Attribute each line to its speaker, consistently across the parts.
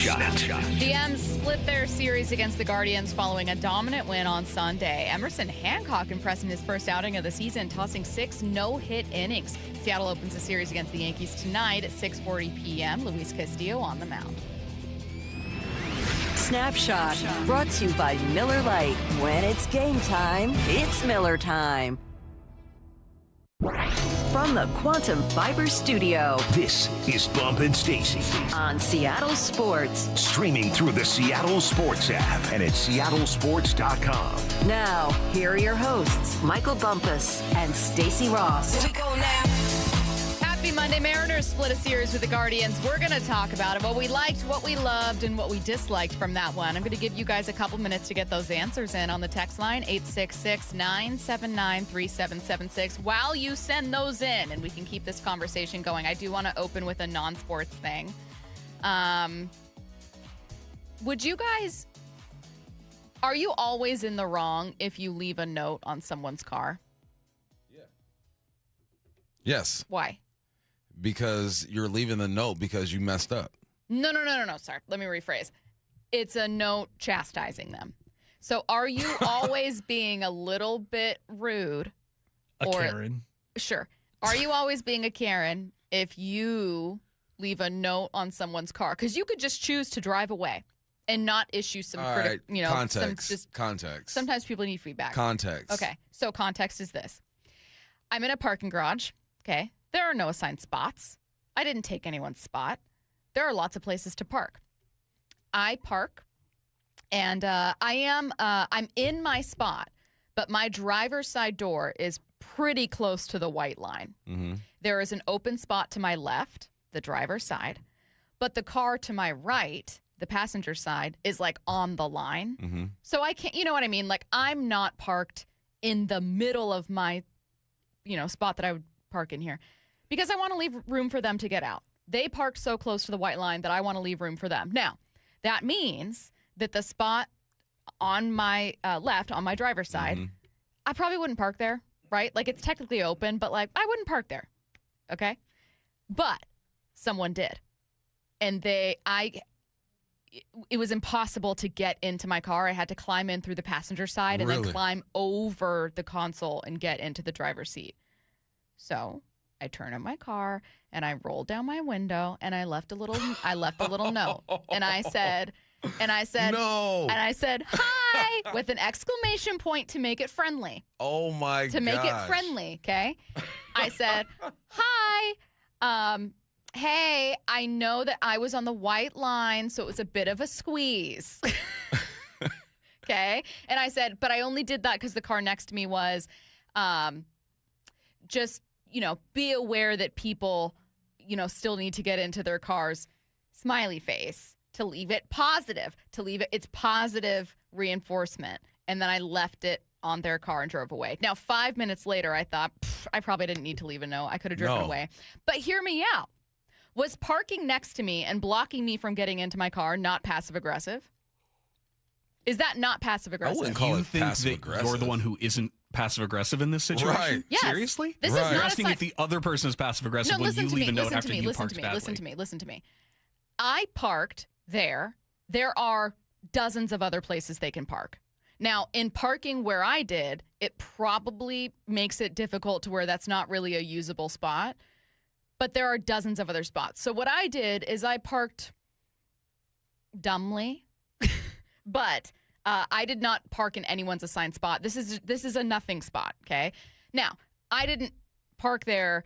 Speaker 1: The M's split their series against the Guardians following a dominant win on Sunday. Emerson Hancock impressing his first outing of the season, tossing 6 no-hit innings. Seattle opens the series against the Yankees tonight at 6:40 p.m. Luis Castillo on the mound.
Speaker 2: Snapshot brought to you by Miller Lite. When it's game time, it's Miller time. From the Quantum Fiber Studio.
Speaker 3: This is Bump and Stacy
Speaker 2: On Seattle Sports.
Speaker 3: Streaming through the Seattle Sports app and at seattlesports.com.
Speaker 2: Now, here are your hosts, Michael Bumpus and Stacy Ross.
Speaker 4: Here we go now.
Speaker 1: Happy Monday. Mariners split a series with the Guardians. We're going to talk about it, what we liked, what we loved, and what we disliked from that one. I'm going to give you guys a couple minutes to get those answers in on the text line, 866-979-3776. While you send those in, and we can keep this conversation going, I do want to open with a non-sports thing. Would you guys, are you always in the wrong if you leave a note on someone's car?
Speaker 5: Yeah. Yes.
Speaker 1: Why?
Speaker 5: Because you're leaving the note because you messed up.
Speaker 1: No. Sorry. Let me rephrase. It's a note chastising them. So are you always being a little bit rude?
Speaker 6: Karen.
Speaker 1: Sure. Are you always being a Karen if you leave a note on someone's car? Because you could just choose to drive away and not issue some
Speaker 5: context. Context.
Speaker 1: Sometimes people need feedback.
Speaker 5: Context.
Speaker 1: Okay. So context is this. I'm in a parking garage. Okay. There are no assigned spots. I didn't take anyone's spot. There are lots of places to park. I park, and I'm in my spot, but my driver's side door is pretty close to the white line.
Speaker 5: Mm-hmm.
Speaker 1: There is an open spot to my left, the driver's side, but the car to my right, the passenger side, is like on the line.
Speaker 5: Mm-hmm.
Speaker 1: So I can't, you know what I mean? Like I'm not parked in the middle of my, spot that I would park in here. Because I want to leave room for them to get out. They parked so close to the white line that I want to leave room for them. Now, that means that the spot on my left, on my driver's side,
Speaker 5: mm-hmm.
Speaker 1: I probably wouldn't park there, right? Like, it's technically open, but, I wouldn't park there, okay? But someone did. And it was impossible to get into my car. I had to climb in through the passenger side and then climb over the console and get into the driver's seat. So I turned on my car and I rolled down my window and I left a little note. And I said,
Speaker 5: no.
Speaker 1: And I said, hi, with an exclamation point to make it friendly.
Speaker 5: Oh my god.
Speaker 1: To make it friendly, okay? I said, hi, hey, I know that I was on the white line, so it was a bit of a squeeze. Okay? And I said, but I only did that because the car next to me was just, be aware that people, still need to get into their cars. Smiley face. To leave it positive. It's positive reinforcement. And then I left it on their car and drove away. Now, 5 minutes later, I thought, I probably didn't need to leave a note. I could have driven away. But hear me out. Was parking next to me and blocking me from getting into my car not passive-aggressive? Is that not passive-aggressive?
Speaker 5: I wouldn't call it passive-aggressive.
Speaker 6: You're the one who isn't passive-aggressive in this situation?
Speaker 5: Right.
Speaker 1: Yes.
Speaker 6: Seriously?
Speaker 1: This is not
Speaker 6: You're asking if the other person is passive-aggressive when you leave a note after you parked badly.
Speaker 1: Listen to me. I parked there. There are dozens of other places they can park. Now, in parking where I did, it probably makes it difficult to where that's not really a usable spot. But there are dozens of other spots. So what I did is I parked dumbly, but I did not park in anyone's assigned spot. This is a nothing spot, okay? Now, I didn't park there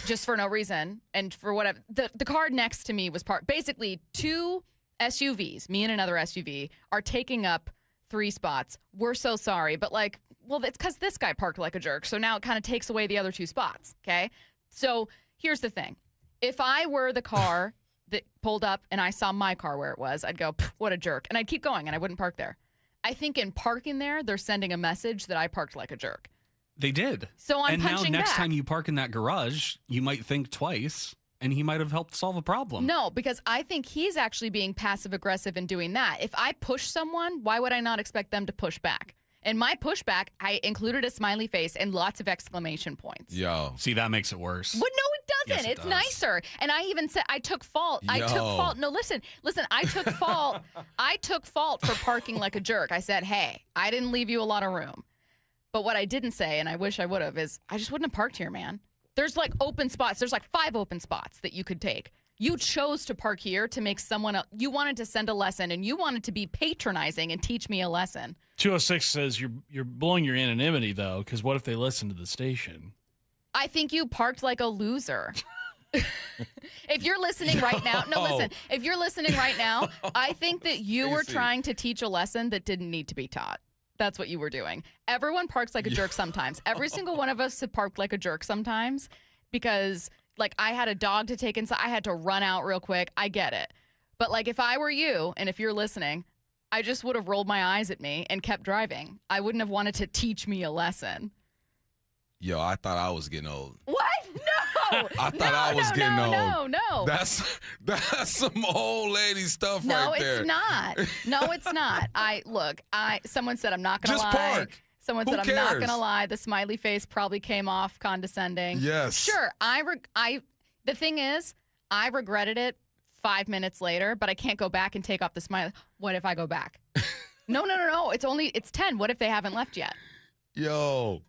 Speaker 1: just for no reason and for whatever. The car next to me was parked. Basically, 2 SUVs, me and another SUV, are taking up 3 spots. We're so sorry, but it's because this guy parked like a jerk, so now it kind of takes away the other 2 spots, okay? So here's the thing. If I were the car that pulled up and I saw my car where it was, I'd go, what a jerk. And I'd keep going and I wouldn't park there. I think in parking there, they're sending a message that I parked like a jerk.
Speaker 6: They did.
Speaker 1: So I'm punching back.
Speaker 6: And now next time you park in that garage, you might think twice and he might have helped solve a problem.
Speaker 1: No, because I think he's actually being passive-aggressive in doing that. If I push someone, why would I not expect them to push back? In my pushback, I included a smiley face and lots of exclamation points.
Speaker 5: Yo.
Speaker 6: See, that makes it worse.
Speaker 1: Well, no, it doesn't.
Speaker 6: Yes, it
Speaker 1: It's
Speaker 6: does.
Speaker 1: nicer. And I even said I took fault. I took fault. No, listen. I took fault. I took fault for parking like a jerk. I said, hey, I didn't leave you a lot of room. But what I didn't say, and I wish I would have, is I just wouldn't have parked here, man. There's like open spots. There's like 5 open spots that you could take. You chose to park here to make someone else. You wanted to send a lesson, and you wanted to be patronizing and teach me a lesson.
Speaker 4: 206 says you're blowing your anonymity, though, because what if they listen to the station?
Speaker 1: I think you parked like a loser. If you're listening right now, listen. If you're listening right now, I think that you were trying to teach a lesson that didn't need to be taught. That's what you were doing. Everyone parks like a jerk sometimes. Every single one of us have parked like a jerk sometimes because, like, I had a dog to take inside. I had to run out real quick. I get it. But, like, if I were you and if you're listening, I just would have rolled my eyes at me and kept driving. I wouldn't have wanted to teach me a lesson.
Speaker 5: Yo, I thought I was getting old.
Speaker 1: What? No.
Speaker 5: I thought I was getting old.
Speaker 1: No.
Speaker 5: That's some old lady stuff right there.
Speaker 1: No, it's not. No, it's not. Someone said I'm not going to lie.
Speaker 5: Just park.
Speaker 1: Someone
Speaker 5: Who
Speaker 1: said I'm not
Speaker 5: cares?
Speaker 1: going to lie. The smiley face probably came off condescending.
Speaker 5: Yes.
Speaker 1: Sure. The thing is, I regretted it 5 minutes later, but I can't go back and take off the smiley. What if I go back? No. It's 10. What if they haven't left yet?
Speaker 5: Yo,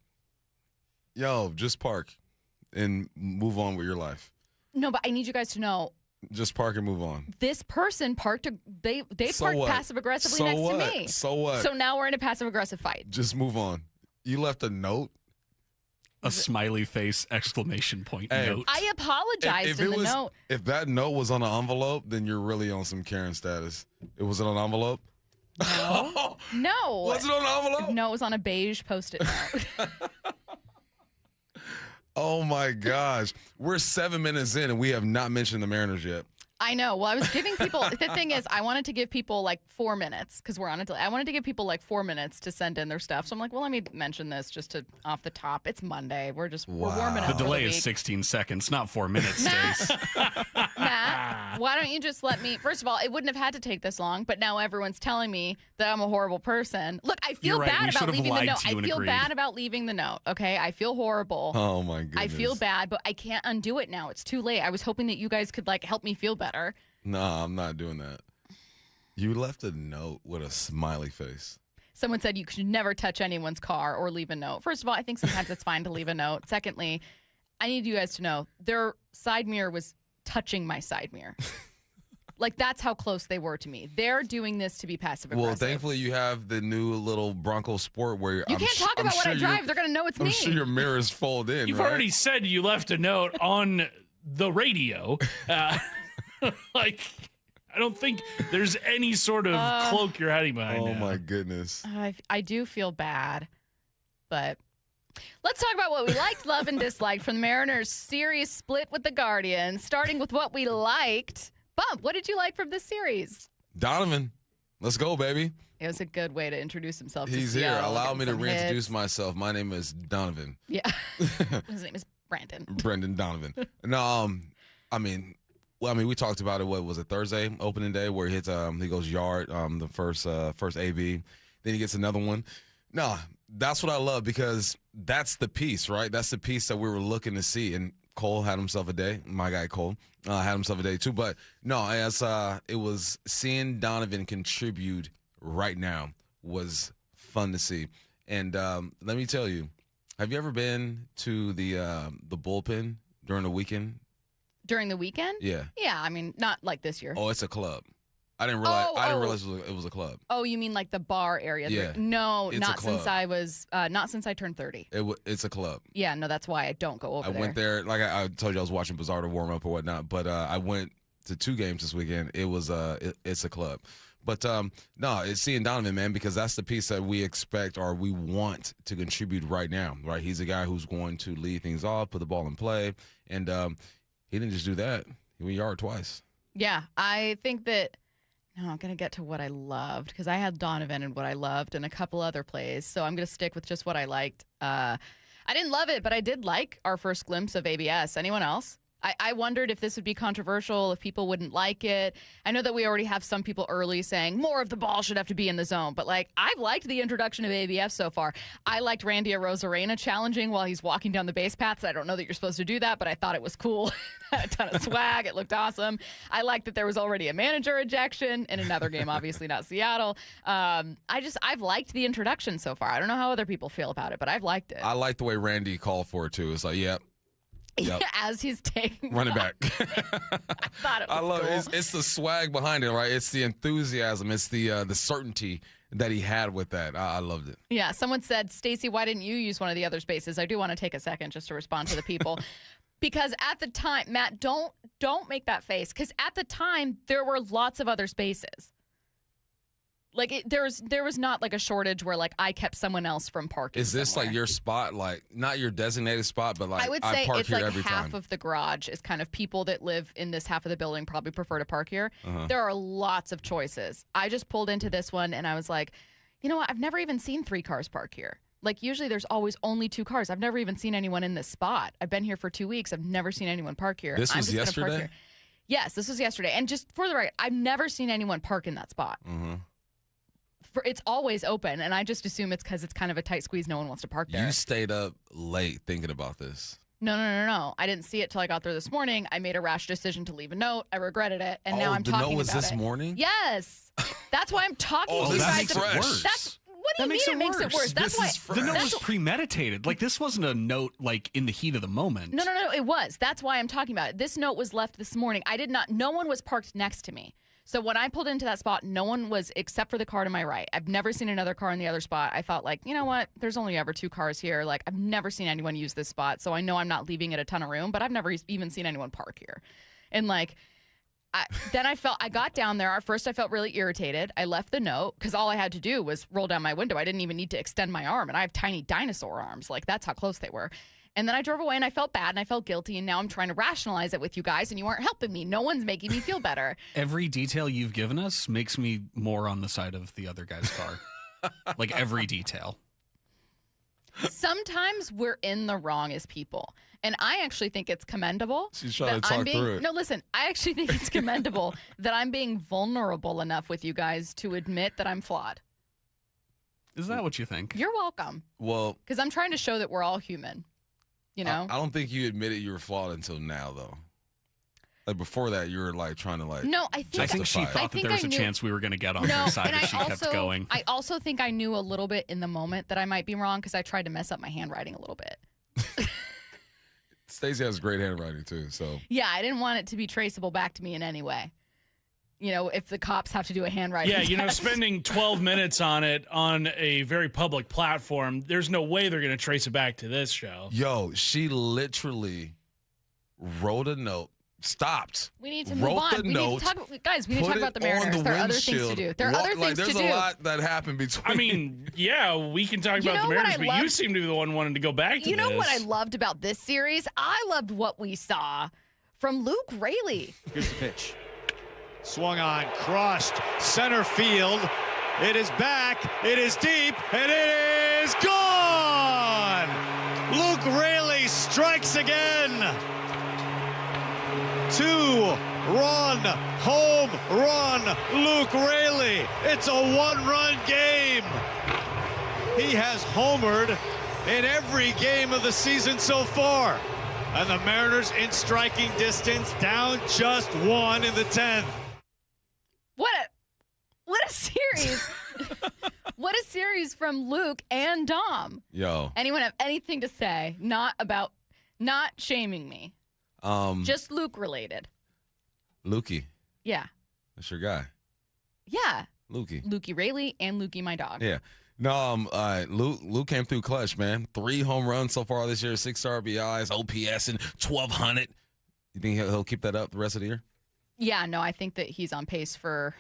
Speaker 5: just park and move on with your life.
Speaker 1: No, but I need you guys to know.
Speaker 5: Just park and move on.
Speaker 1: This person parked. They
Speaker 5: So
Speaker 1: parked
Speaker 5: what?
Speaker 1: passive aggressively
Speaker 5: So
Speaker 1: next
Speaker 5: what?
Speaker 1: to me.
Speaker 5: So what?
Speaker 1: So now we're in a passive aggressive fight.
Speaker 5: Just move on. You left a note.
Speaker 6: A smiley face exclamation point
Speaker 5: Hey.
Speaker 6: note.
Speaker 1: I apologized in the note.
Speaker 5: If that note was on an envelope, then you're really on some Karen status. It was on an envelope?
Speaker 1: No.
Speaker 5: Was it on an envelope?
Speaker 1: No, it was on a beige Post-it note.
Speaker 5: Oh, my gosh. We're 7 minutes in, and we have not mentioned the Mariners yet.
Speaker 1: I know. Well, I was giving people, the thing is, I wanted to give people like 4 minutes because we're on a delay. I wanted to give people like 4 minutes to send in their stuff. So I'm like, well, let me mention this just to off the top. It's Monday. We're warming
Speaker 6: The
Speaker 1: up.
Speaker 6: delay
Speaker 1: for
Speaker 6: is
Speaker 1: week.
Speaker 6: 16 seconds, not 4 minutes, Stace.
Speaker 1: Matt, why don't you just let me? First of all, it wouldn't have had to take this long, but now everyone's telling me that I'm a horrible person. Look, I feel
Speaker 6: You're right.
Speaker 1: bad
Speaker 6: We
Speaker 1: about
Speaker 6: should have
Speaker 1: leaving the
Speaker 6: lied
Speaker 1: note.
Speaker 6: to you
Speaker 1: I
Speaker 6: and
Speaker 1: feel
Speaker 6: agreed.
Speaker 1: bad about leaving the note. Okay, I feel horrible.
Speaker 5: Oh, my goodness.
Speaker 1: I feel bad, but I can't undo it now. It's too late. I was hoping that you guys could like help me feel better.
Speaker 5: No, I'm not doing that. You left a note with a smiley face.
Speaker 1: Someone said you should never touch anyone's car or leave a note. First of all, I think sometimes it's fine to leave a note. Secondly, I need you guys to know their side mirror was touching my side mirror. Like, that's how close they were to me. They're doing this to be passive aggressive.
Speaker 5: Well, thankfully, you have the new little Bronco Sport where
Speaker 1: You can't talk about what I drive. They're going to know it's
Speaker 5: I'm
Speaker 1: me.
Speaker 5: sure your mirrors fold in.
Speaker 4: You've
Speaker 5: right?
Speaker 4: already said you left a note on the radio. Like, I don't think there's any sort of cloak you're hiding behind.
Speaker 5: Oh,
Speaker 4: now.
Speaker 5: my goodness.
Speaker 1: I do feel bad, but let's talk about what we liked, loved, and disliked from the Mariners' series split with the Guardians, starting with what we liked. Bump, what did you like from this series?
Speaker 5: Donovan, let's go, baby.
Speaker 1: It was a good way to introduce himself.
Speaker 5: He's
Speaker 1: to
Speaker 5: here.
Speaker 1: Seattle,
Speaker 5: Allow
Speaker 1: getting
Speaker 5: me to
Speaker 1: some
Speaker 5: reintroduce
Speaker 1: hits.
Speaker 5: myself. My name is Donovan.
Speaker 1: Yeah. His name is Brandon.
Speaker 5: Brendan Donovan. No, we talked about it. What was it, Thursday opening day, where he hits he goes yard the first AB, then he gets another one. No, that's what I love because that's the piece, right? That's the piece that we were looking to see. And Cole had himself a day. My guy Cole had himself a day too. But no, as it was seeing Donovan contribute right now was fun to see. And let me tell you, have you ever been to the bullpen during the weekend?
Speaker 1: During the weekend?
Speaker 5: Yeah.
Speaker 1: Yeah, I mean, not like this year.
Speaker 5: Oh, it's a club. I didn't realize. I didn't
Speaker 1: Oh.
Speaker 5: realize it was a club.
Speaker 1: Oh, you mean like the bar area?
Speaker 5: Yeah.
Speaker 1: No,
Speaker 5: It's a
Speaker 1: not since
Speaker 5: club.
Speaker 1: I was, not since I turned 30.
Speaker 5: It's a club.
Speaker 1: Yeah, no, that's why I don't go over
Speaker 5: I
Speaker 1: there.
Speaker 5: went there. Like I told you, I was watching Bizarre to warm up or whatnot. But I went to 2 games this weekend. It was it's a club. But no, it's seeing Donovan, man, because that's the piece that we expect or we want to contribute right now. Right, he's a guy who's going to lead things off, put the ball in play, and he didn't just do that. He went yard twice.
Speaker 1: Yeah, I think that. No, I'm going to get to what I loved because I had Donovan and what I loved and a couple other plays. So I'm going to stick with just what I liked. I didn't love it, but I did like our first glimpse of ABS. Anyone else? I wondered if this would be controversial, if people wouldn't like it. I know that we already have some people early saying more of the ball should have to be in the zone, but like I've liked the introduction of ABF so far. I liked Randy Arozarena challenging while he's walking down the base paths. I don't know that you're supposed to do that, but I thought it was cool. Had a ton of swag. It looked awesome. I liked that there was already a manager ejection in another game, obviously not Seattle. I've liked the introduction so far. I don't know how other people feel about it, but I've liked it.
Speaker 5: I like the way Randy called for it too. It's like, yep.
Speaker 1: As he's taking
Speaker 5: running back.
Speaker 1: I thought it was
Speaker 5: I love
Speaker 1: cool.
Speaker 5: it. It's the swag behind it, right? It's the enthusiasm. It's the certainty that he had with that. I loved it.
Speaker 1: Yeah, someone said, Stacy, why didn't you use one of the other spaces? I do want to take a second just to respond to the people. Because at the time, Matt, don't make that face. Because at the time, there were lots of other spaces. Like there was not like a shortage where like I kept someone else from parking.
Speaker 5: Is this
Speaker 1: somewhere.
Speaker 5: like your spot, like not your designated spot, but like
Speaker 1: I would say
Speaker 5: park
Speaker 1: it's
Speaker 5: here
Speaker 1: like
Speaker 5: every
Speaker 1: half
Speaker 5: time?
Speaker 1: of the garage is kind of people that live in this half of the building probably prefer to park here. There are lots of choices. I just pulled into this one and I was like, you know what? I've never even seen 3 cars park here. Like usually there's always only 2 cars. I've never even seen anyone in this spot. I've been here for 2 weeks. I've never seen anyone park here.
Speaker 5: This was
Speaker 1: I'm just gonna park
Speaker 5: yesterday?
Speaker 1: here. Yes, this was yesterday. And just for the record, I've never seen anyone park in that spot. It's always open, and I just assume it's because it's kind of a tight squeeze. No one wants to park there.
Speaker 5: You stayed up late thinking about this.
Speaker 1: No. I didn't see it till I got there this morning. I made a rash decision to leave a note. I regretted it, and now I'm talking about it.
Speaker 5: The note was this morning?
Speaker 1: Yes. That's why I'm talking to you
Speaker 5: this
Speaker 1: guys.
Speaker 5: makes it worse.
Speaker 1: What do you mean it makes it worse? That's why.
Speaker 6: The note was premeditated. Like, this wasn't a note, like, in the heat of the moment.
Speaker 1: No, it was. That's why I'm talking about it. This note was left this morning. No one was parked next to me. So when I pulled into that spot, no one was except for the car to my right. I've never seen another car in the other spot. I thought, like, you know what? There's only ever 2 cars here. Like, I've never seen anyone use this spot. So I know I'm not leaving it a ton of room, but I've never even seen anyone park here. And, like, I got down there. At first, I felt really irritated. I left the note because all I had to do was roll down my window. I didn't even need to extend my arm. And I have tiny dinosaur arms. Like, that's how close they were. And then I drove away and I felt bad and I felt guilty. And now I'm trying to rationalize it with you guys and you aren't helping me. No one's making me feel better.
Speaker 6: Every detail you've given us makes me more on the side of the other guy's car. Like every detail.
Speaker 1: Sometimes we're in the wrong as people. And I actually think it's commendable.
Speaker 5: She's trying to talk through it.
Speaker 1: No, listen, I actually think it's commendable that I'm being vulnerable enough with you guys to admit that I'm flawed.
Speaker 6: Is that what you think?
Speaker 1: You're welcome.
Speaker 5: Well,
Speaker 1: because I'm trying to show that we're all human. You know?
Speaker 5: I don't think you admitted you were flawed until now, though. Like before that, you were like trying to like.
Speaker 1: No, I
Speaker 6: think she thought that there was a chance we were going to get on her side if she kept going.
Speaker 1: I also think I knew a little bit in the moment that I might be wrong because I tried to mess up my handwriting a little bit.
Speaker 5: Stacey has great handwriting too, so.
Speaker 1: Yeah, I didn't want it to be traceable back to me in any way. You know, if the cops have to do a handwriting
Speaker 4: test.
Speaker 1: Yeah,
Speaker 4: spending 12 minutes on it on a very public platform, there's no way they're going to trace it back to this show.
Speaker 5: Yo, she literally wrote a note, stopped.
Speaker 1: We need to move on. We need to talk about the Mariners. There are other things to do. There are other things to do.
Speaker 5: There's a lot that happened between.
Speaker 4: I mean, yeah, we can talk about the Mariners, but you seem to be the one wanting to go back to this.
Speaker 1: You know what I loved about this series? I loved what we saw from Luke Raley.
Speaker 7: Here's the pitch. Swung on, crossed, center field. It is back, it is deep, and it is gone! Luke Raley strikes again. 2-run home run, Luke Raley. It's a 1-run game. He has homered in every game of the season so far. And the Mariners in striking distance, down just 1 in the 10th.
Speaker 1: What a series. What a series from Luke and Dom.
Speaker 5: Yo.
Speaker 1: Anyone have anything to say? Not shaming me. Just Luke related.
Speaker 5: Lukey.
Speaker 1: Yeah.
Speaker 5: That's your guy.
Speaker 1: Yeah.
Speaker 5: Lukey
Speaker 1: Raley and Lukey, my dog.
Speaker 5: Yeah. No, Luke came through clutch, man. 3 home runs so far this year, 6 RBIs, OPS, and 1,200. You think he'll keep that up the rest of the year?
Speaker 1: Yeah, no, I think that he's on pace for,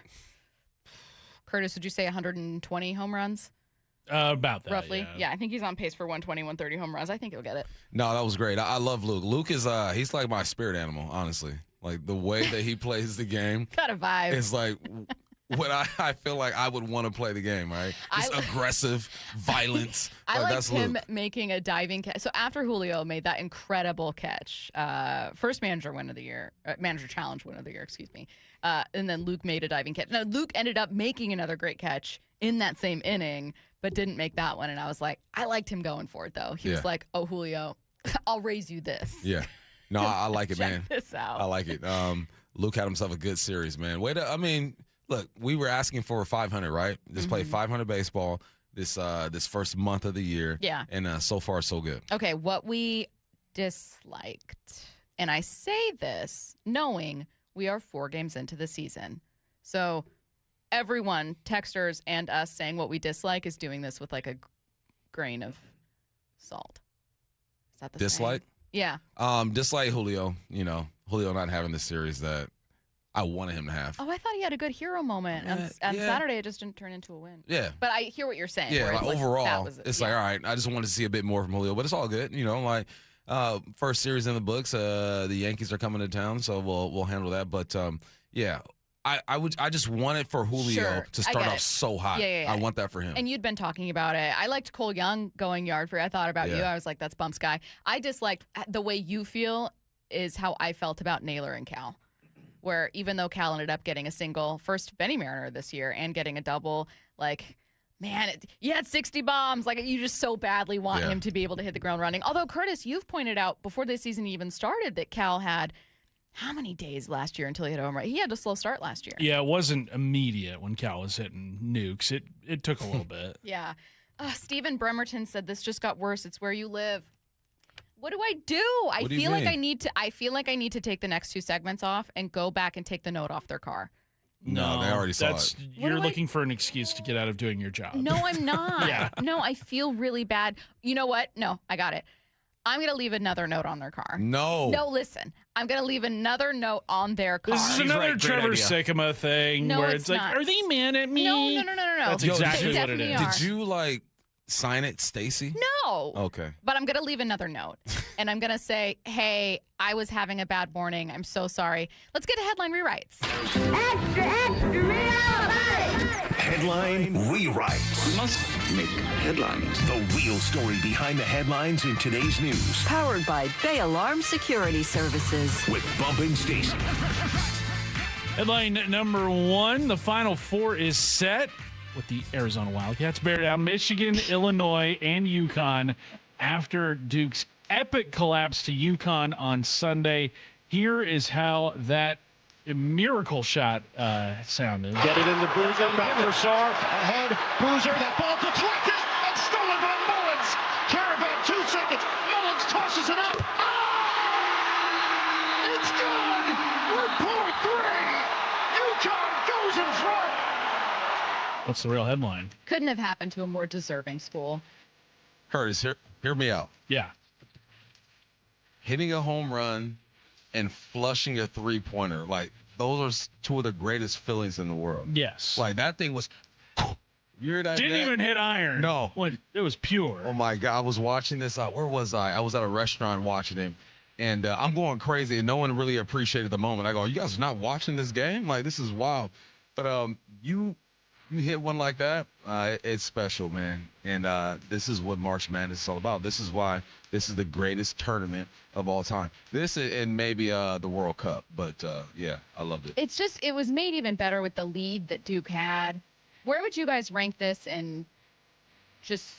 Speaker 1: Curtis, would you say 120 home runs?
Speaker 4: About that,
Speaker 1: roughly. Yeah, I think he's on pace for 120, 130 home runs. I think he'll get it.
Speaker 5: No, that was great. I love Luke. Luke is he's like my spirit animal, honestly. Like the way that he plays the game.
Speaker 1: Got a vibe.
Speaker 5: It's like when I feel like I would want to play the game, right? Just aggressive, violence.
Speaker 1: I liked
Speaker 5: that's
Speaker 1: him
Speaker 5: Luke.
Speaker 1: making a diving catch. So after Julio made that incredible catch, first manager win of the year, manager challenge win of the year, excuse me. And then Luke made a diving catch. Now, Luke ended up making another great catch in that same inning, but didn't make that one. And I was like, I liked him going for it, though. He was like, oh, Julio, I'll raise you this.
Speaker 5: Yeah. No, I like it,
Speaker 1: Check
Speaker 5: man.
Speaker 1: this out.
Speaker 5: I like it. Luke had himself a good series, man. Look, we were asking for 500, right? Just play 500 baseball this first month of the year.
Speaker 1: Yeah.
Speaker 5: And so far, so good.
Speaker 1: Okay, what we disliked. And I say this knowing we are 4 games into the season. So everyone, texters and us, saying what we dislike is doing this with like a grain of salt. Is that the
Speaker 5: Dislike?
Speaker 1: saying? Yeah.
Speaker 5: Dislike Julio. Julio not having the series that I wanted him to have.
Speaker 1: Oh, I thought he had a good hero moment. On
Speaker 5: Yeah.
Speaker 1: Saturday, it just didn't turn into a win.
Speaker 5: Yeah.
Speaker 1: But I hear what you're saying.
Speaker 5: Yeah,
Speaker 1: where
Speaker 5: like
Speaker 1: it's like,
Speaker 5: overall,
Speaker 1: that was
Speaker 5: it's like, all right, I just wanted to see a bit more from Julio, but it's all good. First series in the books. The Yankees are coming to town, so we'll handle that. But I just wanted for Julio to start off so hot.
Speaker 1: Yeah.
Speaker 5: I want that for him.
Speaker 1: And you'd been talking about it. I liked Cole Young going yard free. I thought about you. I was like, that's Bump's guy. I disliked the way you feel is how I felt about Naylor and Cal. Where even though Cal ended up getting a single, first Benny Mariner this year, and getting a double, like, man, you had 60 bombs. Like, you just so badly want him to be able to hit the ground running. Although, Curtis, you've pointed out before this season even started that Cal had how many days last year until he hit a home run? He had a slow start last year.
Speaker 4: Yeah, it wasn't immediate when Cal was hitting nukes. It took a little bit.
Speaker 1: Yeah. Stephen Bremerton said this just got worse. It's where you live. What do I do? I feel like I need to take the next 2 segments off and go back and take the note off their car.
Speaker 5: No, they already saw it.
Speaker 4: You're looking for an excuse to get out of doing your job.
Speaker 1: No, I'm not.
Speaker 4: Yeah.
Speaker 1: No, I feel really bad. You know what? No, I got it. I'm going to leave another note on their car.
Speaker 5: No,
Speaker 1: listen. I'm going to leave another note on their car.
Speaker 4: This is another
Speaker 6: right, great
Speaker 4: Trevor
Speaker 6: idea.
Speaker 4: Sycamore thing
Speaker 1: No,
Speaker 4: where
Speaker 1: it's
Speaker 4: it's like,
Speaker 1: not.
Speaker 4: are they mad at me?
Speaker 1: No.
Speaker 4: That's
Speaker 1: They
Speaker 4: exactly what it
Speaker 1: definitely
Speaker 4: is.
Speaker 1: are.
Speaker 5: Did you sign it, Stacy?
Speaker 1: No.
Speaker 5: Okay.
Speaker 1: But I'm going to leave another note. And I'm going to say, hey, I was having a bad morning. I'm so sorry. Let's get to headline rewrites.
Speaker 8: Extra, extra, real
Speaker 3: Headline rewrites.
Speaker 9: We must make headlines.
Speaker 3: The real story behind the headlines in today's news
Speaker 2: Powered by Bay Alarm Security Services.
Speaker 3: with Bump and Stacy.
Speaker 4: Headline number 1, the Final Four is set with the Arizona Wildcats bear down Michigan, Illinois, and UConn after Duke's epic collapse to UConn on Sunday. Here is how that miracle shot sounded.
Speaker 7: Get it into Boozer, back for Sar, ahead, Boozer, that ball deflected and stolen by Mullins. Caravan, 2 seconds, Mullins tosses it up. Ah! It's gone! Report 3! UConn goes in front!
Speaker 4: What's the real headline?
Speaker 1: Couldn't have happened to a more deserving school.
Speaker 5: Curtis, hear me out.
Speaker 4: Yeah.
Speaker 5: Hitting a home run and flushing a 3-pointer, those are 2 of the greatest feelings in the world.
Speaker 4: Yes.
Speaker 5: That thing was. You hear that?
Speaker 4: Didn't even hit iron.
Speaker 5: No.
Speaker 4: It was pure.
Speaker 5: Oh my God! I was watching this. Where was I? I was at a restaurant watching him, and I'm going crazy, and no one really appreciated the moment. I go, "You guys are not watching this game? This is wild." But you hit one like that, it's special, man. And this is what March Madness is all about. This is why this is the greatest tournament of all time. This and maybe the World Cup, but yeah, I loved it.
Speaker 1: It was made even better with the lead that Duke had. Where would you guys rank this in just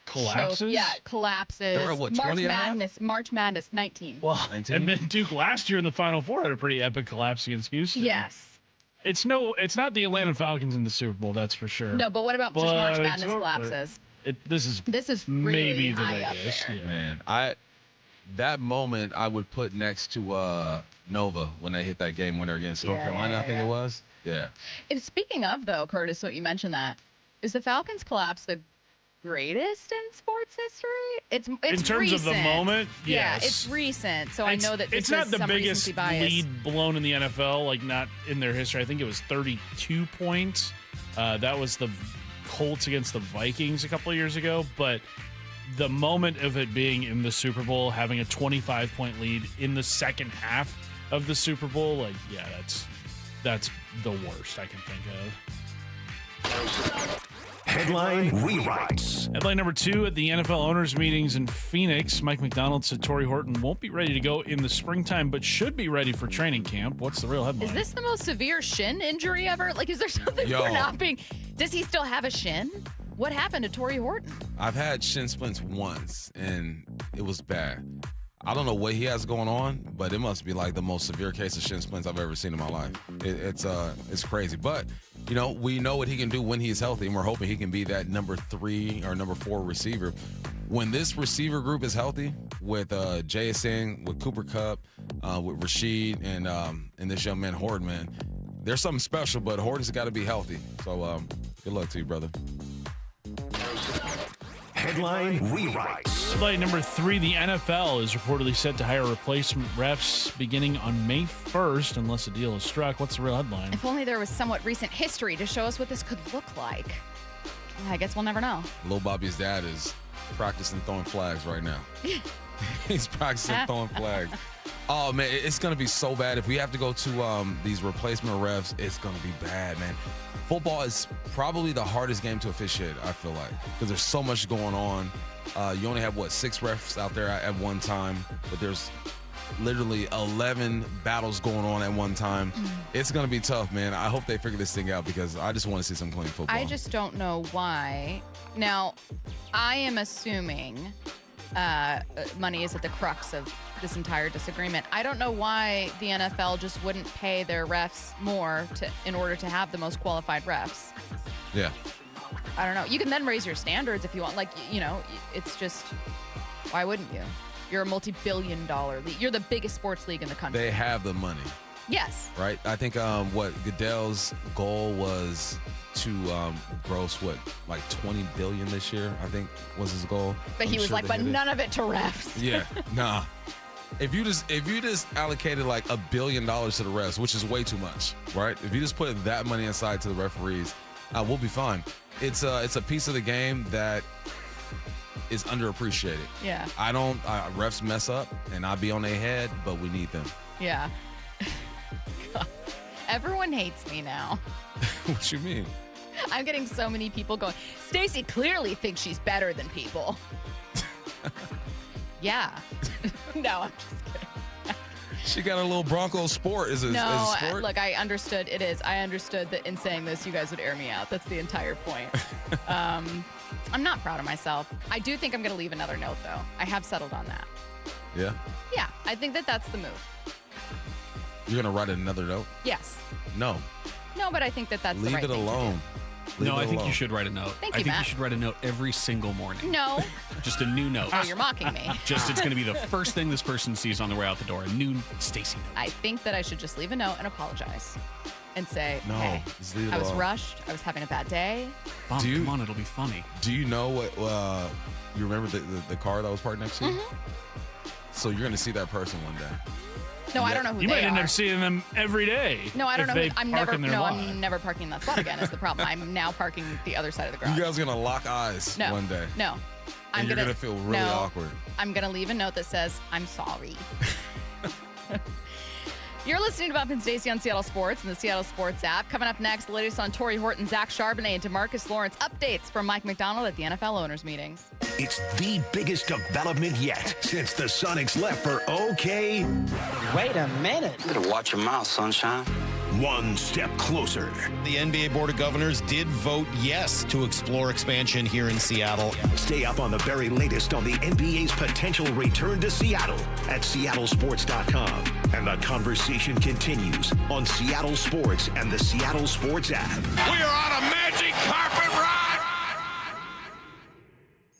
Speaker 4: Collapses?
Speaker 1: collapses.
Speaker 5: There were, what, 20 and a half?
Speaker 1: March Madness 19.
Speaker 4: Well,
Speaker 5: 19?
Speaker 4: and then Duke last year in the Final Four had a pretty epic collapse against Houston.
Speaker 1: Yes.
Speaker 4: It's not the Atlanta Falcons in the Super Bowl, that's for sure.
Speaker 1: No, but what about just March
Speaker 4: But
Speaker 1: Madness collapses?
Speaker 4: This is
Speaker 1: really
Speaker 4: maybe the
Speaker 1: high up
Speaker 4: biggest.
Speaker 1: there.
Speaker 4: Yeah.
Speaker 5: Man, that moment I would put next to Nova when they hit that game winner against North Carolina, I think it was. Yeah.
Speaker 1: And speaking of, though, Curtis, what you mentioned that, is the Falcons collapse the greatest in sports history? It's
Speaker 4: in terms of the
Speaker 1: recent.
Speaker 4: moment, yes.
Speaker 1: Yeah, it's recent, so I know that this
Speaker 4: it's not
Speaker 1: is
Speaker 4: the
Speaker 1: some
Speaker 4: biggest
Speaker 1: recency bias.
Speaker 4: lead blown in the NFL, not in their history. I think it was 32 points. That was the Colts against the Vikings a couple of years ago, but the moment of it being in the Super Bowl, having a 25-point lead in the second half of the Super Bowl, that's the worst I can think of.
Speaker 3: Headline rewrites.
Speaker 4: Headline number 2, at the NFL owners' meetings in Phoenix, Mike Macdonald said Tory Horton won't be ready to go in the springtime, but should be ready for training camp. What's the real headline?
Speaker 1: Is this the most severe shin injury ever? Like, is there something we're not being... Does he still have a shin? What happened to Tory Horton?
Speaker 5: I've had shin splints once, and it was bad. I don't know what he has going on, but it must be like the most severe case of shin splints I've ever seen in my life. It's crazy. But, we know what he can do when he's healthy, and we're hoping he can be that number 3 or number 4 receiver. When this receiver group is healthy, with JSN, with Cooper Kupp, with Rashid, and this young man, Horton, man, there's something special, but Horton's got to be healthy. So good luck to you, brother.
Speaker 3: Headline rewrites.
Speaker 4: Headline number 3, the NFL is reportedly set to hire replacement refs beginning on May 1st unless a deal is struck. What's the real headline?
Speaker 1: If only there was somewhat recent history to show us what this could look like. I guess we'll never know.
Speaker 5: Lil Bobby's dad is practicing throwing flags right now. He's practicing throwing flags. Oh, man, it's going to be so bad. If we have to go to these replacement refs, it's going to be bad, man. Football is probably the hardest game to officiate, I feel like, because there's so much going on. You only have, 6 refs out there at one time, but there's literally 11 battles going on at one time. It's going to be tough, man. I hope they figure this thing out because I just want to see some clean football.
Speaker 1: I just don't know why. Now, I am assuming money is at the crux of this entire disagreement. I don't know why the NFL just wouldn't pay their refs more in order to have the most qualified refs.
Speaker 5: Yeah.
Speaker 1: I don't know. You can then raise your standards if you want. Like, it's just, why wouldn't you? You're a multi-billion-dollar league. You're the biggest sports league in the country.
Speaker 5: They have the money.
Speaker 1: Yes.
Speaker 5: Right? I think Goodell's goal was to gross like $20 billion this year, I think was his goal.
Speaker 1: But he was like, but none of it to refs.
Speaker 5: Yeah. Nah. If you just allocated like $1 billion to the refs, which is way too much, right? If you just put that money aside to the referees, we'll be fine. It's a piece of the game that is underappreciated.
Speaker 1: Yeah.
Speaker 5: Refs mess up and I be on their head, but we need them.
Speaker 1: Yeah. Everyone hates me now.
Speaker 5: What you mean?
Speaker 1: I'm getting so many people going, Stacy clearly thinks she's better than people. Yeah. No, I'm just kidding.
Speaker 5: She got a little Bronco Sport. Is it a sport?
Speaker 1: Look, I understood it is. I understood that in saying this, you guys would air me out. That's the entire point. I'm not proud of myself. I do think I'm going to leave another note, though. I have settled on that.
Speaker 5: Yeah?
Speaker 1: Yeah, I think that's the move.
Speaker 5: You're going to write another note?
Speaker 1: Yes.
Speaker 5: No.
Speaker 1: No, but I think that's the right thing
Speaker 5: Leave it alone.
Speaker 6: No, I think you should write a note.
Speaker 1: Thank
Speaker 6: I
Speaker 1: you,
Speaker 6: think
Speaker 1: Matt.
Speaker 6: you should write a note every single morning.
Speaker 1: No.
Speaker 6: Just a new note.
Speaker 1: Oh, you're mocking me.
Speaker 6: Just it's going to be the first thing this person sees on their way out the door. A new Stacy note.
Speaker 1: I think that I should just leave a note and apologize. And say,
Speaker 5: No,
Speaker 1: hey,
Speaker 5: just leave it
Speaker 1: I was
Speaker 5: alone.
Speaker 1: rushed. I was having a bad day.
Speaker 6: Bump, come on, it'll be funny.
Speaker 5: Do you know what you remember the car that was parked next to you? So you're going to see that person one day.
Speaker 1: No, I don't know who
Speaker 4: You
Speaker 1: they
Speaker 4: might end
Speaker 1: are.
Speaker 4: up seeing them every day.
Speaker 1: No, I don't know. I'm never parking in that spot again. Is the problem? I'm now parking the other side of the garage.
Speaker 5: You guys are going to lock eyes one day.
Speaker 1: No.
Speaker 5: And you're going to feel really awkward.
Speaker 1: I'm going to leave a note that says, I'm sorry. You're listening to Bump Stacy on Seattle Sports and the Seattle Sports app. Coming up next, the latest on Tory Horton, Zach Charbonnet, and DeMarcus Lawrence. Updates from Mike Macdonald at the NFL owners' meetings.
Speaker 3: It's the biggest development yet since the Sonics left for OK.
Speaker 10: Wait a minute.
Speaker 9: You better watch your mouth, sunshine.
Speaker 3: One step closer.
Speaker 7: The NBA Board of Governors did vote yes to explore expansion here in Seattle.
Speaker 3: Stay up on the very latest on the NBA's potential return to Seattle at seattlesports.com. And the conversation continues on Seattle Sports and the Seattle Sports app.
Speaker 7: We are on a magic carpet ride.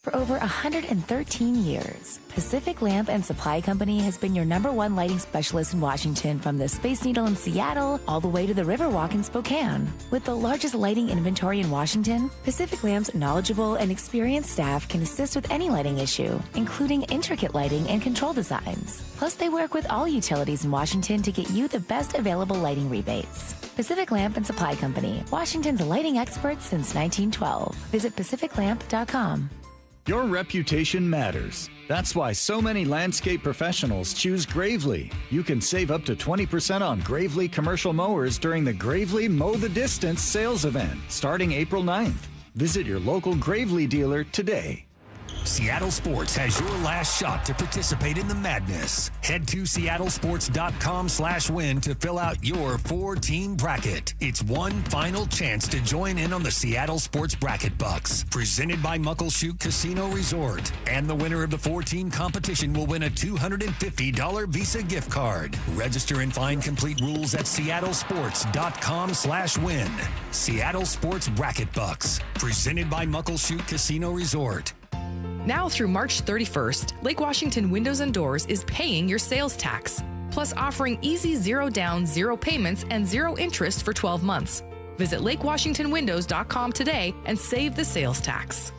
Speaker 11: For over 113 years, Pacific Lamp and Supply Company has been your #1 lighting specialist in Washington, from the Space Needle in Seattle all the way to the Riverwalk in Spokane. With the largest lighting inventory in Washington, Pacific Lamp's knowledgeable and experienced staff can assist with any lighting issue, including intricate lighting and control designs. Plus, they work with all utilities in Washington to get you the best available lighting rebates. Pacific Lamp and Supply Company, Washington's lighting experts since 1912. Visit pacificlamp.com.
Speaker 12: Your reputation matters, That's why so many landscape professionals choose Gravely. You can save up to 20% on Gravely commercial mowers during the Gravely Mow the Distance sales event starting April 9th. Visit your local Gravely dealer today.
Speaker 13: Seattle Sports has your last shot to participate in the madness. Head to seattlesports.com/win to fill out your 4-team bracket. It's one final chance to join in on the Seattle Sports Bracket Bucks, presented by Muckleshoot Casino Resort. And the winner of the 4-team competition will win a $250 Visa gift card. Register and find complete rules at seattlesports.com/win. Seattle Sports Bracket Bucks, presented by Muckleshoot Casino Resort.
Speaker 14: Now through March 31st, Lake Washington Windows and Doors is paying your sales tax, plus offering easy 0 down, 0 payments, and 0 interest for 12 months. Visit lakewashingtonwindows.com today and save the sales tax.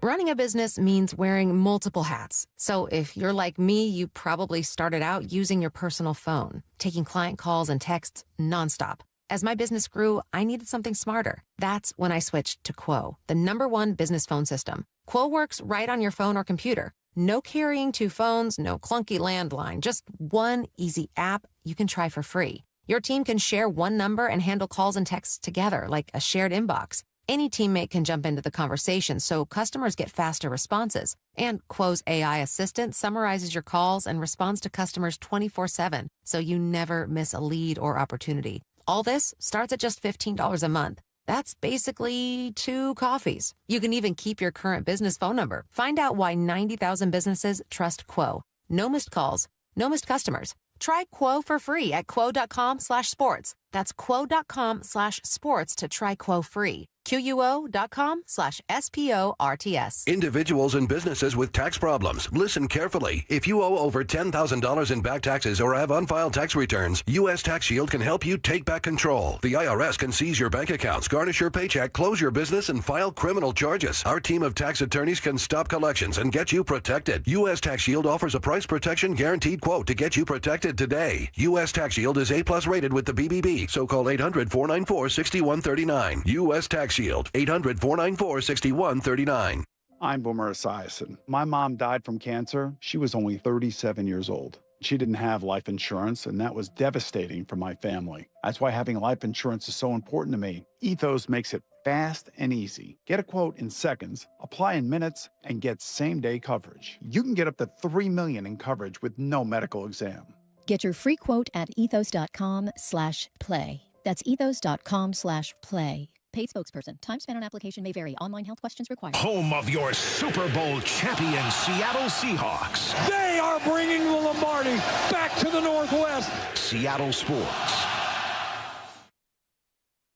Speaker 15: Running a business means wearing multiple hats. So if you're like me, you probably started out using your personal phone, taking client calls and texts nonstop. As my business grew, I needed something smarter. That's when I switched to Quo, the #1 business phone system. Quo works right on your phone or computer. No carrying 2 phones, no clunky landline, just one easy app you can try for free. Your team can share one number and handle calls and texts together like a shared inbox. Any teammate can jump into the conversation so customers get faster responses. And Quo's AI assistant summarizes your calls and responds to customers 24/7, so you never miss a lead or opportunity. All this starts at just $15 a month. That's basically 2 coffees. You can even keep your current business phone number. Find out why 90,000 businesses trust Quo. No missed calls, no missed customers. Try Quo for free at quo.com/sports. That's quo.com/sports to try Quo free. QUO.com/SPORTS.
Speaker 16: Individuals and businesses with tax problems. Listen carefully. If you owe over $10,000 in back taxes or have unfiled tax returns, U.S. Tax Shield can help you take back control. The IRS can seize your bank accounts, garnish your paycheck, close your business, and file criminal charges. Our team of tax attorneys can stop collections and get you protected. U.S. Tax Shield offers a price protection guaranteed quote to get you protected today. U.S. Tax Shield is A+ rated with the BBB, so call 800-494-6139. U.S. Tax Shield, 800-494-6139.
Speaker 17: I'm Boomer Esiason. My mom died from cancer. She was only 37 years old. She didn't have life insurance, and that was devastating for my family. That's why having life insurance is so important to me. Ethos makes it fast and easy. Get a quote in seconds, apply in minutes, and get same-day coverage. You can get up to $3 million in coverage with no medical exam.
Speaker 18: Get your free quote at ethos.com/play. That's ethos.com/play. Paid spokesperson. Time spent on application may vary. Online health questions required.
Speaker 3: Home of your Super Bowl champion Seattle Seahawks.
Speaker 19: They are bringing the Lombardi back to the Northwest.
Speaker 3: Seattle Sports.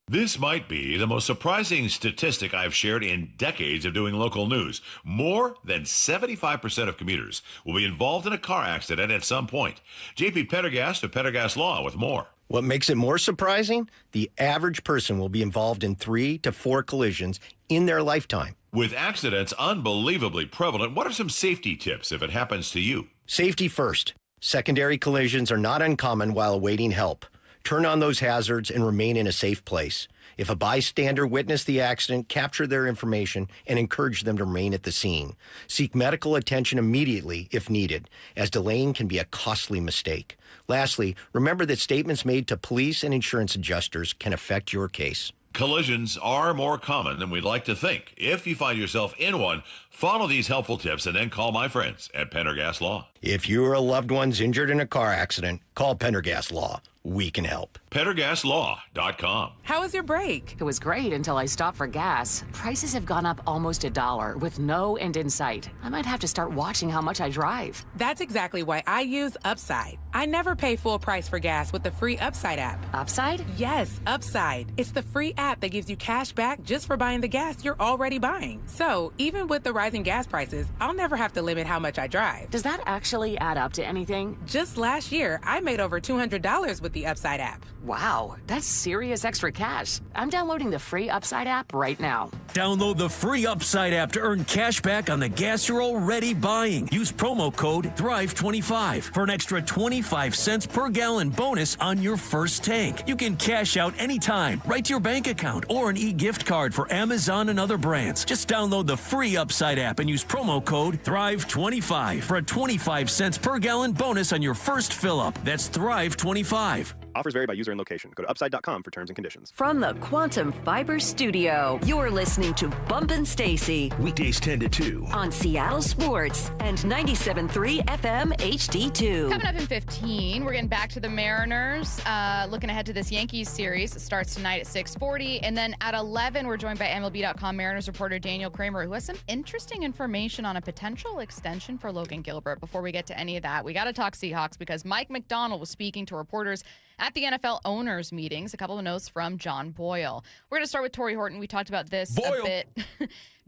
Speaker 20: This might be the most surprising statistic I've shared in decades of doing local news. More than 75% of commuters will be involved in a car accident at some point. JP Pendergast of Pendergast Law with more.
Speaker 21: What makes it more surprising? The average person will be involved in 3 to 4 collisions in their lifetime.
Speaker 20: With accidents unbelievably prevalent, what are some safety tips if it happens to you?
Speaker 21: Safety first. Secondary collisions are not uncommon while awaiting help. Turn on those hazards and remain in a safe place. If a bystander witnessed the accident, capture their information and encourage them to remain at the scene. Seek medical attention immediately if needed, as delaying can be a costly mistake. Lastly, remember that statements made to police and insurance adjusters can affect your case.
Speaker 20: Collisions are more common than we'd like to think. If you find yourself in one, follow these helpful tips and then call my friends at Pendergast Law.
Speaker 21: If you or a loved one's injured in a car accident, call Pendergast Law. We can help.
Speaker 20: PendergastLaw.com.
Speaker 22: How was your break?
Speaker 23: It was great until I stopped for gas. Prices have gone up almost $1 with no end in sight. I might have to start watching how much I drive.
Speaker 22: That's exactly why I use Upside. I never pay full price for gas with the free Upside app.
Speaker 23: Upside?
Speaker 22: Yes, Upside. It's the free app that gives you cash back just for buying the gas you're already buying. So even with the rising gas prices, I'll never have to limit how much I drive.
Speaker 23: Does that actually add up to anything?
Speaker 22: Just last year, I made over $200 with the Upside app.
Speaker 23: Wow, that's serious extra cash. I'm downloading the free Upside app right now.
Speaker 2: Download the free Upside app to earn cash back on the gas you're already buying. Use promo code THRIVE25 for an extra 25 cents per gallon bonus on your first tank. You can cash out anytime, right to your bank account, or an e-gift card for Amazon and other brands. Just download the free Upside app and use promo code THRIVE25 for a 25 cents per gallon bonus on your first fill-up. That's THRIVE25.
Speaker 6: Offers vary by user and location. Go to upside.com for terms and conditions.
Speaker 8: From the Quantum Fiber Studio, you're listening to Bump and Stacy.
Speaker 3: Weekdays 10 to 2.
Speaker 8: On Seattle Sports and 97.3 FM HD2.
Speaker 1: Coming up in 15, we're getting back to the Mariners. Looking ahead to this Yankees series. It starts tonight at 6:40. And then at 11, we're joined by MLB.com Mariners reporter Daniel Kramer, who has some interesting information on a potential extension for Logan Gilbert. Before we get to any of that, we got to talk Seahawks because Mike Macdonald was speaking to reporters at the NFL owners meetings. A couple of notes from John Boyle. We're going to start with Tory Horton. We talked about this a bit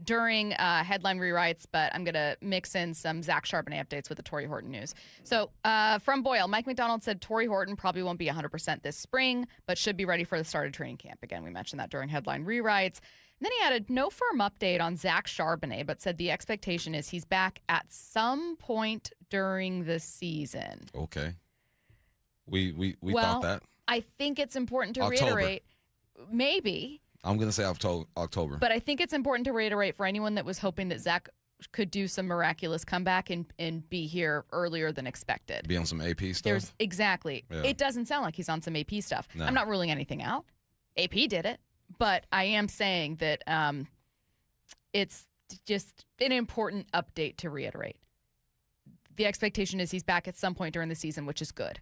Speaker 1: during headline rewrites, but I'm going to mix in some Zach Charbonnet updates with the Tory Horton news. So from Boyle, Mike Macdonald said Tory Horton probably won't be 100% this spring, but should be ready for the start of training camp. Again, we mentioned that during headline rewrites. And then he added no firm update on Zach Charbonnet, but said the expectation is he's back at some point during the season.
Speaker 5: Okay. We thought that.
Speaker 1: I think it's important to reiterate. Maybe.
Speaker 5: I'm going to say October.
Speaker 1: But I think it's important to reiterate for anyone that was hoping that Zach could do some miraculous comeback and be here earlier than expected.
Speaker 5: Be on some AP stuff?
Speaker 1: Exactly.
Speaker 5: Yeah.
Speaker 1: It doesn't sound like he's on some AP stuff.
Speaker 5: No.
Speaker 1: I'm not ruling anything out. AP did it. But I am saying that it's just an important update to reiterate. The expectation is he's back at some point during the season, which is good.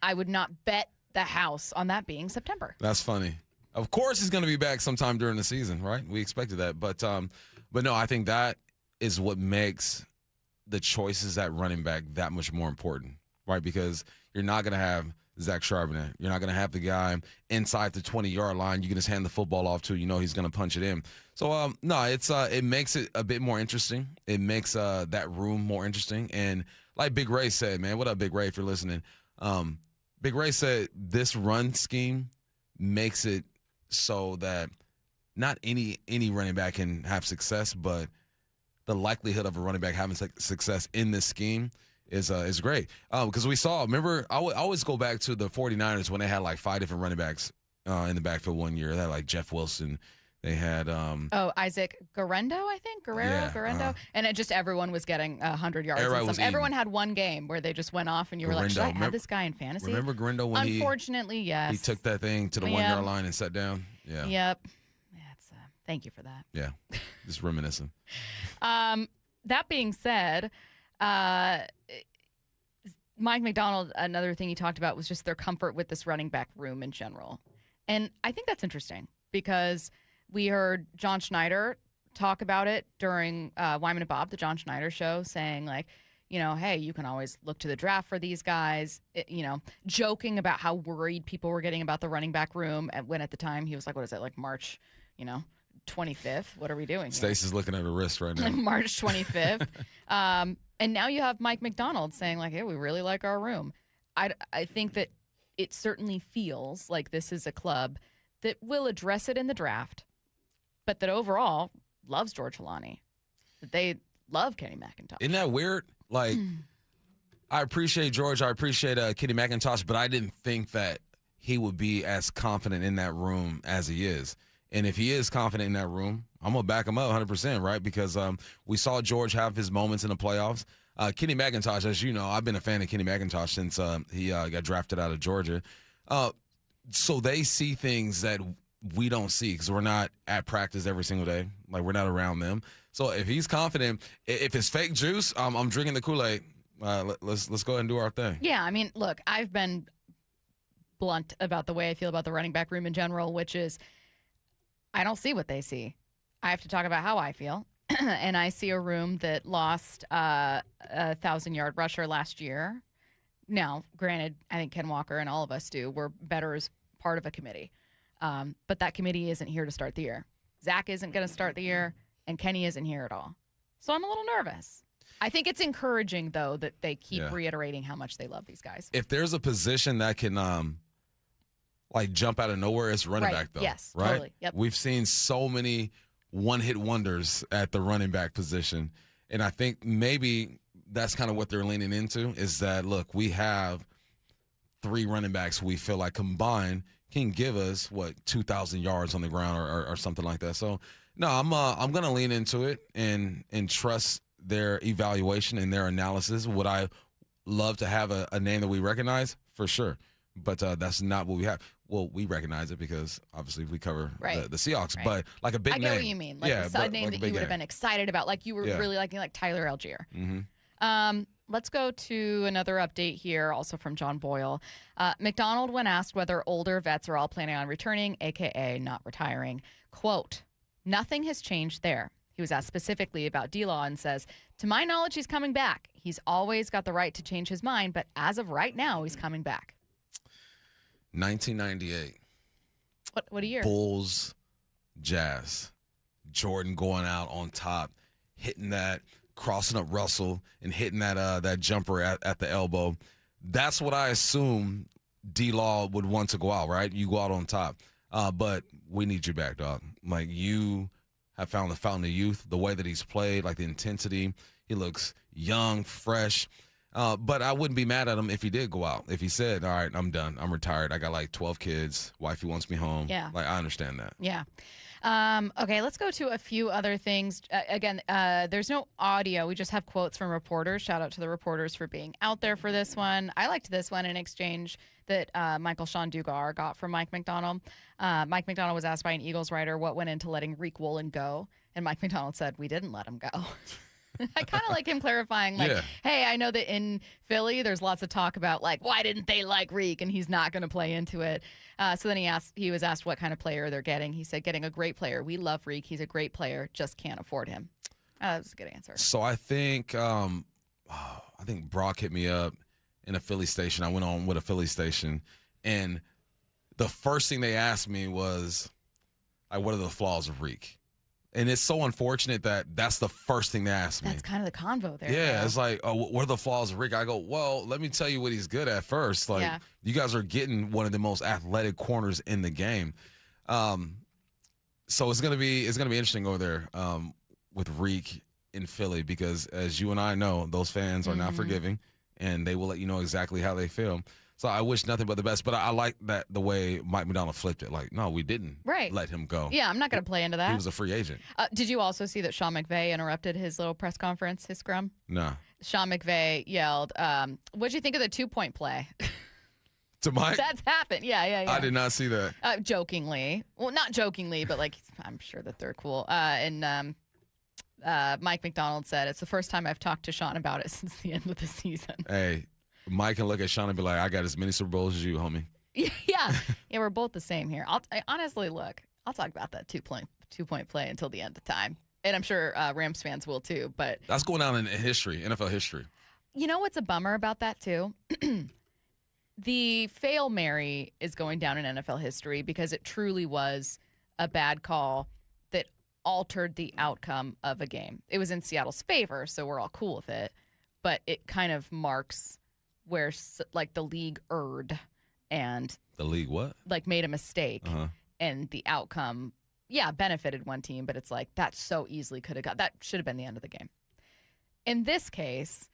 Speaker 1: I would not bet the house on that being September.
Speaker 5: That's funny. Of course he's going to be back sometime during the season, right? We expected that. But no, I think that is what makes the choices at running back that much more important, right? Because you're not going to have Zach Charbonnet. You're not going to have the guy inside the 20-yard line. You can just hand the football off to, he's going to punch it in. So, no, it makes it a bit more interesting. It makes that room more interesting. And like Big Ray said, man, what up, Big Ray, if you're listening? Big Ray said this run scheme makes it so that not any running back can have success, but the likelihood of a running back having success in this scheme is great. Because we saw, remember, I always go back to the 49ers when they had like 5 different running backs in the backfield one year. They had like Jeff Wilson. They had
Speaker 1: Isaac Guerrero, I think. Guerrero. And everyone was getting 100 yards. Everyone had one game where they just went off and you were like, should I have this guy in fantasy?
Speaker 5: Remember Guerrero when
Speaker 1: Unfortunately, yes.
Speaker 5: He took that thing to the 1-yard line and sat down? Yeah.
Speaker 1: Yep. Thank you for that.
Speaker 5: Yeah. Just reminiscing.
Speaker 1: That being said, Mike Macdonald, another thing he talked about was just their comfort with this running back room in general. And I think that's interesting because we heard John Schneider talk about it during Wyman and Bob, the John Schneider show, saying like, hey, you can always look to the draft for these guys, joking about how worried people were getting about the running back room when at the time he was like, what is it, like March, 25th? What are we doing here?
Speaker 5: Stacey's looking at her wrist right now.
Speaker 1: March 25th. And now you have Mike Macdonald saying like, hey, we really like our room. I think that it certainly feels like this is a club that will address it in the draft, but that overall loves George Holani, that they love Kenny McIntosh.
Speaker 5: Isn't that weird? Like, I appreciate George. I appreciate Kenny McIntosh, but I didn't think that he would be as confident in that room as he is. And if he is confident in that room, I'm going to back him up 100%, right? Because we saw George have his moments in the playoffs. Kenny McIntosh, as you know, I've been a fan of Kenny McIntosh since he got drafted out of Georgia. So they see things that we don't see because we're not at practice every single day. Like, we're not around them. So if he's confident, if it's fake juice, I'm drinking the Kool-Aid. Let's go ahead and do our thing.
Speaker 1: Yeah, I mean, look, I've been blunt about the way I feel about the running back room in general, which is I don't see what they see. I have to talk about how I feel. And I see a room that lost a 1,000-yard rusher last year. Now, granted, I think Ken Walker and all of us do. We're better as part of a committee. But that committee isn't here to start the year. Zach isn't going to start the year, and Kenny isn't here at all. So I'm a little nervous. I think it's encouraging, though, that they keep reiterating how much they love these guys.
Speaker 5: If there's a position that can like jump out of nowhere as running back, though.
Speaker 1: Yes,
Speaker 5: right?
Speaker 1: totally. Yep.
Speaker 5: We've seen so many one-hit wonders at the running back position, and I think maybe that's kind of what they're leaning into is that, look, we have 3 running backs we feel like combined can give us, 2,000 yards on the ground or something like that. So, no, I'm going to lean into it and trust their evaluation and their analysis. Would I love to have a name that we recognize? For sure. But that's not what we have. Well, we recognize it because obviously we cover the Seahawks. Right. But like a big name.
Speaker 1: I get what you mean. Like a side name that you would have been excited about. Like you were really liking like Tyler Algier.
Speaker 5: Mm-hmm.
Speaker 1: Let's go to another update here, also from John Boyle. Macdonald, when asked whether older vets are all planning on returning, a.k.a. not retiring, quote, "Nothing has changed there." He was asked specifically about D-Law and says, "To my knowledge, he's coming back. He's always got the right to change his mind, but as of right now, he's coming back."
Speaker 5: 1998.
Speaker 1: What a year?
Speaker 5: Bulls, Jazz. Jordan going out on top, hitting that, crossing up Russell, and hitting that jumper at the elbow. That's what I assume D-Law would want to go out, right? You go out on top. But we need you back, dog. Like, you have found the fountain of youth, the way that he's played, like the intensity. He looks young, fresh. But I wouldn't be mad at him if he did go out. If he said, all right, I'm done. I'm retired. I got like 12 kids. Wifey wants me home.
Speaker 1: Yeah.
Speaker 5: Like, I understand that.
Speaker 1: Yeah. Okay, let's go to a few other things. Again, there's no audio. We just have quotes from reporters. Shout out to the reporters for being out there for this one. I liked this one in exchange that Michael Sean Dugar got from Mike Macdonald. Mike Macdonald was asked by an Eagles writer what went into letting Reek Woolen go. And Mike Macdonald said, "We didn't let him go." I kind of like him clarifying, like, hey, I know that in Philly there's lots of talk about, like, why didn't they like Reek? And he's not going to play into it. So then he was asked what kind of player they're getting. He said, getting a great player. We love Reek. He's a great player. Just can't afford him. That was a good answer.
Speaker 5: So I think Brock hit me up in a Philly station. I went on with a Philly station, and the first thing they asked me was, like, what are the flaws of Reek? And it's so unfortunate that that's the first thing they asked me.
Speaker 1: That's kind of the convo there.
Speaker 5: Yeah, it's like, oh, what are the flaws of Rick? I go, well, let me tell you what he's good at first. Like, you guys are getting one of the most athletic corners in the game. So it's gonna be interesting over there with Reek in Philly because, as you and I know, those fans are not forgiving, and they will let you know exactly how they feel. So I wish nothing but the best, but I like that the way Mike Macdonald flipped it. Like, no, we didn't let him go.
Speaker 1: Yeah, I'm not going to play into that.
Speaker 5: He was a free agent.
Speaker 1: Did you also see that Sean McVay interrupted his little press conference, his scrum?
Speaker 5: No.
Speaker 1: Sean McVay yelled, what'd you think of the 2-point play?
Speaker 5: To Mike?
Speaker 1: That's happened. Yeah.
Speaker 5: I did not see that.
Speaker 1: Jokingly. Well, not jokingly, but, like, I'm sure that they're cool. And Mike Macdonald said, it's the first time I've talked to Sean about it since the end of the season.
Speaker 5: Hey. Mike can look at Sean and be like, I got as many Super Bowls as you, homie.
Speaker 1: Yeah, we're both the same here. Honestly, look, I'll talk about that two-point play until the end of time. And I'm sure Rams fans will too. But
Speaker 5: that's going down in history, NFL history.
Speaker 1: You know what's a bummer about that too? The Fail Mary is going down in NFL history because it truly was a bad call that altered the outcome of a game. It was in Seattle's favor, so we're all cool with it. But it kind of marks where, like, the league erred and
Speaker 5: the league
Speaker 1: made a mistake, and the outcome benefited one team, but it's like that so easily could have got that should have been the end of the game. In this case,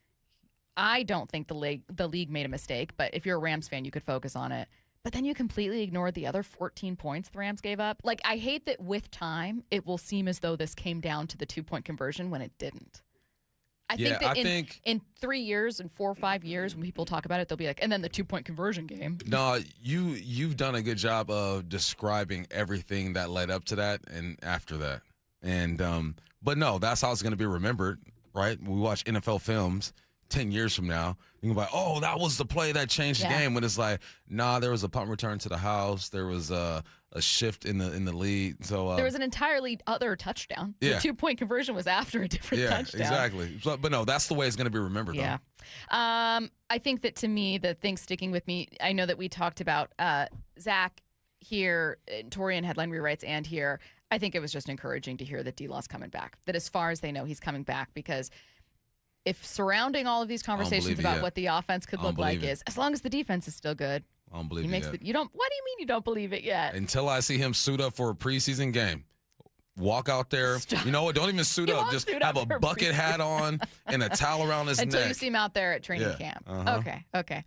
Speaker 1: I don't think the league made a mistake, but if you're a Rams fan, you could focus on it. But then you completely ignored the other 14 points the Rams gave up. Like, I hate that with time it will seem as though this came down to the 2-point conversion when it didn't. I think that in 3 years and 4 or 5 years, when people talk about it, they'll be like, and then the 2-point conversion game.
Speaker 5: No, you've done a good job of describing everything that led up to that and after that. And but no, that's how it's going to be remembered, right? We watch NFL films 10 years from now, you can be like, oh, that was the play that changed the game. When it's like, nah, there was a punt return to the house. There was a shift in the lead. So
Speaker 1: there was an entirely other touchdown. The 2-point conversion was after a different touchdown.
Speaker 5: Yeah, exactly. But no, that's the way it's going to be remembered, though.
Speaker 1: I think that, to me, the thing sticking with me, I know that we talked about Zach here, Tory in headline rewrites, and here. I think it was just encouraging to hear that D-Law's coming back, that as far as they know, he's coming back, because if surrounding all of these conversations about what the offense could look like is, as long as the defense is still good,
Speaker 5: I don't believe
Speaker 1: He makes
Speaker 5: it yet.
Speaker 1: You don't. What do you mean you don't believe it yet?
Speaker 5: Until I see him suit up for a preseason game. Walk out there.
Speaker 1: Stop.
Speaker 5: You know what? Don't even suit up. Just have a bucket hat on and a towel around his
Speaker 1: Until
Speaker 5: neck.
Speaker 1: you see him out there at training camp.
Speaker 5: Uh-huh.
Speaker 1: Okay.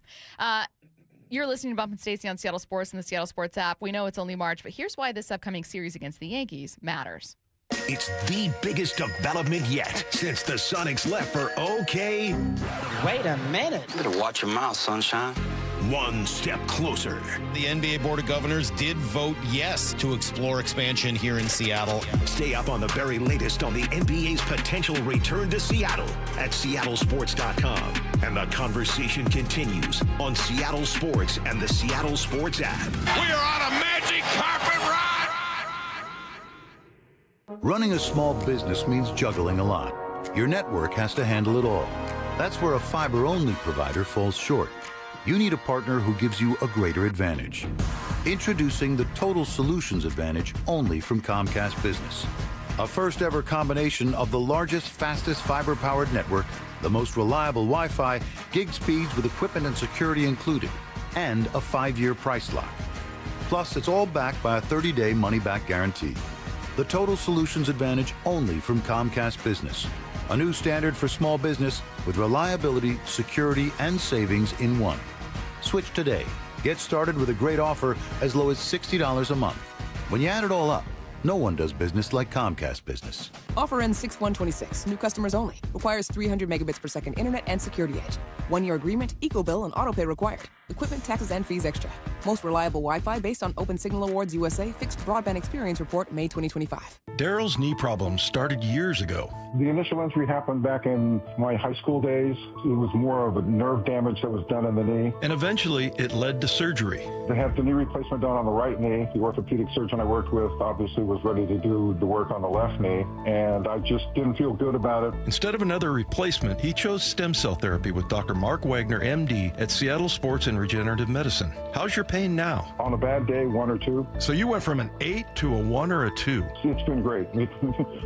Speaker 1: You're listening to Bump and Stacy on Seattle Sports and the Seattle Sports app. We know it's only March, but here's why this upcoming series against the Yankees matters.
Speaker 3: It's the biggest development yet since the Sonics left for OK.
Speaker 4: Wait a minute. You better watch your mouth, sunshine.
Speaker 3: One step closer.
Speaker 7: The NBA Board of Governors did vote yes to explore expansion here in Seattle.
Speaker 3: Stay up on the very latest on the NBA's potential return to Seattle at seattlesports.com. And the conversation continues on Seattle Sports and the Seattle Sports app.
Speaker 9: We are on a magic carpet ride.
Speaker 10: Running a small business means juggling a lot. Your network has to handle it all. That's where a fiber-only provider falls short. You need a partner who gives you a greater advantage. Introducing the Total Solutions Advantage only from Comcast Business. A first-ever combination of the largest, fastest fiber-powered network, the most reliable Wi-Fi, gig speeds with equipment and security included, and a 5-year price lock. Plus, it's all backed by a 30-day money-back guarantee. The Total Solutions Advantage only from Comcast Business. A new standard for small business with reliability, security, and savings in one. Switch today. Get started with a great offer as low as $60 a month. When you add it all up, no one does business like Comcast Business.
Speaker 24: Offer ends 6/1/26. New customers only. Requires 300 megabits per second internet and security edge. 1-year agreement, eco-bill, and autopay required. Equipment, taxes, and fees extra. Most reliable Wi-Fi based on Open Signal Awards USA Fixed Broadband Experience Report, May 2025.
Speaker 25: Daryl's knee problems started years ago.
Speaker 26: The initial injury happened back in my high school days. It was more of a nerve damage that was done in the knee.
Speaker 25: And eventually, it led to surgery.
Speaker 26: They had the knee replacement done on the right knee. The orthopedic surgeon I worked with obviously was ready to do the work on the left knee, and I just didn't feel good about it.
Speaker 25: Instead of another replacement, he chose stem cell therapy with Dr. Mark Wagner, MD, at Seattle Sports and Regenerative Medicine. How's your pain now?
Speaker 26: On a bad day, 1 or 2.
Speaker 25: So you went from an 8 to a 1 or a 2?
Speaker 26: It's been great.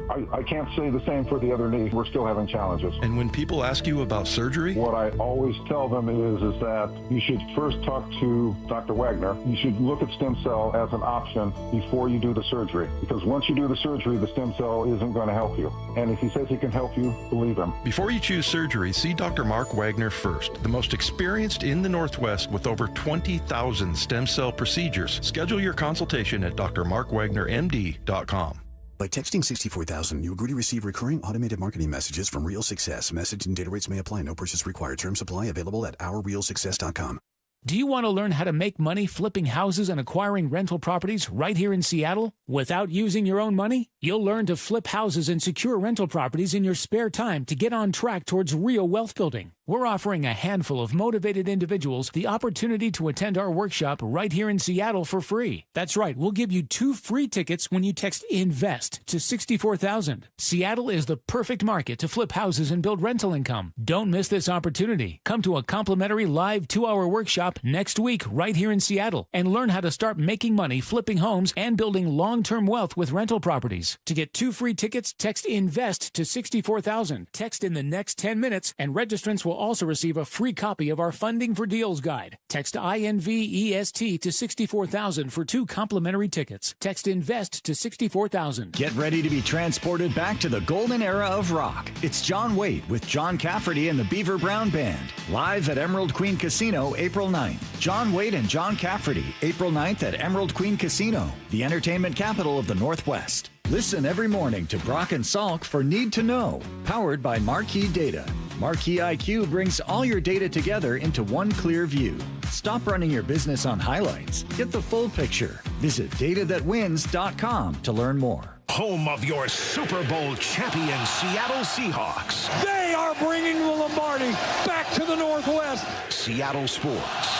Speaker 26: I can't say the same for the other knee. We're still having challenges.
Speaker 25: And when people ask you about surgery?
Speaker 26: What I always tell them is that you should first talk to Dr. Wagner. You should look at stem cell as an option before you do the surgery. Because once you do the surgery, the stem cell isn't going to help you. And if he says he can help you, believe him.
Speaker 25: Before you choose surgery, see Dr. Mark Wagner first, the most experienced in the Northwest with over 20,000 stem cell procedures. Schedule your consultation at drmarkwagnermd.com.
Speaker 27: By texting 64,000, you agree to receive recurring automated marketing messages from Real Success. Message and data rates may apply. No purchase required. Terms apply. Available at ourrealsuccess.com.
Speaker 28: Do you want to learn how to make money flipping houses and acquiring rental properties right here in Seattle without using your own money? You'll learn to flip houses and secure rental properties in your spare time to get on track towards real wealth building. We're offering a handful of motivated individuals the opportunity to attend our workshop right here in Seattle for free. That's right, we'll give you 2 free tickets when you text INVEST to 64,000. Seattle is the perfect market to flip houses and build rental income. Don't miss this opportunity. Come to a complimentary live 2-hour workshop next week right here in Seattle and learn how to start making money flipping homes and building long-term wealth with rental properties. To get 2 free tickets, text INVEST to 64,000. Text in the next 10 minutes and registrants will also receive a free copy of our Funding for Deals guide. Text INVEST to 64,000 for 2 complimentary tickets. Text INVEST to 64,000.
Speaker 12: Get ready to be transported back to the golden era of rock. It's John Waite with John Cafferty and the Beaver Brown Band. Live at Emerald Queen Casino, April 9th. John Waite and John Cafferty, April 9th at Emerald Queen Casino, the entertainment capital of the Northwest. Listen every morning to Brock and Salk for Need to Know, powered by Marquee Data. Marquee IQ brings all your data together into one clear view. Stop running your business on highlights. Get the full picture. Visit datathatwins.com to learn more.
Speaker 3: Home of your Super Bowl champion Seattle Seahawks.
Speaker 19: They are bringing the Lombardi back to the Northwest.
Speaker 3: Seattle Sports.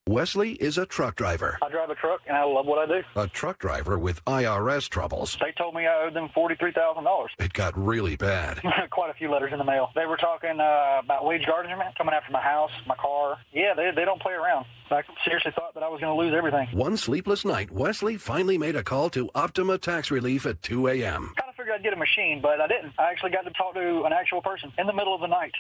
Speaker 16: Wesley is a truck driver.
Speaker 29: I drive a truck, and I love what I do.
Speaker 16: A truck driver with IRS troubles.
Speaker 29: They told me I owed them $43,000.
Speaker 16: It got really bad.
Speaker 29: Quite a few letters in the mail. They were talking about wage garnishment, coming after my house, my car. Yeah, they don't play around. I seriously thought that I was going to lose everything.
Speaker 16: One sleepless night, Wesley finally made a call to Optima Tax Relief at 2 a.m.
Speaker 29: Kind of figured I'd get a machine, but I didn't. I actually got to talk to an actual person in the middle of the night.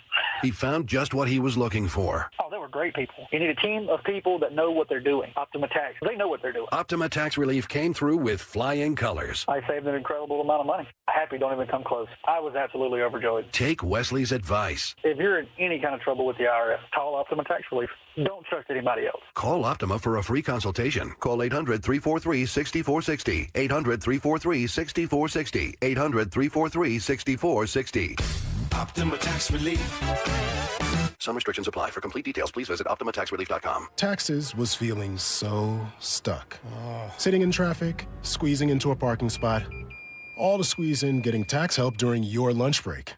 Speaker 16: He found just what he was looking for.
Speaker 29: Oh, they were great people. You need a team of people that know what they're doing. Optima Tax, they know what they're doing.
Speaker 16: Optima Tax Relief came through with flying colors.
Speaker 29: I saved an incredible amount of money. Happy don't even come close. I was absolutely overjoyed.
Speaker 16: Take Wesley's advice.
Speaker 29: If you're in any kind of trouble with the IRS, call Optima Tax Relief. Don't trust anybody else.
Speaker 16: Call Optima for a free consultation. Call 800-343-6460. 800-343-6460. 800-343-6460.
Speaker 9: Optima Tax Relief.
Speaker 16: Some restrictions apply. For complete details, please visit OptimaTaxRelief.com.
Speaker 11: Taxes was feeling so stuck. Sitting in traffic, squeezing into a parking spot, all to squeeze in getting tax help during your lunch break.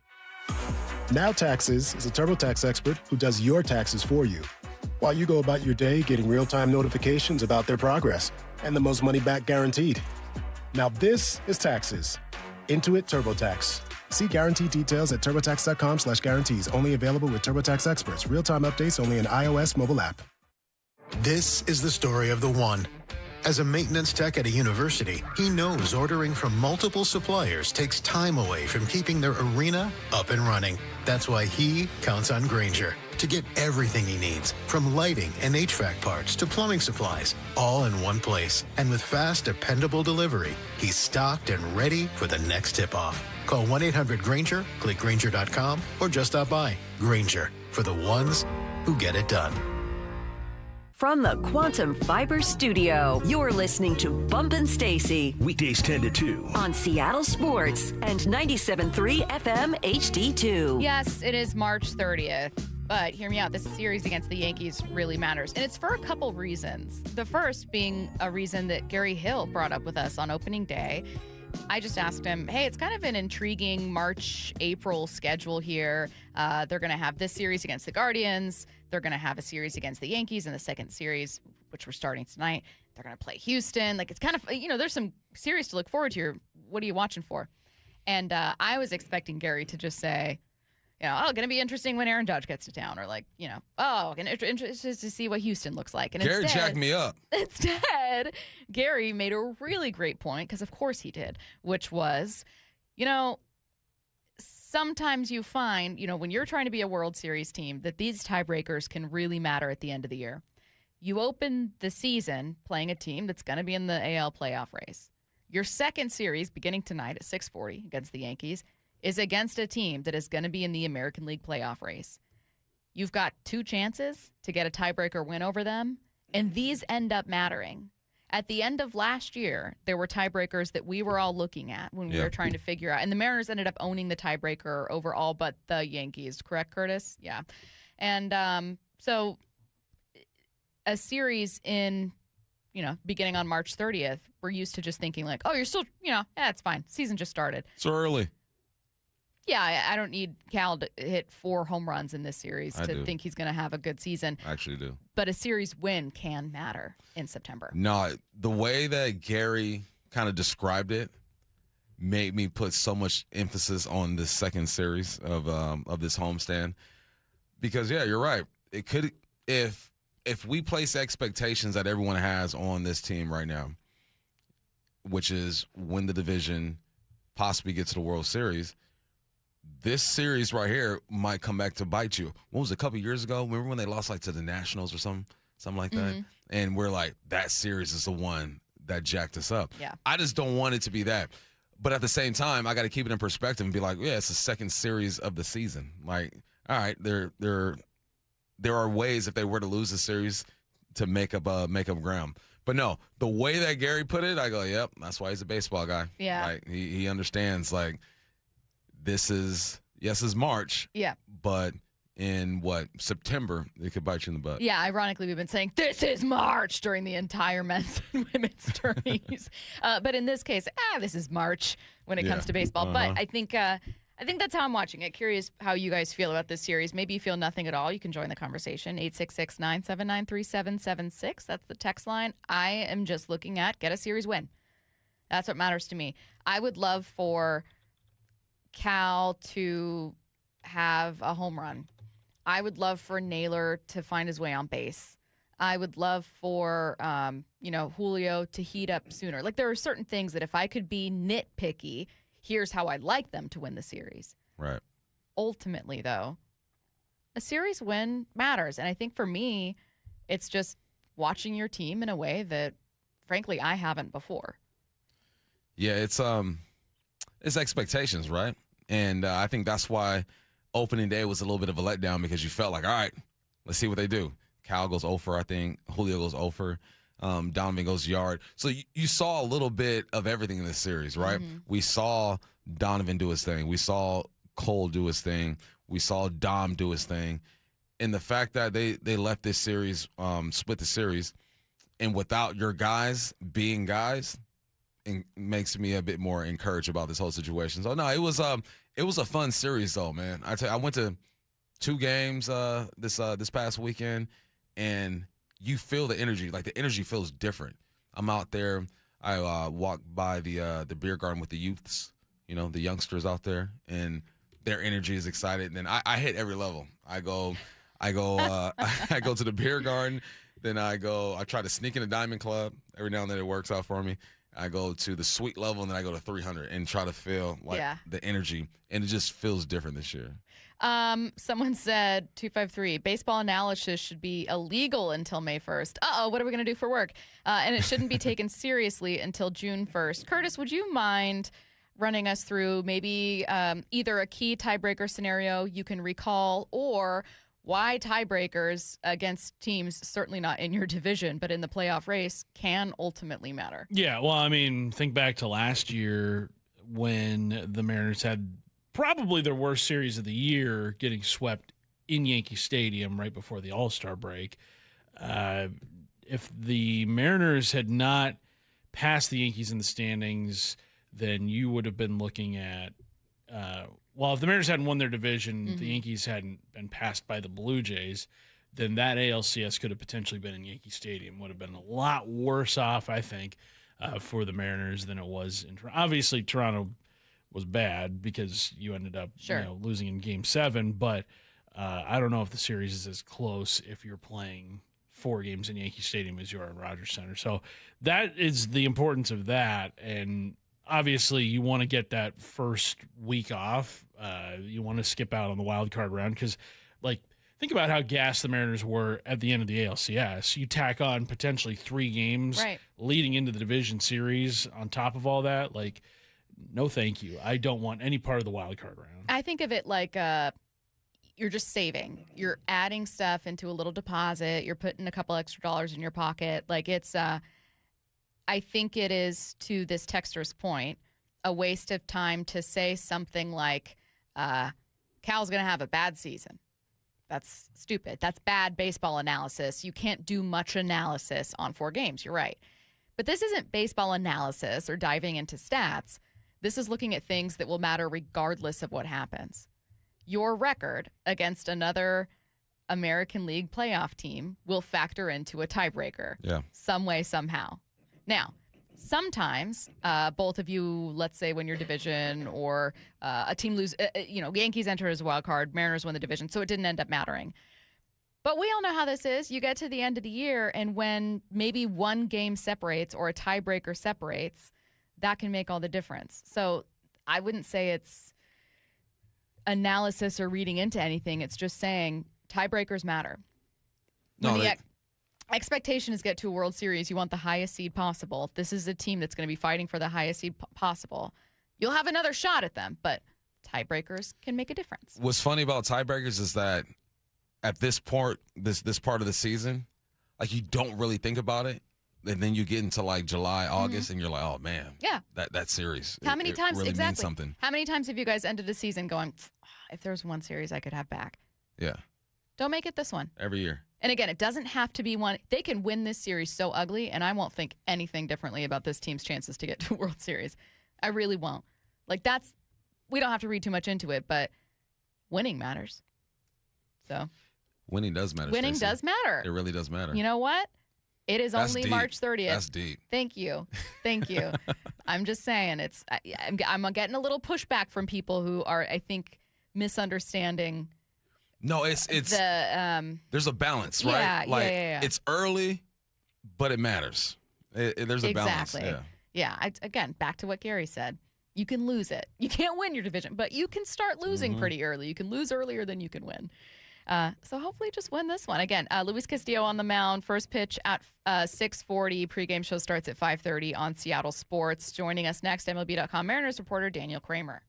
Speaker 11: Now Taxes is a TurboTax expert who does your taxes for you, while you go about your day getting real-time notifications about their progress and the most money back guaranteed. Now this is Taxes. Intuit TurboTax. See guarantee details at turbotax.com/guarantees. Only available with TurboTax experts. Real-time updates only in iOS mobile app.
Speaker 13: This is the story of the one. As a maintenance tech at a university, he knows ordering from multiple suppliers takes time away from keeping their arena up and running. That's why he counts on Grainger to get everything he needs, from lighting and HVAC parts to plumbing supplies, all in one place. And with fast, dependable delivery, he's stocked and ready for the next tip-off. Call 1-800-GRAINGER, click Grainger.com, or just stop by. Grainger, for the ones who get it done.
Speaker 8: From the Quantum Fiber Studio, you're listening to Bump Stacy.
Speaker 2: Weekdays 10 to 2.
Speaker 8: On Seattle Sports and 97.3 FM HD2.
Speaker 1: Yes, it is March 30th. But hear me out, this series against the Yankees really matters. And it's for a couple reasons. The first being a reason that Gary Hill brought up with us on opening day. I just asked him, hey, it's kind of an intriguing March-April schedule here. They're going to have this series against the Guardians. They're going to have a series against the Yankees in the second series, which we're starting tonight. They're going to play Houston. Like, it's kind of, there's some series to look forward to here. What are you watching for? And I was expecting Gary to just say, going to be interesting when Aaron Judge gets to town, or interested to see what Houston looks like. And
Speaker 5: Gary jacked me up.
Speaker 1: Instead, Gary made a really great point, because of course he did, which was, sometimes you find, when you're trying to be a World Series team, that these tiebreakers can really matter at the end of the year. You open the season playing a team that's going to be in the AL playoff race. Your second series, beginning tonight at 6:40 against the Yankees, is against a team that is going to be in the American League playoff race. You've got two chances to get a tiebreaker win over them, and these end up mattering. At the end of last year, there were tiebreakers that we were all looking at when we were trying to figure out. And the Mariners ended up owning the tiebreaker over all but the Yankees. Correct, Curtis? Yeah. And so a series in, beginning on March 30th, we're used to just thinking like, oh, you're still, it's fine. Season just started.
Speaker 5: So early.
Speaker 1: Yeah, I don't need Cal to hit 4 home runs in this series to think he's going to have a good season.
Speaker 5: I actually do.
Speaker 1: But a series win can matter in September.
Speaker 5: No, the way that Gary kind of described it made me put so much emphasis on the second series of this homestand. Because, yeah, you're right. It could, if we place expectations that everyone has on this team right now, which is win the division, possibly get to the World Series, this series right here might come back to bite you. What was it, a couple years ago? Remember when they lost to the Nationals or something like that?
Speaker 1: Mm-hmm.
Speaker 5: And we're like, that series is the one that jacked us up.
Speaker 1: Yeah.
Speaker 5: I just don't want it to be that. But at the same time, I got to keep it in perspective and be like, yeah, it's the second series of the season. Like, all right, there are ways if they were to lose the series to make up ground. But no, the way that Gary put it, I go, yep, that's why he's a baseball guy.
Speaker 1: Yeah.
Speaker 5: Like he understands this is March.
Speaker 1: Yeah.
Speaker 5: But in September, it could bite you in the butt.
Speaker 1: Yeah, ironically, we've been saying this is March during the entire men's and women's tourneys. But in this case, this is March when it comes to baseball.
Speaker 5: Uh-huh.
Speaker 1: But I think that's how I'm watching it. Curious how you guys feel about this series. Maybe you feel nothing at all. You can join the conversation. 866-979-3776. That's the text line. I am just looking at get a series win. That's what matters to me. I would love for Cal to have a home run. I would love for Naylor to find his way on base. I would love for, Julio to heat up sooner. Like, there are certain things that if I could be nitpicky, here's how I'd like them to win the series.
Speaker 5: Right.
Speaker 1: Ultimately, though, a series win matters. And I think for me, it's just watching your team in a way that, frankly, I haven't before.
Speaker 5: Yeah, it's expectations, right? And I think that's why opening day was a little bit of a letdown, because you felt like, all right, let's see what they do. Cal goes 0 for, I think. Julio goes 0 for. Donovan goes yard. So you saw a little bit of everything in this series, right?
Speaker 1: Mm-hmm.
Speaker 5: We saw Donovan do his thing. We saw Cole do his thing. We saw Dom do his thing. And the fact that they left this series, split the series, and without your guys being guys, it makes me a bit more encouraged about this whole situation. So, no, it was a fun series, though, man. I went to 2 games this past weekend, and you feel the energy. Like, the energy feels different. I'm out there. I walk by the beer garden with the youths, the youngsters out there, and their energy is excited. And then I hit every level. I go I go to the beer garden, then I try to sneak in the Diamond Club. Every now and then it works out for me. I go to the suite level, and then I go to 300 and try to feel the energy. And it just feels different this year.
Speaker 1: Someone said, 253, baseball analysis should be illegal until May 1st. What are we going to do for work? And it shouldn't be taken seriously until June 1st. Curtis, would you mind running us through maybe either a key tiebreaker scenario you can recall, or why tiebreakers against teams, certainly not in your division, but in the playoff race, can ultimately matter?
Speaker 6: Yeah, well, I mean, think back to last year when the Mariners had probably their worst series of the year, getting swept in Yankee Stadium right before the All-Star break. If the Mariners had not passed the Yankees in the standings, then you would have been looking at if the Mariners hadn't won their division, the Yankees hadn't been passed by the Blue Jays, then that ALCS could have potentially been in Yankee Stadium. Would have been a lot worse off, I think, for the Mariners than it was in Toronto. Obviously, Toronto was bad because you ended up losing in Game 7, but I don't know if the series is as close if you're playing 4 games in Yankee Stadium as you are at Rogers Center. So that is the importance of that, and obviously you want to get that first week off. You want to skip out on the wild card round because, think about how gassed the Mariners were at the end of the ALCS. You tack on potentially 3 games leading into the division series on top of all that. No, thank you. I don't want any part of the wild card round.
Speaker 1: I think of it like you're just saving. You're adding stuff into a little deposit. You're putting a couple extra dollars in your pocket. I think it is, to this texter's point, a waste of time to say something like, Cal's going to have a bad season. That's stupid. That's bad baseball analysis. You can't do much analysis on 4 games. You're right. But this isn't baseball analysis or diving into stats. This is looking at things that will matter regardless of what happens. Your record against another American League playoff team will factor into a tiebreaker.
Speaker 5: Yeah.
Speaker 1: Some way, somehow. Now, sometimes both of you, let's say win your division, or a team lose, Yankees enter as a wild card, Mariners win the division, so it didn't end up mattering. But we all know how this is. You get to the end of the year, and when maybe 1 game separates or a tiebreaker separates, that can make all the difference. So I wouldn't say it's analysis or reading into anything. It's just saying tiebreakers matter. Expectation is get to a World Series. You want the highest seed possible. This is a team that's going to be fighting for the highest seed possible. You'll have another shot at them, but tiebreakers can make a difference.
Speaker 5: What's funny about tiebreakers is that at this part, this part of the season, you don't really think about it, and then you get into July, August, and you're like, oh man, that series.
Speaker 1: How many times
Speaker 5: really
Speaker 1: exactly?
Speaker 5: means something.
Speaker 1: How many times have you guys ended the season going, if there's one series I could have back?
Speaker 5: Yeah.
Speaker 1: Don't make it this one.
Speaker 5: Every year.
Speaker 1: And again, it doesn't have to be one. They can win this series so ugly, and I won't think anything differently about this team's chances to get to a World Series. I really won't. We don't have to read too much into it, but winning matters. So
Speaker 5: winning does matter.
Speaker 1: Winning
Speaker 5: Stacey.
Speaker 1: Does matter.
Speaker 5: It really does matter.
Speaker 1: You know what? It is only
Speaker 5: deep.
Speaker 1: March 30th.
Speaker 5: That's deep.
Speaker 1: Thank you. I'm just saying, I'm getting a little pushback from people who are, I think, misunderstanding.
Speaker 5: No, it's there's a balance, right?
Speaker 1: Yeah.
Speaker 5: It's early, but it matters. There's a balance.
Speaker 1: Exactly. Yeah. Again, back to what Gary said. You can lose it. You can't win your division, but you can start losing pretty early. You can lose earlier than you can win. So hopefully just win this one. Again, Luis Castillo on the mound. First pitch at 6:40. Pregame show starts at 5:30 on Seattle Sports. Joining us next, MLB.com Mariners reporter Daniel Kramer.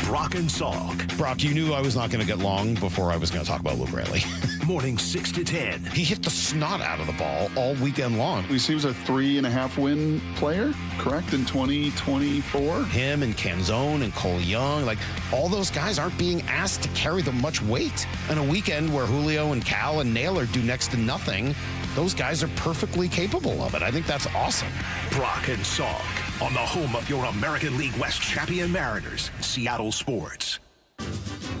Speaker 3: Brock and Salk.
Speaker 4: Brock, you knew I was not going to get long before I was going to talk about Luke Raley.
Speaker 3: Morning 6 to 10.
Speaker 4: He hit the snot out of the ball all weekend long.
Speaker 14: He was a 3.5 win player, correct, in 2024?
Speaker 4: Him and Canzone and Cole Young, like all those guys aren't being asked to carry the much weight. On a weekend where Julio and Cal and Naylor do next to nothing, those guys are perfectly capable of it. I think that's awesome.
Speaker 3: Brock and Salk on the home of your American League West champion Mariners, Seattle Sports.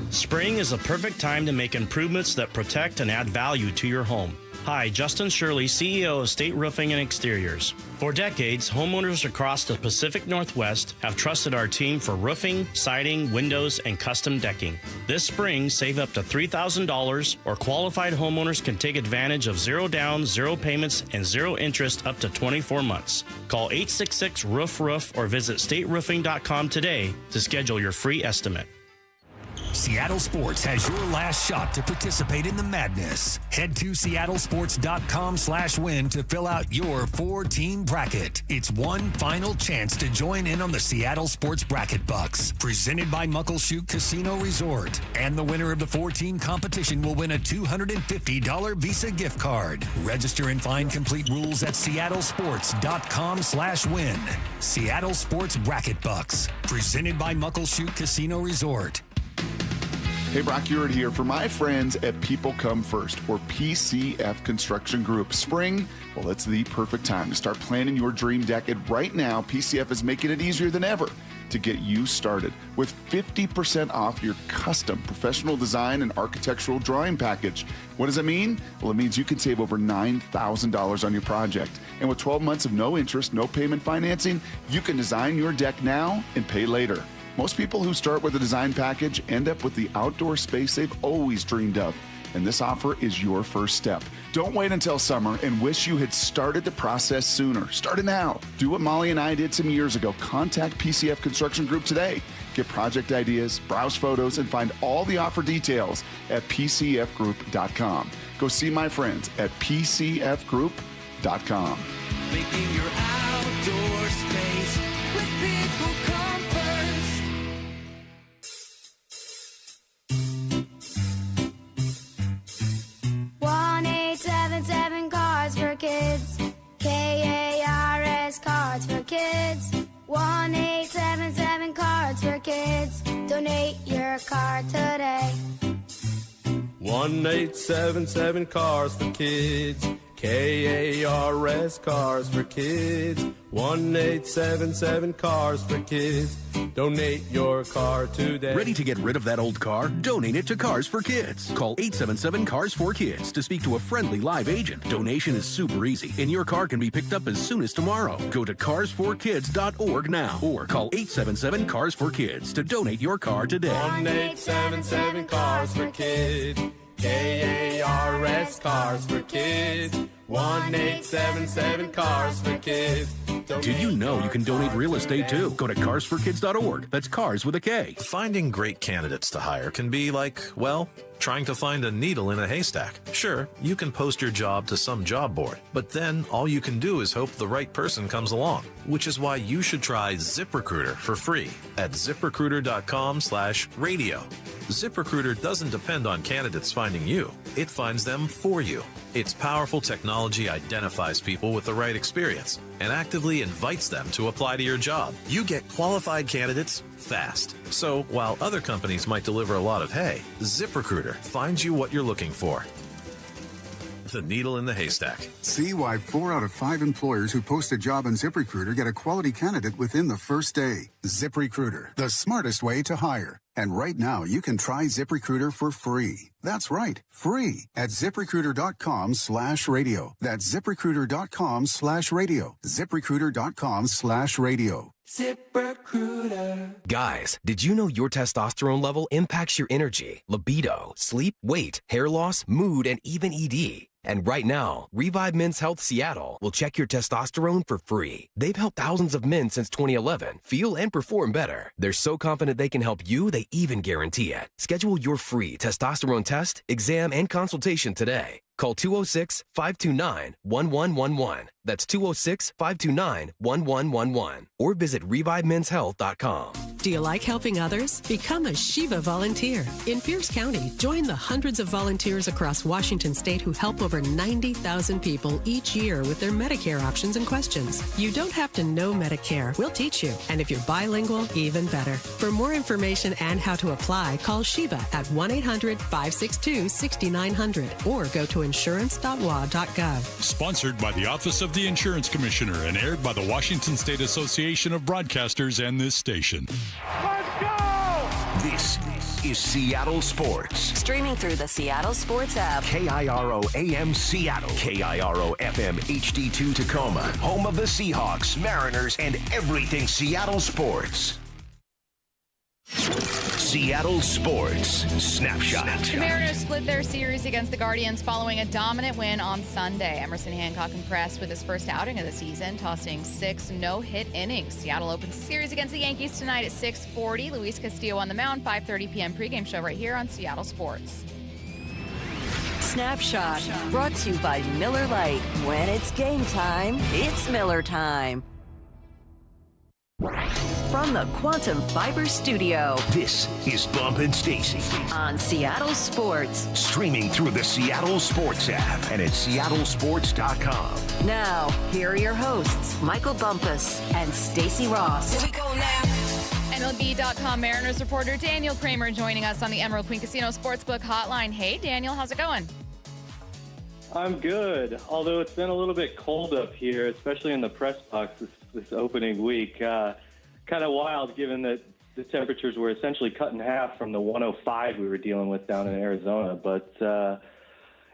Speaker 15: Spring is a perfect time to make improvements that protect and add value to your home. Hi, Justin Shirley, CEO of State Roofing and Exteriors. For decades, homeowners across the Pacific Northwest have trusted our team for roofing, siding, windows, and custom decking. This spring, save up to $3,000, or qualified homeowners can take advantage of 0 down, 0 payments, and 0 interest up to 24 months. Call 866-ROOF-ROOF or visit stateroofing.com today to schedule your free estimate.
Speaker 17: Seattle Sports has your last shot to participate in the madness. Head to seattlesports.com/win to fill out your 4-team bracket. It's one final chance to join in on the Seattle Sports Bracket Bucks, presented by Muckleshoot Casino Resort. And the winner of the 4-team competition will win a $250 Visa gift card. Register and find complete rules at seattlesports.com/win. Seattle Sports Bracket Bucks, presented by Muckleshoot Casino Resort.
Speaker 14: Hey, Brock Ewart here for my friends at People Come First, or PCF Construction Group. Spring, well, it's the perfect time to start planning your dream deck. And right now, PCF is making it easier than ever to get you started with 50% off your custom professional design and architectural drawing package. What does it mean? Well, it means you can save over $9,000 on your project. And with 12 months of no interest, no payment financing, you can design your deck now and pay later. Most people who start with a design package end up with the outdoor space they've always dreamed of. And this offer is your first step. Don't wait until summer and wish you had started the process sooner. Start it now. Do what Molly and I did some years ago. Contact PCF Construction Group today. Get project ideas, browse photos, and find all the offer details at PCFgroup.com. Go see my friends at PCFgroup.com.
Speaker 9: Making your outdoor space with People Come First.
Speaker 18: 1-877 Cards for Kids. KARS Cards for Kids. 1-877 Cards for Kids. Donate your card today.
Speaker 20: 1-877 Cars for Kids. KARS Cars for Kids. 1-877 Cars for Kids. Donate your car today.
Speaker 2: Ready to get rid of that old car? Donate it to Cars for Kids. Call 877 Cars for Kids to speak to a friendly live agent. Donation is super easy, and your car can be picked up as soon as tomorrow. Go to carsforkids.org now or call 877 Cars for Kids to donate your car today.
Speaker 20: 1-877 Cars for Kids. KARS Cars for Kids. 1-877 Cars for Kids.
Speaker 2: Did you know you can donate real estate too? Go to carsforkids.org. That's cars with a K.
Speaker 21: Finding great candidates to hire can be like, well, trying to find a needle in a haystack. Sure, you can post your job to some job board, but then all you can do is hope the right person comes along, which is why you should try ZipRecruiter for free at ZipRecruiter.com/radio. ZipRecruiter doesn't depend on candidates finding you. It finds them for you. Its powerful technology identifies people with the right experience and actively invites them to apply to your job. You get qualified candidates fast. So while other companies might deliver a lot of hay, ZipRecruiter finds you what you're looking for. The needle in the haystack.
Speaker 22: See why 4 out of 5 employers who post a job on ZipRecruiter get a quality candidate within the first day. ZipRecruiter, the smartest way to hire. And right now, you can try ZipRecruiter for free. That's right, free at ZipRecruiter.com/radio. That's ZipRecruiter.com/radio. ZipRecruiter.com/radio.
Speaker 23: ZipRecruiter. Guys, did you know your testosterone level impacts your energy, libido, sleep, weight, hair loss, mood, and even ED? And right now, Revive Men's Health Seattle will check your testosterone for free. They've helped thousands of men since 2011 feel and perform better. They're so confident they can help you, they even guarantee it. Schedule your free testosterone test, exam, and consultation today. Call 206-529-1111. That's 206-529-1111. Or visit ReviveMen'sHealth.com.
Speaker 7: Do you like helping others? Become a Shiva volunteer. In Pierce County, join the hundreds of volunteers across Washington state who help over 90,000 people each year with their Medicare options and questions. You don't have to know Medicare. We'll teach you. And if you're bilingual, even better. For more information and how to apply, call Shiva at 1-800-562-6900 or go to insurance.wa.gov.
Speaker 10: Sponsored by the Office of the Insurance Commissioner and aired by the Washington State Association of Broadcasters and this station.
Speaker 3: Let's go! This is Seattle Sports.
Speaker 8: Streaming through the Seattle Sports app.
Speaker 3: KIRO AM Seattle. KIRO FM HD2 Tacoma. Home of the Seahawks, Mariners, and everything Seattle sports. Seattle Sports Snapshot.
Speaker 1: The Mariners split their series against the Guardians following a dominant win on Sunday. Emerson Hancock impressed with his first outing of the season, tossing 6 no-hit innings. Seattle opens the series against the Yankees tonight at 6:40. Luis Castillo on the mound, 5:30 p.m. pregame show right here on Seattle Sports.
Speaker 8: Snapshot, brought to you by Miller Lite. When it's game time, it's Miller time. From the Quantum Fiber Studio,
Speaker 3: this is Bump and Stacy
Speaker 8: on Seattle Sports.
Speaker 3: Streaming through the Seattle Sports app and at seattlesports.com.
Speaker 8: Now, here are your hosts, Michael Bumpus and Stacy Ross.
Speaker 1: Here we go now. MLB.com Mariners reporter Daniel Kramer joining us on the Emerald Queen Casino Sportsbook Hotline. Hey, Daniel, how's it going?
Speaker 12: I'm good, although it's been a little bit cold up here, especially in the press box this opening week. Kind of wild given that the temperatures were essentially cut in half from the 105 we were dealing with down in Arizona. But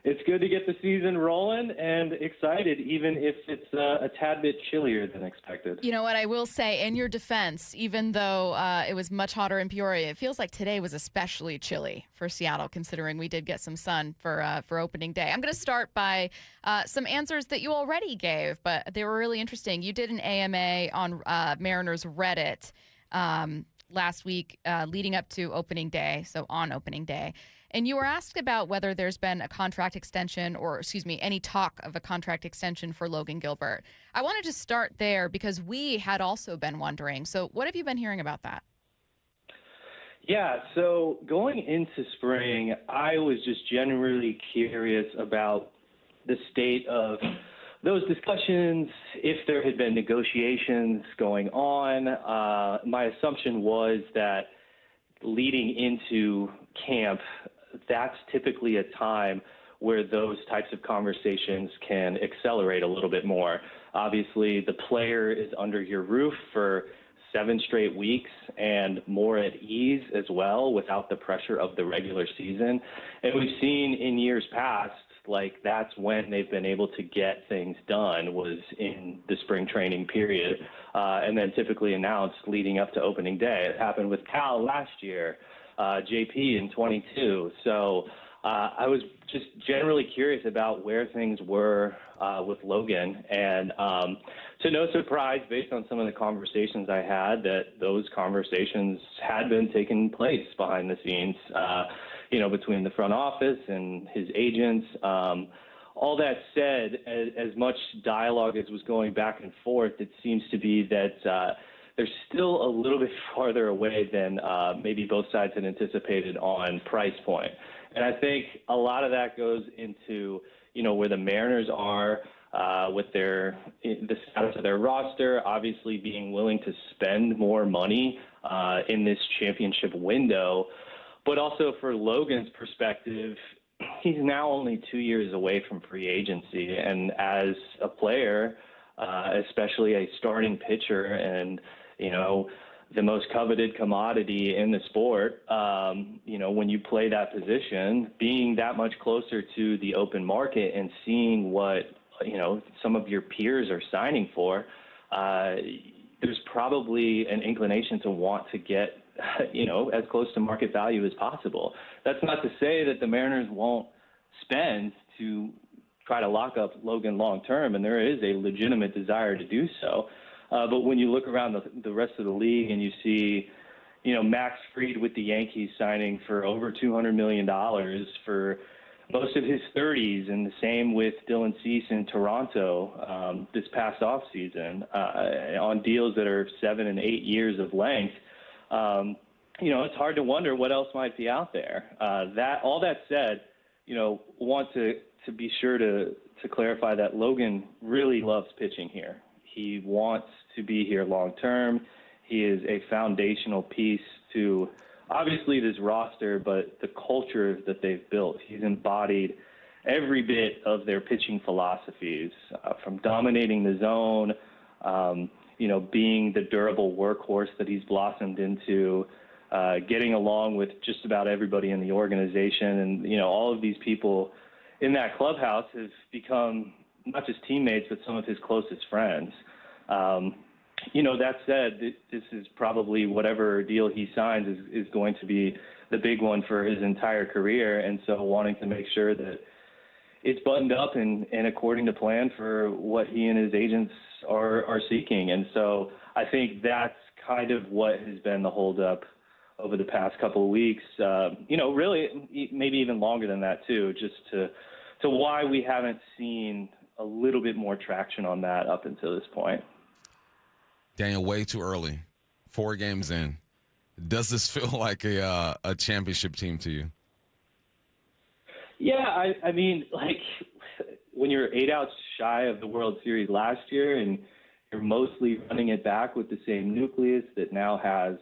Speaker 12: it's good to get the season rolling and excited, even if it's a tad bit chillier than expected.
Speaker 1: You know what, I will say, in your defense, even though it was much hotter in Peoria, it feels like today was especially chilly for Seattle, considering we did get some sun for opening day. I'm going to start by some answers that you already gave, but they were really interesting. You did an AMA on Mariners Reddit last week leading up to opening day, so on opening day. And you were asked about whether there's been a contract extension or, any talk of a contract extension for Logan Gilbert. I wanted to start there because we had also been wondering. So what have you been hearing about that?
Speaker 12: Yeah, so going into spring, I was just generally curious about the state of those discussions, if there had been negotiations going on. My assumption was that leading into camp, that's typically a time where those types of conversations can accelerate a little bit more. Obviously, the player is under your roof for 7 straight weeks and more at ease as well without the pressure of the regular season. And we've seen in years past, that's when they've been able to get things done, was in the spring training period, and then typically announced leading up to opening day. It happened with Cal last year, JP in 22. So I was just generally curious about where things were with Logan. And to no surprise, based on some of the conversations I had, that those conversations had been taking place behind the scenes, between the front office and his agents. All that said, as much dialogue as was going back and forth, it seems to be that they're still a little bit farther away than maybe both sides had anticipated on price point. And I think a lot of that goes into, where the Mariners are with the status of their roster, obviously being willing to spend more money in this championship window. But also for Logan's perspective, he's now only 2 years away from free agency. And as a player, especially a starting pitcher and, the most coveted commodity in the sport, when you play that position, being that much closer to the open market and seeing what, some of your peers are signing for, there's probably an inclination to want to get, as close to market value as possible. That's not to say that the Mariners won't spend to try to lock up Logan long term, and there is a legitimate desire to do so. But when you look around the rest of the league and you see, Max Fried with the Yankees signing for over $200 million for most of his 30s, and the same with Dylan Cease in Toronto this past offseason on deals that are 7 and 8 years of length, it's hard to wonder what else might be out there. All that said, want to be sure to clarify that Logan really loves pitching here. He wants to be here long term. He is a foundational piece to obviously this roster, but the culture that they've built. He's embodied every bit of their pitching philosophies, from dominating the zone, being the durable workhorse that he's blossomed into, getting along with just about everybody in the organization. And, all of these people in that clubhouse have become not just teammates, but some of his closest friends. That said, this is probably whatever deal he signs is going to be the big one for his entire career. And so wanting to make sure that it's buttoned up and according to plan for what he and his agents are seeking. And so I think that's kind of what has been the holdup over the past couple of weeks, really maybe even longer than that too, just to why we haven't seen a little bit more traction on that up until this point.
Speaker 5: Daniel, way too early. 4 games in. Does this feel like a championship team to you?
Speaker 12: Yeah, I mean, like when you're 8 outs shy of the World Series last year and you're mostly running it back with the same nucleus that now has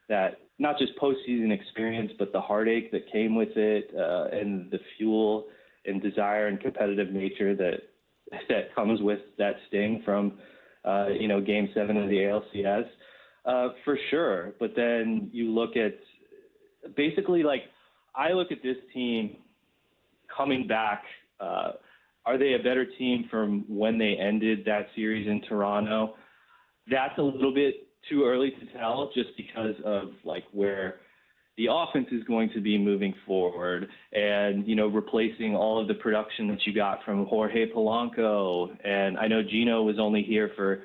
Speaker 12: that not just postseason experience, but the heartache that came with it and the fuel and desire and competitive nature that comes with that sting from Game 7 of the ALCS, for sure. But then you look at basically, like, I look at this team coming back. Are they a better team from when they ended that series in Toronto? That's a little bit too early to tell, just because of like where the offense is going to be moving forward, and replacing all of the production that you got from Jorge Polanco. And I know Gino was only here for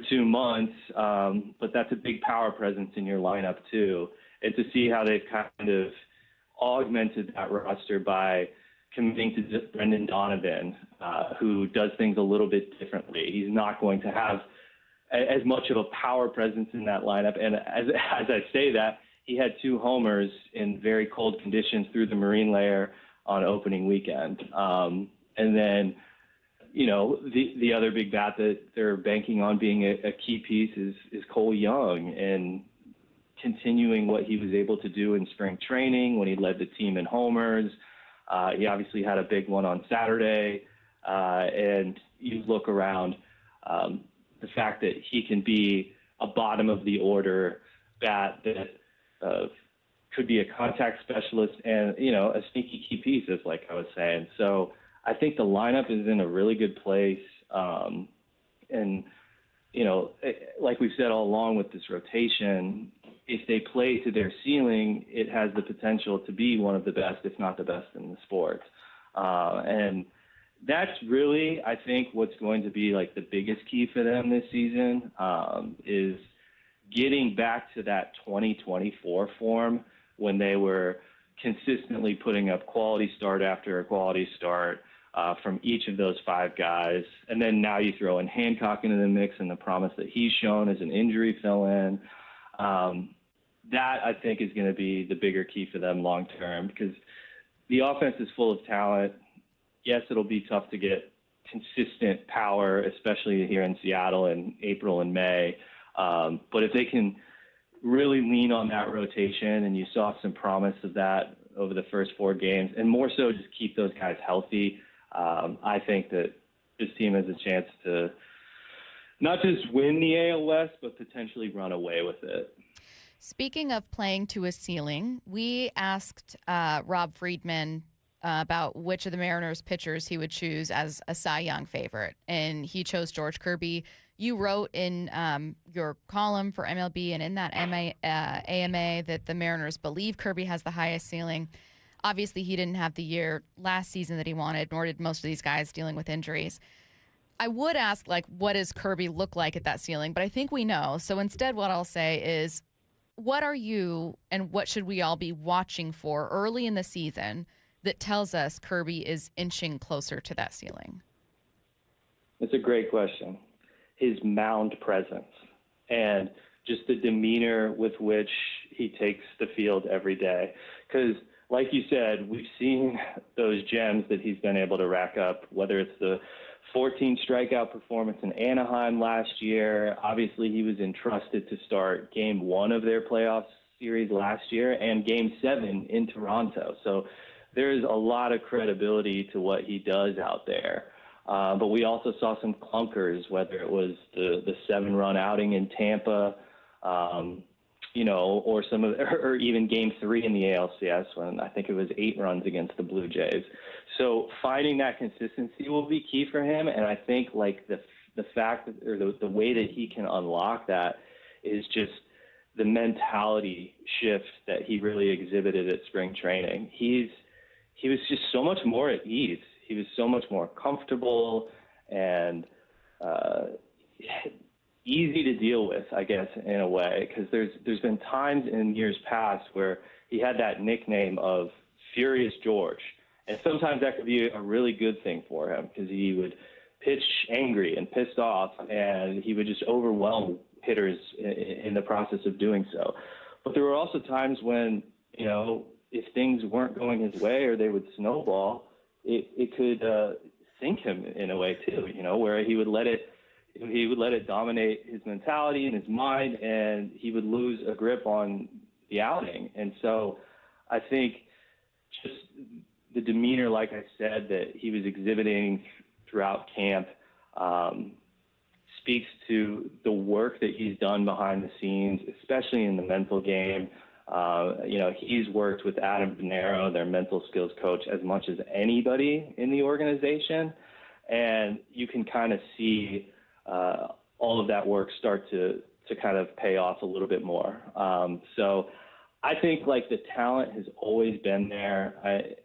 Speaker 12: 2 months, but that's a big power presence in your lineup too. And to see how they've kind of augmented that roster by committing to Brendan Donovan, who does things a little bit differently. He's not going to have as much of a power presence in that lineup. And as I say that, he had 2 homers in very cold conditions through the marine layer on opening weekend. And then, the other big bat that they're banking on being a key piece is Cole Young, and continuing what he was able to do in spring training when he led the team in homers. He obviously had a big one on Saturday. And you look around, the fact that he can be a bottom of the order bat that could be a contact specialist and, a sneaky key piece, as like I was saying. So I think the lineup is in a really good place. And, like we've said all along with this rotation, if they play to their ceiling, it has the potential to be one of the best, if not the best in the sport. And that's really, I think, what's going to be like the biggest key for them this season, is getting back to that 2024 form when they were consistently putting up quality start after a quality start from each of those 5 guys. And then now you throw in Hancock into the mix and the promise that he's shown as an injury fill-in. That, I think, is going to be the bigger key for them long term, because the offense is full of talent. Yes, it'll be tough to get consistent power, especially here in Seattle in April and May. But if they can really lean on that rotation, and you saw some promise of that over the first 4 games, and more so just keep those guys healthy, I think that this team has a chance to not just win the AL West, but potentially run away with it.
Speaker 1: Speaking of playing to a ceiling, we asked Rob Friedman about which of the Mariners pitchers he would choose as a Cy Young favorite, and he chose George Kirby. You wrote in your column for MLB and in that AMA that the Mariners believe Kirby has the highest ceiling. Obviously, he didn't have the year last season that he wanted, nor did most of these guys dealing with injuries. I would ask, like, what does Kirby look like at that ceiling? But I think we know. So instead, what I'll say is, what are you and what should we all be watching for early in the season that tells us Kirby is inching closer to that ceiling?
Speaker 12: It's a great question. His mound presence and just the demeanor with which he takes the field every day. Because, like you said, we've seen those gems that he's been able to rack up, whether it's the 14 strikeout performance in Anaheim last year. Obviously, he was entrusted to start Game 1 of their playoff series last year and Game 7 in Toronto. So there is a lot of credibility to what he does out there. But we also saw some clunkers, whether it was the 7-run outing in Tampa, or even Game 3 in the ALCS when I think it was 8 runs against the Blue Jays. So finding that consistency will be key for him, and I think like the fact that, or the way that he can unlock that is just the mentality shift that he really exhibited at spring training. He was just so much more at ease. He was so much more comfortable and easy to deal with, I guess, in a way, because there's been times in years past where he had that nickname of Furious George, and sometimes that could be a really good thing for him because he would pitch angry and pissed off, and he would just overwhelm hitters in the process of doing so. But there were also times when, if things weren't going his way or they would snowball, it could sink him in a way too, where he would let it dominate his mentality and his mind, and he would lose a grip on the outing. And so I think just the demeanor, like I said, that he was exhibiting throughout camp speaks to the work that he's done behind the scenes, especially in the mental game. He's worked with Adam Bonero, their mental skills coach, as much as anybody in the organization. And you can kind of see all of that work start to kind of pay off a little bit more. So I think like the talent has always been there.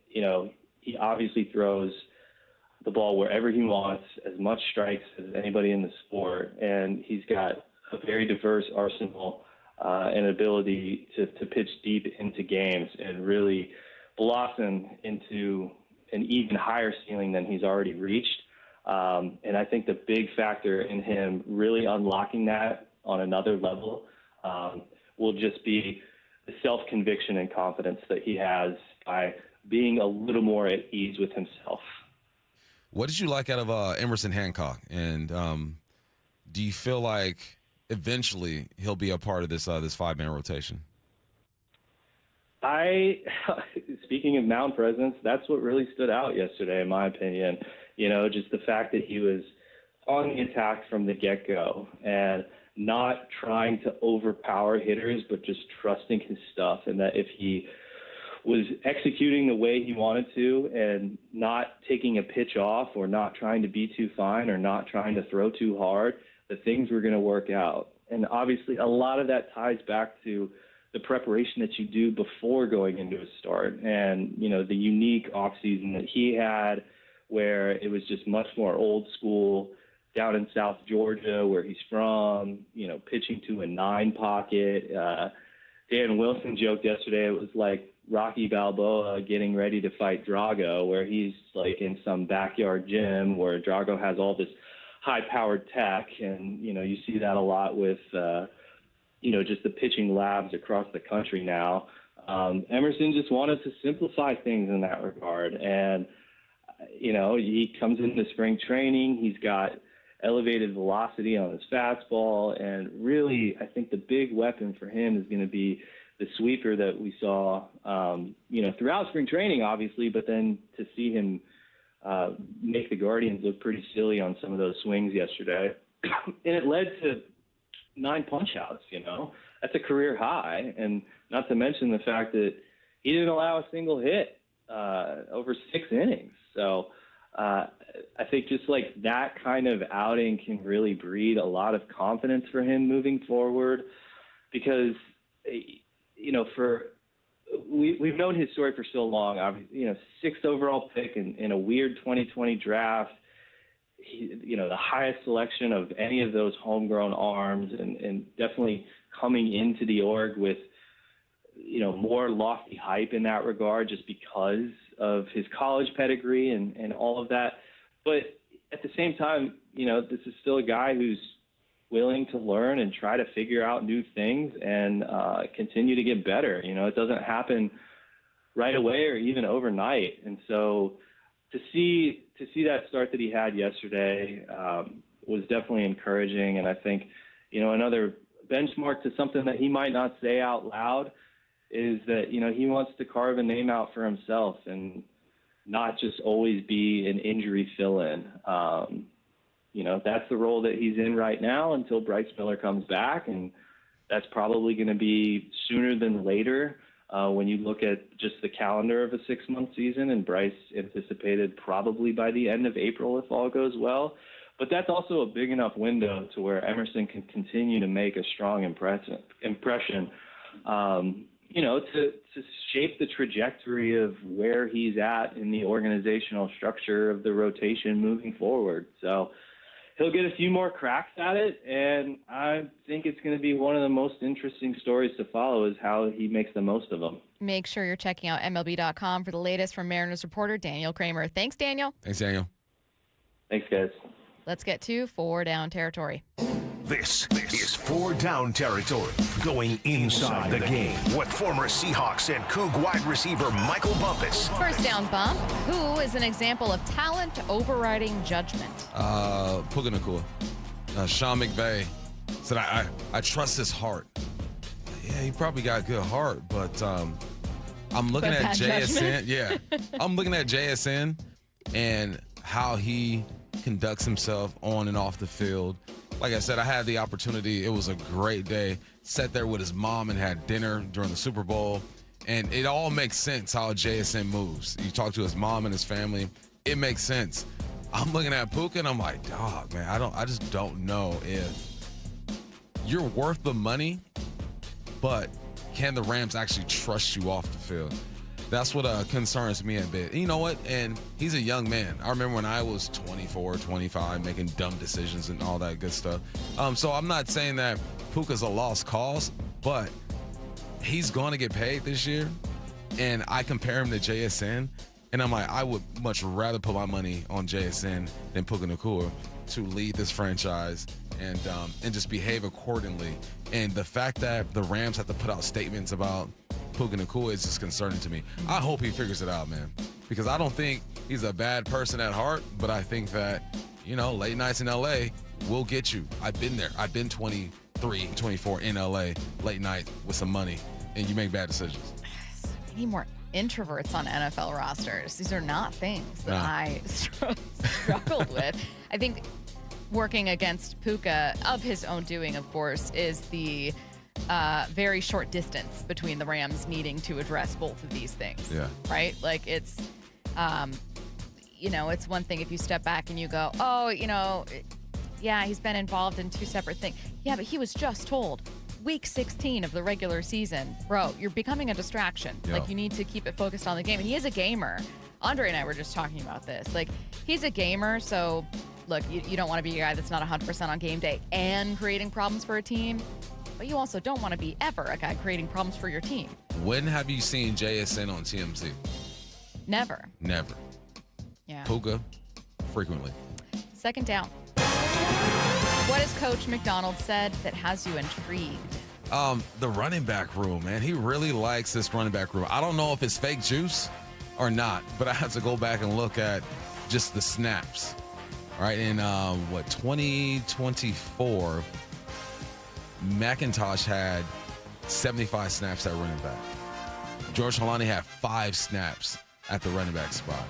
Speaker 12: He obviously throws the ball wherever he wants, as much strikes as anybody in the sport. And he's got a very diverse arsenal and ability to pitch deep into games and really blossom into an even higher ceiling than he's already reached. And I think the big factor in him really unlocking that on another level will just be the self-conviction and confidence that he has by being a little more at ease with himself.
Speaker 5: What did you like out of Emerson Hancock? And do you feel like eventually he'll be a part of this 5-man rotation?
Speaker 12: Speaking of mound presence, that's what really stood out yesterday, in my opinion. Just the fact that he was on the attack from the get-go and not trying to overpower hitters, but just trusting his stuff, and that if he was executing the way he wanted to and not taking a pitch off or not trying to be too fine or not trying to throw too hard, that things were going to work out. And obviously a lot of that ties back to the preparation that you do before going into a start. And, the unique offseason that he had where it was just much more old school down in South Georgia where he's from, pitching to a 9 pocket. Dan Wilson joked yesterday it was like Rocky Balboa getting ready to fight Drago, where he's like in some backyard gym where Drago has all this high-powered tech, and you see that a lot with just the pitching labs across the country now. Emerson just wanted to simplify things in that regard, and he comes into spring training, he's got elevated velocity on his fastball, and really I think the big weapon for him is going to be the sweeper that we saw throughout spring training, obviously, but then to see him make the Guardians look pretty silly on some of those swings yesterday. And it led to 9 punch-outs, That's a career high, and not to mention the fact that he didn't allow a single hit over 6 innings. So I think just like that kind of outing can really breed a lot of confidence for him moving forward because, for we've known his story for so long. Obviously, 6th overall pick in a weird 2020 draft. The highest selection of any of those homegrown arms, and definitely coming into the org with, more lofty hype in that regard, just because of his college pedigree and all of that. But at the same time, this is still a guy who's willing to learn and try to figure out new things and continue to get better. It doesn't happen right away or even overnight. And so to see that start that he had yesterday was definitely encouraging. And I think, another benchmark to something that he might not say out loud is that, he wants to carve a name out for himself and not just always be an injury fill-in. That's the role that he's in right now until Bryce Miller comes back, and that's probably going to be sooner than later when you look at just the calendar of a 6-month season, and Bryce anticipated probably by the end of April if all goes well. But that's also a big enough window to where Emerson can continue to make a strong impression, to shape the trajectory of where he's at in the organizational structure of the rotation moving forward. So he'll get a few more cracks at it, and I think it's going to be one of the most interesting stories to follow is how he makes the most of them.
Speaker 1: Make sure you're checking out MLB.com for the latest from Mariners reporter Daniel Kramer. Thanks, Daniel.
Speaker 5: Thanks, Daniel.
Speaker 12: Thanks, guys.
Speaker 1: Let's get to 4 Down territory.
Speaker 3: This is 4 Down territory, going inside the game with former Seahawks and Coug wide receiver Michael Bumpus.
Speaker 1: First down bump. Who is an example of talent overriding judgment?
Speaker 5: Puka Nacua. Sean McVay said, I trust his heart. Yeah, he probably got a good heart, but I'm looking at JSN. Yeah, I'm looking at JSN and how he conducts himself on and off the field. Like I said, I had the opportunity. It was a great day. Sat there with his mom and had dinner during the Super Bowl. And it all makes sense how JSN moves. You talk to his mom and his family. It makes sense. I'm looking at Puka and I'm like, dog, man, I just don't know if you're worth the money, but can the Rams actually trust you off the field? That's what concerns me a bit. And you know what? And he's a young man. I remember when I was 24, 25, making dumb decisions and all that good stuff. So I'm not saying that Puka's a lost cause, but he's going to get paid this year. And I compare him to JSN, and I'm like, I would much rather put my money on JSN than Puka Nacua to lead this franchise and just behave accordingly. And the fact that the Rams have to put out statements about Puka Nacua is just concerning to me. I hope he figures it out, man, because I don't think he's a bad person at heart, but I think that, late nights in L.A. will get you. I've been there. I've been 23, 24 in L.A. late night with some money, and you make bad decisions.
Speaker 1: We need more introverts on NFL rosters. These are not things that I struggled with. I think working against Puka, of his own doing, of course, is the very short distance between the Rams needing to address both of these things.
Speaker 5: Yeah.
Speaker 1: Right? Like it's one thing if you step back and you go, yeah, he's been involved in 2 separate things. Yeah, but he was just told week 16 of the regular season, bro, you're becoming a distraction.
Speaker 5: Yep.
Speaker 1: Like you need to keep it focused on the game. And he is a gamer. Andre and I were just talking about this. Like he's a gamer, so look, you don't want to be a guy that's not 100% on game day and creating problems for a team. But you also don't want to be ever a guy creating problems for your team.
Speaker 5: When have you seen JSN on TMZ?
Speaker 1: Never.
Speaker 5: Never.
Speaker 1: Yeah.
Speaker 5: Puka, frequently.
Speaker 1: Second down. What has Coach Macdonald said that has you intrigued?
Speaker 5: The running back room, man. He really likes this running back room. I don't know if it's fake juice or not, but I have to go back and look at just the snaps. All right, in 2024, McIntosh had 75 snaps at running back. George Holani had 5 snaps at the running back spot.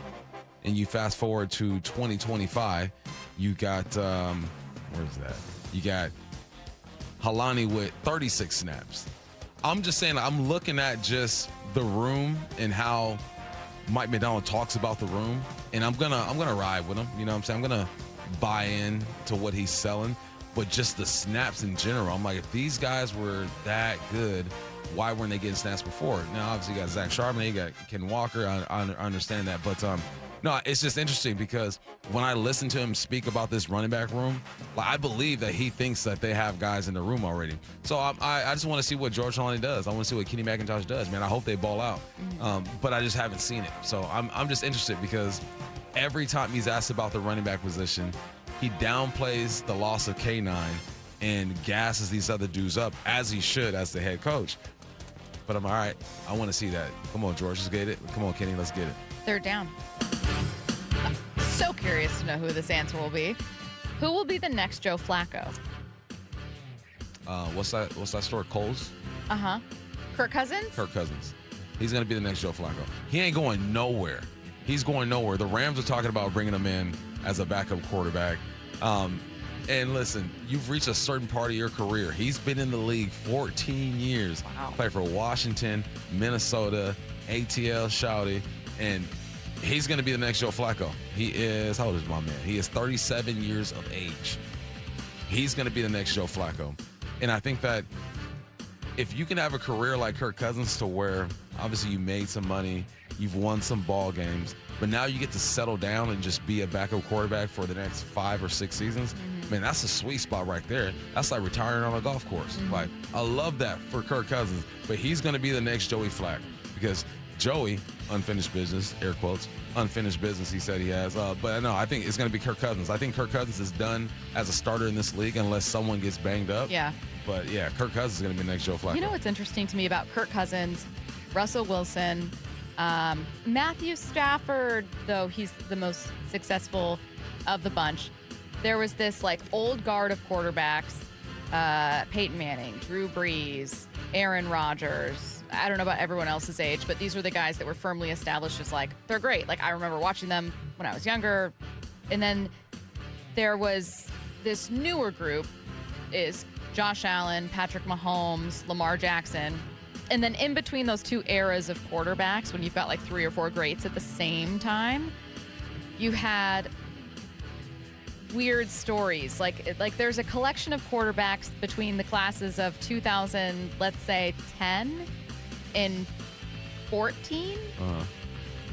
Speaker 5: And you fast forward to 2025, you got, where's that? You got Holani with 36 snaps. I'm just saying, I'm looking at just the room and how Mike Macdonald talks about the room, and I'm gonna ride with him. You know what I'm saying? I'm gonna buy in to what he's selling. But just the snaps in general, I'm like, if these guys were that good, why weren't they getting snaps before? Now, obviously, you got Zach Charbonnet, you got Ken Walker. I understand that. But, no, it's just interesting because when I listen to him speak about this running back room, I believe that he thinks that they have guys in the room already. So I just want to see what George Holani does. I want to see what Kenny McIntosh does, man. I hope they ball out. But I just haven't seen it. So I'm just interested because every time he's asked about the running back position, he downplays the loss of K9 and gasses these other dudes up, as he should as the head coach. But I'm all right. I want to see that. Come on, George. Let's get it. Come on, Kenny. Let's get it.
Speaker 1: Third down. So curious to know who this answer will be. Who will be the next Joe Flacco?
Speaker 5: What's that store? Kohl's?
Speaker 1: Uh-huh. Kirk Cousins?
Speaker 5: Kirk Cousins. He's going to be the next Joe Flacco. He ain't going nowhere. He's going nowhere. The Rams are talking about bringing him in as a backup quarterback. And listen, you've reached a certain part of your career. He's been in the league 14 years.
Speaker 1: Wow.
Speaker 5: Played for Washington, Minnesota, ATL, Shouty, and he's going to be the next Joe Flacco. He is, how old is my man? He is 37 years of age. He's going to be the next Joe Flacco. And I think that if you can have a career like Kirk Cousins to where obviously you made some money, you've won some ball games, but now you get to settle down and just be a backup quarterback for the next 5 or 6 seasons, man, that's a sweet spot right there. That's like retiring on a golf course. Like, I love that for Kirk Cousins, but he's going to be the next Joey Flack because Joey, unfinished business, air quotes, unfinished business he said he has. But no, I think it's going to be Kirk Cousins. I think Kirk Cousins is done as a starter in this league unless someone gets banged up.
Speaker 1: Yeah.
Speaker 5: But, yeah, Kirk Cousins is going to be the next Joe Flacco.
Speaker 1: You know what's interesting to me about Kirk Cousins, Russell Wilson, Matthew Stafford, though he's the most successful of the bunch. There was this like old guard of quarterbacks, Peyton Manning, Drew Brees, Aaron Rodgers. I don't know about everyone else's age, but these were the guys that were firmly established as like, they're great. Like I remember watching them when I was younger. And then there was this newer group is Josh Allen, Patrick Mahomes, Lamar Jackson. And then in between those two eras of quarterbacks, when you've got like 3 or 4 greats at the same time, you had weird stories. Like there's a collection of quarterbacks between the classes of 2000, let's say 10 and 14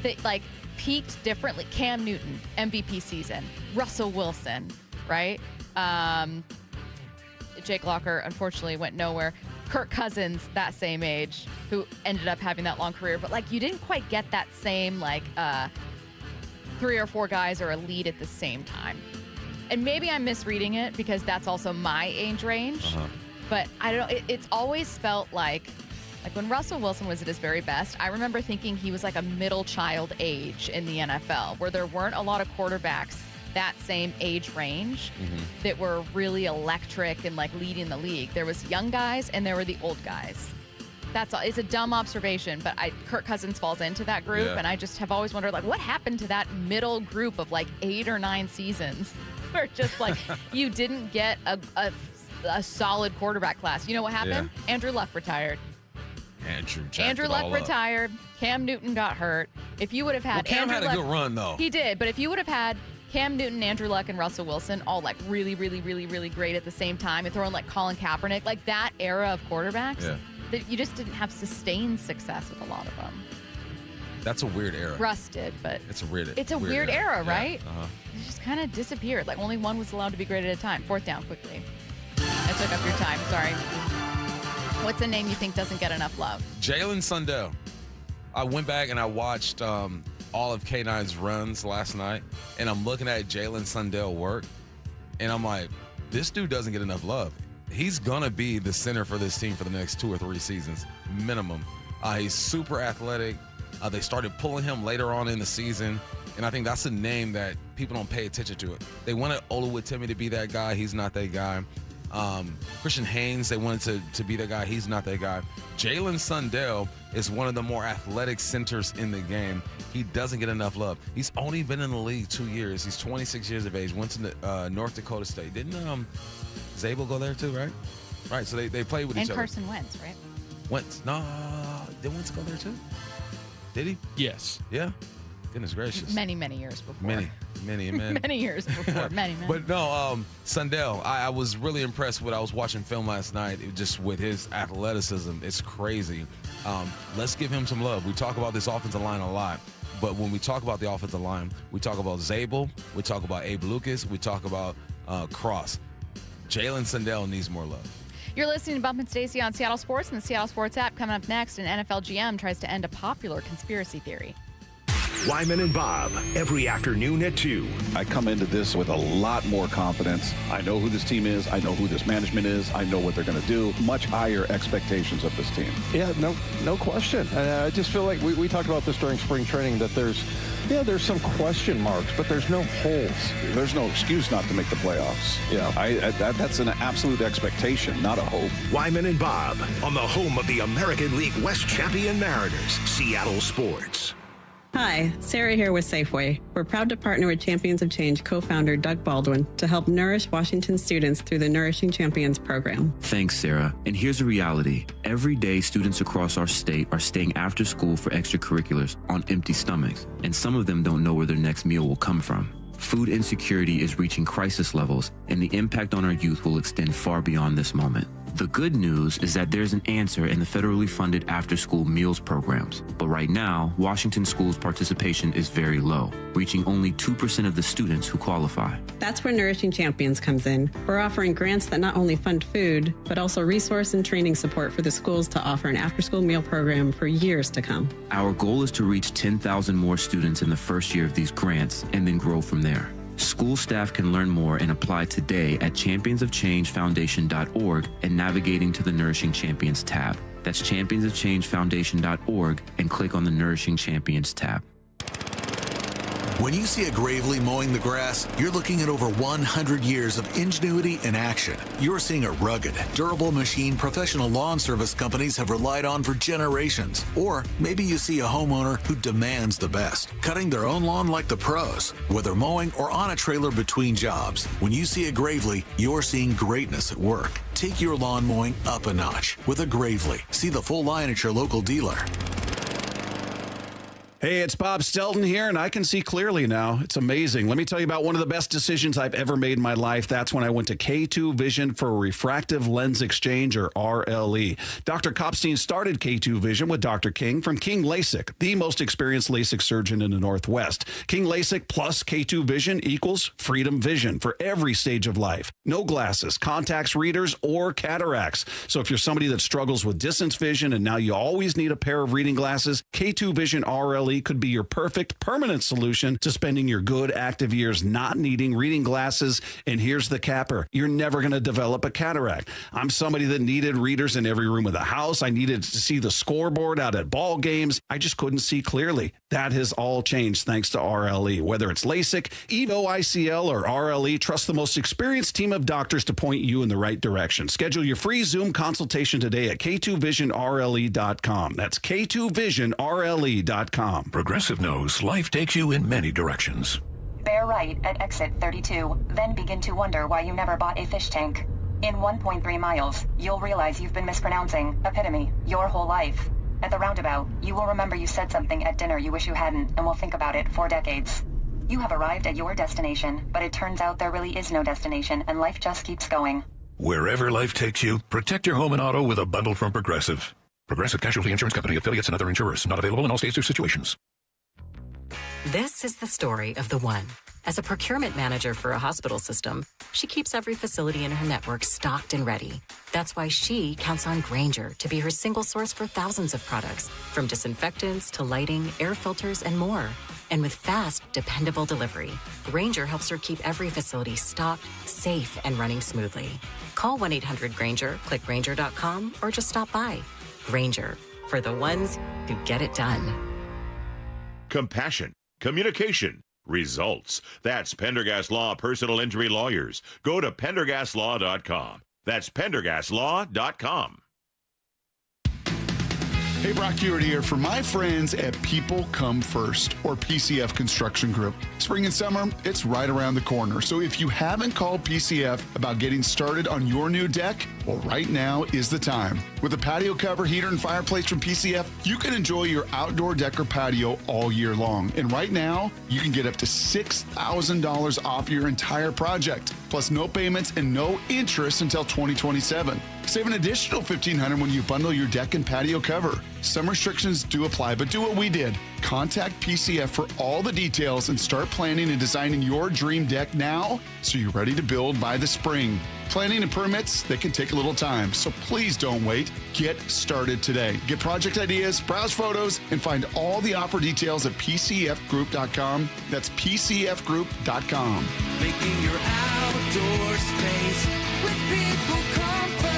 Speaker 1: that like peaked differently. Cam Newton, MVP season. Russell Wilson, right? Jake Locker, unfortunately, went nowhere. Kirk Cousins, that same age, who ended up having that long career. But, like, you didn't quite get that same, like, 3 or 4 guys are elite at the same time. And maybe I'm misreading it because that's also my age range. But I don't know. It's always felt like when Russell Wilson was at his very best, I remember thinking he was like a middle child age in the NFL, where there weren't a lot of quarterbacks that same age range that were really electric and like leading the league. There was young guys and there were the old guys. That's all. It's a dumb observation, but Kirk Cousins falls into that group, and I just have always wondered, like, what happened to that middle group of like 8 or 9 seasons where just like you didn't get a solid quarterback class? You know what happened?
Speaker 5: Yeah.
Speaker 1: Andrew Luck retired.
Speaker 5: Andrew
Speaker 1: Luck retired. Cam Newton got hurt. If you would have had
Speaker 5: Cam
Speaker 1: Andrew
Speaker 5: had a
Speaker 1: Luck,
Speaker 5: good run though.
Speaker 1: He did, but if you would have had Cam Newton, Andrew Luck, and Russell Wilson all like really, really, really, really great at the same time, and throwing like Colin Kaepernick, like that era of quarterbacks, that you just didn't have sustained success with a lot of them.
Speaker 5: That's a weird era.
Speaker 1: Russ did, but
Speaker 5: it's a weird
Speaker 1: era, right?
Speaker 5: Yeah.
Speaker 1: It just kind of disappeared. Like only one was allowed to be great at a time. 4th down, quickly. I took up your time. Sorry. What's a name you think doesn't get enough love?
Speaker 5: Jalen Sundell. I went back and I watched all of K9's runs last night, and I'm looking at Jalen Sundell work, and I'm like, this dude doesn't get enough love. He's going to be the center for this team for the next 2 or 3 seasons, minimum. He's super athletic. They started pulling him later on in the season, and I think that's a name that people don't pay attention to it. They wanted Oluwatimi to be that guy. He's not that guy. Christian Haynes, they wanted to be that guy. He's not that guy. Jalen Sundell is one of the more athletic centers in the game. He doesn't get enough love. He's only been in the league 2 years. He's 26 years of age. Went to North Dakota State. Didn't Zabel go there too, right? Right, so they played with each other.
Speaker 1: And Carson Wentz, right?
Speaker 5: Wentz. No, did Wentz go there too? Did he?
Speaker 6: Yes.
Speaker 5: Yeah? Goodness gracious.
Speaker 1: Many years before.
Speaker 5: Many.
Speaker 1: Many years before. Many.
Speaker 5: But no, Sundell, I was really impressed with. I was watching film last night, just with his athleticism. It's crazy. Let's give him some love. We talk about this offensive line a lot, but when we talk about the offensive line, we talk about Zabel, we talk about Abe Lucas, we talk about Cross. Jalen Sundell needs more love.
Speaker 1: You're listening to Bump Stacy on Seattle Sports and the Seattle Sports app. Coming up next, an NFL GM tries to end a popular conspiracy theory.
Speaker 3: Wyman and Bob, every afternoon at 2.
Speaker 11: I come into this with a lot more confidence. I know who this team is. I know who this management is. I know what they're going to do. Much higher expectations of this team.
Speaker 16: Yeah, no question. I just feel like we talked about this during spring training, that there's some question marks, but there's no holes.
Speaker 11: There's no excuse not to make the playoffs. Yeah, that's an absolute expectation, not a hope.
Speaker 3: Wyman and Bob on the home of the American League West champion Mariners, Seattle Sports.
Speaker 19: Hi, Sarah here with Safeway. We're proud to partner with Champions of Change co-founder Doug Baldwin to help nourish Washington students through the Nourishing Champions program.
Speaker 24: Thanks, Sarah. And here's the reality. Every day, students across our state are staying after school for extracurriculars on empty stomachs, and some of them don't know where their next meal will come from. Food insecurity is reaching crisis levels, and the impact on our youth will extend far beyond this moment. The good news is that there's an answer in the federally funded after-school meals programs. But right now, Washington schools' participation is very low, reaching only 2% of the students who qualify.
Speaker 19: That's where Nourishing Champions comes in. We're offering grants that not only fund food, but also resource and training support for the schools to offer an after-school meal program for years to come.
Speaker 24: Our goal is to reach 10,000 more students in the first year of these grants and then grow from there. School staff can learn more and apply today at championsofchangefoundation.org and navigating to the Nourishing Champions tab. That's championsofchangefoundation.org and click on the Nourishing Champions tab.
Speaker 25: When you see a Gravely mowing the grass, you're looking at over 100 years of ingenuity in action. You're seeing a rugged, durable machine professional lawn service companies have relied on for generations. Or maybe you see a homeowner who demands the best, cutting their own lawn like the pros. Whether mowing or on a trailer between jobs, when you see a Gravely, you're seeing greatness at work. Take your lawn mowing up a notch with a Gravely. See the full line at your local dealer.
Speaker 11: Hey, it's Bob Stelton here, and I can see clearly now. It's amazing. Let me tell you about one of the best decisions I've ever made in my life. That's when I went to K2 Vision for refractive lens exchange, or RLE. Dr. Kopstein started K2 Vision with Dr. King from King LASIK, the most experienced LASIK surgeon in the Northwest. King LASIK plus K2 Vision equals freedom vision for every stage of life. No glasses, contacts, readers, or cataracts. So if you're somebody that struggles with distance vision and now you always need a pair of reading glasses, K2 Vision RLE could be your perfect permanent solution to spending your good active years not needing reading glasses. And here's the capper. You're never going to develop a cataract. I'm somebody that needed readers in every room of the house. I needed to see the scoreboard out at ball games. I just couldn't see clearly. That has all changed thanks to RLE. Whether it's LASIK, EVO ICL, or RLE, trust the most experienced team of doctors to point you in the right direction. Schedule your free Zoom consultation today at K2VisionRLE.com. That's K2VisionRLE.com.
Speaker 26: Progressive knows life takes you in many directions.
Speaker 27: Bear right at exit 32, then begin to wonder why you never bought a fish tank. In 1.3 miles, you'll realize you've been mispronouncing epitome your whole life. At the roundabout, you will remember you said something at dinner you wish you hadn't, and will think about it for decades. You have arrived at your destination, but it turns out there really is no destination, and life just keeps going.
Speaker 26: Wherever life takes you, protect your home and auto with a bundle from Progressive. Progressive Casualty Insurance Company, affiliates, and other insurers. Not available in all states or situations.
Speaker 28: This is the story of the one. As a procurement manager for a hospital system, she keeps every facility in her network stocked and ready. That's why she counts on Grainger to be her single source for thousands of products, from disinfectants to lighting, air filters, and more. And with fast, dependable delivery, Grainger helps her keep every facility stocked, safe, and running smoothly. Call 1-800-GRAINGER, click Grainger.com, or just stop by. Grainger, for the ones who get it done.
Speaker 29: Compassion, communication, results. That's Pendergast Law Personal Injury Lawyers. Go to PendergastLaw.com. That's PendergastLaw.com.
Speaker 11: Hey,
Speaker 2: Hey, Brock Hewitt here for my friends at People Come First, or PCF Construction Group. Spring and summer, it's right around the corner. So if you haven't called PCF about getting started on your new deck, well, right now is the time. With a patio cover, heater, and fireplace from PCF, you can enjoy your outdoor deck or patio all year long. And right now, you can get up to $6,000 off your entire project, plus no payments and no interest until 2027. Save an additional $1,500 when you bundle your deck and patio cover. Some restrictions do apply, but do what we did. Contact PCF for all the details and start planning and designing your dream deck now so you're ready to build by the spring. Planning and permits, they can take a little time, so please don't wait. Get started today. Get project ideas, browse photos, and find all the offer details at PCFgroup.com. That's PCFgroup.com.
Speaker 4: Making your outdoor space with People Come First.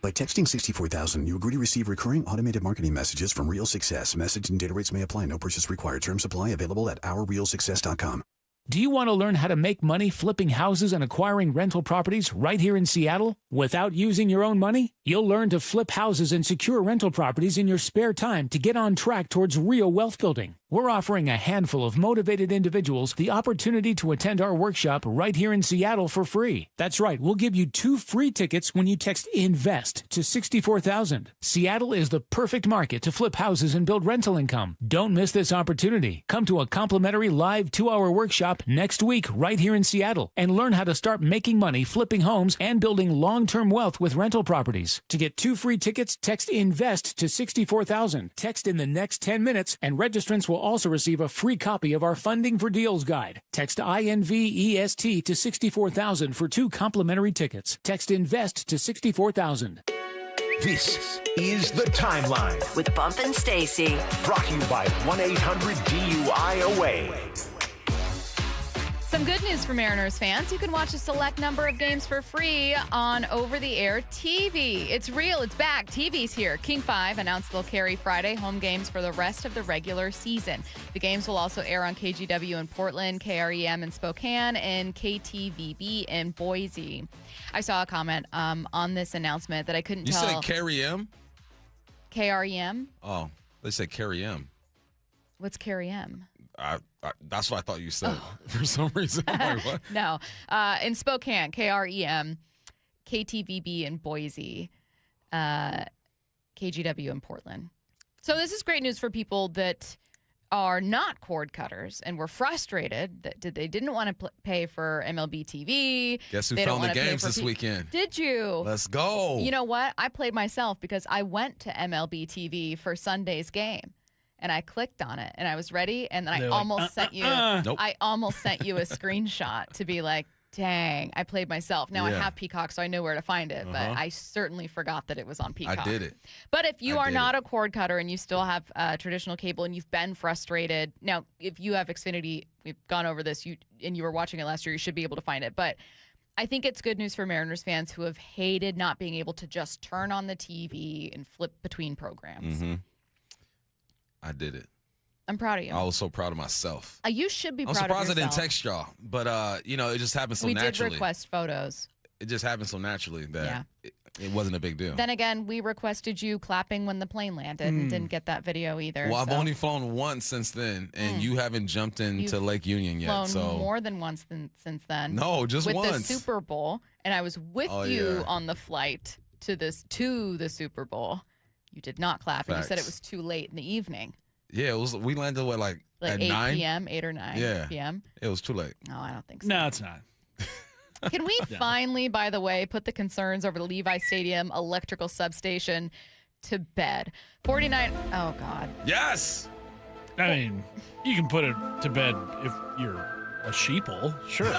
Speaker 9: By texting 64,000, you agree to receive recurring automated marketing messages from Real Success. Message and data rates may apply. No purchase required. Terms apply. Available at ourrealsuccess.com.
Speaker 13: Do you want to learn how to make money flipping houses and acquiring rental properties right here in Seattle without using your own money? You'll learn to flip houses and secure rental properties in your spare time to get on track towards real wealth building. We're offering a handful of motivated individuals the opportunity to attend our workshop right here in Seattle for free. That's right, we'll give you 2 free tickets when you text INVEST to 64,000. Seattle is the perfect market to flip houses and build rental income. Don't miss this opportunity. Come to a complimentary live 2-hour workshop next week right here in Seattle and learn how to start making money flipping homes and building long-term wealth with rental properties. To get 2 free tickets, text INVEST to 64,000. Text in the next 10 minutes and registrants will also receive a free copy of our Funding for Deals guide. Text INVEST to 64,000 for 2 complimentary tickets. Text INVEST to 64,000.
Speaker 3: This is The Timeline
Speaker 8: with Bump and Stacy.
Speaker 3: Brought to you by 1-800-DUI-AWAY.
Speaker 1: Some good news for Mariners fans. You can watch a select number of games for free on over-the-air TV. It's real. It's back. TV's here. King 5 announced they'll carry Friday home games for the rest of the regular season. The games will also air on KGW in Portland, KREM in Spokane, and KTVB in Boise. I saw a comment on this announcement that I couldn't tell.
Speaker 5: You said KREM?
Speaker 1: KREM?
Speaker 5: Oh, they said KREM.
Speaker 1: What's KREM?
Speaker 5: That's what I thought you said for some reason. I'm like, what?
Speaker 1: No. In Spokane, KREM, KTVB in Boise, KGW in Portland. So this is great news for people that are not cord cutters and were frustrated that they didn't want to pay for MLB TV.
Speaker 5: Guess who
Speaker 1: They don't
Speaker 5: found the
Speaker 1: wanna pay
Speaker 5: games
Speaker 1: for
Speaker 5: this weekend?
Speaker 1: Did you?
Speaker 5: Let's go.
Speaker 1: You know what? I played myself because I went to MLB TV for Sunday's game. And I clicked on it, and I was ready, and then I almost sent you.
Speaker 5: Nope.
Speaker 1: I almost sent you a screenshot to be like, "Dang, I played myself." Now I have Peacock, so I know where to find it. But I certainly forgot that it was on Peacock.
Speaker 5: I did it.
Speaker 1: But if you are not a cord cutter and you still have traditional cable and you've been frustrated, now if you have Xfinity, we've gone over this. And you were watching it last year, you should be able to find it. But I think it's good news for Mariners fans who have hated not being able to just turn on the TV and flip between programs.
Speaker 5: Mm-hmm. I did it.
Speaker 1: I'm proud of you.
Speaker 5: I was so proud of myself.
Speaker 1: You should be proud of
Speaker 5: I'm
Speaker 1: yourself.
Speaker 5: surprised I didn't text y'all, but it just happened so naturally.
Speaker 1: We did request photos.
Speaker 5: It just happened so naturally that it wasn't a big deal.
Speaker 1: Then again, we requested you clapping when the plane landed and didn't get that video either.
Speaker 5: Well, I've only flown once since then, and you haven't jumped into Lake Union yet.
Speaker 1: Flown more than once since then.
Speaker 5: No, just
Speaker 1: with
Speaker 5: once.
Speaker 1: With the Super Bowl, and I was with you on the flight to the Super Bowl. You did not clap, and you said it was too late in the evening.
Speaker 5: Yeah, it was. We landed
Speaker 1: like
Speaker 5: at
Speaker 1: 8
Speaker 5: 9
Speaker 1: p.m., 8 or 9 p.m.
Speaker 5: It was too late.
Speaker 1: No, I don't think so.
Speaker 6: No, it's not.
Speaker 1: Can we finally, by the way, put the concerns over the Levi Stadium electrical substation to bed? 49. Oh, God.
Speaker 5: Yes.
Speaker 6: I mean, you can put it to bed if you're a sheeple. Sure.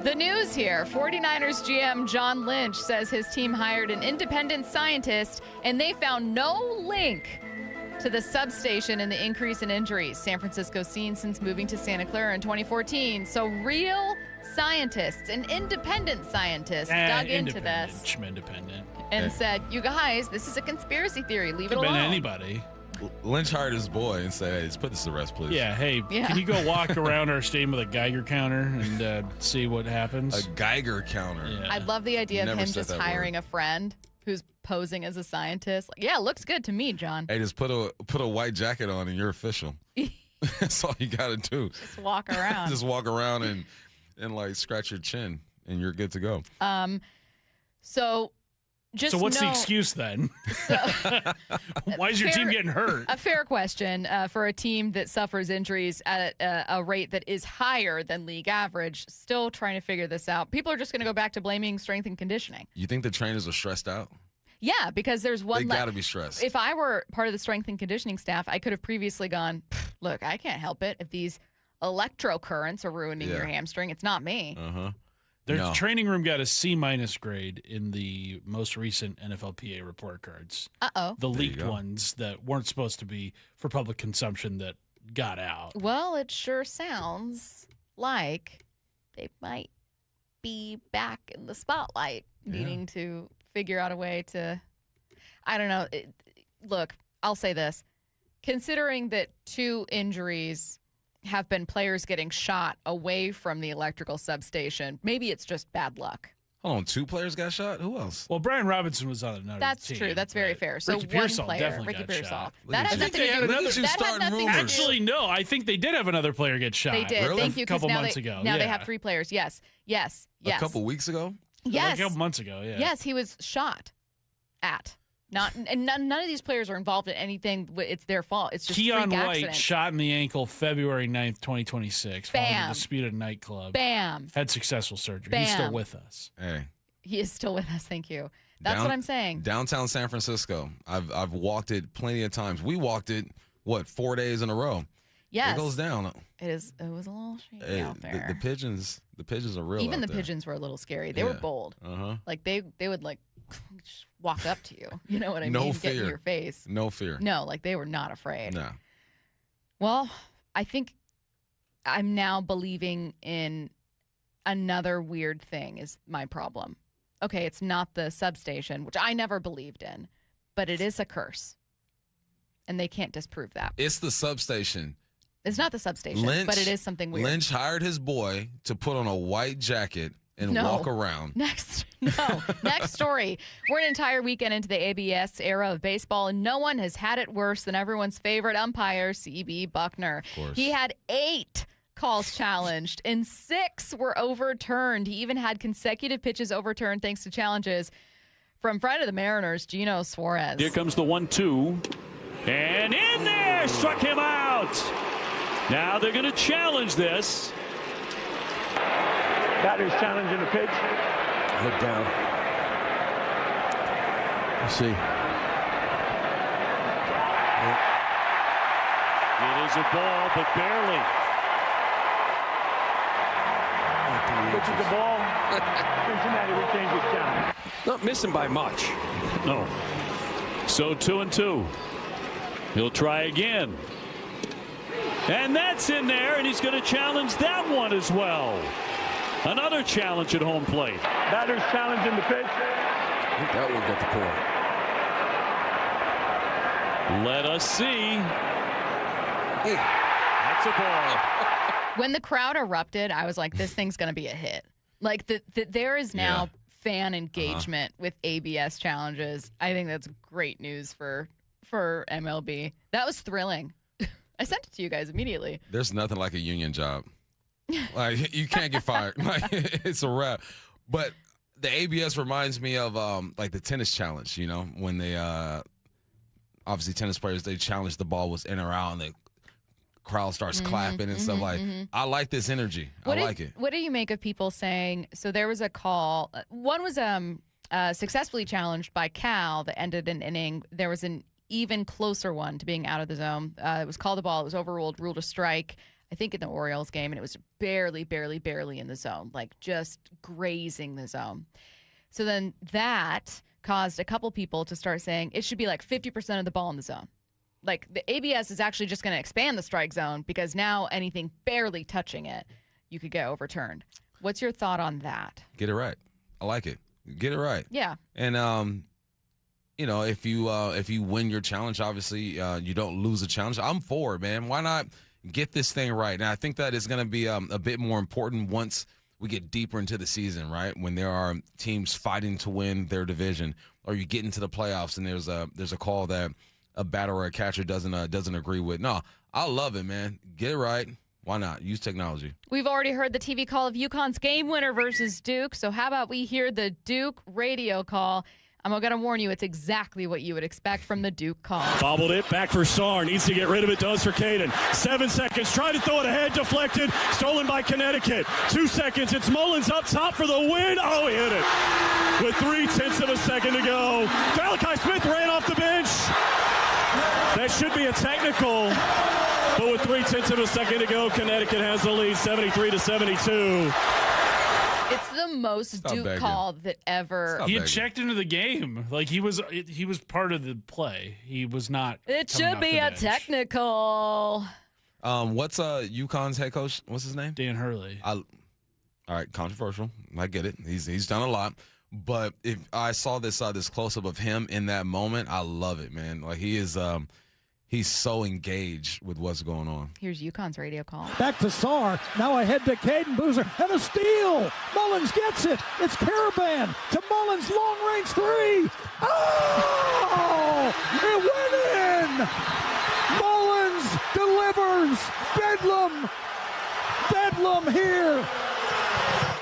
Speaker 1: The news here. 49ers GM John Lynch says his team hired an independent scientist and they found no link to the substation and the increase in injuries. San Francisco's seen since moving to Santa Clara in 2014. So real scientists and independent scientists dug into this.
Speaker 6: Independent.
Speaker 1: And said, you guys, this is a conspiracy theory. Leave it
Speaker 6: alone.
Speaker 1: alone.
Speaker 6: Anybody.
Speaker 5: Lynch hired his boy and said, hey, let's put this to rest, please.
Speaker 6: Yeah, hey, can you go walk around our stadium with a Geiger counter and see what happens?
Speaker 5: A Geiger counter.
Speaker 6: Yeah.
Speaker 1: I love the idea of him just hiring a friend who's posing as a scientist. Like, yeah, looks good to me, John.
Speaker 5: Hey, just put a white jacket on and you're official. That's all you got to do.
Speaker 1: Just walk around.
Speaker 5: Just walk around and like scratch your chin and you're good to go.
Speaker 1: So
Speaker 6: what's the excuse then? Why is your team getting hurt?
Speaker 1: A fair question for a team that suffers injuries at a rate that is higher than league average. Still trying to figure this out. People are just going to go back to blaming strength and conditioning.
Speaker 5: You think the trainers are stressed out?
Speaker 1: Yeah, because there's one.
Speaker 5: They got to be stressed.
Speaker 1: If I were part of the strength and conditioning staff, I could have previously gone, look, I can't help it if these electrocurrents are ruining your hamstring. It's not me.
Speaker 6: Their training room got a C- grade in the most recent NFLPA report cards. The leaked ones that weren't supposed to be for public consumption that got out.
Speaker 1: Well, it sure sounds like they might be back in the spotlight, needing to figure out a way to, I don't know. Look, I'll say this. Considering that 2 injuries have been players getting shot away from the electrical substation, maybe it's just bad luck.
Speaker 5: Hold on, 2 players got shot? Who else?
Speaker 6: Well, Brian Robinson was on another
Speaker 1: That's
Speaker 6: team.
Speaker 1: true. That's very fair. So
Speaker 6: Ricky
Speaker 1: one
Speaker 6: Pearsall
Speaker 1: player,
Speaker 6: definitely
Speaker 1: Ricky
Speaker 6: got
Speaker 1: Pearsall.
Speaker 6: shot.
Speaker 1: That has nothing to do with that.
Speaker 6: Actually, no. I think they did have another player get shot.
Speaker 1: They did.
Speaker 5: Really?
Speaker 1: Thank you.
Speaker 6: A couple
Speaker 1: now
Speaker 6: months
Speaker 1: they,
Speaker 6: ago.
Speaker 1: Now they have 3 players. Yes.
Speaker 5: A couple weeks ago?
Speaker 1: Yes.
Speaker 6: A couple months ago, yeah.
Speaker 1: Yes, he was shot at. None of these players are involved in anything. It's their fault. It's just
Speaker 6: Keon
Speaker 1: freak
Speaker 6: White
Speaker 1: accident.
Speaker 6: shot in the ankle February 9th, 2026. Following
Speaker 1: Bam.
Speaker 6: a dispute at a nightclub.
Speaker 1: Bam.
Speaker 6: Had successful surgery.
Speaker 1: Bam.
Speaker 6: He's still with us.
Speaker 5: Hey.
Speaker 1: He is still with us. Thank you. That's what I'm saying.
Speaker 5: Downtown San Francisco. I've walked it plenty of times. We walked it, 4 days in a row.
Speaker 1: Yes.
Speaker 5: It goes down.
Speaker 1: It was a little shady out there.
Speaker 5: The pigeons are real.
Speaker 1: Even
Speaker 5: out
Speaker 1: the
Speaker 5: there.
Speaker 1: pigeons were a little scary. They were bold. Like they would like just walk up to you. You know what I
Speaker 5: No
Speaker 1: mean?
Speaker 5: fear.
Speaker 1: Get in your face.
Speaker 5: No fear.
Speaker 1: No, like they were not afraid.
Speaker 5: No.
Speaker 1: Well, I think I'm now believing in another weird thing is my problem. Okay, it's not the substation, which I never believed in, but it is a curse. And they can't disprove that.
Speaker 5: It's the substation.
Speaker 1: It's not the substation, but it is something weird.
Speaker 5: Lynch hired his boy to put on a white jacket and walk around.
Speaker 1: Next story. We're an entire weekend into the ABS era of baseball, and no one has had it worse than everyone's favorite umpire, C.B. Buckner.
Speaker 5: Of course.
Speaker 1: He had 8 calls challenged, and 6 were overturned. He even had consecutive pitches overturned thanks to challenges from friend of the Mariners, Gino Suarez.
Speaker 7: Here comes the 1-2. And in there! Struck him out! Now they're going to challenge this.
Speaker 14: Batter's challenging the pitch.
Speaker 7: Head down.
Speaker 14: Let's see.
Speaker 7: It is a ball, but barely.
Speaker 14: Pitches the ball. Cincinnati retains its challenge.
Speaker 7: Not missing by much. No. So 2-2. He'll try again. And that's in there, and he's going to challenge that one as well. Another challenge at home plate.
Speaker 14: Batter's challenging the pitch.
Speaker 7: I think that will get the point. Let us see. That's a ball.
Speaker 1: When the crowd erupted, I was like, this thing's going to be a hit. Like, there is now fan engagement with ABS challenges. I think that's great news for MLB. That was thrilling. I sent it to you guys immediately.
Speaker 5: There's nothing like a union job. Like, you can't get fired. Like, it's a wrap. But the ABS reminds me of like the tennis challenge, you know, when they obviously tennis players, they challenge the ball was in or out and the crowd starts clapping and stuff. Like, I like this energy. I like it.
Speaker 1: What do you make of people saying, so there was a call, one was successfully challenged by Cal that ended an inning. There was an even closer one to being out of the zone. It was called a ball. It was overruled, ruled a strike, I think in the Orioles game, and it was barely in the zone, like just grazing the zone. So then that caused a couple people to start saying it should be like 50% of the ball in the zone. Like the ABS is actually just going to expand the strike zone because now anything barely touching it, you could get overturned. What's your thought on that?
Speaker 5: Get it right. I like it. Get it right.
Speaker 1: Yeah.
Speaker 5: And you know, if you win your challenge, obviously you don't lose a challenge. I'm for it, man. Why not get this thing right? And I think that is going to be a bit more important once we get deeper into the season, right? When there are teams fighting to win their division, or you get into the playoffs and there's a call that a batter or a catcher doesn't agree with. No, I love it, man. Get it right. Why not? Use technology.
Speaker 1: We've already heard the TV call of UConn's game winner versus Duke, so how about we hear the Duke radio call? I'm going to warn you, it's exactly what you would expect from the Duke call.
Speaker 7: Bobbled it, back for Sarr, needs to get rid of it, does for Caden. 7 seconds, trying to throw it ahead, deflected, stolen by Connecticut. 2 seconds, it's Mullins up top for the win. Oh, he hit it. With 0.3 of a second to go. Malachi Smith ran off the bench. That should be a technical, but with 0.3 of a second to go, Connecticut has the lead, 73-72.
Speaker 1: It's the most Duke call that ever.
Speaker 6: He had checked into the game. Like he was part of the play. He was not.
Speaker 1: It should be a technical.
Speaker 5: What's UConn's head coach? What's his name?
Speaker 6: Dan Hurley.
Speaker 5: All right, controversial. I get it. He's done a lot. But if I saw this close up of him in that moment, I love it, man. Like he is. He's so engaged with what's going on.
Speaker 1: Here's UConn's radio call.
Speaker 10: Back to Sarr. Now ahead to Caden Boozer. And a steal. Mullins gets it. It's Caravan to Mullins. Long-range three. Oh! It went in! Mullins delivers. Bedlam here.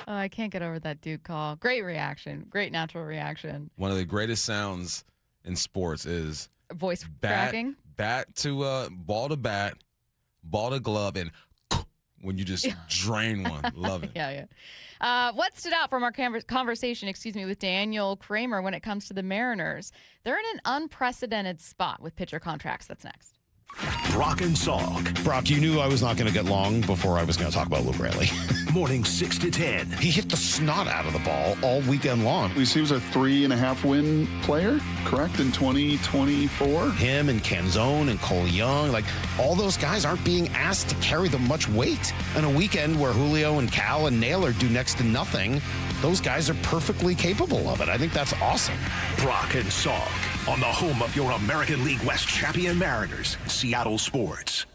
Speaker 1: Oh, I can't get over that Duke call. Great reaction. Great natural reaction.
Speaker 5: One of the greatest sounds in sports is
Speaker 1: voice cracking.
Speaker 5: Bat to ball to bat, ball to glove, and when you just drain one. Love it.
Speaker 1: Yeah. What stood out from our conversation, with Daniel Kramer when it comes to the Mariners? They're in an unprecedented spot with pitcher contracts. That's next.
Speaker 3: Brock and Salk.
Speaker 12: Brock, you knew I was not going to get long before I was going to talk about Luke Raley.
Speaker 3: Morning 6 to 10.
Speaker 12: He hit the snot out of the ball all weekend long.
Speaker 2: He was a 3.5 win player, correct, in 2024?
Speaker 12: Him and Canzone and Cole Young, like all those guys aren't being asked to carry them much weight. On a weekend where Julio and Cal and Naylor do next to nothing, those guys are perfectly capable of it. I think that's awesome.
Speaker 3: Brock and Salk on the home of your American League West champion Mariners, Seattle Sports.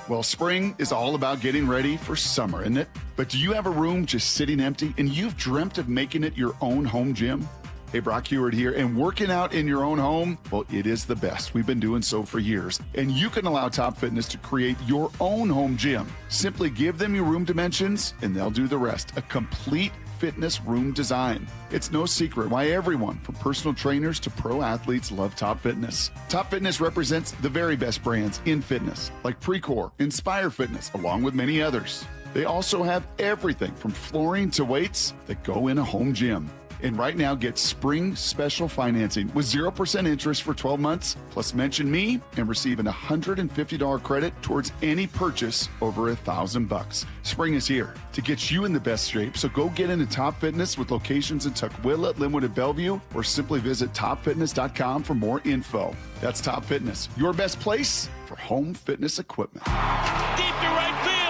Speaker 2: Well, spring is all about getting ready for summer, isn't it? But do you have a room just sitting empty and you've dreamt of making it your own home gym? Hey, Brock Heward here, and working out in your own home, well, it is the best. We've been doing so for years. And you can allow Top Fitness to create your own home gym. Simply give them your room dimensions, and they'll do the rest. A complete fitness room design. It's no secret why everyone, from personal trainers to pro athletes, love Top Fitness. Top Fitness represents the very best brands in fitness, like Precor, Inspire Fitness, along with many others. They also have everything from flooring to weights that go in a home gym. And right now, get spring special financing with 0% interest for 12 months, plus mention me and receive an $150 credit towards any purchase over $1,000. Spring is here to get you in the best shape, so go get into Top Fitness with locations in Tukwila, Linwood, and Bellevue, or simply visit topfitness.com for more info. That's Top Fitness, your best place for home fitness equipment.
Speaker 7: Deep to right field.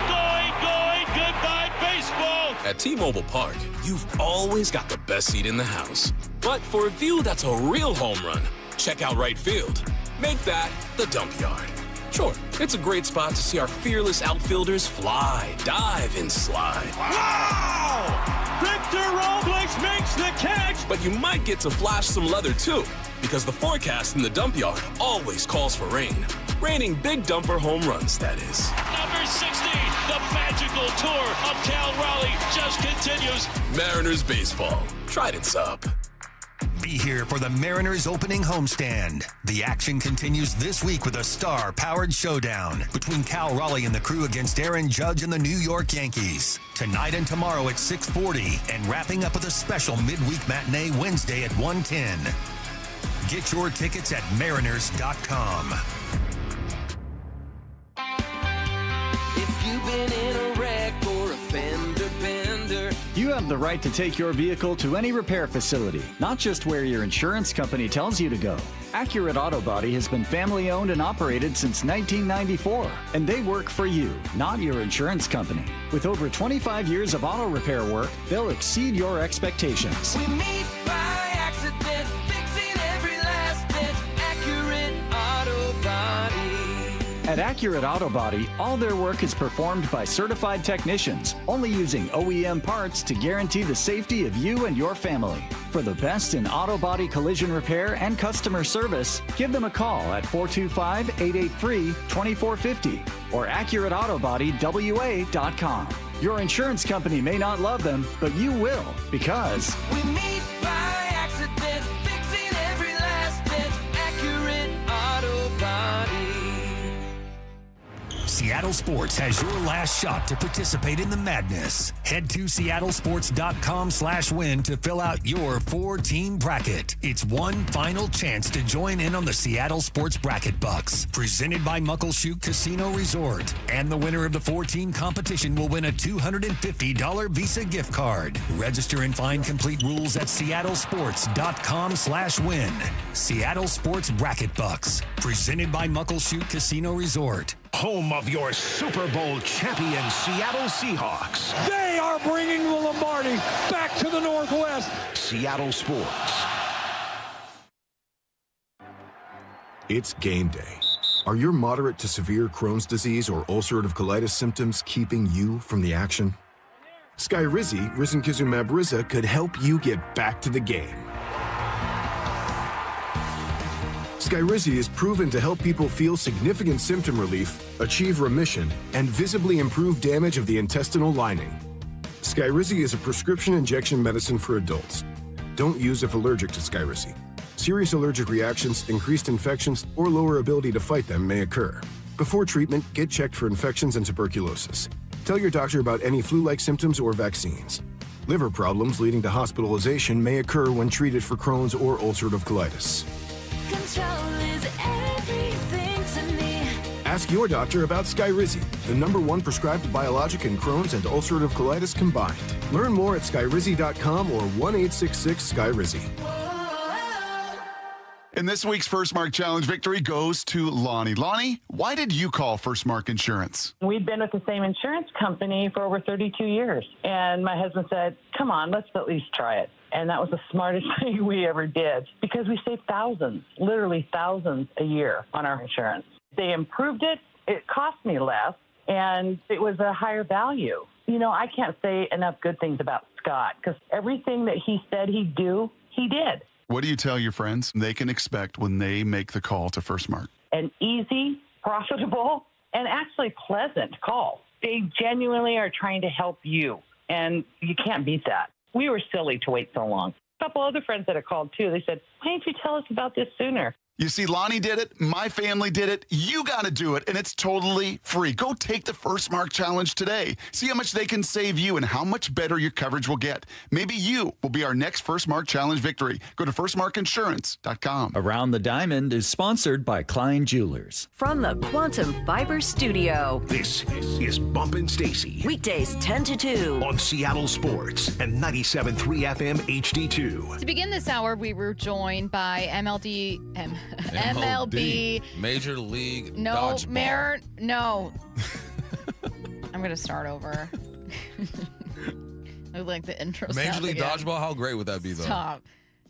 Speaker 7: Going. Goodbye, baseball.
Speaker 15: At T-Mobile Park, you've always got the best seat in the house. But for a view that's a real home run, check out right field. Make that the dump yard. Sure, it's a great spot to see our fearless outfielders fly, dive, and slide.
Speaker 7: Wow! Victor Robles makes the catch!
Speaker 15: But you might get to flash some leather too, because the forecast in the dump yard always calls for rain. Raining big dumper home runs, that is.
Speaker 7: Number 60, the magical tour of Cal Raleigh just continues.
Speaker 15: Mariners baseball. Trident's up.
Speaker 3: Be here for the Mariners opening homestand. The action continues this week with a star-powered showdown between Cal Raleigh and the crew against Aaron Judge and the New York Yankees. Tonight and tomorrow at 6:40, and wrapping up with a special midweek matinee Wednesday at 1:10. Get your tickets at mariners.com.
Speaker 4: If you've been in a wreck or a fender bender,
Speaker 17: you have the right to take your vehicle to any repair facility, not just where your insurance company tells you to go. Accurate Auto Body has been family owned and operated since 1994, and they work for you, not your insurance company. With over 25 years of auto repair work, they'll exceed your expectations.
Speaker 4: we meet by accident, fixing every last bit. Accurate Auto Body.
Speaker 17: At Accurate Auto Body, all their work is performed by certified technicians, only using OEM parts to guarantee the safety of you and your family. For the best in auto body collision repair and customer service, give them a call at 425-883-2450 or AccurateAutoBodyWA.com. Your insurance company may not love them, but you will, because
Speaker 4: We meet by accident, fixing every last bit. Accurate Auto Body.
Speaker 3: Seattle Sports has your last shot to participate in the madness. Head to seattlesports.com/win to fill out your 4-team bracket. It's one final chance to join in on the Seattle Sports Bracket Bucks, presented by Muckleshoot Casino Resort. And the winner of the 4-team competition will win a $250 Visa gift card. Register and find complete rules at seattlesports.com/win. Seattle Sports Bracket Bucks, presented by Muckleshoot Casino Resort.
Speaker 26: Home of your Super Bowl champion Seattle Seahawks.
Speaker 10: They are bringing the Lombardi back to the Northwest.
Speaker 26: Seattle Sports.
Speaker 16: It's game day. Are your moderate to severe Crohn's disease or ulcerative colitis symptoms keeping you from the action? Skyrizi, risankizumab Riza, could help you get back to the game. Skyrizi is proven to help people feel significant symptom relief, achieve remission, and visibly improve damage of the intestinal lining. Skyrizi is a prescription injection medicine for adults. Don't use if allergic to Skyrizi. Serious allergic reactions, increased infections, or lower ability to fight them may occur. Before treatment, get checked for infections and tuberculosis. Tell your doctor about any flu-like symptoms or vaccines. Liver problems leading to hospitalization may occur when treated for Crohn's or ulcerative colitis.
Speaker 4: Control is everything to me.
Speaker 16: Ask your doctor about Skyrizi, the #1 prescribed biologic in Crohn's and ulcerative colitis combined. Learn more at skyrizi.com or 1-866-SKYRIZI.
Speaker 2: And this week's First Mark Challenge victory goes to Lonnie. Lonnie, why did you call First Mark Insurance?
Speaker 18: We've been with the same insurance company for over 32 years. And my husband said, come on, let's at least try it. And that was the smartest thing we ever did because we saved thousands, literally thousands a year on our insurance. They improved it. It cost me less, and it was a higher value. You know, I can't say enough good things about Scott because everything that he said he'd do, he did.
Speaker 2: What do you tell your friends they can expect when they make the call to First Mark?
Speaker 18: An easy, profitable, and actually pleasant call. They genuinely are trying to help you, and you can't beat that. We were silly to wait so long. A couple other friends that have called, too, they said, why didn't you tell us about this sooner?
Speaker 2: You see, Lonnie did it. My family did it. You got to do it, and it's totally free. Go take the First Mark Challenge today. See how much they can save you and how much better your coverage will get. Maybe you will be our next First Mark Challenge victory. Go to firstmarkinsurance.com.
Speaker 17: Around the Diamond is sponsored by Klein Jewelers.
Speaker 8: From the Quantum Fiber Studio.
Speaker 26: This is Bump Stacy.
Speaker 8: Weekdays 10 to 2.
Speaker 26: On Seattle Sports and 97.3 FM HD2.
Speaker 1: To begin this hour, we were joined by MLB.
Speaker 5: Major League
Speaker 1: No,
Speaker 5: Dodgeball.
Speaker 1: No. I'm going to start over. I like the intro.
Speaker 5: Major League
Speaker 1: again.
Speaker 5: Dodgeball? How great would that be, though?
Speaker 1: Stop.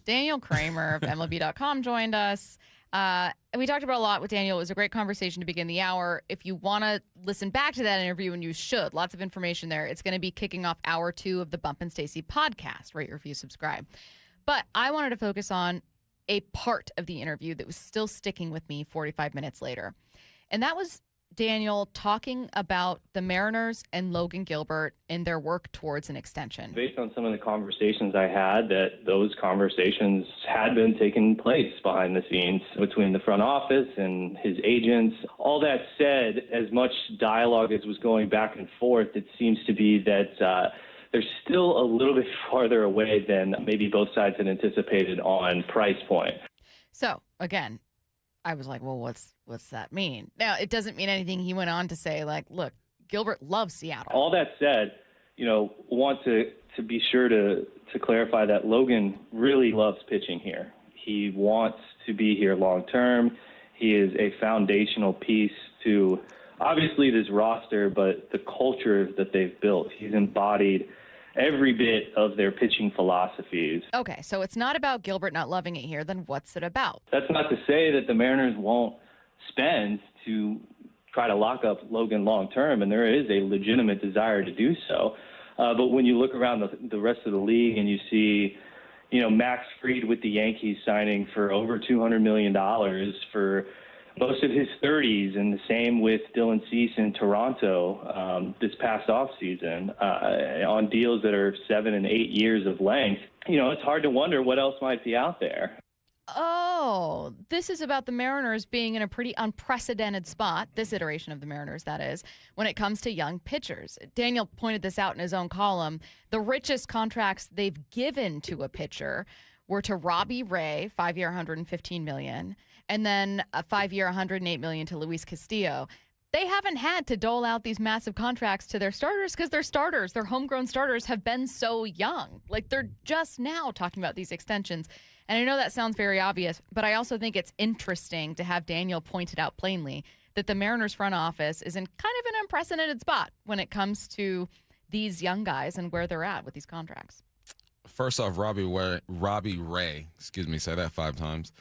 Speaker 1: Daniel Kramer of MLB.com joined us. And we talked about a lot with Daniel. It was a great conversation to begin the hour. If you want to listen back to that interview, and you should, lots of information there. It's going to be kicking off hour 2 of the Bump and Stacy podcast. Rate, review, subscribe. But I wanted to focus on a part of the interview that was still sticking with me 45 minutes later. And that was Daniel talking about the Mariners and Logan Gilbert and their work towards an extension.
Speaker 19: Based on some of the conversations I had, that those conversations had been taking place behind the scenes between the front office and his agents. All that said, as much dialogue as was going back and forth, it seems to be that they're still a little bit farther away than maybe both sides had anticipated on price point.
Speaker 1: So, again, I was like, well, what's that mean? Now, it doesn't mean anything. He went on to say, like, look, Gilbert loves Seattle.
Speaker 19: All that said, want to be sure to clarify that Logan really loves pitching here. He wants to be here long term. He is a foundational piece to obviously this roster, but the culture that they've built. He's embodied every bit of their pitching philosophies.
Speaker 1: Okay, so it's not about Gilbert not loving it here. Then what's it about?
Speaker 19: That's not to say that the Mariners won't spend to try to lock up Logan long term, and there is a legitimate desire to do so. But when you look around the rest of the league and you see, Max Fried with the Yankees signing for over $200 million for most of his 30s, and the same with Dylan Cease in Toronto this past offseason on deals that are 7 and 8 years of length, it's hard to wonder what else might be out there.
Speaker 1: Oh, this is about the Mariners being in a pretty unprecedented spot, this iteration of the Mariners, that is, when it comes to young pitchers. Daniel pointed this out in his own column. The richest contracts they've given to a pitcher were to Robbie Ray, 5-year, $115 million, and then a 5-year, $108 million to Luis Castillo. They haven't had to dole out these massive contracts to their starters because their homegrown starters have been so young. Like, they're just now talking about these extensions. And I know that sounds very obvious, but I also think it's interesting to have Daniel point it out plainly that the Mariners front office is in kind of an unprecedented spot when it comes to these young guys and where they're at with these contracts.
Speaker 5: First off, Robbie Ray, say that 5 times.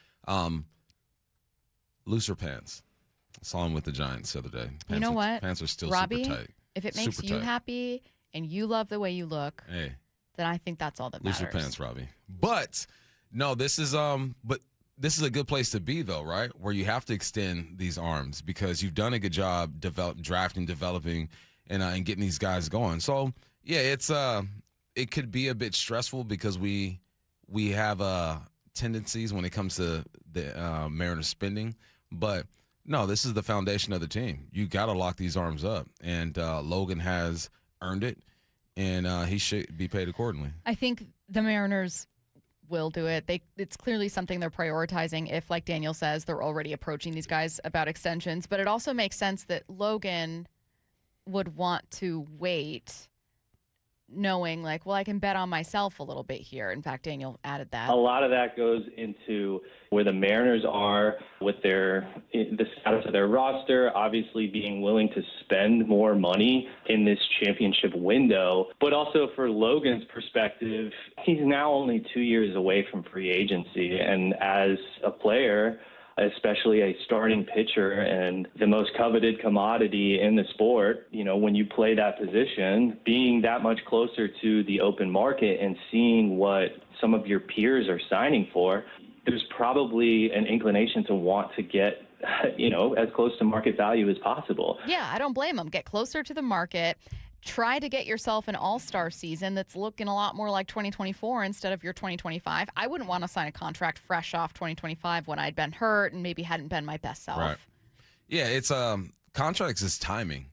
Speaker 5: Looser pants. I saw him with the Giants the other day.
Speaker 1: You know what?
Speaker 5: Pants are still
Speaker 1: Robbie,
Speaker 5: super tight.
Speaker 1: If it makes you happy and you love the way you look, then I think that's all that matters.
Speaker 5: Looser pants, Robbie. But no, this is a good place to be though, right? Where you have to extend these arms because you've done a good job drafting, developing, and getting these guys going. So yeah, it could be a bit stressful because we have tendencies when it comes to the Mariners spending, but no, this is the foundation of the team. You got to lock these arms up, and Logan has earned it, and he should be paid accordingly.
Speaker 1: I think the Mariners will do it. It's clearly something they're prioritizing if, like Daniel says, they're already approaching these guys about extensions. But it also makes sense that Logan would want to wait, knowing like, well, I can bet on myself a little bit here. In fact, Daniel added that.
Speaker 19: A lot of that goes into where the Mariners are with the status of their roster, obviously being willing to spend more money in this championship window. But also for Logan's perspective, he's now only 2 years away from free agency. And as a player, especially a starting pitcher and the most coveted commodity in the sport, when you play that position, being that much closer to the open market and seeing what some of your peers are signing for, there's probably an inclination to want to get, as close to market value as possible.
Speaker 1: Yeah, I don't blame them. Get closer to the market. Try to get yourself an all-star season that's looking a lot more like 2024 instead of your 2025. I wouldn't want to sign a contract fresh off 2025 when I'd been hurt and maybe hadn't been my best self.
Speaker 5: Right. Yeah, it's contracts is timing,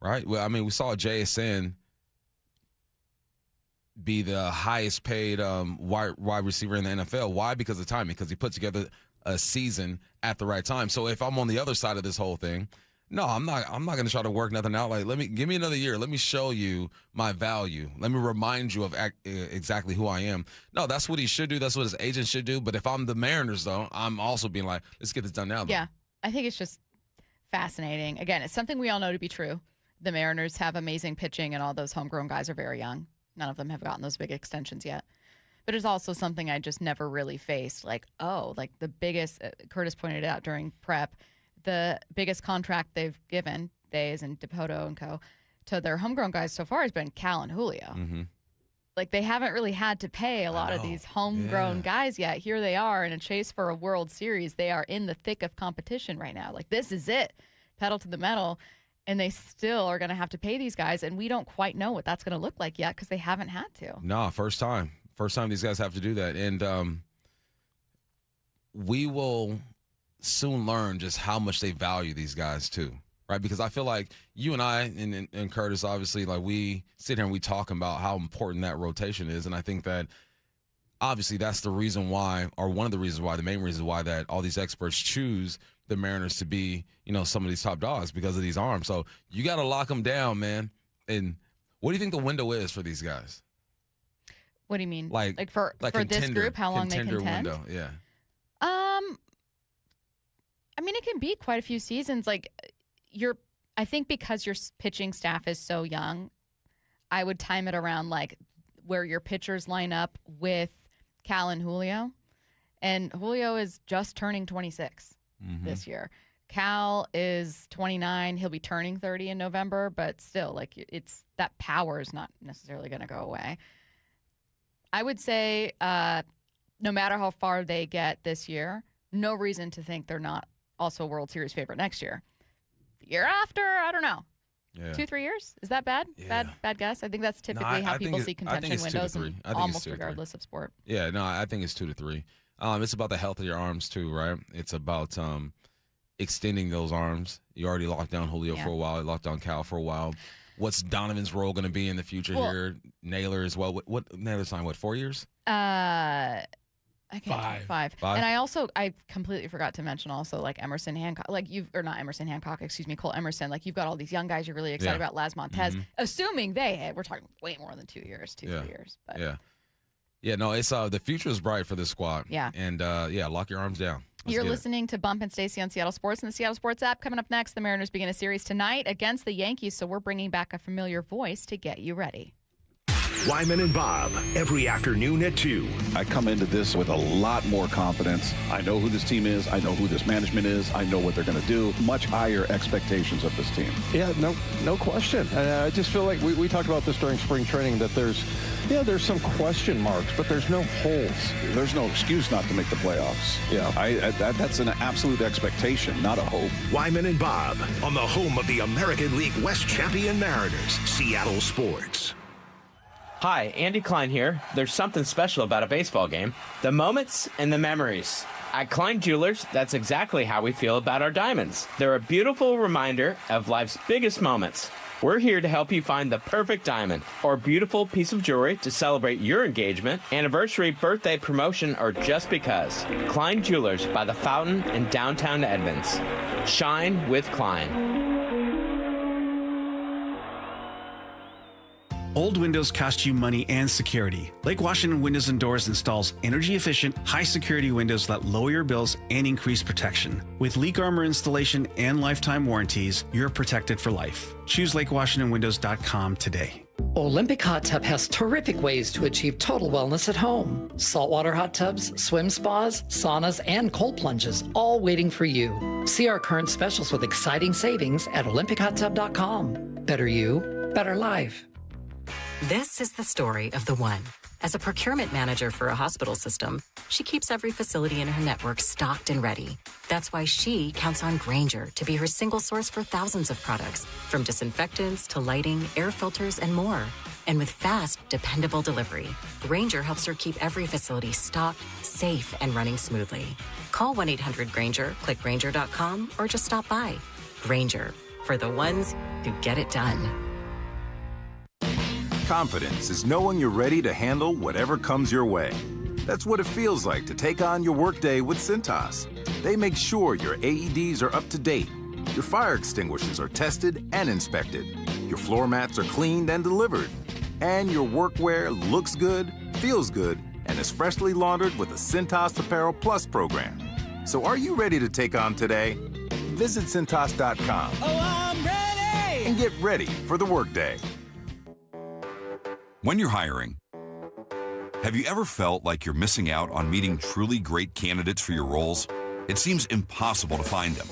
Speaker 5: right? Well, I mean, we saw JSN be the highest paid wide receiver in the NFL. Why? Because of timing. Because he put together a season at the right time. So if I'm on the other side of this whole thing, no, I'm not going to try to work nothing out. Like, give me another year. Let me show you my value. Let me remind you of exactly who I am. No, that's what he should do. That's what his agent should do. But if I'm the Mariners, though, I'm also being like, let's get this done now. Though.
Speaker 1: Yeah, I think it's just fascinating. Again, it's something we all know to be true. The Mariners have amazing pitching, and all those homegrown guys are very young. None of them have gotten those big extensions yet. But it's also something I just never really faced. Like, like the biggest, Curtis pointed out during prep, the biggest contract they've given, Days and Dipoto and co, to their homegrown guys so far has been Cal and Julio.
Speaker 5: Mm-hmm.
Speaker 1: Like, they haven't really had to pay a lot of these homegrown guys yet. Here they are in a chase for a World Series. They are in the thick of competition right now. Like, this is it. Pedal to the metal. And they still are going to have to pay these guys, and we don't quite know what that's going to look like yet because they haven't had to.
Speaker 5: No, first time. First time these guys have to do that. And we will soon learn just how much they value these guys too, right? Because I feel like you and I and Curtis, obviously, like we sit here and we talk about how important that rotation is. And I think that obviously that's the reason why, or one of the reasons why, the main reason why that all these experts choose the Mariners to be, some of these top dogs because of these arms. So you got to lock them down, man. And what do you think the window is for these guys?
Speaker 1: What do you mean?
Speaker 5: Like
Speaker 1: for this group, how long they contend?
Speaker 5: Window, yeah.
Speaker 1: I mean, it can be quite a few seasons. Like, I think because your pitching staff is so young, I would time it around like where your pitchers line up with Cal and Julio. And Julio is just turning 26 this year. Cal is 29. He'll be turning 30 in November, but still, like, it's that power is not necessarily going to go away. I would say no matter how far they get this year, no reason to think they're not also a World Series favorite next year. The year after, I don't know.
Speaker 5: Yeah.
Speaker 1: 2-3 years? Is that bad?
Speaker 5: Yeah.
Speaker 1: Bad guess? I think that's typically how people see contention windows, almost regardless of sport.
Speaker 5: Yeah, no, I think it's 2 to 3. It's about the health of your arms too, right? It's about extending those arms. You already locked down Julio for a while. You locked down Cal for a while. What's Donovan's role going to be in the future here? Naylor as well. What Naylor signed? 4 years?
Speaker 1: I can't. 5. And I completely forgot to mention also like Emerson Hancock, Cole Emerson. Like you've got all these young guys you're really excited about. Las Montez, assuming we're talking way more than 2 years, 3 years. But
Speaker 5: no, it's the future is bright for this squad.
Speaker 1: Yeah,
Speaker 5: and lock your arms down.
Speaker 1: You're listening to Bump and Stacy on Seattle Sports and the Seattle Sports app. Coming up next, the Mariners begin a series tonight against the Yankees, so we're bringing back a familiar voice to get you ready.
Speaker 26: Wyman and Bob, every afternoon at 2.
Speaker 11: I come into this with a lot more confidence. I know who this team is. I know who this management is. I know what they're going to do. Much higher expectations of this team.
Speaker 20: Yeah, no question. I just feel like we talked about this during spring training, that there's some question marks, but there's no holes.
Speaker 11: There's no excuse not to make the playoffs. Yeah, that's an absolute expectation, not a hope.
Speaker 26: Wyman and Bob on the home of the American League West champion Mariners, Seattle Sports.
Speaker 21: Hi, Andy Klein here. There's something special about a baseball game. The moments and the memories. At Klein Jewelers, that's exactly how we feel about our diamonds. They're a beautiful reminder of life's biggest moments. We're here to help you find the perfect diamond or beautiful piece of jewelry to celebrate your engagement, anniversary, birthday, promotion, or just because. Klein Jewelers by the Fountain in downtown Edmonds. Shine with Klein.
Speaker 22: Old windows cost you money and security. Lake Washington Windows and Doors installs energy-efficient, high-security windows that lower your bills and increase protection. With leak armor installation and lifetime warranties, you're protected for life. Choose LakeWashingtonWindows.com today.
Speaker 23: Olympic Hot Tub has terrific ways to achieve total wellness at home. Saltwater hot tubs, swim spas, saunas, and cold plunges, all waiting for you. See our current specials with exciting savings at OlympicHotTub.com. Better you, better life.
Speaker 24: This is the story of the one. As a procurement manager for a hospital system, she keeps every facility in her network stocked and ready. That's why she counts on Grainger to be her single source for thousands of products, from disinfectants to lighting, air filters, and more. And with fast, dependable delivery, Grainger helps her keep every facility stocked, safe, and running smoothly. Call 1-800-GRAINGER, click Grainger.com, or just stop by. Grainger, for the ones who get it done.
Speaker 25: Confidence is knowing you're ready to handle whatever comes your way. That's what it feels like to take on your workday with Cintas. They make sure your AEDs are up to date, your fire extinguishers are tested and inspected, your floor mats are cleaned and delivered, and your workwear looks good, feels good, and is freshly laundered with the Cintas Apparel Plus program. So are you ready to take on today? Visit Cintas.com.
Speaker 4: Oh, I'm ready!
Speaker 25: And get ready for the workday.
Speaker 27: When you're hiring, have you ever felt like you're missing out on meeting truly great candidates for your roles? It seems impossible to find them,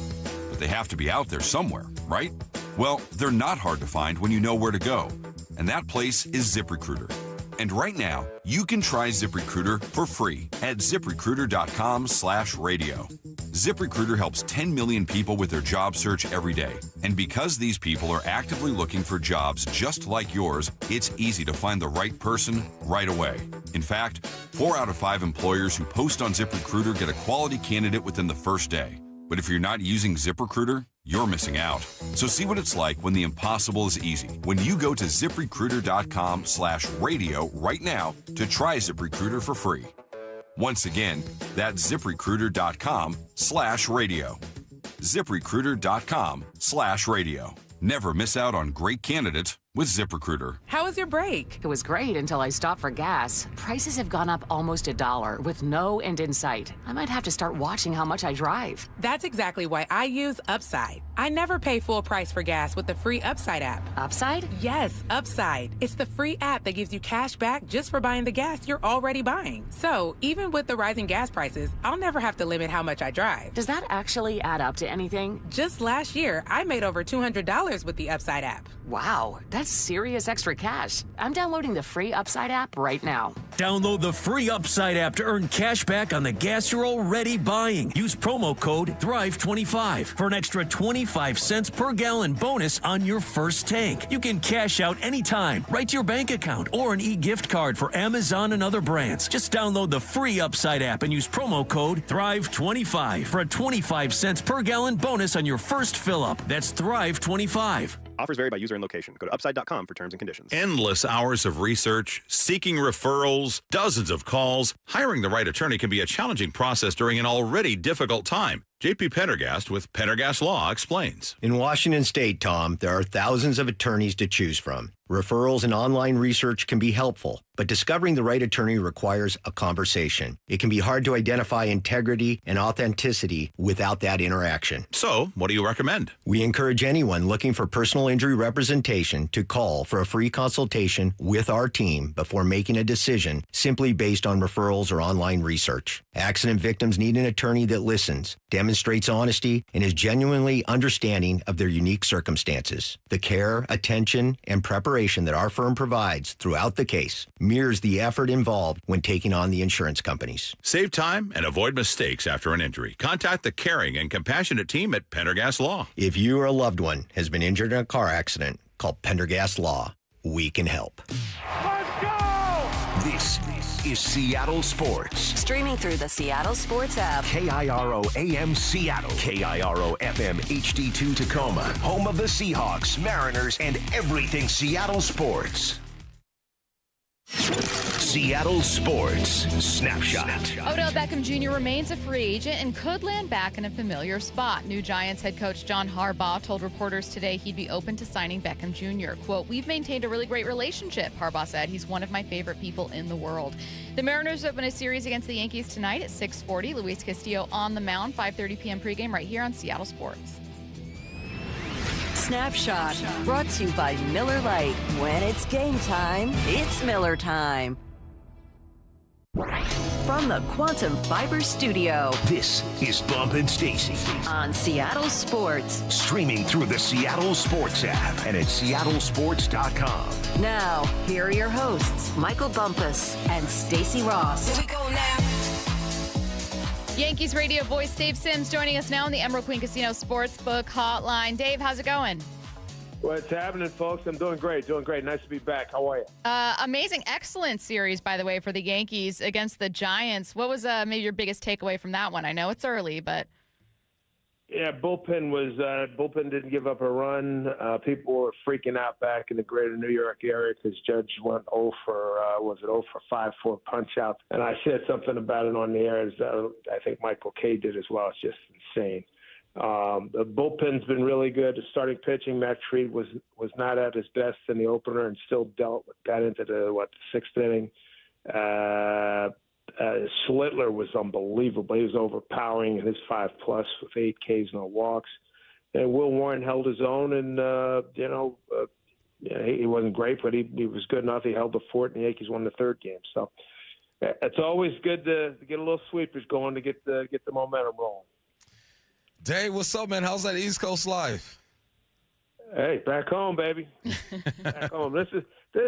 Speaker 27: but they have to be out there somewhere, right? Well, they're not hard to find when you know where to go, and that place is ZipRecruiter. And right now, you can try ZipRecruiter for free at ZipRecruiter.com/radio. ZipRecruiter helps 10 million people with their job search every day. And because these people are actively looking for jobs just like yours, it's easy to find the right person right away. In fact, 4 out of 5 employers who post on ZipRecruiter get a quality candidate within the first day. But if you're not using ZipRecruiter, you're missing out. So see what it's like when the impossible is easy. When you go to ZipRecruiter.com/radio right now to try ZipRecruiter for free. Once again, that's ZipRecruiter.com/radio. ZipRecruiter.com/radio. Never miss out on great candidates with ZipRecruiter.
Speaker 6: How was your break?
Speaker 7: It was great until I stopped for gas. Prices have gone up almost $1 with no end in sight. I might have to start watching how much I drive.
Speaker 6: That's exactly why I use Upside. I never pay full price for gas with the free Upside app.
Speaker 7: Upside?
Speaker 6: Yes, Upside. It's the free app that gives you cash back just for buying the gas you're already buying. So even with the rising gas prices, I'll never have to limit how much I drive.
Speaker 7: Does that actually add up to anything?
Speaker 6: Just last year, I made over $200 with the Upside app.
Speaker 7: Wow, that's serious extra cash. I'm downloading the free Upside app right now.
Speaker 9: Download the free Upside app to earn cash back on the gas you're already buying. Use promo code THRIVE25 for an extra 25 cents per gallon bonus on your first tank. You can cash out anytime, right to your bank account, or an e-gift card for Amazon and other brands. Just download the free Upside app and use promo code THRIVE25 for a 25 cents per gallon bonus on your first fill-up. That's THRIVE25.
Speaker 12: Offers vary by user and location. Go to upside.com for terms and conditions.
Speaker 13: Endless hours of research, seeking referrals, dozens of calls. Hiring the right attorney can be a challenging process during an already difficult time. JP Pendergast with Pendergast Law explains.
Speaker 14: In Washington State, Tom, there are thousands of attorneys to choose from. Referrals and online research can be helpful, but discovering the right attorney requires a conversation. It can be hard to identify integrity and authenticity without that interaction.
Speaker 13: So, what do you recommend?
Speaker 14: We encourage anyone looking for personal injury representation to call for a free consultation with our team before making a decision simply based on referrals or online research. Accident victims need an attorney that listens, demonstrates honesty, and is genuinely understanding of their unique circumstances. The care, attention, and preparation that our firm provides throughout the case mirrors the effort involved when taking on the insurance companies.
Speaker 13: Save time and avoid mistakes after an injury. Contact the caring and compassionate team at Pendergast Law.
Speaker 14: If you or a loved one has been injured in a car accident, call Pendergast Law. We can help.
Speaker 15: Let's go!
Speaker 28: This is Seattle Sports.
Speaker 8: Streaming through the Seattle Sports app.
Speaker 28: KIRO AM Seattle. KIRO FM HD2 Tacoma. Home of the Seahawks, Mariners, and everything Seattle sports. Seattle Sports Snapshot.
Speaker 1: Odell Beckham Jr. remains a free agent and could land back in a familiar spot. New Giants head coach John Harbaugh told reporters today he'd be open to signing Beckham Jr. Quote, "We've maintained a really great relationship," Harbaugh said. "He's one of my favorite people in the world." The Mariners open a series against the Yankees tonight at 6:40. Luis Castillo on the mound, 5:30 p.m. pregame right here on Seattle Sports.
Speaker 8: Snapshot, brought to you by Miller Lite. When it's game time, it's Miller time. From the Quantum Fiber Studio,
Speaker 28: this is Bump and Stacy
Speaker 8: on Seattle Sports.
Speaker 28: Streaming through the Seattle Sports app and at seattlesports.com.
Speaker 8: Now, here are your hosts, Michael Bumpus and Stacy Ross.
Speaker 1: Here we go now. Yankees radio voice Dave Sims joining us now on the Emerald Queen Casino Sportsbook Hotline. Dave, how's it going?
Speaker 29: What's happening, folks? I'm doing great. Nice to be back. How are you?
Speaker 1: Amazing, excellent series, by the way, for the Yankees against the Giants. What was maybe your biggest takeaway from that one? I know it's early, but...
Speaker 29: Yeah, bullpen didn't give up a run. People were freaking out back in the greater New York area because Judge went 0 for 5 for a punch out. And I said something about it on the air. I think Michael K did as well. It's just insane. The bullpen's been really good. The starting pitching, Matt Fried was not at his best in the opener and still got into the sixth inning. Schlittler was unbelievable. He was overpowering in his 5+ with 8 Ks, no walks. And Will Warren held his own, and he wasn't great, but he was good enough. He held the fort, and the Yankees won the third game. So it's always good to get a little sweepers going to get the momentum rolling.
Speaker 5: Dave, what's up, man? How's that East Coast life?
Speaker 29: Hey, back home, baby. Back home. This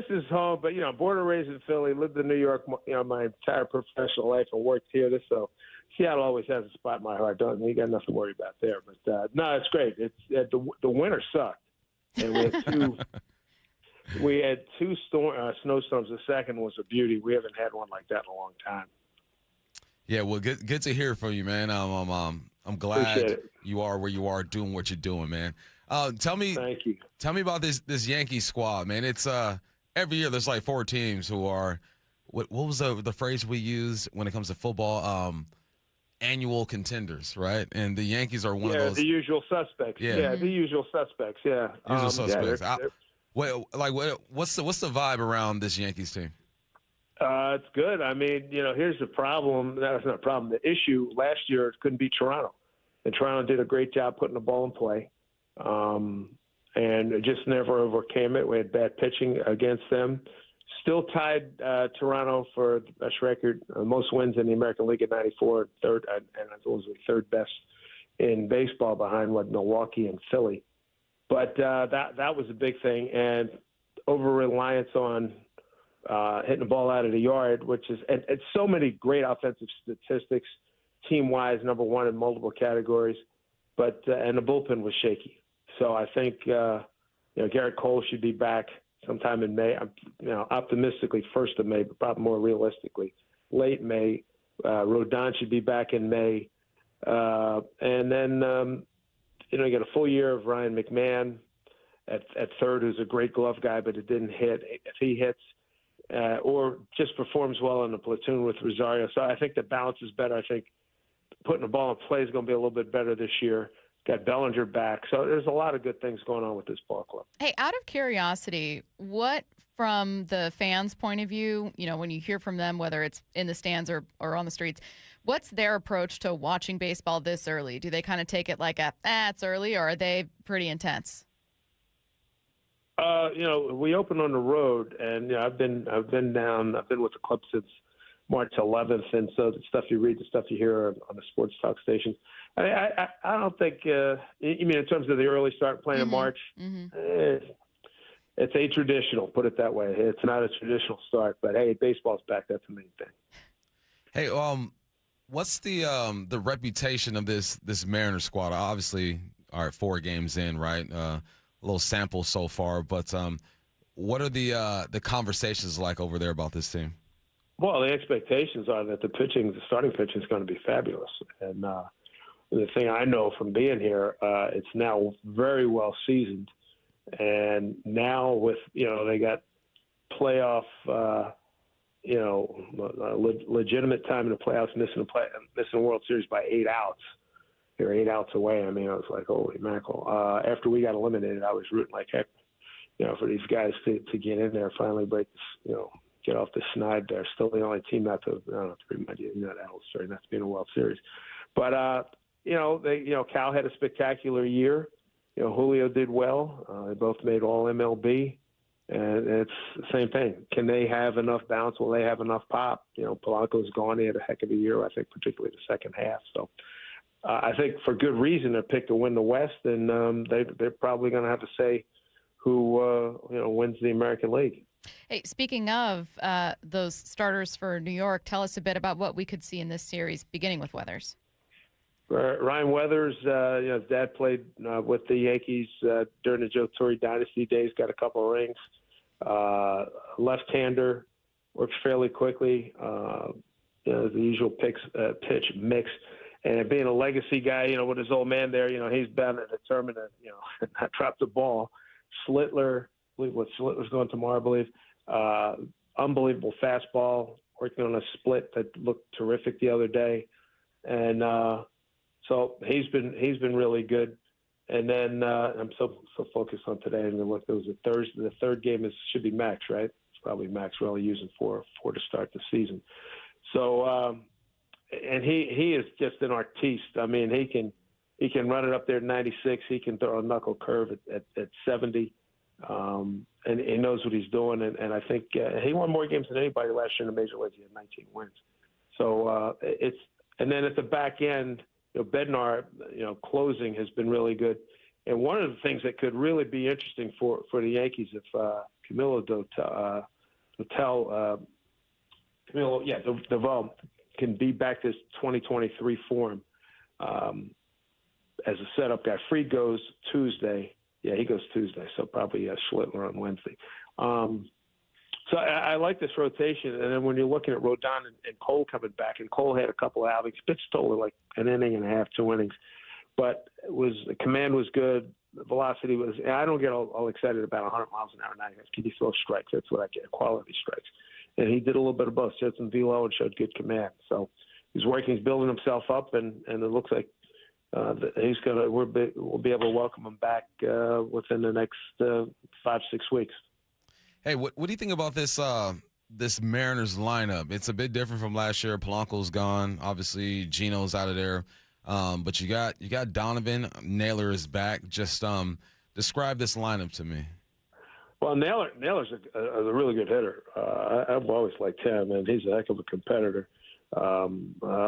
Speaker 29: is home, but born and raised in Philly, lived in New York, my entire professional life, and worked here. So Seattle always has a spot in my heart. You got nothing to worry about there. But no, it's great. It's the winter sucked, and we had two snowstorms. The second was a beauty. We haven't had one like that in a long time. Yeah, well, good to hear from you, man. I'm glad you are where you are, doing what you're doing, man. Tell me about this Yankee squad, man. It's every year there's like 4 teams who are what was the phrase we use when it comes to football? Annual contenders, right? And the Yankees are one of those. The usual suspects. Yeah, the usual suspects. Yeah, usual suspects.
Speaker 5: What's the vibe around this Yankees team?
Speaker 29: It's good. I mean, here's the problem. That's not a problem. The issue last year couldn't beat Toronto. And Toronto did a great job putting the ball in play. And it just never overcame it. We had bad pitching against them. Still tied Toronto for the best record, most wins in the American League at 94, third, and I thought it was the third best in baseball behind Milwaukee and Philly. But that was a big thing. And over-reliance on hitting the ball out of the yard, which is and so many great offensive statistics, team-wise, number one in multiple categories, but and the bullpen was shaky. So I think Garrett Cole should be back sometime in May. Optimistically 1st of May, but probably more realistically late May. Rodon should be back in May, and then you get a full year of Ryan McMahon at third, who's a great glove guy, but it didn't hit. If he hits or just performs well in the platoon with Rosario, so I think the balance is better. I think putting the ball in play is going to be a little bit better this year. Got Bellinger back. So there's a lot of good things going on with this ball club.
Speaker 1: Hey, out of curiosity, what from the fans' point of view, when you hear from them, whether it's in the stands or on the streets, what's their approach to watching baseball this early? Do they kind of take it like it's early, or are they pretty intense?
Speaker 29: We opened on the road, and I've been down. I've been with the club since March 11th, and so the stuff you read, the stuff you hear on the sports talk stations. I don't think you mean in terms of the early start playing in March. Mm-hmm. It's atraditional, put it that way. It's not a traditional start, but hey, baseball's back. That's the main thing.
Speaker 5: Hey, what's the reputation of this Mariners squad? Obviously, 4 games in, right? A little sample so far, but what are the conversations like over there about this team?
Speaker 29: Well, the expectations are that the starting pitching is going to be fabulous. And the thing I know from being here, it's now very well seasoned. And now with, they got playoff, legitimate time in the playoffs, missing the World Series by 8 outs. They're 8 outs away. I mean, I was like, holy mackerel. After we got eliminated, I was rooting like heck, for these guys to get in there, finally break this, get off the snide. They're still the only team not to, I don't know, to remind you, that old story, not to be in a World Series. But, Cal had a spectacular year. Julio did well. They both made all MLB. And it's the same thing. Can they have enough bounce? Will they have enough pop? Polanco's gone. He had a heck of a year, I think, particularly the second half. So I think for good reason they're picked to win the West, and they're probably going to have to say who, wins the American League.
Speaker 1: Hey, speaking of those starters for New York, tell us a bit about what we could see in this series, beginning with Weathers.
Speaker 29: Ryan Weathers, his dad played with the Yankees during the Joe Torre dynasty days, got a couple of rings. Left-hander, works fairly quickly. The usual pitch mix. And being a legacy guy, with his old man there, he's bound and determined to, not drop the ball. Slittler's going tomorrow, I believe. Unbelievable fastball, working on a split that looked terrific the other day. And so he's been really good. And then I'm so focused on today. And look, it was Thursday. The third game should be Max, right? It's probably Max really using four to start the season. So and he is just an artiste. I mean, he can run it up there at 96. He can throw a knuckle curve at 70. And he knows what he's doing. And I think he won more games than anybody last year in the major leagues. He had 19 wins. So and then at the back end, Bednar, closing has been really good. And one of the things that could really be interesting for the Yankees if Camilo Doval can be back to his 2023 form as a setup guy. Fried goes Tuesday. Yeah, he goes Tuesday, so probably Schlittler on Wednesday. So I like this rotation. And then when you're looking at Rodon and Cole coming back, and Cole had a couple of outings, pitched totally like an inning and a half, 2 innings. But the command was good. The velocity was – I don't get all excited about 100 miles an hour now. Can you throw strikes? That's what I get, quality strikes. And he did a little bit of both. Showed some velo and showed good command. So he's working. He's building himself up, and it looks like we'll be able to welcome him back within the next 5-6 weeks.
Speaker 5: Hey, what do you think about this this Mariners lineup? It's a bit different from last year. Polanco's gone. Obviously, Gino's out of there. But you got Donovan. Naylor is back. Just describe this lineup to me.
Speaker 29: Well, Naylor's a really good hitter. I've always liked him, and he's a heck of a competitor. I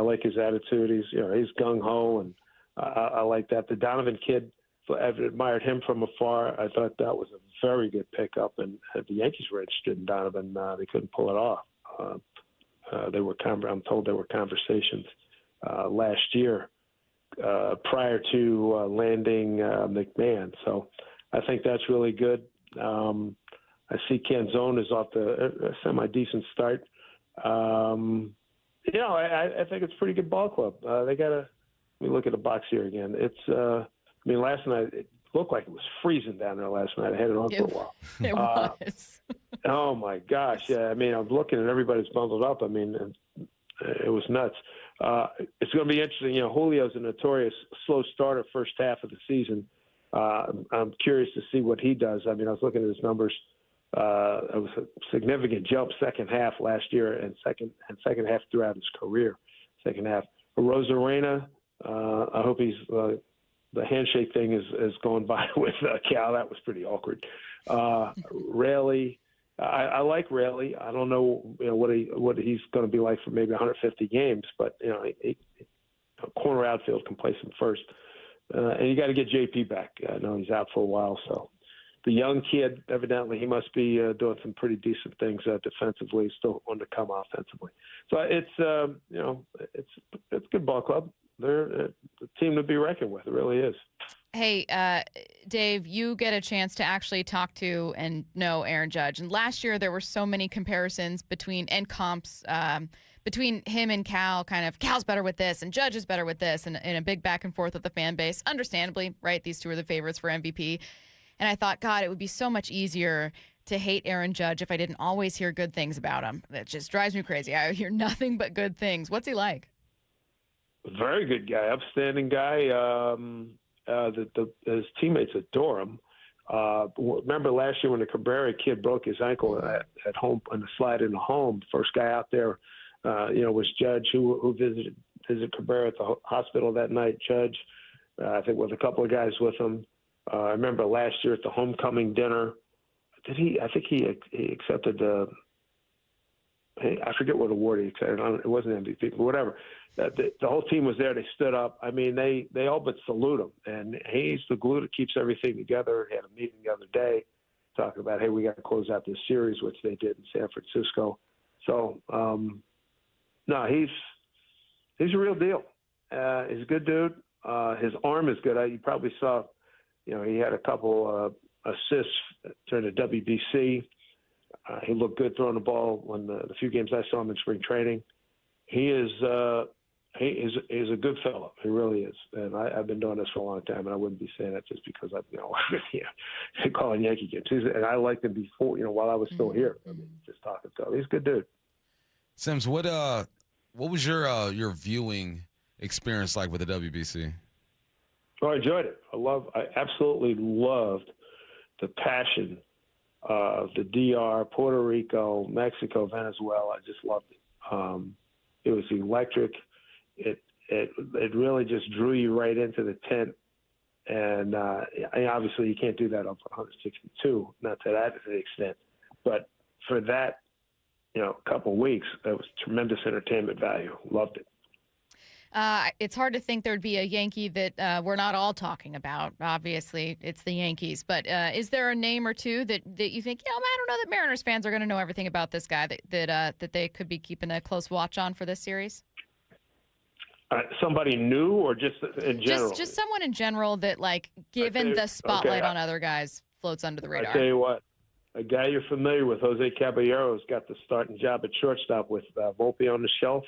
Speaker 29: like his attitude. He's gung ho, and I like that. The Donovan kid, I've admired him from afar. I thought that was a very good pickup, and the Yankees were interested in Donovan. They couldn't pull it off. I'm told there were conversations last year prior to landing McMahon. So I think that's really good. I see Canzone is off a semi-decent start. I think it's a pretty good ball club. Let me look at the box here again. Last night it looked like it was freezing down there last night. I had it on for a while.
Speaker 1: It was.
Speaker 29: Oh my gosh. Yeah. I was looking and everybody's bundled up. It was nuts. It's going to be interesting. Julio's a notorious slow starter first half of the season. I'm curious to see what he does. I was looking at his numbers. It was a significant jump second half last year and second half throughout his career. Second half. Rosarena, I hope he's the handshake thing is going by with Cal. That was pretty awkward. Raley, I like Raley. I don't know, what he's going to be like for maybe 150 games, but corner outfield can play some first. And you got to get JP back. I know he's out for a while, so the young kid, evidently, he must be doing some pretty decent things defensively. Still on to come offensively. So it's a good ball club. They're a team to be reckoned with. It really is.
Speaker 1: Hey, Dave, you get a chance to actually talk to and know Aaron Judge. And last year there were so many comparisons between comps between him and Cal. Kind of Cal's better with this and Judge is better with this, and a big back and forth with the fan base. Understandably, right? These two are the favorites for MVP. And I thought, God, it would be so much easier to hate Aaron Judge if I didn't always hear good things about him. That just drives me crazy. I hear nothing but good things. What's he like?
Speaker 29: Very good guy, upstanding guy. His teammates adore him. Remember last year when the Cabrera kid broke his ankle at home on the slide into home? First guy out there, was Judge, who visited Cabrera at the hospital that night. Judge, I think, with a couple of guys with him. I remember last year at the homecoming dinner. I think he accepted I forget what award he accepted. It wasn't MVP, but whatever. The whole team was there. They stood up. They all but salute him. And he's the glue that keeps everything together. He had a meeting the other day talking about, hey, we got to close out this series, which they did in San Francisco. So, no, he's a real deal. He's a good dude. His arm is good. You probably saw, he had a couple assists during the WBC. He looked good throwing the ball when the few games I saw him in spring training. He is a good fellow. He really is. And I've been doing this for a long time, and I wouldn't be saying that just because I'm calling Yankee games. And I liked him before, while I was still here. Just talking to him. He's a good dude.
Speaker 5: Sims, what was your viewing experience like with the WBC?
Speaker 29: Oh, I enjoyed it. I absolutely loved the passion of the DR, Puerto Rico, Mexico, Venezuela. I just loved it. It was electric. It really just drew you right into the tent. And obviously you can't do that up 162, not to that extent. But for that, couple of weeks, it was tremendous entertainment value. Loved it.
Speaker 1: It's hard to think there'd be a Yankee that we're not all talking about. Obviously, it's the Yankees. But is there a name or two that you think, I don't know that Mariners fans are going to know everything about this guy that they could be keeping a close watch on for this series?
Speaker 29: Somebody new or just in general?
Speaker 1: Just someone in general that, given the spotlight on other guys, floats under the radar.
Speaker 29: I tell you what, a guy you're familiar with, Jose Caballero's got the starting job at shortstop with Volpe on the shelf.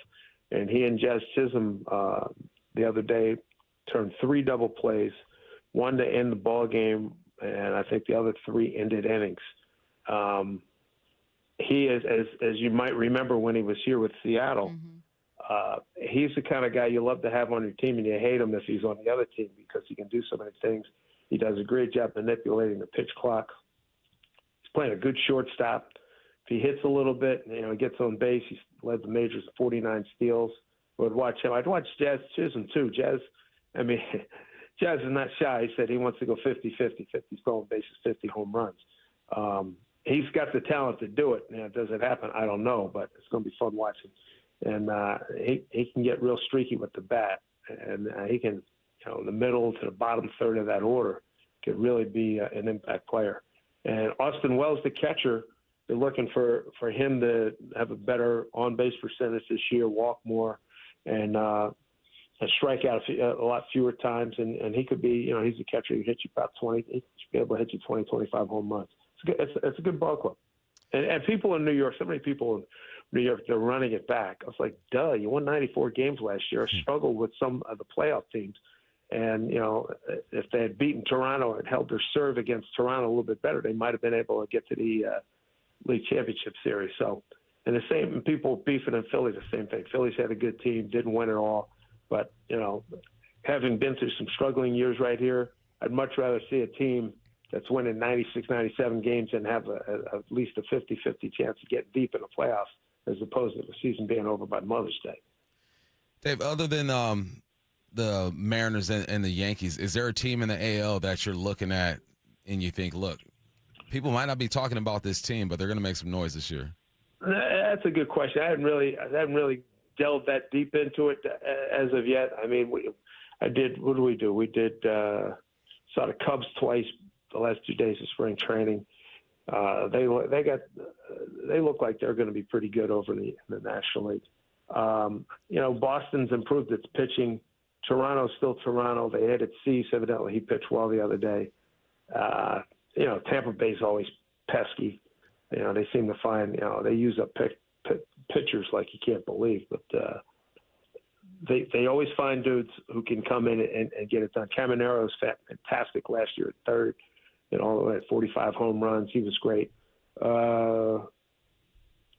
Speaker 29: And he and Jazz Chisholm the other day turned 3 double plays, one to end the ball game, and I think the other 3 ended innings. He is, as you might remember when he was here with Seattle, He's the kind of guy you love to have on your team, and you hate him if he's on the other team because he can do so many things. He does a great job manipulating the pitch clock. He's playing a good shortstop. If he hits a little bit, he gets on base. He's led the majors with 49 steals. I would watch him. I'd watch Jazz Chisholm, too. Jazz is not shy. He said he wants to go 50-50, 50 stolen bases, 50 home runs. He's got the talent to do it. Now, does it happen? I don't know, but it's going to be fun watching. And he can get real streaky with the bat, and he can, in the middle to the bottom third of that order, could really be an impact player. And Austin Wells, the catcher, they're looking for him to have a better on-base percentage this year, walk more, and strike out a lot fewer times. And he could be, he's a catcher who hits you about 20. He should be able to hit you 20, 25 home runs. It's a good ball club. And people in New York, so many people in New York, they're running it back. I was like, duh, you won 94 games last year. Struggled with some of the playoff teams. And, if they had beaten Toronto and held their serve against Toronto a little bit better, they might have been able to get to the League Championship Series. So, and the same, people beefing in Philly, the same thing. Philly's had a good team, didn't win it all. But, having been through some struggling years right here, I'd much rather see a team that's winning 96, 97 games and have at least a 50-50 chance of getting deep in the playoffs as opposed to the season being over by Mother's Day.
Speaker 5: Dave, other than the Mariners and the Yankees, is there a team in the AL that you're looking at and you think, look, people might not be talking about this team, but they're going to make some noise this year?
Speaker 29: That's a good question. I haven't really delved that deep into it as of yet. I mean, I did. What did we do? We did saw the Cubs twice the last 2 days of spring training. They look like they're going to be pretty good over in the National League. Boston's improved its pitching. Toronto's still Toronto. They had it Cease. Evidently, he pitched well the other day. Tampa Bay's always pesky. They seem to find, they use up pitchers like you can't believe. But they always find dudes who can come in and get it done. Camanero's fantastic last year at third, all the way at 45 home runs. He was great. Will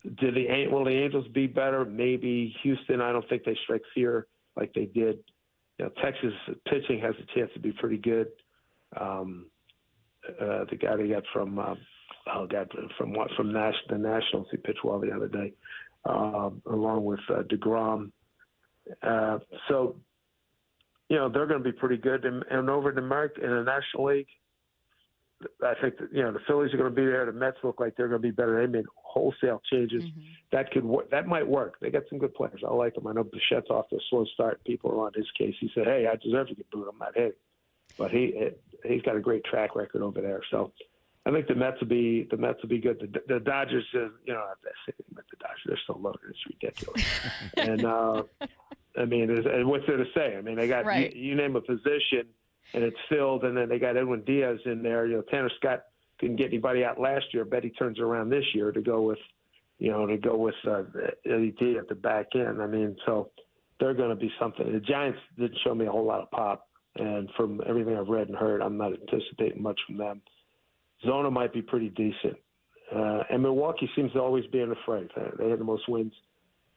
Speaker 29: the Angels be better? Maybe. Houston, I don't think they strike fear like they did. Texas pitching has a chance to be pretty good. The guy they got from the Nationals, he pitched well the other day, along with DeGrom. So, they're going to be pretty good. And over in the National League, I think that, the Phillies are going to be there. The Mets look like they're going to be better. They made wholesale changes. Mm-hmm. That might work. They got some good players. I like them. I know Bichette's off to a slow start. People are on his case. He said, "Hey, I deserve to get booed. I'm not hitting." But he's got a great track record over there. So I think the Mets will be good. The Dodgers, the Dodgers, they're so loaded. It's ridiculous. And what's there to say? I mean, they got you name a position and it's filled, and then they got Edwin Diaz in there. Tanner Scott couldn't get anybody out last year. I bet he turns around this year to go with Eddie D at the back end. I mean, so they're going to be something. The Giants didn't show me a whole lot of pop, and from everything I've read and heard, I'm not anticipating much from them. Zona might be pretty decent, and Milwaukee seems to always be in the fray. They had the most wins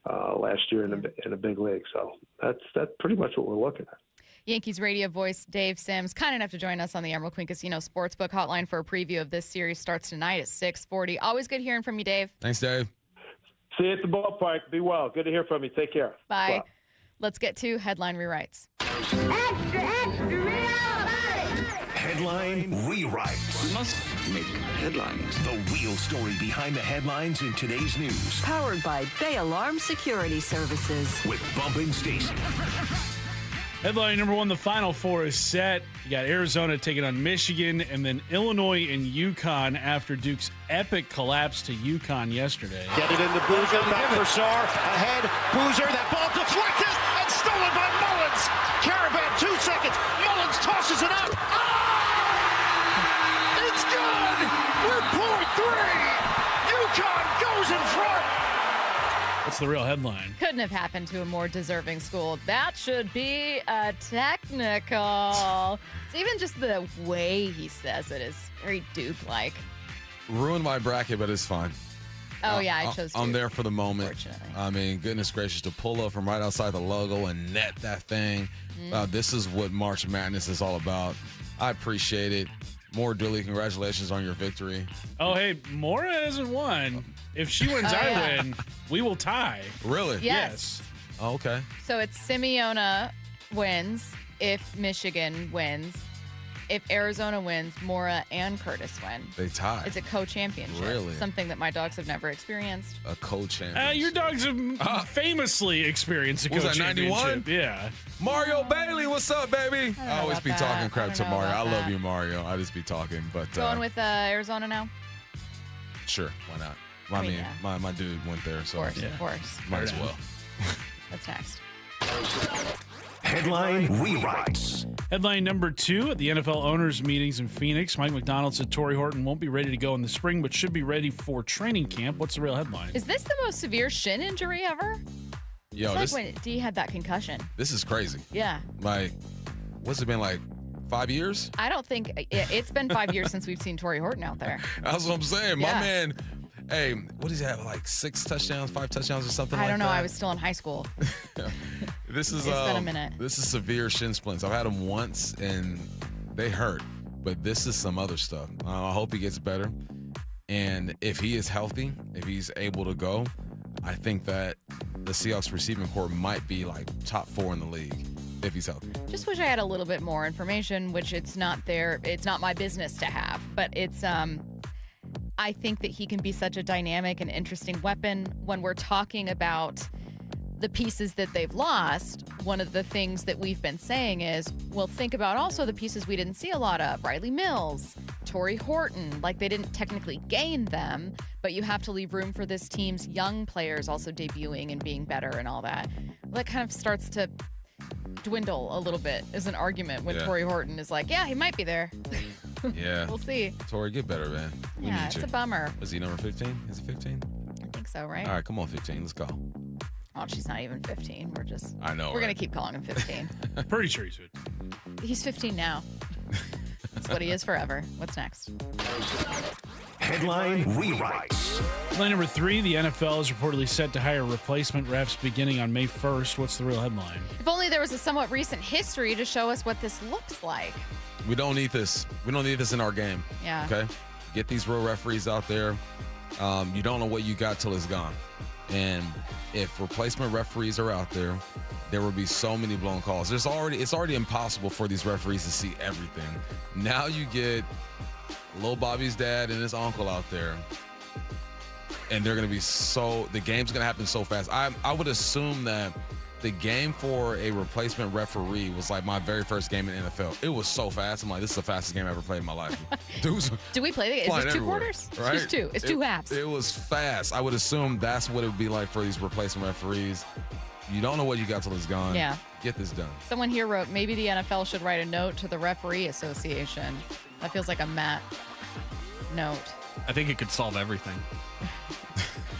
Speaker 29: last year in the big league, so that's pretty much what we're looking at.
Speaker 1: Yankees radio voice Dave Sims, kind enough to join us on the Emerald Queen Casino Sportsbook Hotline for a preview of this series. Starts tonight at 6:40. Always good hearing from you, Dave.
Speaker 5: Thanks, Dave.
Speaker 29: See you at the ballpark. Be well. Good to hear from you. Take care.
Speaker 1: Bye.
Speaker 29: Wow.
Speaker 1: Let's get to headline rewrites.
Speaker 28: Extra, Headline rewrites.
Speaker 2: We must make headlines.
Speaker 28: The real story behind the headlines in today's news.
Speaker 8: Powered by Bay Alarm Security Services.
Speaker 28: With Bump Stacy.
Speaker 3: Headline number one, the Final Four is set. You got Arizona taking on Michigan, and then Illinois and UConn after Duke's epic collapse to UConn yesterday.
Speaker 10: Get it into Boozer, back for Sarr, ahead, Boozer, that ball deflected and stolen by Mullins. Caravan, 2 seconds, Mullins tosses it up. Ah! It's good! We're point three! UConn goes in front!
Speaker 3: That's the real headline.
Speaker 1: Couldn't have happened to a more deserving school. That should be a technical. It's even just the way he says it is very Duke-like.
Speaker 5: Ruined my bracket, but it's fine.
Speaker 1: Oh, yeah, I chose to.
Speaker 5: I'm there for the moment.
Speaker 1: Fortunately.
Speaker 5: I mean, goodness gracious, to pull up from right outside the logo and net that thing. This is what March Madness is all about. I appreciate it. More Dooley, congratulations on your victory.
Speaker 3: Oh, hey, Mora hasn't won. If she wins, I win. We will tie.
Speaker 5: Really?
Speaker 1: Yes.
Speaker 5: Oh, okay.
Speaker 1: So it's Simeona wins if Michigan wins. If Arizona wins, Mora and Curtis win.
Speaker 5: They tie.
Speaker 1: It's a co-championship.
Speaker 5: Really?
Speaker 1: Something that my dogs have never experienced.
Speaker 5: A co-championship.
Speaker 3: Your dogs have famously experienced a
Speaker 5: Was that
Speaker 3: co-championship.
Speaker 5: 91?
Speaker 3: Yeah.
Speaker 5: Mario Bailey, what's up, baby? I always
Speaker 1: about
Speaker 5: be
Speaker 1: that.
Speaker 5: talking crap
Speaker 1: I
Speaker 5: to
Speaker 1: don't know
Speaker 5: Mario. I
Speaker 1: about
Speaker 5: love
Speaker 1: that.
Speaker 5: you, Mario. I just be talking, but
Speaker 1: Going with Arizona now?
Speaker 5: sure, why not?
Speaker 1: I mean, yeah.
Speaker 5: my dude went there, so
Speaker 1: Of course.
Speaker 5: might as well.
Speaker 1: What's next?
Speaker 28: Headline rewrites.
Speaker 3: Headline number 2 at the NFL owners' meetings in Phoenix. Mike Macdonald said Tory Horton won't be ready to go in the spring, but should be ready for training camp. What's the real headline?
Speaker 1: Is this the most severe shin injury ever?
Speaker 5: Yo,
Speaker 1: It's like when D had that concussion.
Speaker 5: this is crazy.
Speaker 1: Yeah.
Speaker 5: Like, what's it been like? 5 years?
Speaker 1: I don't think it's been 5 years since we've seen Tory Horton out there.
Speaker 5: That's what I'm saying.
Speaker 1: Yeah.
Speaker 5: My man, hey, what does he have? Like 6 touchdowns, 5 touchdowns, or something
Speaker 1: I
Speaker 5: like
Speaker 1: don't know.
Speaker 5: that?
Speaker 1: I was still in high school.
Speaker 5: This is
Speaker 1: It's been a minute.
Speaker 5: This is severe shin splints. I've had them once and they hurt, but this is some other stuff. I hope he gets better. And if he is healthy, if he's able to go, I think that the Seahawks receiving corps might be like top 4 in the league if he's healthy.
Speaker 1: Just wish I had a little bit more information, which it's not there. It's not my business to have, but it's I think that he can be such a dynamic and interesting weapon when we're talking about the pieces that they've lost. One of the things that we've been saying is, well, think about also the pieces we didn't see a lot of. Riley Mills, Tory Horton, like they didn't technically gain them, but you have to leave room for this team's young players also debuting and being better and all that. Well, that kind of starts to dwindle a little bit as an argument when Tory Horton is like, yeah, he might be there.
Speaker 5: Yeah.
Speaker 1: We'll see.
Speaker 5: Tory, get better, man. We
Speaker 1: Yeah,
Speaker 5: need
Speaker 1: it's
Speaker 5: you.
Speaker 1: a bummer.
Speaker 5: Is he number 15? Is he 15?
Speaker 1: I think so, right?
Speaker 5: All right, come on, 15. Let's go.
Speaker 1: Oh, she's not even 15.
Speaker 5: I know,
Speaker 1: We're
Speaker 5: right?
Speaker 1: going to keep calling him 15.
Speaker 3: Pretty sure he's 15.
Speaker 1: He's 15 now. That's what he is forever. What's next?
Speaker 28: Headline rewrites.
Speaker 3: Headline number 3, the NFL is reportedly set to hire replacement refs beginning on May 1st. What's the real headline?
Speaker 1: If only there was a somewhat recent history to show us what this looks like.
Speaker 5: We don't need this. We don't need this in our game.
Speaker 1: Yeah.
Speaker 5: Okay? Get these real referees out there. You don't know what you got till it's gone. And if replacement referees are out there, there will be so many blown calls. It's already impossible for these referees to see everything. Now you get Lil Bobby's dad and his uncle out there, and they're going to be the game's going to happen so fast. I would assume that the game for a replacement referee was like my very first game in the NFL. It was so fast. I'm like, this is the fastest game I ever played in my life. Dudes
Speaker 1: Do we play the game? Is it 2 quarters?
Speaker 5: Right?
Speaker 1: It's just 2. It's 2 halves.
Speaker 5: It was fast. I would assume that's what it would be like for these replacement referees. You don't know what you got till it's gone.
Speaker 1: Yeah.
Speaker 5: Get this done.
Speaker 1: Someone here wrote, maybe the NFL should write a note to the Referee Association. That feels like a Matt note.
Speaker 11: I think it could solve everything.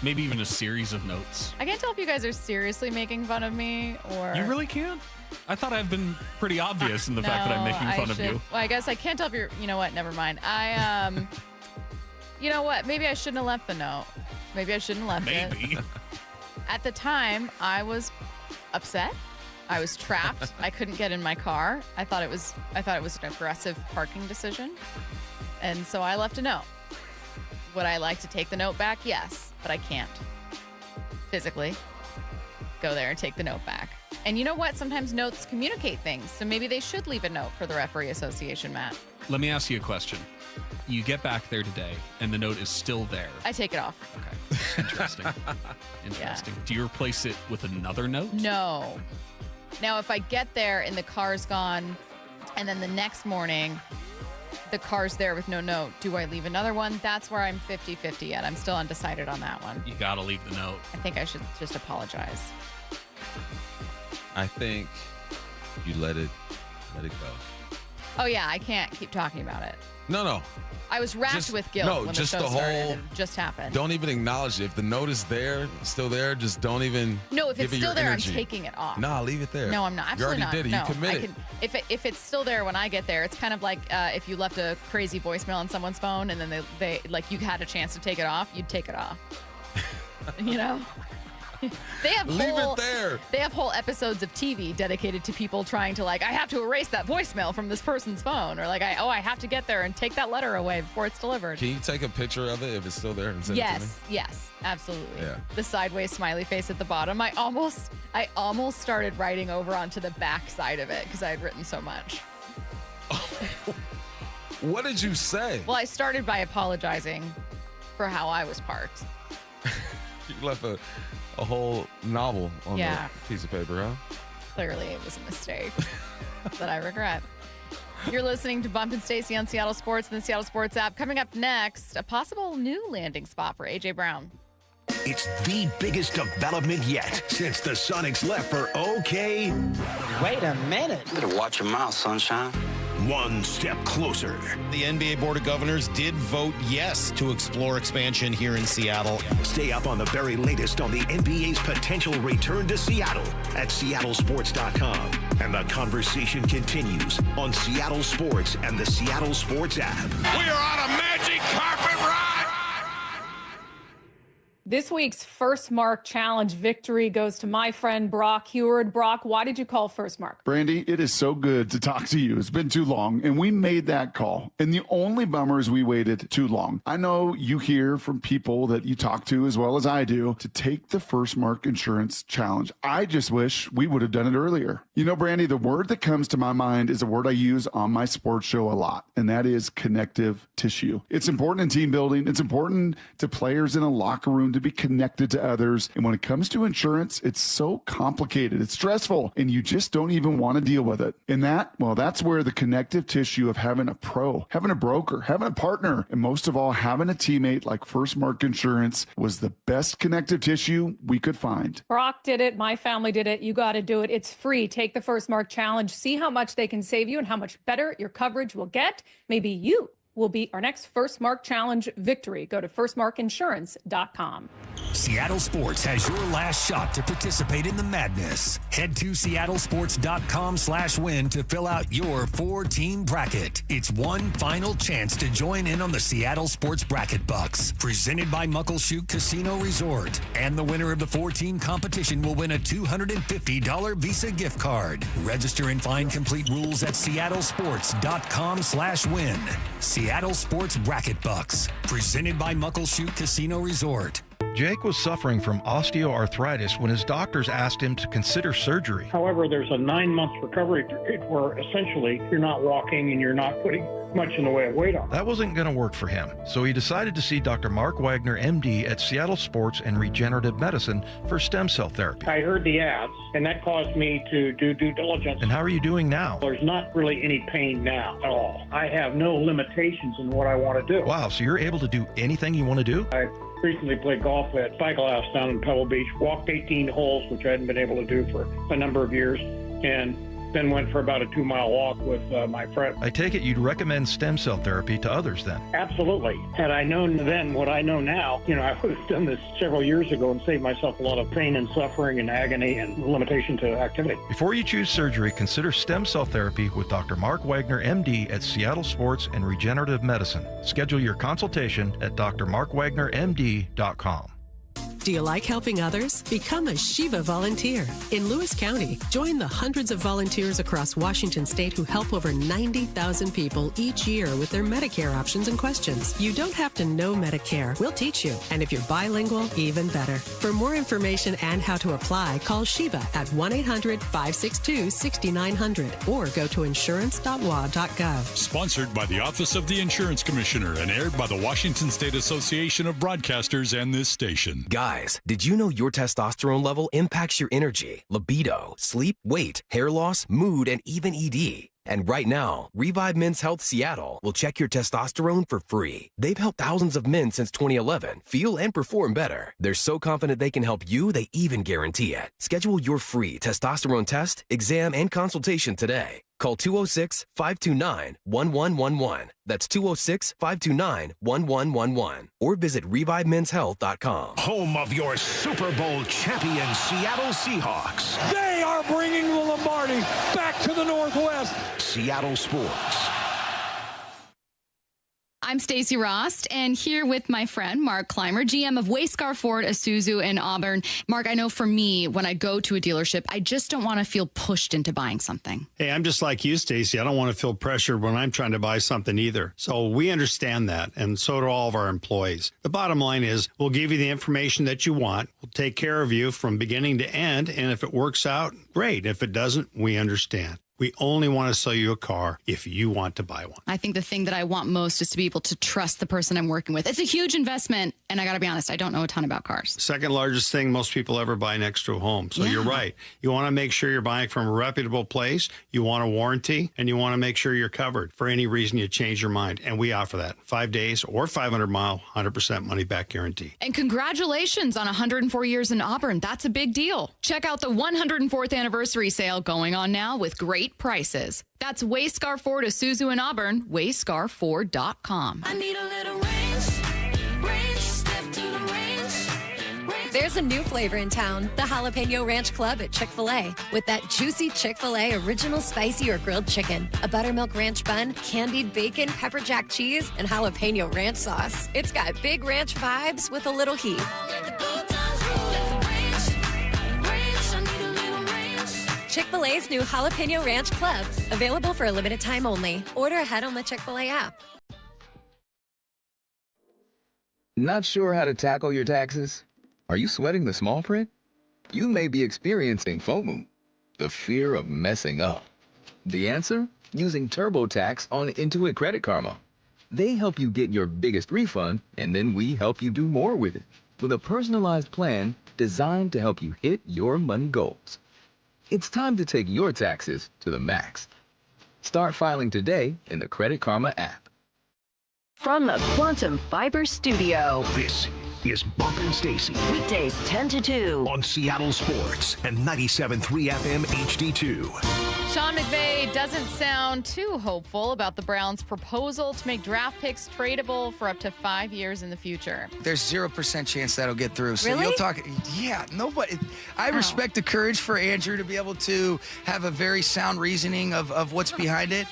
Speaker 11: Maybe even a series of notes.
Speaker 1: I can't tell if you guys are seriously making fun of me or...
Speaker 11: You really can't? I thought I've been pretty obvious in the fact that I'm making fun of you.
Speaker 1: Well, I guess I can't tell if you're... You know what? Never mind. You know what? Maybe I shouldn't have left the note. Maybe I shouldn't have left it.
Speaker 11: Maybe.
Speaker 1: At the time, I was upset. I was trapped. I couldn't get in my car. I thought it was an aggressive parking decision. And so I left a note. Would I like to take the note back? Yes, but I can't physically go there and take the note back. And you know what? Sometimes notes communicate things. So maybe they should leave a note for the Referee Association, Matt.
Speaker 11: Let me ask you a question. You get back there today, and the note is still there.
Speaker 1: I take it off.
Speaker 11: Okay. Interesting. Interesting.
Speaker 1: Yeah.
Speaker 11: Do you replace it with another note?
Speaker 1: No. Now, if I get there and the car's gone, and then the next morning, the car's there with no note, do I leave another one? That's where I'm 50-50 yet. I'm still undecided on that one.
Speaker 11: You got to leave the note.
Speaker 1: I think I should just apologize.
Speaker 5: I think you let it go.
Speaker 1: Oh, yeah, I can't keep talking about it.
Speaker 5: No.
Speaker 1: I was racked with guilt when the show started. It just happened.
Speaker 5: Don't even acknowledge it. If the note is there, still there, just don't even.
Speaker 1: No, if
Speaker 5: give
Speaker 1: it's
Speaker 5: it your
Speaker 1: still there,
Speaker 5: energy.
Speaker 1: I'm taking it off.
Speaker 5: Nah, leave it there.
Speaker 1: No, I'm not. Absolutely
Speaker 5: you already did it.
Speaker 1: No,
Speaker 5: You committed.
Speaker 1: If it's still there when I get there, it's kind of like if you left a crazy voicemail on someone's phone and then they like you had a chance to take it off, you'd take it off. You know? They have
Speaker 5: Leave it there.
Speaker 1: They have whole episodes of TV dedicated to people trying to, like, I have to erase that voicemail from this person's phone, or like, I have to get there and take that letter away before it's delivered.
Speaker 5: Can you take a picture of it if it's still there and send it to me?
Speaker 1: Yes, absolutely.
Speaker 5: Yeah.
Speaker 1: The sideways smiley face at the bottom. I almost started writing over onto the back side of it because I had written so much.
Speaker 5: What did you say?
Speaker 1: Well, I started by apologizing for how I was parked.
Speaker 5: You left a whole novel on the piece of paper, huh?
Speaker 1: Clearly, it was a mistake that I regret. You're listening to Bump and Stacy on Seattle Sports and the Seattle Sports app. Coming up next, a possible new landing spot for A.J. Brown.
Speaker 28: It's the biggest development yet since the Sonics left for OK.
Speaker 16: Wait a minute. You better watch your mouth, sunshine.
Speaker 28: One step closer.
Speaker 17: The NBA Board of Governors did vote yes to explore expansion here in Seattle.
Speaker 28: Stay up on the very latest on the NBA's potential return to Seattle at seattlesports.com. And the conversation continues on Seattle Sports and the Seattle Sports app.
Speaker 10: We are on a magic carpet ride.
Speaker 18: This week's First Mark Challenge victory goes to my friend Brock Heward. Brock, why did you call First Mark?
Speaker 19: Brandy, it is so good to talk to you. It's been too long, and we made that call. And the only bummer is we waited too long. I know you hear from people that you talk to as well as I do to take the First Mark Insurance Challenge. I just wish we would have done it earlier. You know, Brandy, the word that comes to my mind is a word I use on my sports show a lot, and that is connective tissue. It's important in team building. It's important to players in a locker room to be connected to others. And when it comes to insurance, it's so complicated. It's stressful, and you just don't even want to deal with it. And that's where the connective tissue of having a pro, having a broker, having a partner, and most of all, having a teammate like First Mark Insurance was the best connective tissue we could find.
Speaker 18: Brock did it. My family did it. You got to do it. It's free. Take the First Mark Challenge. See how much they can save you and how much better your coverage will get. Maybe you will be our next First Mark Challenge victory. Go to firstmarkinsurance.com.
Speaker 20: Seattle Sports has your last shot to participate in the madness. Head to seattlesports.com/win to fill out your 4-team bracket. It's one final chance to join in on the Seattle Sports Bracket Bucks, presented by Muckleshoot Casino Resort. And the winner of the 4-team competition will win a $250 Visa gift card. Register and find complete rules at seattlesports.com/win. Seattle Sports Bracket Bucks, presented by Muckleshoot Casino Resort.
Speaker 21: Jake was suffering from osteoarthritis when his doctors asked him to consider surgery.
Speaker 22: However, there's a 9-month recovery period where essentially you're not walking and you're not putting much in the way of weight on.
Speaker 21: That wasn't going to work for him, so he decided to see Dr. Mark Wagner, MD, at Seattle Sports and Regenerative Medicine for stem cell therapy.
Speaker 22: I heard the ads, and that caused me to do due diligence.
Speaker 21: And how are you doing now?
Speaker 22: There's not really any pain now at all. I have no limitations in what I want to do.
Speaker 21: Wow, so you're able to do anything you want to do?
Speaker 22: I recently played golf at Cycle House down in Pebble Beach, walked 18 holes, which I hadn't been able to do for a number of years, and then went for about a 2-mile walk with my friend.
Speaker 21: I take it you'd recommend stem cell therapy to others then?
Speaker 22: Absolutely. Had I known then what I know now, I would have done this several years ago and saved myself a lot of pain and suffering and agony and limitation to activity.
Speaker 21: Before you choose surgery, consider stem cell therapy with Dr. Mark Wagner, MD, at Seattle Sports and Regenerative Medicine. Schedule your consultation at drmarkwagnermd.com.
Speaker 23: Do you like helping others? Become a Shiva volunteer. In Lewis County, join the hundreds of volunteers across Washington state who help over 90,000 people each year with their Medicare options and questions. You don't have to know Medicare. We'll teach you. And if you're bilingual, even better. For more information and how to apply, call Shiva at 1-800-562-6900 or go to insurance.wa.gov.
Speaker 26: Sponsored by the Office of the Insurance Commissioner and aired by the Washington State Association of Broadcasters and this station.
Speaker 30: Guys, did you know your testosterone level impacts your energy, libido, sleep, weight, hair loss, mood, and even ED? And right now, Revive Men's Health Seattle will check your testosterone for free. They've helped thousands of men since 2011 feel and perform better. They're so confident they can help you, they even guarantee it. Schedule your free testosterone test, exam, and consultation today. Call 206-529-1111. That's 206-529-1111. Or visit ReviveMen'sHealth.com.
Speaker 28: Home of your Super Bowl champion Seattle Seahawks.
Speaker 15: They are bringing the Lombardi back to the Northwest.
Speaker 28: Seattle Sports.
Speaker 4: I'm Stacey Rost, and here with my friend Mark Clymer, GM of Wayscar Ford, Isuzu in Auburn. Mark, I know for me, when I go to a dealership, I just don't want to feel pushed into buying something.
Speaker 6: Hey, I'm just like you, Stacey. I don't want to feel pressured when I'm trying to buy something either. So we understand that, and so do all of our employees. The bottom line is we'll give you the information that you want. We'll take care of you from beginning to end, and if it works out, great. If it doesn't, we understand. We only want to sell you a car if you want to buy one.
Speaker 4: I think the thing that I want most is to be able to trust the person I'm working with. It's a huge investment, and I got to be honest, I don't know a ton about cars.
Speaker 6: Second largest thing most people ever buy next to a home. So you're right. You want to make sure you're buying from a reputable place, you want a warranty, and you want to make sure you're covered for any reason you change your mind. And we offer that. 5 days or 500-mile, 100% money-back guarantee.
Speaker 4: And congratulations on 104 years in Auburn. That's a big deal. Check out the 104th anniversary sale going on now with great prices. That's Wayscar Ford Isuzu in Auburn, wayscarford.com.
Speaker 7: I need a little range, step to the range. There's a new flavor in town, the Jalapeno Ranch Club at Chick-fil-A. With that juicy Chick-fil-A original spicy or grilled chicken, a buttermilk ranch bun, candied bacon, pepper jack cheese, and jalapeno ranch sauce. It's got big ranch vibes with a little heat. Chick-fil-A's new Jalapeno Ranch Club. Available for a limited time only. Order ahead on the Chick-fil-A app.
Speaker 9: Not sure how to tackle your taxes? Are you sweating the small print? You may be experiencing FOMO, the fear of messing up. The answer? Using TurboTax on Intuit Credit Karma. They help you get your biggest refund, and then we help you do more with it. With a personalized plan designed to help you hit your money goals. It's time to take your taxes to the max. Start filing today in the Credit Karma app.
Speaker 8: From the Quantum Fiber Studio.
Speaker 28: This is Bump and Stacy.
Speaker 8: Weekdays 10 to 2.
Speaker 28: On Seattle Sports and 97.3 FM HD2.
Speaker 1: Sean McVay doesn't sound too hopeful about the Browns' proposal to make draft picks tradable for up to 5 years in the future.
Speaker 12: There's 0% chance that'll get through. So
Speaker 1: Really?
Speaker 12: you'll talk. Yeah, nobody. I respect the courage for Andrew to be able to have a very sound reasoning of what's behind it.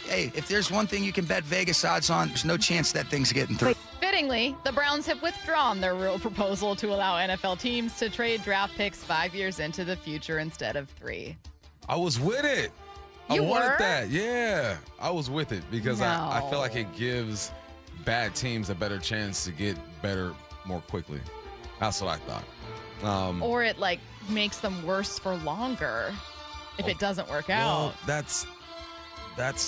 Speaker 12: Hey, if there's one thing you can bet Vegas odds on, there's no chance that thing's getting through.
Speaker 1: Fittingly, the Browns have withdrawn their real proposal to allow NFL teams to trade draft picks 5 years into the future instead of 3.
Speaker 5: I was with it.
Speaker 1: You
Speaker 5: I wanted
Speaker 1: were?
Speaker 5: that. Yeah, I was with it because I feel like
Speaker 1: No.
Speaker 5: it gives bad teams a better chance to get better more quickly. That's what I thought.
Speaker 1: Or it like makes them worse for longer if it doesn't work
Speaker 5: Well,
Speaker 1: out.
Speaker 5: that's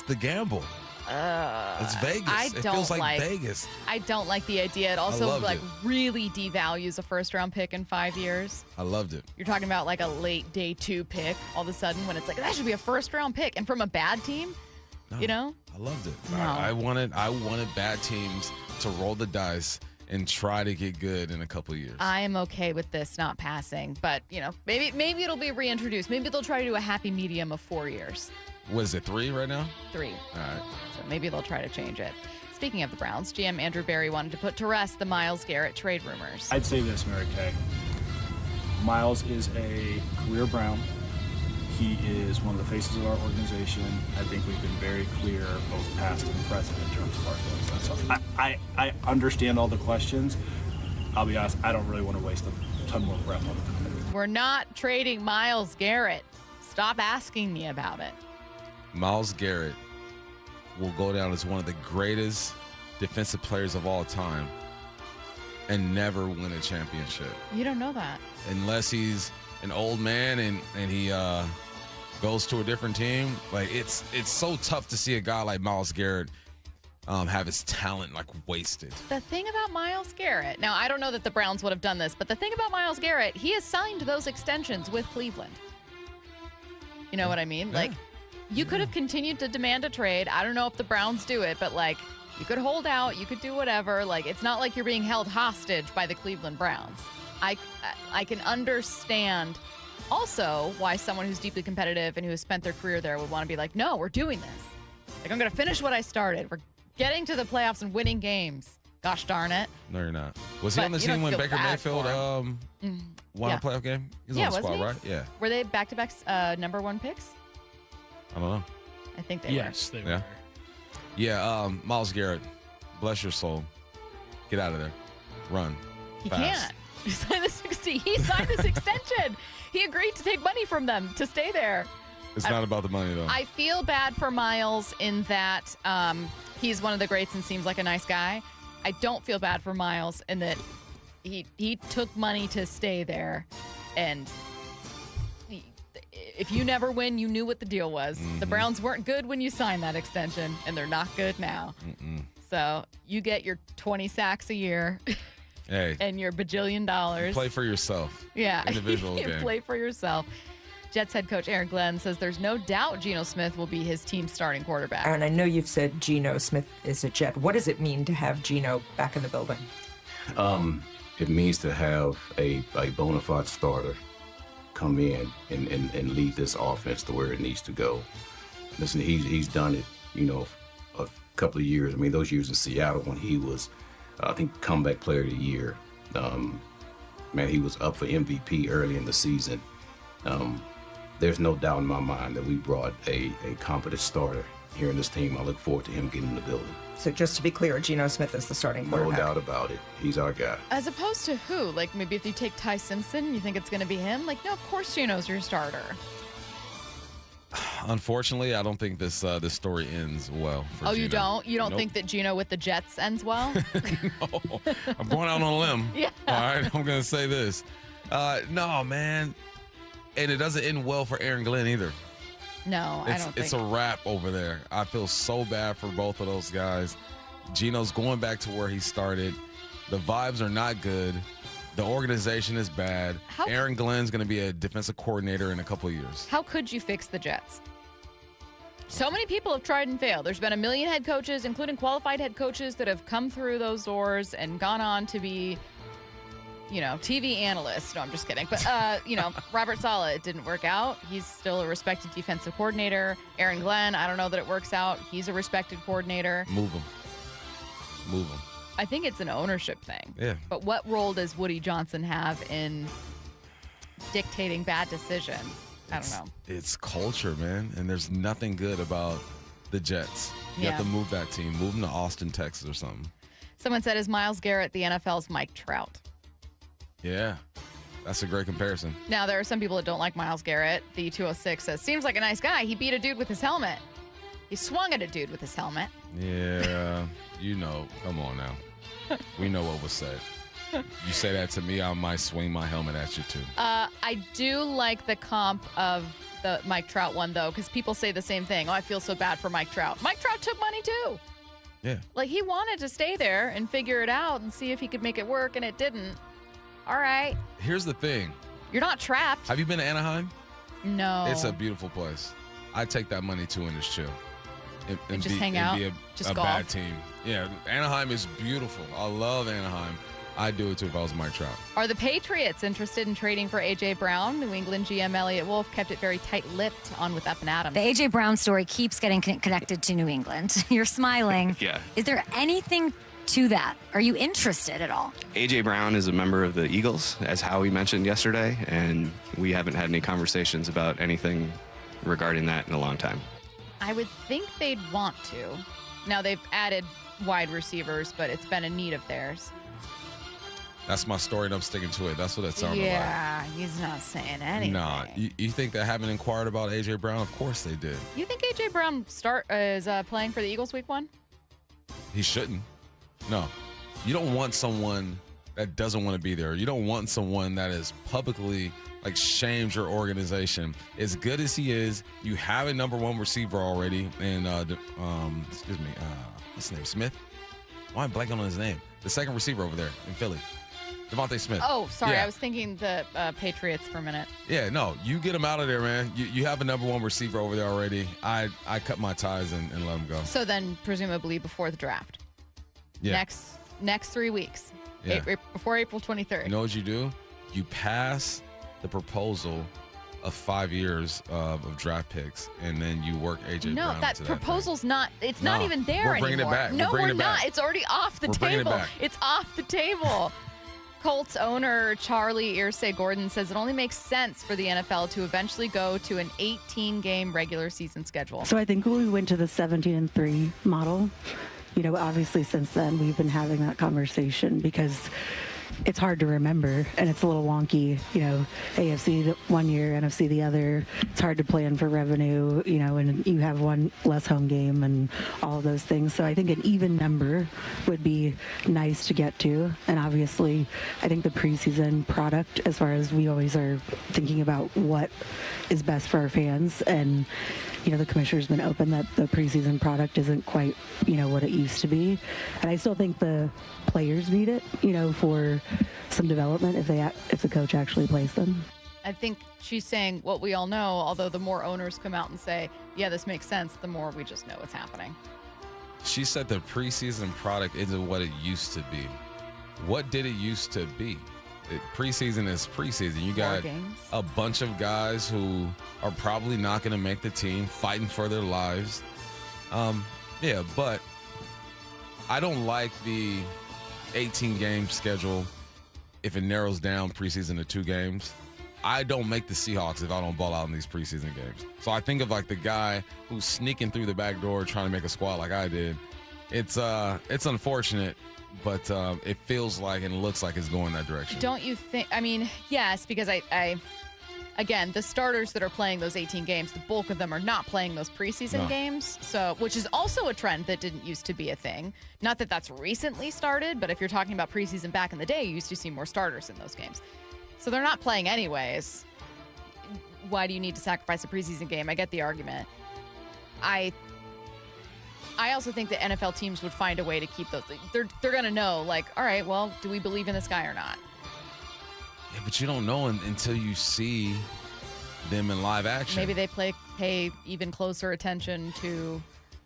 Speaker 5: the gamble. It's Vegas. It feels like Vegas.
Speaker 1: I don't like the idea. It also
Speaker 5: loved
Speaker 1: like
Speaker 5: it.
Speaker 1: really devalues a first-round pick in 5 years.
Speaker 5: I loved it.
Speaker 1: You're talking about like a late day 2 pick all of a sudden when it's like that should be a first-round pick, and from a bad team, you know.
Speaker 5: I loved it.
Speaker 1: No.
Speaker 5: I wanted bad teams to roll the dice and try to get good in a couple of years.
Speaker 1: I am okay with this not passing, but you know, maybe it'll be reintroduced. Maybe they'll try to do a happy medium of 4 years.
Speaker 5: What is it, 3 right now?
Speaker 1: 3.
Speaker 5: All right.
Speaker 1: So maybe they'll try to change it. Speaking of the Browns, GM Andrew Berry wanted to put to rest the Myles Garrett trade rumors.
Speaker 13: I'd say this, Mary Kay. Miles is a career Brown. He is one of the faces of our organization. I think we've been very clear, both past and present, in terms of our feelings on stuff. I understand all the questions. I'll be honest, I don't really want to waste a ton more breath on it.
Speaker 1: We're not trading Myles Garrett. Stop asking me about it.
Speaker 5: Myles Garrett will go down as one of the greatest defensive players of all time and never win a championship.
Speaker 1: You don't know that.
Speaker 5: Unless he's an old man and he goes to a different team. Like it's so tough to see a guy like Myles Garrett have his talent like wasted.
Speaker 1: The thing about Myles Garrett, now I don't know that the Browns would have done this, but the thing about Myles Garrett, he has signed those extensions with Cleveland. You know what I mean? Like, you could have continued to demand a trade. I don't know if the Browns do it, but like, you could hold out, you could do whatever. Like, it's not like you're being held hostage by the Cleveland Browns. I can understand also why someone who's deeply competitive and who has spent their career there would want to be like, no, we're doing this. Like, I'm going to finish what I started. We're getting to the playoffs and winning games. Gosh darn it.
Speaker 5: No, you're not. Was he
Speaker 1: But
Speaker 5: on the
Speaker 1: you don't
Speaker 5: team when
Speaker 1: feel
Speaker 5: Baker
Speaker 1: bad
Speaker 5: Mayfield
Speaker 1: for
Speaker 5: won
Speaker 1: Yeah.
Speaker 5: a playoff game? He was
Speaker 1: Yeah,
Speaker 5: on the
Speaker 1: wasn't
Speaker 5: squad,
Speaker 1: he?
Speaker 5: right? Yeah.
Speaker 1: Were they back-to-back number 1 picks?
Speaker 5: I don't know.
Speaker 1: I think they
Speaker 3: Yes,
Speaker 1: were.
Speaker 3: they were.
Speaker 5: Yeah. Yeah, Myles Garrett. Bless your soul. Get out of there. Run.
Speaker 1: He
Speaker 5: fast.
Speaker 1: can't. He signed this extension. He agreed to take money from them to stay there.
Speaker 5: It's not about the money, though.
Speaker 1: I feel bad for Miles in that he's one of the greats and seems like a nice guy. I don't feel bad for Miles in that he took money to stay there. And if you never win, you knew what the deal was.
Speaker 5: Mm-hmm.
Speaker 1: The Browns weren't good when you signed that extension, and they're not good now. So you get your 20 sacks a year.
Speaker 5: Hey.
Speaker 1: And your bajillion dollars.
Speaker 5: Play for yourself.
Speaker 1: Yeah.
Speaker 5: Individual
Speaker 1: You
Speaker 5: game.
Speaker 1: play for yourself. Jets head coach Aaron Glenn says there's no doubt Geno Smith will be his team's starting quarterback.
Speaker 2: And I know you've said Geno Smith is a Jet. What does it mean to have Geno back in the building?
Speaker 10: It means to have a bona fide starter come in and lead this offense to where it needs to go. Listen, he's done it, a couple of years. I mean, those years in Seattle when he was, I think, comeback player of the year. Man, he was up for MVP early in the season. There's no doubt in my mind that we brought a competent starter here in this team. I look forward to him getting in the building.
Speaker 2: So just to be clear, Geno Smith is the starting quarterback.
Speaker 10: No doubt about it. He's our guy.
Speaker 1: As opposed to who? Like maybe if you take Ty Simpson, you think it's going to be him? Like, no, of course Geno's your starter.
Speaker 5: Unfortunately, I don't think this story ends well for Geno.
Speaker 1: You don't? You don't
Speaker 5: Nope.
Speaker 1: think that Geno with the Jets ends well?
Speaker 5: No. I'm going out on a limb.
Speaker 1: Yeah.
Speaker 5: All right, I'm going to say this. No, man. And it doesn't end well for Aaron Glenn either.
Speaker 1: No, I don't think.
Speaker 5: It's a wrap over there. I feel so bad for both of those guys. Geno's going back to where he started. The vibes are not good. The organization is bad. Aaron Glenn's going to be a defensive coordinator in a couple of years.
Speaker 1: How could you fix the Jets? So many people have tried and failed. There's been a million head coaches, including qualified head coaches, that have come through those doors and gone on to be, TV analysts. No, I'm just kidding. But, Robert Saleh, it didn't work out. He's still a respected defensive coordinator. Aaron Glenn, I don't know that it works out. He's a respected coordinator.
Speaker 5: Move him.
Speaker 1: I think it's an ownership thing.
Speaker 5: Yeah.
Speaker 1: But what role does Woody Johnson have in dictating bad decisions? I don't know.
Speaker 5: It's culture, man. And there's nothing good about the Jets. You have to move that team. Move them to Austin, Texas or something.
Speaker 1: Someone said, is Myles Garrett the NFL's Mike Trout?
Speaker 5: Yeah. That's a great comparison.
Speaker 1: Now, there are some people that don't like Myles Garrett. The 206 says, seems like a nice guy. He beat a dude with his helmet. He swung at a dude with his helmet.
Speaker 5: Yeah. Come on now. We know what was said. You say that to me, I might swing my helmet at you too.
Speaker 1: I do like the comp of the Mike Trout one, though, because people say the same thing. Oh, I feel so bad for Mike Trout. Mike Trout took money, too.
Speaker 5: Yeah.
Speaker 1: Like, he wanted to stay there and figure it out and see if he could make it work, and it didn't. All right.
Speaker 5: Here's the thing.
Speaker 1: You're not trapped.
Speaker 5: Have you been to Anaheim?
Speaker 1: No.
Speaker 5: It's a beautiful place. I'd take that money, too, and just chill.
Speaker 1: And just hang out?
Speaker 5: Be
Speaker 1: Just
Speaker 5: a
Speaker 1: golf?
Speaker 5: bad team. Yeah, Anaheim is beautiful. I love Anaheim. I'd do it, too, if I was Mike Trout.
Speaker 1: Are the Patriots interested in trading for A.J. Brown? New England GM Elliott Wolf kept it very tight-lipped on with Up and Adams.
Speaker 11: The A.J. Brown story keeps getting connected to New England. You're smiling.
Speaker 14: Yeah.
Speaker 11: Is there anything to that? Are you interested at all?
Speaker 14: A.J. Brown is a member of the Eagles, as Howie mentioned yesterday, and we haven't had any conversations about anything regarding that in a long time.
Speaker 1: I would think they'd want to. Now, they've added wide receivers, but it's been a need of theirs.
Speaker 5: That's my story, and I'm sticking to it. That's what it sounded like.
Speaker 1: Yeah, he's not saying anything.
Speaker 5: Nah, you think they haven't inquired about A.J. Brown? Of course they did.
Speaker 1: You think A.J. Brown is playing for the Eagles week 1?
Speaker 5: He shouldn't. No. You don't want someone that doesn't want to be there. You don't want someone that is publicly, shames your organization. As good as he is, you have a number one receiver already. And, what's his name? Smith? Why am I blanking on his name? The second receiver over there in Philly. Devontae Smith.
Speaker 1: Oh, sorry.
Speaker 5: Yeah.
Speaker 1: I was thinking the Patriots for a minute.
Speaker 5: Yeah, no. You get him out of there, man. You have a number one receiver over there already. I cut my ties and let him go.
Speaker 1: So then, presumably, before the draft.
Speaker 5: Yeah.
Speaker 1: Next 3 weeks.
Speaker 5: Yeah.
Speaker 1: Before April 23rd.
Speaker 5: You know what you do? You pass the proposal of 5 years of draft picks, and then you work A.J. Brown into that
Speaker 1: proposal's not, it's not even there
Speaker 5: we're
Speaker 1: anymore.
Speaker 5: bringing it back.
Speaker 1: No, we're not.
Speaker 5: Back.
Speaker 1: It's already off the
Speaker 5: We're bringing it
Speaker 1: table.
Speaker 5: back.
Speaker 1: It's off the table. Colts owner Charlie Irsay-Gordon says it only makes sense for the NFL to eventually go to an 18-game regular season schedule.
Speaker 16: So I think we went to the 17-3 model. obviously since then we've been having that conversation because it's hard to remember and it's a little wonky, AFC one year, NFC the other. It's hard to plan for revenue, and you have one less home game and all of those things. So I think an even number would be nice to get to. And obviously, I think the preseason product, as far as we always are thinking about what is best for our fans, and the commissioner's been open that the preseason product isn't quite, what it used to be. And I still think the players need it, for some development if the coach actually plays them.
Speaker 1: I think she's saying what we all know, although the more owners come out and say, yeah, this makes sense, the more we just know what's happening.
Speaker 5: She said the preseason product isn't what it used to be. What did it used to be? Preseason is preseason. You got a bunch of guys who are probably not going to make the team, fighting for their lives. But I don't like the 18-game schedule if it narrows down preseason to 2 games. I don't make the Seahawks if I don't ball out in these preseason games. So I think of like the guy who's sneaking through the back door trying to make a squad like I did. It's unfortunate. But it feels like and looks like it's going that direction.
Speaker 1: Don't you think? I mean, yes, because I again, the starters that are playing those 18 games, the bulk of them are not playing those preseason games. So, which is also a trend that didn't used to be a thing. Not that that's recently started, but if you're talking about preseason back in the day, you used to see more starters in those games. So they're not playing anyways. Why do you need to sacrifice a preseason game? I get the argument. I also think that NFL teams would find a way to keep those. They're going to know, like, all right, well, do we believe in this guy or not?
Speaker 5: Yeah, but you don't know until you see them in live action.
Speaker 1: Maybe they pay even closer attention to,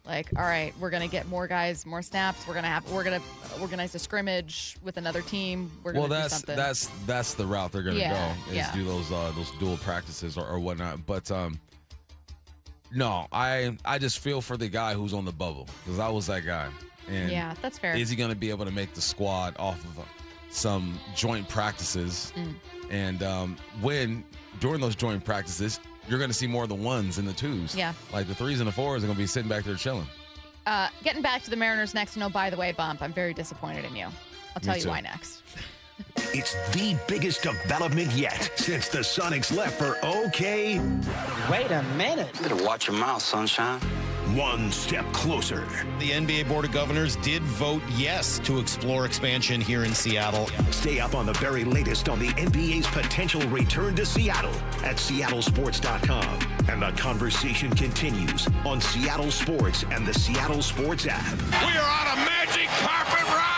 Speaker 1: like, all right, we're going to get more guys, more snaps. We're going to organize a scrimmage with another team. We're going to do something.
Speaker 5: That's the route they're going to go. Is do those dual practices or whatnot. But no, I just feel for the guy who's on the bubble because I was that guy. And
Speaker 1: yeah, that's fair.
Speaker 5: Is he going to be able to make the squad off of some joint practices? And when during those joint practices, you're going to see more of the 1s and the 2s.
Speaker 1: Yeah.
Speaker 5: Like the 3s and the 4s are going to be sitting back there chilling.
Speaker 1: Getting back to the Mariners next. No, by the way, Bump, I'm very disappointed in you. I'll tell you why next.
Speaker 28: It's the biggest development yet since the Sonics left for OK.
Speaker 17: Wait a minute.
Speaker 18: You better watch your mouth, sunshine.
Speaker 28: One step closer.
Speaker 19: The NBA Board of Governors did vote yes to explore expansion here in Seattle.
Speaker 28: Stay up on the very latest on the NBA's potential return to Seattle at seattlesports.com. And the conversation continues on Seattle Sports and the Seattle Sports app.
Speaker 15: We are on a magic carpet ride.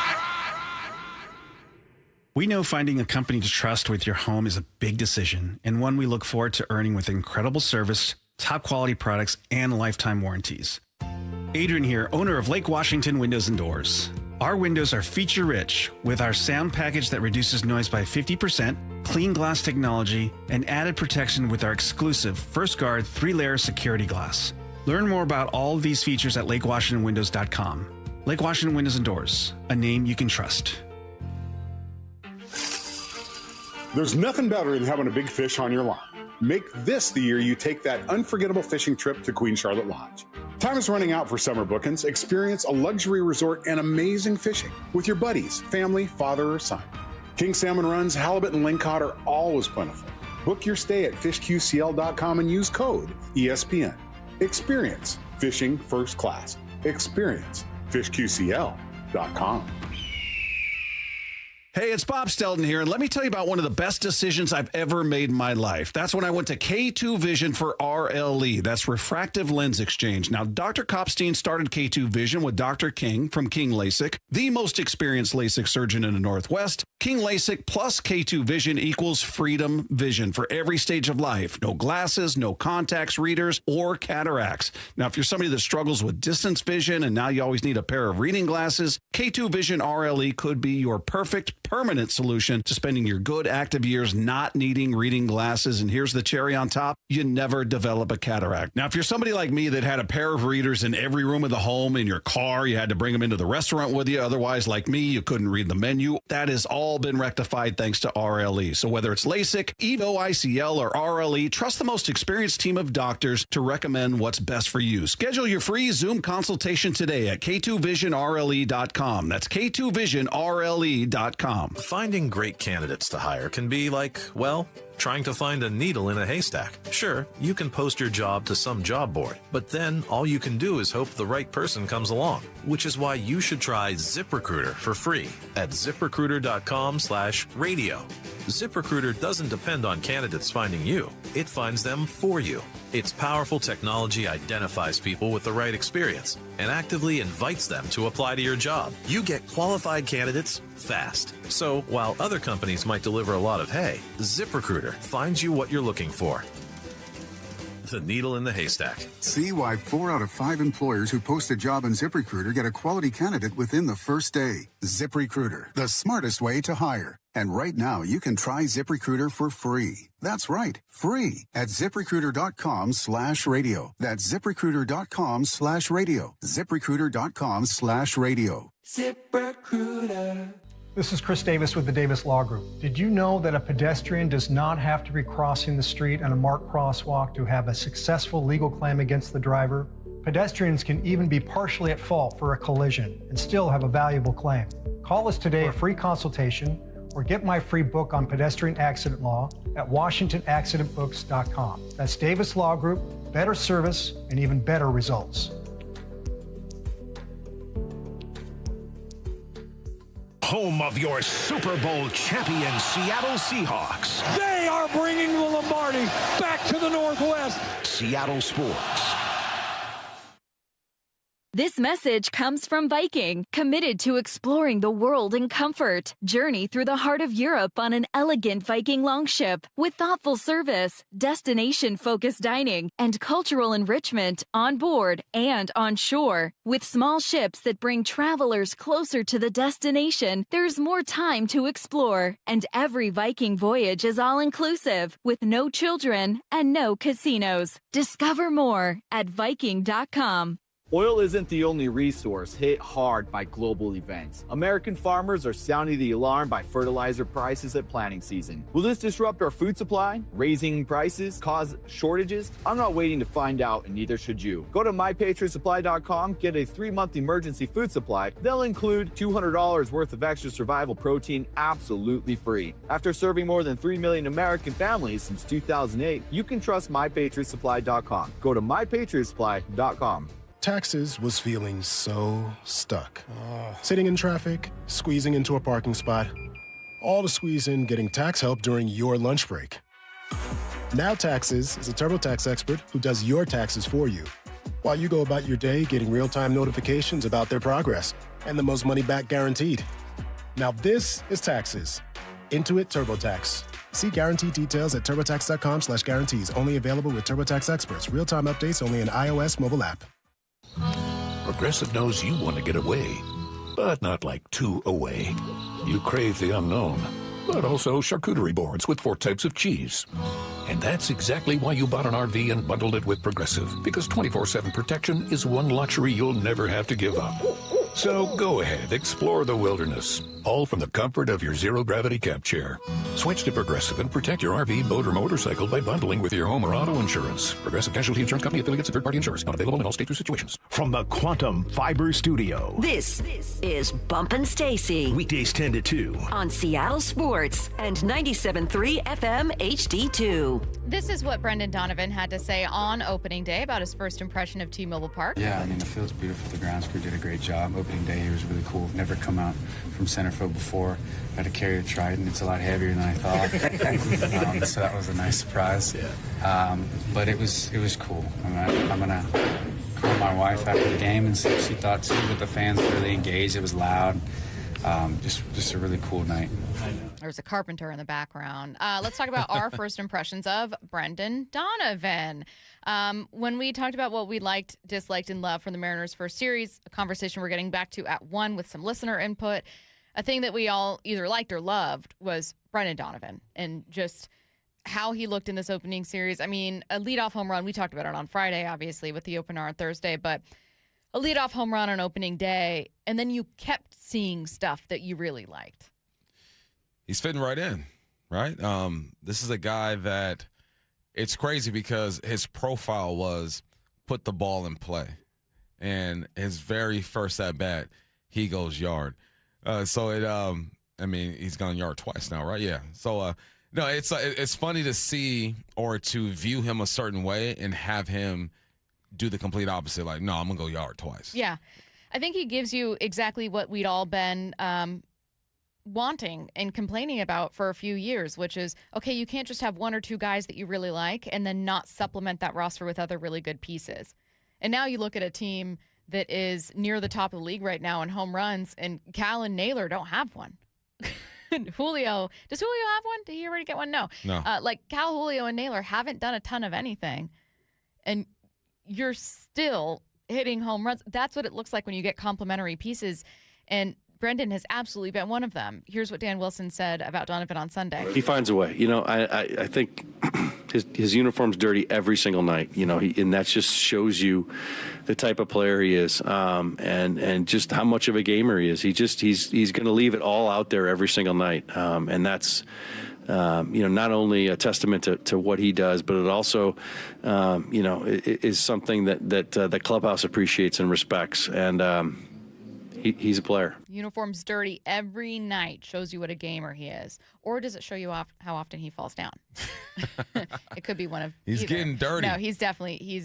Speaker 20: We know finding a company to trust with your home is a big decision and one we look forward to earning with incredible service, top quality products, and lifetime warranties. Adrian here, owner of Lake Washington Windows and Doors. Our windows are feature rich with our sound package that reduces noise by 50%, clean glass technology, and added protection with our exclusive First Guard 3-layer security glass. Learn more about all of these features at lakewashingtonwindows.com. Lake Washington Windows and Doors, a name you can trust.
Speaker 22: There's nothing better than having a big fish on your line. Make this the year you take that unforgettable fishing trip to Queen Charlotte Lodge. Time is running out for summer bookings. Experience a luxury resort and amazing fishing with your buddies, family, father, or son. King salmon runs, halibut, and lingcod are always plentiful. Book your stay at fishqcl.com and use code ESPN. Experience fishing first class. Experience fishqcl.com.
Speaker 24: Hey, it's Bob Stelton here, and let me tell you about one of the best decisions I've ever made in my life. That's when I went to K2 Vision for RLE. That's refractive lens exchange. Now, Dr. Kopstein started K2 Vision with Dr. King from King LASIK, the most experienced LASIK surgeon in the Northwest. King LASIK plus K2 Vision equals freedom vision for every stage of life. No glasses, no contacts, readers, or cataracts. Now, if you're somebody that struggles with distance vision and now you always need a pair of reading glasses, K2 Vision RLE could be your perfect permanent solution to spending your good active years not needing reading glasses. And here's the cherry on top. You never develop a cataract. Now, if you're somebody like me that had a pair of readers in every room of the home, in your car, you had to bring them into the restaurant with you. Otherwise, like me, you couldn't read the menu. That has all been rectified thanks to RLE. So whether it's LASIK, EVO ICL, or RLE, trust the most experienced team of doctors to recommend what's best for you. Schedule your free Zoom consultation today at K2VisionRLE.com. That's K2VisionRLE.com.
Speaker 4: Finding great candidates to hire can be like, well, trying to find a needle in a haystack. Sure, you can post your job to some job board, but then all you can do is hope the right person comes along, which is why you should try ZipRecruiter for free at ZipRecruiter.com/radio. ZipRecruiter doesn't depend on candidates finding you. It finds them for you. Its powerful technology identifies people with the right experience and actively invites them to apply to your job. You get qualified candidates fast. So while other companies might deliver a lot of hay, ZipRecruiter finds you what you're looking for. The needle in the haystack.
Speaker 6: See why 4 out of 5 employers who post a job on ZipRecruiter get a quality candidate within the first day. ZipRecruiter, the smartest way to hire. And right now, you can try ZipRecruiter for free. That's right, free at ZipRecruiter.com/radio. That's ZipRecruiter.com/radio. ZipRecruiter.com/radio.
Speaker 7: ZipRecruiter. This is Chris Davis with the Davis Law Group. Did you know that a pedestrian does not have to be crossing the street on a marked crosswalk to have a successful legal claim against the driver? Pedestrians can even be partially at fault for a collision and still have a valuable claim. Call us today for a free consultation or get my free book on pedestrian accident law at WashingtonAccidentBooks.com. That's Davis Law Group, better service and even better results.
Speaker 28: Home of your Super Bowl champion Seattle Seahawks.
Speaker 15: They are bringing the Lombardi back to the Northwest.
Speaker 28: Seattle Sports.
Speaker 21: This message comes from Viking, committed to exploring the world in comfort. Journey through the heart of Europe on an elegant Viking longship with thoughtful service, destination-focused dining, and cultural enrichment on board and on shore. With small ships that bring travelers closer to the destination, there's more time to explore. And every Viking voyage is all-inclusive, with no children and no casinos. Discover more at Viking.com.
Speaker 23: Oil isn't the only resource hit hard by global events. American farmers are sounding the alarm by fertilizer prices at planting season. Will this disrupt our food supply? Raising prices cause shortages? I'm not waiting to find out, and neither should you. Go to mypatriotsupply.com, get a 3-month emergency food supply. They'll include $200 worth of extra survival protein absolutely free. After serving more than 3 million American families since 2008, you can trust mypatriotsupply.com. Go to mypatriotsupply.com.
Speaker 25: Taxes was feeling so stuck. Sitting in traffic, squeezing into a parking spot, all to squeeze in getting tax help during your lunch break. Now Taxes is a TurboTax expert who does your taxes for you, while you go about your day getting real-time notifications about their progress and the most money back guaranteed. Now this is Taxes. Intuit TurboTax. See guarantee details at turbotax.com/guarantees. Only available with TurboTax experts. Real-time updates only in iOS mobile app.
Speaker 28: Progressive knows you want to get away, but not like too away. You crave the unknown, but also charcuterie boards with 4 types of cheese. And that's exactly why you bought an RV and bundled it with Progressive, because 24/7 protection is one luxury you'll never have to give up. So go ahead, explore the wilderness, all from the comfort of your zero-gravity camp chair. Switch to Progressive and protect your RV, boat, or motorcycle by bundling with your home or auto insurance. Progressive Casualty Insurance Company, affiliates, and third-party insurance. Not available in all states or situations. From the Quantum Fiber Studio.
Speaker 8: This is Bumpin' Stacy.
Speaker 28: Weekdays 10 to 2.
Speaker 8: On Seattle Sports and 97.3 FM HD2.
Speaker 1: This is what Brendan Donovan had to say on opening day about his first impression of T-Mobile Park.
Speaker 26: Yeah, I mean, the field's beautiful. The grounds crew did a great job. Opening day, it was really cool. Never come out from center field before. Had to carry a Trident. It's a lot heavier than I thought. So that was a nice surprise. But it was cool. I'm gonna call my wife after the game and see what she thought too. But the fans were really engaged. It was loud. Just a really cool night.
Speaker 1: There's a carpenter in the background. Let's talk about our first impressions of Brendan Donovan. When we talked about what we liked, disliked, and loved from the Mariners' first series, a conversation we're getting back to at 1 with some listener input, a thing that we all either liked or loved was Brendan Donovan and just how he looked in this opening series. I mean, a leadoff home run, we talked about it on Friday, obviously, with the opener on Thursday, but a leadoff home run on opening day, and then you kept seeing stuff that you really liked.
Speaker 5: He's fitting right in, right? This is a guy that it's crazy because his profile was put the ball in play. And his very first at-bat, he goes yard. He's gone yard twice now, right? Yeah. So, no, it's funny to see or to view him a certain way and have him do the complete opposite. Like, no, I'm going to go yard twice.
Speaker 1: Yeah. I think he gives you exactly what we'd all been wanting and complaining about for a few years, which is, okay, you can't just have one or two guys that you really like and then not supplement that roster with other really good pieces. And now you look at a team that is near the top of the league right now in home runs, and Cal and Naylor don't have one. Julio, does Julio have one? Did he already get one? No. Cal, Julio, and Naylor haven't done a ton of anything, and you're still hitting home runs. That's what it looks like when you get complementary pieces, and Brendan has absolutely been one of them. Here's what Dan Wilson said about Donovan on Sunday.
Speaker 2: He finds a way. I think his uniform's dirty every single night. And that just shows you the type of player he is, and just how much of a gamer he is. He's going to leave it all out there every single night, and that's not only a testament to what he does, but it also is something that the clubhouse appreciates and respects, and he's a player.
Speaker 1: Uniform's dirty every night shows you what a gamer he is. Or does it show you how often he falls down? It could be one of
Speaker 5: He's
Speaker 1: either.
Speaker 5: getting dirty.
Speaker 1: No, he's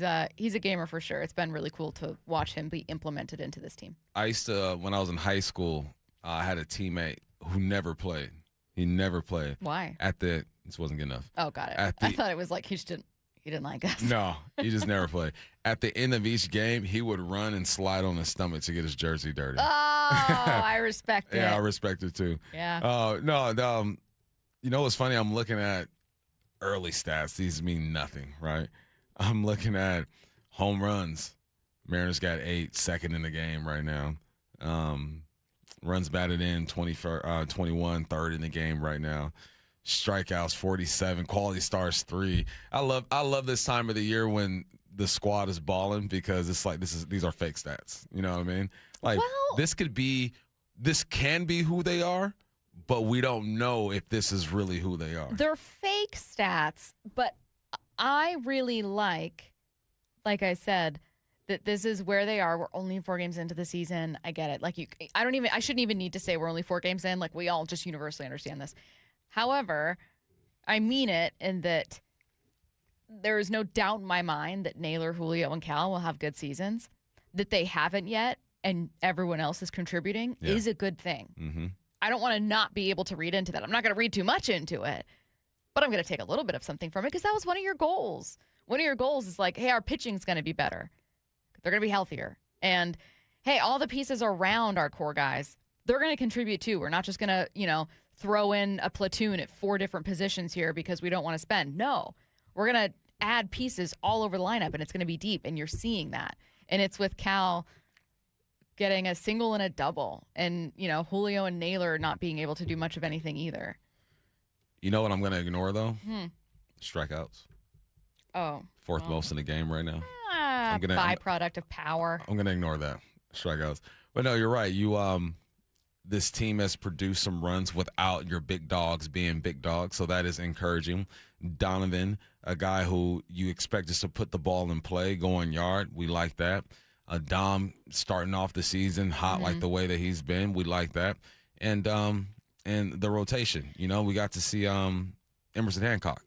Speaker 1: a gamer for sure. It's been really cool to watch him be implemented into this team.
Speaker 5: I used to, when I was in high school, I had a teammate who never played. He never played.
Speaker 1: Why?
Speaker 5: This wasn't good enough.
Speaker 1: Oh, got it. I thought it was like he didn't like us.
Speaker 5: No, he just never played. At the end of each game, he would run and slide on his stomach to get his jersey dirty.
Speaker 1: Oh, I respect it.
Speaker 5: Yeah, I respect it too.
Speaker 1: Yeah.
Speaker 5: What's funny? I'm looking at early stats. These mean nothing, right? I'm looking at home runs. Mariners got 8, second in the game right now. Runs batted in 21, third in the game right now. Strikeouts 47, quality stars 3. I love this time of the year when the squad is balling because it's like these are fake stats. You know what I mean? Like this can be who they are, but we don't know if this is really who they are.
Speaker 1: They're fake stats, but I really like I said, that this is where they are. We're only 4 games into the season. I get it. I shouldn't even need to say we're only 4 games in. Like, we all just universally understand this. However, I mean it in that there is no doubt in my mind that Naylor, Julio, and Cal will have good seasons. That they haven't yet and everyone else is contributing is a good thing.
Speaker 5: Mm-hmm.
Speaker 1: I don't want to not be able to read into that. I'm not going to read too much into it, but I'm going to take a little bit of something from it because that was one of your goals. One of your goals is like, hey, our pitching's going to be better. They're going to be healthier. And, hey, all the pieces around our core guys, they're going to contribute too. We're not just going to, throw in a platoon at 4 different positions here because we don't want to spend. No, we're going to add pieces all over the lineup, and it's going to be deep, and you're seeing that. And it's with Cal getting a single and a double, and, Julio and Naylor not being able to do much of anything either.
Speaker 5: You know what I'm going to ignore, though? Strikeouts.
Speaker 1: Oh.
Speaker 5: Fourth most in the game right now.
Speaker 1: Byproduct of power.
Speaker 5: I'm going to ignore that. Strikeouts. But no, you're right. This team has produced some runs without your big dogs being big dogs, so that is encouraging. Donovan, a guy who you expect us to put the ball in play, going yard. We like that. Dom starting off the season hot like the way that he's been. We like that. And the rotation. We got to see Emerson Hancock.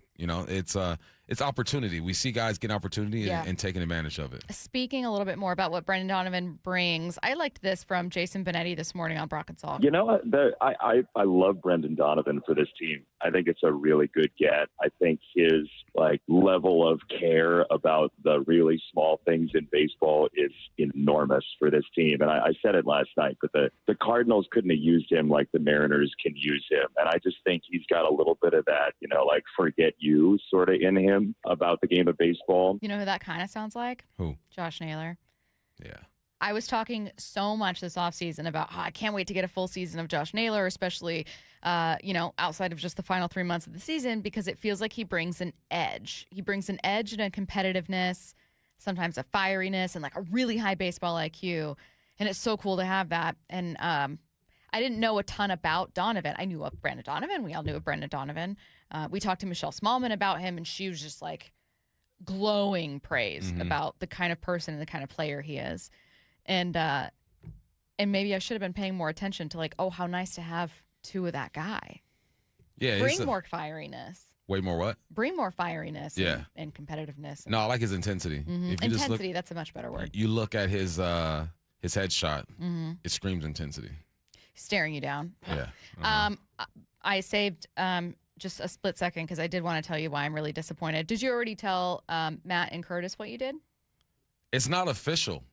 Speaker 5: It's opportunity. We see guys get opportunity and taking advantage of it.
Speaker 1: Speaking a little bit more about what Brendan Donovan brings, I liked this from Jason Benetti this morning on Brock and Salk.
Speaker 3: I love Brendan Donovan for this team. I think it's a really good get. I think his level of care about the really small things in baseball is enormous for this team. And I said it last night, but the Cardinals couldn't have used him like the Mariners can use him. And I just think he's got a little bit of that, forget you sort of in him about the game of baseball.
Speaker 1: You know who that kind of sounds like?
Speaker 5: Who?
Speaker 1: Josh Naylor.
Speaker 5: Yeah.
Speaker 1: I was talking so much this offseason about how I can't wait to get a full season of Josh Naylor, especially, outside of just the final 3 months of the season, because it feels like he brings an edge. He brings an edge and a competitiveness, sometimes a fieriness, and like a really high baseball IQ. And it's so cool to have that. And I didn't know a ton about Donovan. I knew of Brendan Donovan. We all knew of Brendan Donovan. We talked to Michelle Smallman about him, and she was just like glowing praise about the kind of person and the kind of player he is. And maybe I should have been paying more attention to like, oh, how nice to have two of that guy.
Speaker 5: Yeah.
Speaker 1: Bring more fieriness.
Speaker 5: Way more what?
Speaker 1: Bring more fieriness and competitiveness.
Speaker 5: No, I like his intensity. If you
Speaker 1: intensity, that's a much better word.
Speaker 5: You look at his headshot, it screams intensity.
Speaker 1: Staring you down.
Speaker 5: Yeah.
Speaker 1: I saved just a split second because I did want to tell you why I'm really disappointed. Did you already tell Matt and Curtis what you did?
Speaker 5: It's not official.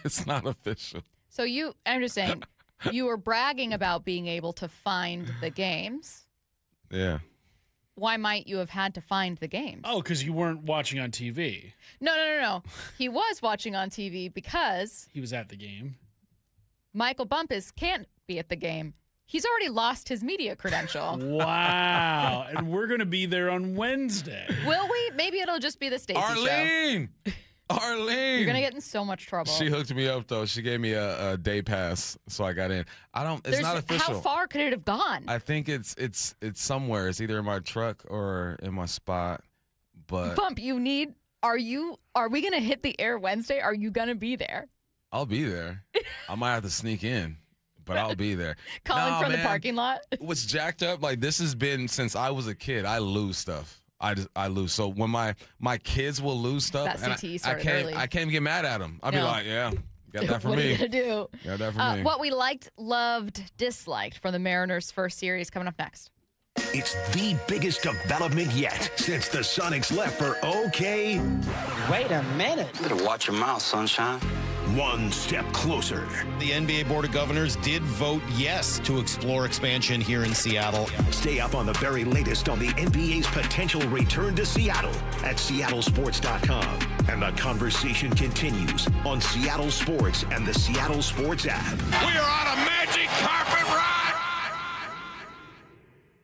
Speaker 5: It's not official.
Speaker 1: So I'm just saying, you were bragging about being able to find the games.
Speaker 5: Yeah.
Speaker 1: Why might you have had to find the games?
Speaker 9: Oh, because you weren't watching on TV.
Speaker 1: No. He was watching on TV because
Speaker 9: he was at the game.
Speaker 1: Michael Bumpus can't be at the game. He's already lost his media credential.
Speaker 9: Wow. And we're going to be there on Wednesday.
Speaker 1: Will we? Maybe it'll just be the Stacy Show.
Speaker 5: Arlene!
Speaker 1: You're going to get in so much trouble.
Speaker 5: She hooked me up, though. She gave me a day pass, so I got in. It's not official.
Speaker 1: How far could it have gone?
Speaker 5: I think it's somewhere. It's either in my truck or in my spot. But
Speaker 1: Bump, are we going to hit the air Wednesday? Are you going to be there?
Speaker 5: I'll be there. I might have to sneak in, but I'll be there.
Speaker 1: Calling from the parking lot?
Speaker 5: What's jacked up, like this has been since I was a kid. I lose stuff. I lose. So when my kids will lose stuff,
Speaker 1: and I
Speaker 5: can't even get mad at them. I'll be like, yeah, got that for me.
Speaker 1: What are you going to do?
Speaker 5: Got that for me.
Speaker 1: What we liked, loved, disliked from the Mariners' first series coming up next.
Speaker 10: It's the biggest development yet since the Sonics left for OK.
Speaker 17: Wait a minute.
Speaker 18: You better watch your mouth, sunshine.
Speaker 10: One step closer.
Speaker 19: The NBA Board of Governors did vote yes to explore expansion here in Seattle.
Speaker 10: Stay up on the very latest on the NBA's potential return to Seattle at seattlesports.com. And the conversation continues on Seattle Sports and the Seattle Sports app.
Speaker 28: We are on a magic carpet ride.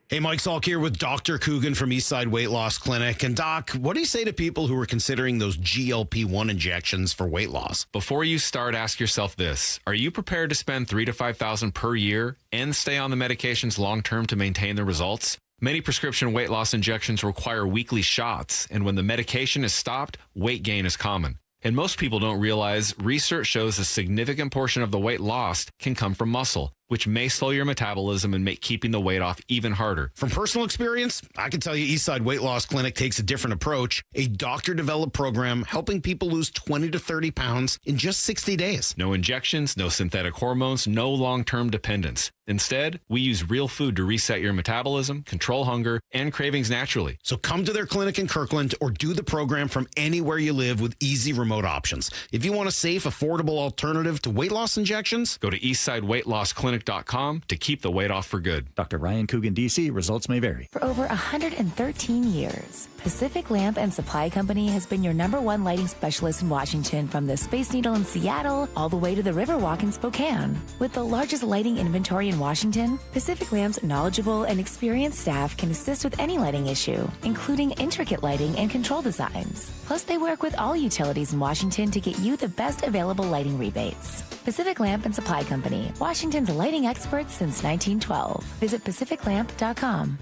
Speaker 24: Hey, Mike Salk here with Dr. Coogan from Eastside Weight Loss Clinic. And Doc, what do you say to people who are considering those GLP-1 injections for weight loss?
Speaker 11: Before you start, ask yourself this. Are you prepared to spend $3,000 to $5,000 per year and stay on the medications long-term to maintain the results? Many prescription weight loss injections require weekly shots, and when the medication is stopped, weight gain is common. And most people don't realize research shows a significant portion of the weight lost can come from muscle, which may slow your metabolism and make keeping the weight off even harder.
Speaker 24: From personal experience, I can tell you Eastside Weight Loss Clinic takes a different approach, a doctor-developed program helping people lose 20 to 30 pounds in just 60 days.
Speaker 11: No injections, no synthetic hormones, no long-term dependence. Instead, we use real food to reset your metabolism, control hunger, and cravings naturally.
Speaker 24: So come to their clinic in Kirkland or do the program from anywhere you live with easy remote options. If you want a safe, affordable alternative to weight loss injections,
Speaker 11: go to eastsideweightlossclinic.com to keep the weight off for good.
Speaker 12: Dr. Ryan Coogan, D.C. Results may vary.
Speaker 13: For over 113 years, Pacific Lamp and Supply Company has been your #1 lighting specialist in Washington, from the Space Needle in Seattle all the way to the Riverwalk in Spokane. With the largest lighting inventory in Washington, Pacific Lamp's knowledgeable and experienced staff can assist with any lighting issue, including intricate lighting and control designs. Plus, they work with all utilities in Washington to get you the best available lighting rebates. Pacific Lamp and Supply Company, Washington's lighting experts since 1912. Visit pacificlamp.com.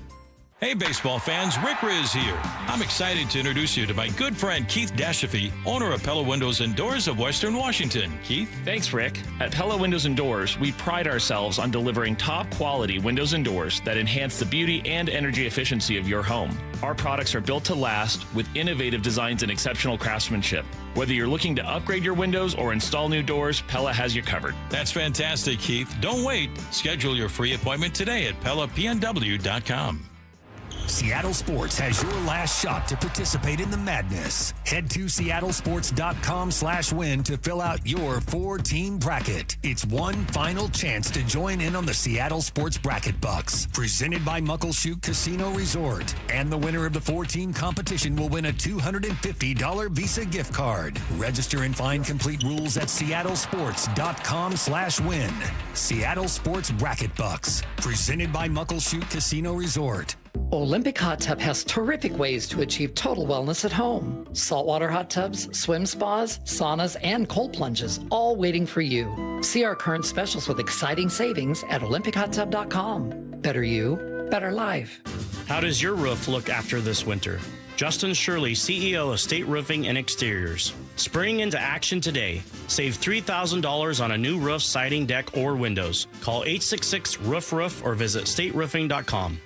Speaker 15: Hey, baseball fans, Rick Riz here. I'm excited to introduce you to my good friend Keith Dashafy, owner of Pella Windows and Doors of Western Washington. Keith?
Speaker 14: Thanks, Rick. At Pella Windows and Doors, we pride ourselves on delivering top-quality windows and doors that enhance the beauty and energy efficiency of your home. Our products are built to last with innovative designs and exceptional craftsmanship. Whether you're looking to upgrade your windows or install new doors, Pella has you covered.
Speaker 15: That's fantastic, Keith. Don't wait. Schedule your free appointment today at PellaPNW.com.
Speaker 10: Seattle Sports has your last shot to participate in the madness. Head to seattlesports.com/win to fill out your 4-team bracket. It's one final chance to join in on the Seattle Sports Bracket Bucks, presented by Muckleshoot Casino Resort. And the winner of the 4-team competition will win a $250 Visa gift card. Register and find complete rules at seattlesports.com/win. Seattle Sports Bracket Bucks, presented by Muckleshoot Casino Resort.
Speaker 4: Olympic Hot Tub has terrific ways to achieve total wellness at home. Saltwater hot tubs, swim spas, saunas, and cold plunges, all waiting for you. See our current specials with exciting savings at olympichottub.com. Better you, better life.
Speaker 6: How does your roof look after this winter? Justin Shirley, CEO of State Roofing and Exteriors. Spring into action today. Save $3,000 on a new roof, siding, deck, or windows. Call 866-ROOF-ROOF or visit stateroofing.com.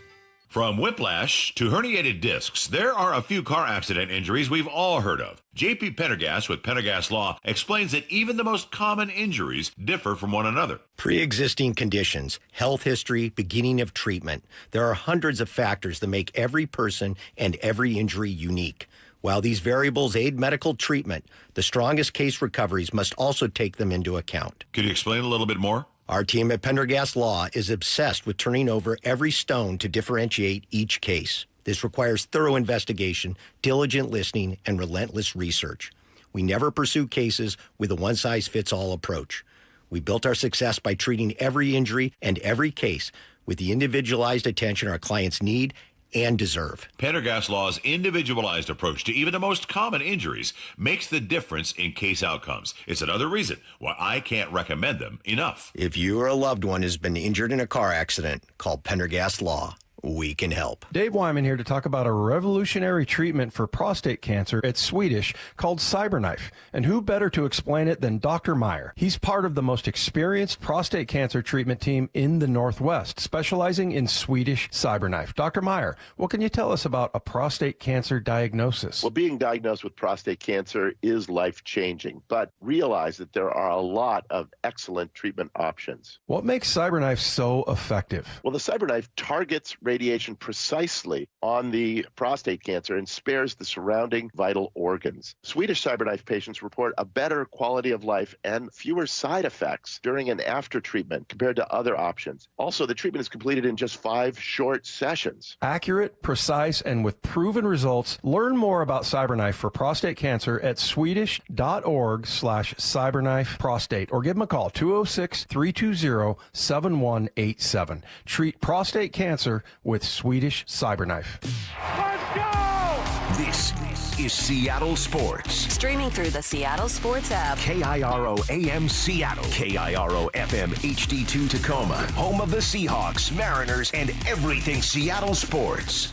Speaker 7: From whiplash to herniated discs, there are a few car accident injuries we've all heard of. J.P. Pendergast with Pendergast Law explains that even the most common injuries differ from one another.
Speaker 16: Pre-existing conditions, health history, beginning of treatment. There are hundreds of factors that make every person and every injury unique. While these variables aid medical treatment, the strongest case recoveries must also take them into account.
Speaker 7: Could you explain a little bit more?
Speaker 16: Our team at Pendergast Law is obsessed with turning over every stone to differentiate each case. This requires thorough investigation, diligent listening, and relentless research. We never pursue cases with a one-size-fits-all approach. We built our success by treating every injury and every case with the individualized attention our clients need and deserve.
Speaker 7: Pendergast Law's individualized approach to even the most common injuries makes the difference in case outcomes. It's another reason why I can't recommend them enough.
Speaker 16: If you or a loved one has been injured in a car accident, call Pendergast Law. We can help.
Speaker 20: Dave Wyman here to talk about a revolutionary treatment for prostate cancer. It's Swedish, called CyberKnife. And who better to explain it than Dr. Meyer? He's part of the most experienced prostate cancer treatment team in the Northwest, specializing in Swedish CyberKnife. Dr. Meyer, what can you tell us about a prostate cancer diagnosis?
Speaker 21: Well, being diagnosed with prostate cancer is life-changing, but realize that there are a lot of excellent treatment options.
Speaker 20: What makes CyberKnife so effective?
Speaker 21: Well, the CyberKnife targets radiation precisely on the prostate cancer and spares the surrounding vital organs. Swedish CyberKnife patients report a better quality of life and fewer side effects during and after treatment compared to other options. Also, the treatment is completed in just 5 short sessions.
Speaker 20: Accurate, precise, and with proven results. Learn more about CyberKnife for prostate cancer at swedish.org/CyberKnife prostate or give them a call, 206-320-7187. Treat prostate cancer with Swedish CyberKnife.
Speaker 10: Let's go! This is Seattle Sports.
Speaker 8: Streaming through the Seattle Sports app.
Speaker 10: KIRO AM Seattle. KIRO FM HD2 Tacoma. Home of the Seahawks, Mariners, and everything Seattle sports.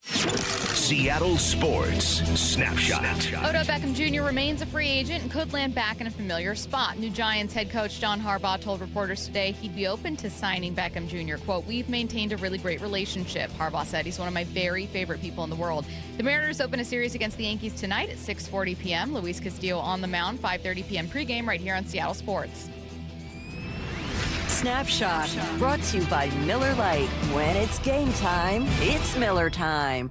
Speaker 10: Seattle Sports Snapshot.
Speaker 1: Odell Beckham Jr. remains a free agent and could land back in a familiar spot. New Giants head coach John Harbaugh told reporters today he'd be open to signing Beckham Jr. Quote, "We've maintained a really great relationship," Harbaugh said. "He's one of my very favorite people in the world." The Mariners open a series against the Yankees tonight at 6:40 p.m. Luis Castillo on the mound, 5:30 p.m. pregame right here on Seattle Sports.
Speaker 8: Snapshot, brought to you by Miller Lite. When it's game time, it's Miller time.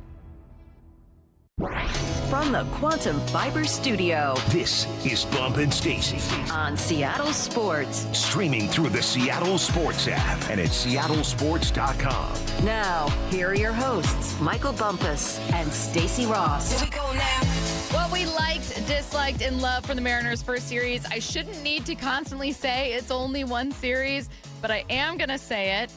Speaker 8: From the Quantum Fiber Studio,
Speaker 10: this is Bump and Stacy
Speaker 8: on Seattle Sports.
Speaker 10: Streaming through the Seattle Sports app and at seattlesports.com.
Speaker 8: Now, here are your hosts, Michael Bumpus and Stacy Ross.
Speaker 1: Here we go now. What we liked, disliked, and loved from the Mariners' first series. I shouldn't need to constantly say it's only one series, but I am going to say it.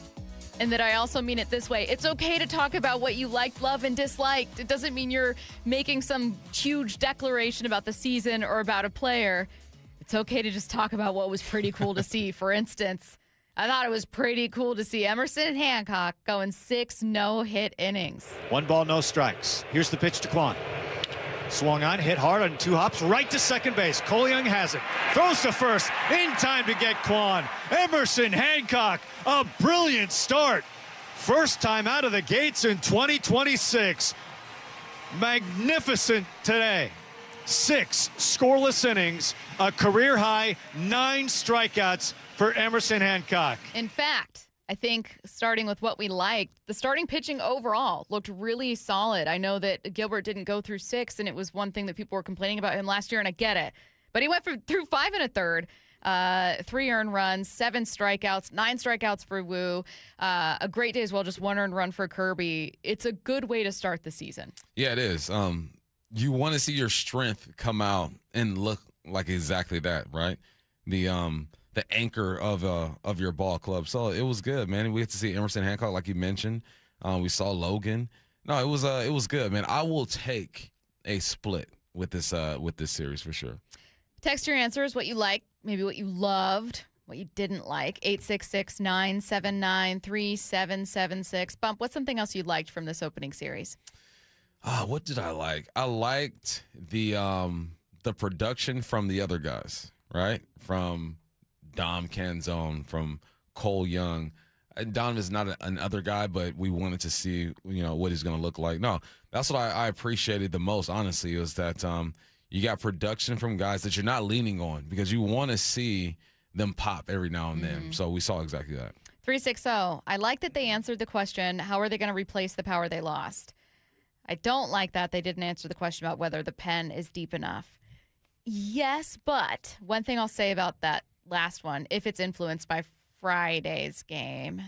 Speaker 1: And that I also mean it this way. It's okay to talk about what you liked, loved, and disliked. It doesn't mean you're making some huge declaration about the season or about a player. It's okay to just talk about what was pretty cool to see. For instance, I thought it was pretty cool to see Emerson Hancock going 6 no-hit innings.
Speaker 22: 1 ball, no strikes. Here's the pitch to Quan. Swung on, hit hard on 2 hops, right to second base. Cole Young has it. Throws to first, in time to get Quan. Emerson Hancock, a brilliant start. First time out of the gates in 2026. Magnificent today. 6 scoreless innings, a career high 9 strikeouts for Emerson Hancock.
Speaker 1: In fact, I think starting with what we liked, the starting pitching overall looked really solid. I know that Gilbert didn't go through 6, and it was one thing that people were complaining about him last year, and I get it. But he went through 5 1/3, 3 earned runs, 7 strikeouts, 9 strikeouts for Wu. A great day as well, just 1 earned run for Kirby. It's a good way to start the season.
Speaker 2: Yeah, it is. You want to see your strength come out and look like exactly that, right? The anchor of your ball club. So it was good, man. We get to see Emerson Hancock, like you mentioned. We saw Logan. No, it was good, man. I will take a split with this series for sure.
Speaker 1: Text your answers, what you liked, maybe what you loved, what you didn't like. 866-979-3776. Bump, what's something else you liked from this opening series?
Speaker 2: What did I like? I liked the production from the other guys, right? From Dom Canzone, from Cole Young. Dom is not an other guy, but we wanted to see, what he's going to look like. No, that's what I appreciated the most, honestly, is that you got production from guys that you're not leaning on because you want to see them pop every now and then. So we saw exactly that.
Speaker 1: 360, I like that they answered the question, how are they going to replace the power they lost? I don't like that they didn't answer the question about whether the pen is deep enough. Yes, but one thing I'll say about that last one, if it's influenced by Friday's game,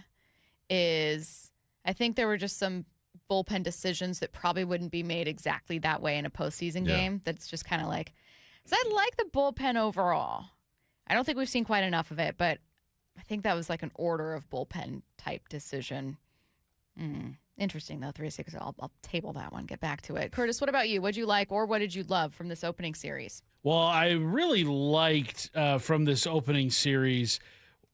Speaker 1: is I think there were just some bullpen decisions that probably wouldn't be made exactly that way in a postseason game. That's just kind of like, because I like the bullpen overall. I don't think we've seen quite enough of it, but I think that was like an order of bullpen type decision. Interesting, though, 360. I'll table that one, get back to it. Curtis, what about you? What did you like or what did you love from this opening series?
Speaker 3: Well, I really liked from this opening series.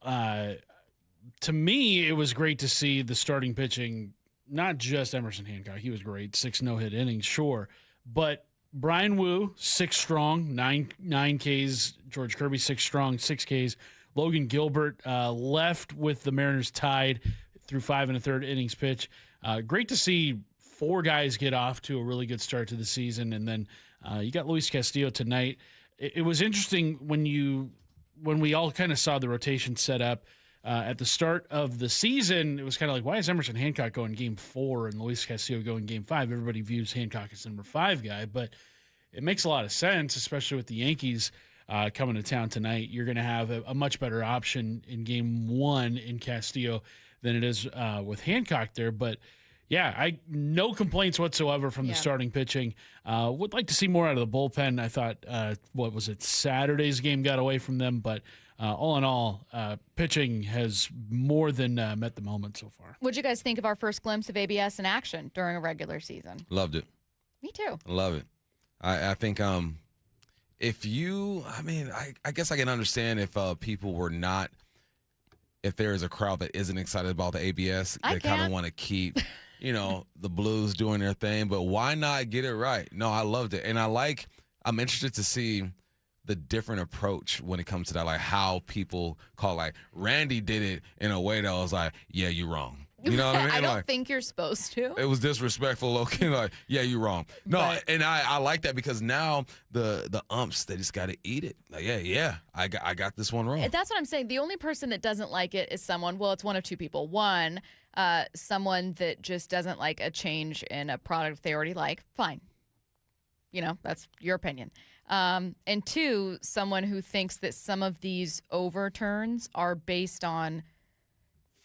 Speaker 3: To me, it was great to see the starting pitching, not just Emerson Hancock. He was great. 6 no-hit innings, sure. But Brian Wu, 6 strong, 9 Ks. George Kirby, 6 strong, 6 Ks. Logan Gilbert left with the Mariners tied through 5 1/3 innings pitch. Great to see 4 guys get off to a really good start to the season. And then you got Luis Castillo tonight. It was interesting when we all kind of saw the rotation set up. At the start of the season, it was kind of like, why is Emerson Hancock going game 4 and Luis Castillo going game 5? Everybody views Hancock as the number 5 guy, but it makes a lot of sense, especially with the Yankees coming to town tonight. You're going to have a much better option in game 1 in Castillo than it is with Hancock there. But, yeah, no complaints whatsoever from the starting pitching. Would like to see more out of the bullpen. I thought, Saturday's game got away from them, but all in all, pitching has more than met the moment so far.
Speaker 1: What'd you guys think of our first glimpse of ABS in action during a regular season?
Speaker 2: Loved it.
Speaker 1: Me too.
Speaker 2: Love it. I think I guess I can understand if people were not, if there is a crowd that isn't excited about the ABS, they kind of want to keep, the Blues doing their thing, but why not get it right? No, I loved it. And I'm interested to see the different approach when it comes to that, like how people call, like Randy did it in a way that was like, yeah, you're wrong. You know what I mean?
Speaker 1: I don't think you're supposed to.
Speaker 2: It was disrespectful, looking like, yeah, you're wrong. No, and I like that because now the umps, they just got to eat it. Like, yeah, I got this one wrong.
Speaker 1: That's what I'm saying. The only person that doesn't like it is it's one of 2 people. One, someone that just doesn't like a change in a product they already like. Fine. That's your opinion. And 2, someone who thinks that some of these overturns are based on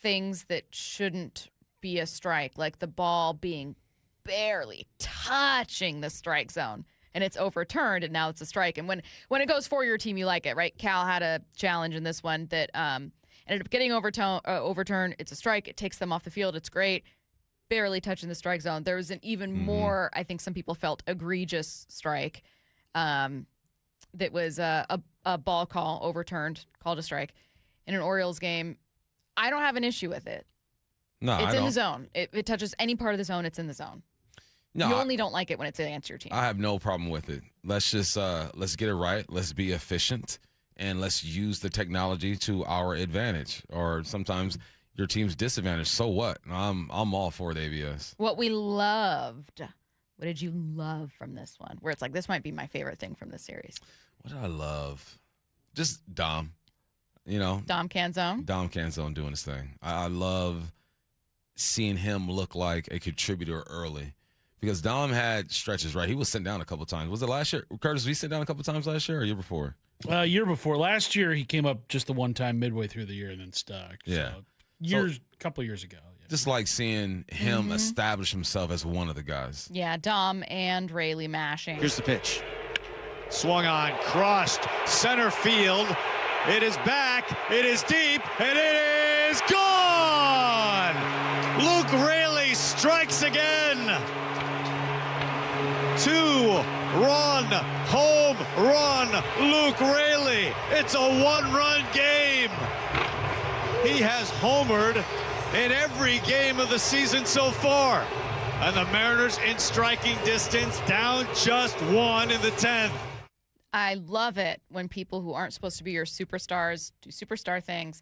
Speaker 1: things that shouldn't be a strike, like the ball being barely touching the strike zone and it's overturned and now it's a strike. And when it goes for your team, you like it, right? Cal had a challenge in this one that ended up getting overturned. It's a strike. It takes them off the field. It's great. Barely touching the strike zone. There was an even more, I think some people felt, egregious strike that was a ball call overturned, called a strike in an Orioles game. I don't have an issue with it.
Speaker 2: No,
Speaker 1: it's in the zone. It touches any part of the zone, it's in the zone. No, you only don't like it when it's against your team.
Speaker 2: I have no problem with it. Let's just let's get it right. Let's be efficient, and let's use the technology to our advantage, or sometimes your team's disadvantage. So what? I'm all for the ABS.
Speaker 1: What we loved. What did you love from this one? Where it's like, this might be my favorite thing from this series.
Speaker 2: What did I love? Just Dom.
Speaker 1: Dom Canzone
Speaker 2: doing his thing. I love seeing him look like a contributor early. Because Dom had stretches, right? He was sent down a couple times. Was it last year? Curtis, was he sent down a couple times last year or year before?
Speaker 3: Year before. Last year, he came up just the one time midway through the year and then stuck.
Speaker 2: Yeah.
Speaker 3: So, couple years ago. Yeah.
Speaker 2: Just like seeing him establish himself as one of the guys.
Speaker 1: Yeah, Dom and Rayleigh mashing.
Speaker 22: Here's the pitch. Swung on, crushed, center field. It is back, it is deep, and it is gone! Luke Rayleigh strikes again. 2-run home run, Luke Rayleigh. It's a 1-run game. He has homered in every game of the season so far. And the Mariners in striking distance, down just 1 in the 10th.
Speaker 1: I love it when people who aren't supposed to be your superstars do superstar things.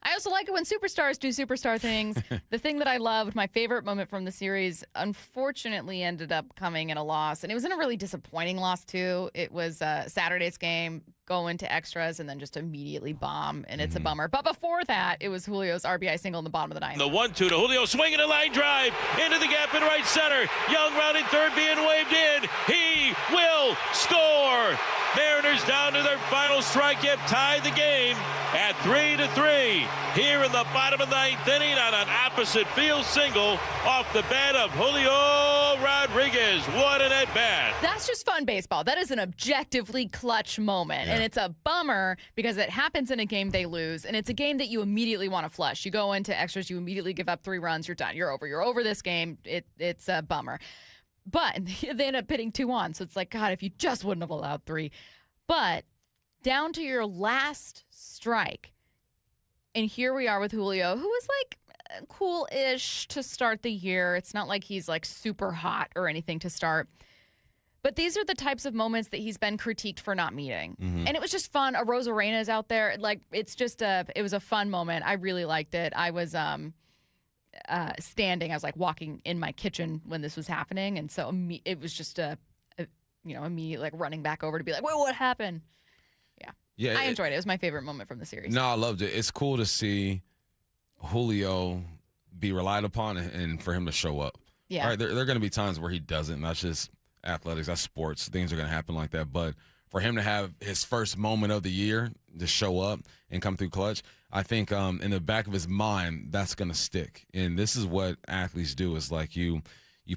Speaker 1: I also like it when superstars do superstar things. The thing that I loved, my favorite moment from the series, unfortunately ended up coming in a loss. And it was in a really disappointing loss, too. It was Saturday's game, go into extras, and then just immediately bomb. And it's a bummer. But before that, it was Julio's RBI single in the bottom of the ninth.
Speaker 5: The 1-2 to Julio, swinging a line drive into the gap in right center. Young rounding third, being waved in. He will score. Mariners down to their final strike, yet tie the game at 3-3 here in the bottom of the ninth inning on an opposite field single off the bat of Julio Rodriguez. What an at-bat.
Speaker 1: That's just fun baseball. That is an objectively clutch moment. Yeah. And it's a bummer because it happens in a game they lose, and it's a game that you immediately want to flush. You go into extras, you immediately give up 3 runs, you're done. You're over this game. It's a bummer. But they end up pitting 2 on, so it's like, God, if you just wouldn't have allowed 3. But down to your last strike, and here we are with Julio, who is like cool-ish to start the year. It's not like he's like super hot or anything to start. But these are the types of moments that he's been critiqued for not meeting. And it was just fun. A Rosa Reina's out there. Like, it's just it was a fun moment. I really liked it. I was standing. I was like walking in my kitchen when this was happening. And so it was just immediate like running back over to be like, wait, what happened? Yeah, I enjoyed it. It was my favorite moment from the series.
Speaker 2: No, I loved it. It's cool to see Julio be relied upon and for him to show up.
Speaker 1: Yeah.
Speaker 2: All right, there are going to be times where he doesn't. That's just athletics. That's sports. Things are going to happen like that. But for him to have his first moment of the year to show up and come through clutch, I think in the back of his mind, that's going to stick. And this is what athletes do. Is like you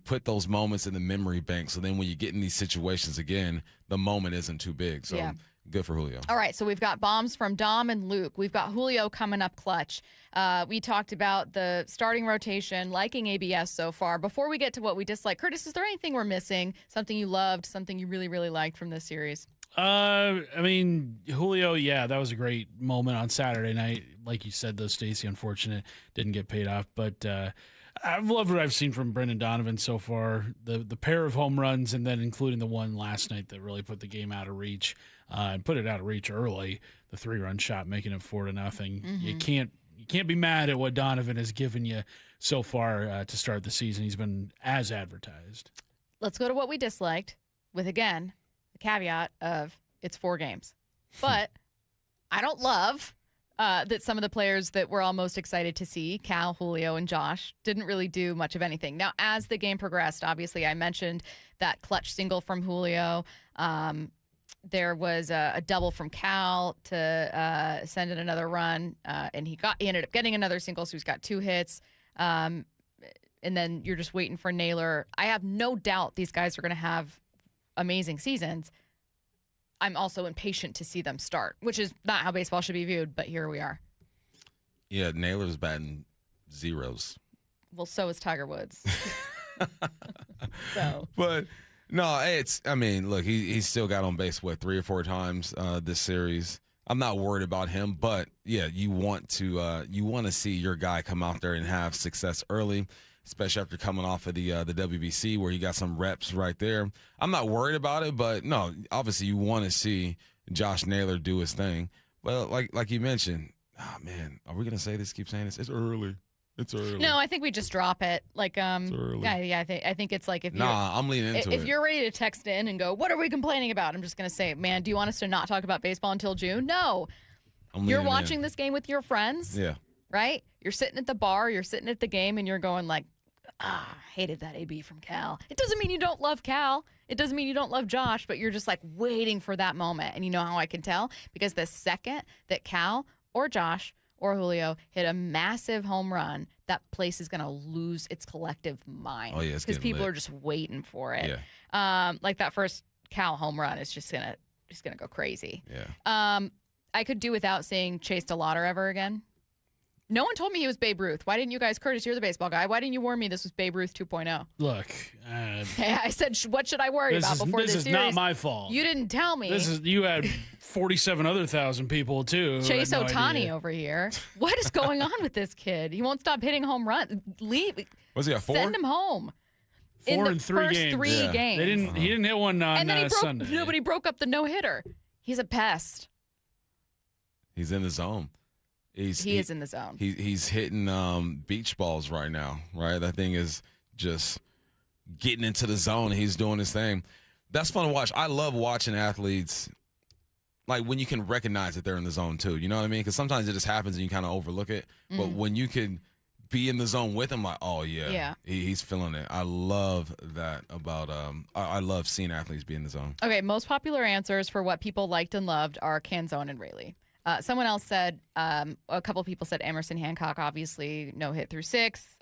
Speaker 2: put those moments in the memory bank. So then when you get in these situations again, the moment isn't too big. So yeah. Good for Julio.
Speaker 1: All right, so we've got bombs from Dom and Luke. We've got Julio coming up clutch. We talked about the starting rotation, liking ABS so far. Before we get to what we dislike, Curtis, is there anything we're missing? Something you loved, something you really, really liked from this series?
Speaker 3: I mean, Julio, yeah, that was a great moment on Saturday night. Like you said, though, Stacy, unfortunate, didn't get paid off. But I've loved what I've seen from Brendan Donovan so far. The pair of home runs and then including the one last night that really put the game out of reach. And put it out of reach early, the 3-run shot, making it 4-0. Mm-hmm. You can't be mad at what Donovan has given you so far to start the season. He's been as advertised.
Speaker 1: Let's go to what we disliked with, again, the caveat of it's 4 games. But I don't love that some of the players that we're all most excited to see, Cal, Julio, and Josh, didn't really do much of anything. Now, as the game progressed, obviously I mentioned that clutch single from Julio. There was a double from Cal to send in another run, and he ended up getting another single, so he's got 2 hits. And then you're just waiting for Naylor. I have no doubt these guys are going to have amazing seasons. I'm also impatient to see them start, which is not how baseball should be viewed, but here we are.
Speaker 2: Yeah, Naylor's batting zeros.
Speaker 1: Well, so is Tiger Woods.
Speaker 2: But no, look, he's still got on base, 3 or 4 times this series. I'm not worried about him, but yeah, you want to see your guy come out there and have success early, especially after coming off of the WBC where he got some reps right there. I'm not worried about it, but no, obviously you want to see Josh Naylor do his thing. But like you mentioned, oh man, are we gonna say this? Keep saying this? It's early. It's early.
Speaker 1: No, I think we just drop it. Like,
Speaker 2: it's early.
Speaker 1: Yeah. I think it's like
Speaker 2: I'm leaning into it.
Speaker 1: If you're ready to text in and go, what are we complaining about? I'm just gonna say, man, do you want us to not talk about baseball until June? No. You're watching this game with your friends.
Speaker 2: Yeah.
Speaker 1: Right? You're sitting at the bar, you're sitting at the game, and you're going like, hated that AB from Cal. It doesn't mean you don't love Cal. It doesn't mean you don't love Josh, but you're just like waiting for that moment. And you know how I can tell? Because the second that Cal or Josh or Julio hit a massive home run, that place is going to lose its collective mind.
Speaker 2: Oh, yeah, it's
Speaker 1: because
Speaker 2: getting
Speaker 1: people
Speaker 2: lit.
Speaker 1: are just waiting for it.
Speaker 2: Yeah.
Speaker 1: Like that first Cal home run is just gonna go crazy.
Speaker 2: Yeah.
Speaker 1: I could do without seeing Chase DeLauder ever again. No one told me he was Babe Ruth. Why didn't you guys? Curtis, you're the baseball guy. Why didn't you warn me this was Babe Ruth 2.0?
Speaker 3: Look,
Speaker 1: I said, what should I worry about before this
Speaker 3: is
Speaker 1: series?
Speaker 3: not my fault.
Speaker 1: You didn't tell me.
Speaker 3: You had 47 other thousand people too. who
Speaker 1: Chase
Speaker 3: had no
Speaker 1: Ohtani
Speaker 3: idea.
Speaker 1: over here. What is going on with this kid? He won't stop hitting home runs. Leave.
Speaker 2: Was he at 4?
Speaker 1: Send him home.
Speaker 3: 4
Speaker 1: in
Speaker 3: in
Speaker 1: the
Speaker 3: 3
Speaker 1: first
Speaker 3: games.
Speaker 1: 3 games.
Speaker 3: They didn't. He didn't hit one on
Speaker 1: and then
Speaker 3: Sunday.
Speaker 1: nobody broke up the no-hitter. He's a pest.
Speaker 2: He's in the zone.
Speaker 1: He is in the zone.
Speaker 2: He's hitting beach balls right now, right? That thing is just getting into the zone. He's doing his thing. That's fun to watch. I love watching athletes, like when you can recognize that they're in the zone too. You know what I mean? Because sometimes it just happens and you kind of overlook it. But when you can be in the zone with him, like, oh yeah, he's feeling it. I love that about I love seeing athletes be in the zone.
Speaker 1: Okay, most popular answers for what people liked and loved are Canzone and Rayleigh. Someone else said, a couple people said Emerson Hancock, obviously no hit through 6.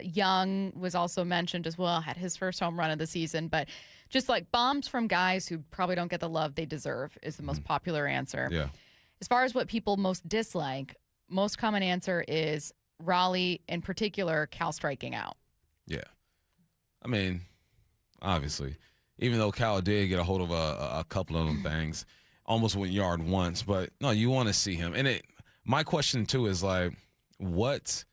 Speaker 1: Young was also mentioned as well, had his first home run of the season. But just like bombs from guys who probably don't get the love they deserve is the most popular answer.
Speaker 2: Yeah.
Speaker 1: As far as what people most dislike, most common answer is Raleigh, in particular, Cal striking out.
Speaker 2: Yeah. I mean, obviously, even though Cal did get a hold of a couple of them things, almost went yard once, but no, you want to see him. And my question too is like, what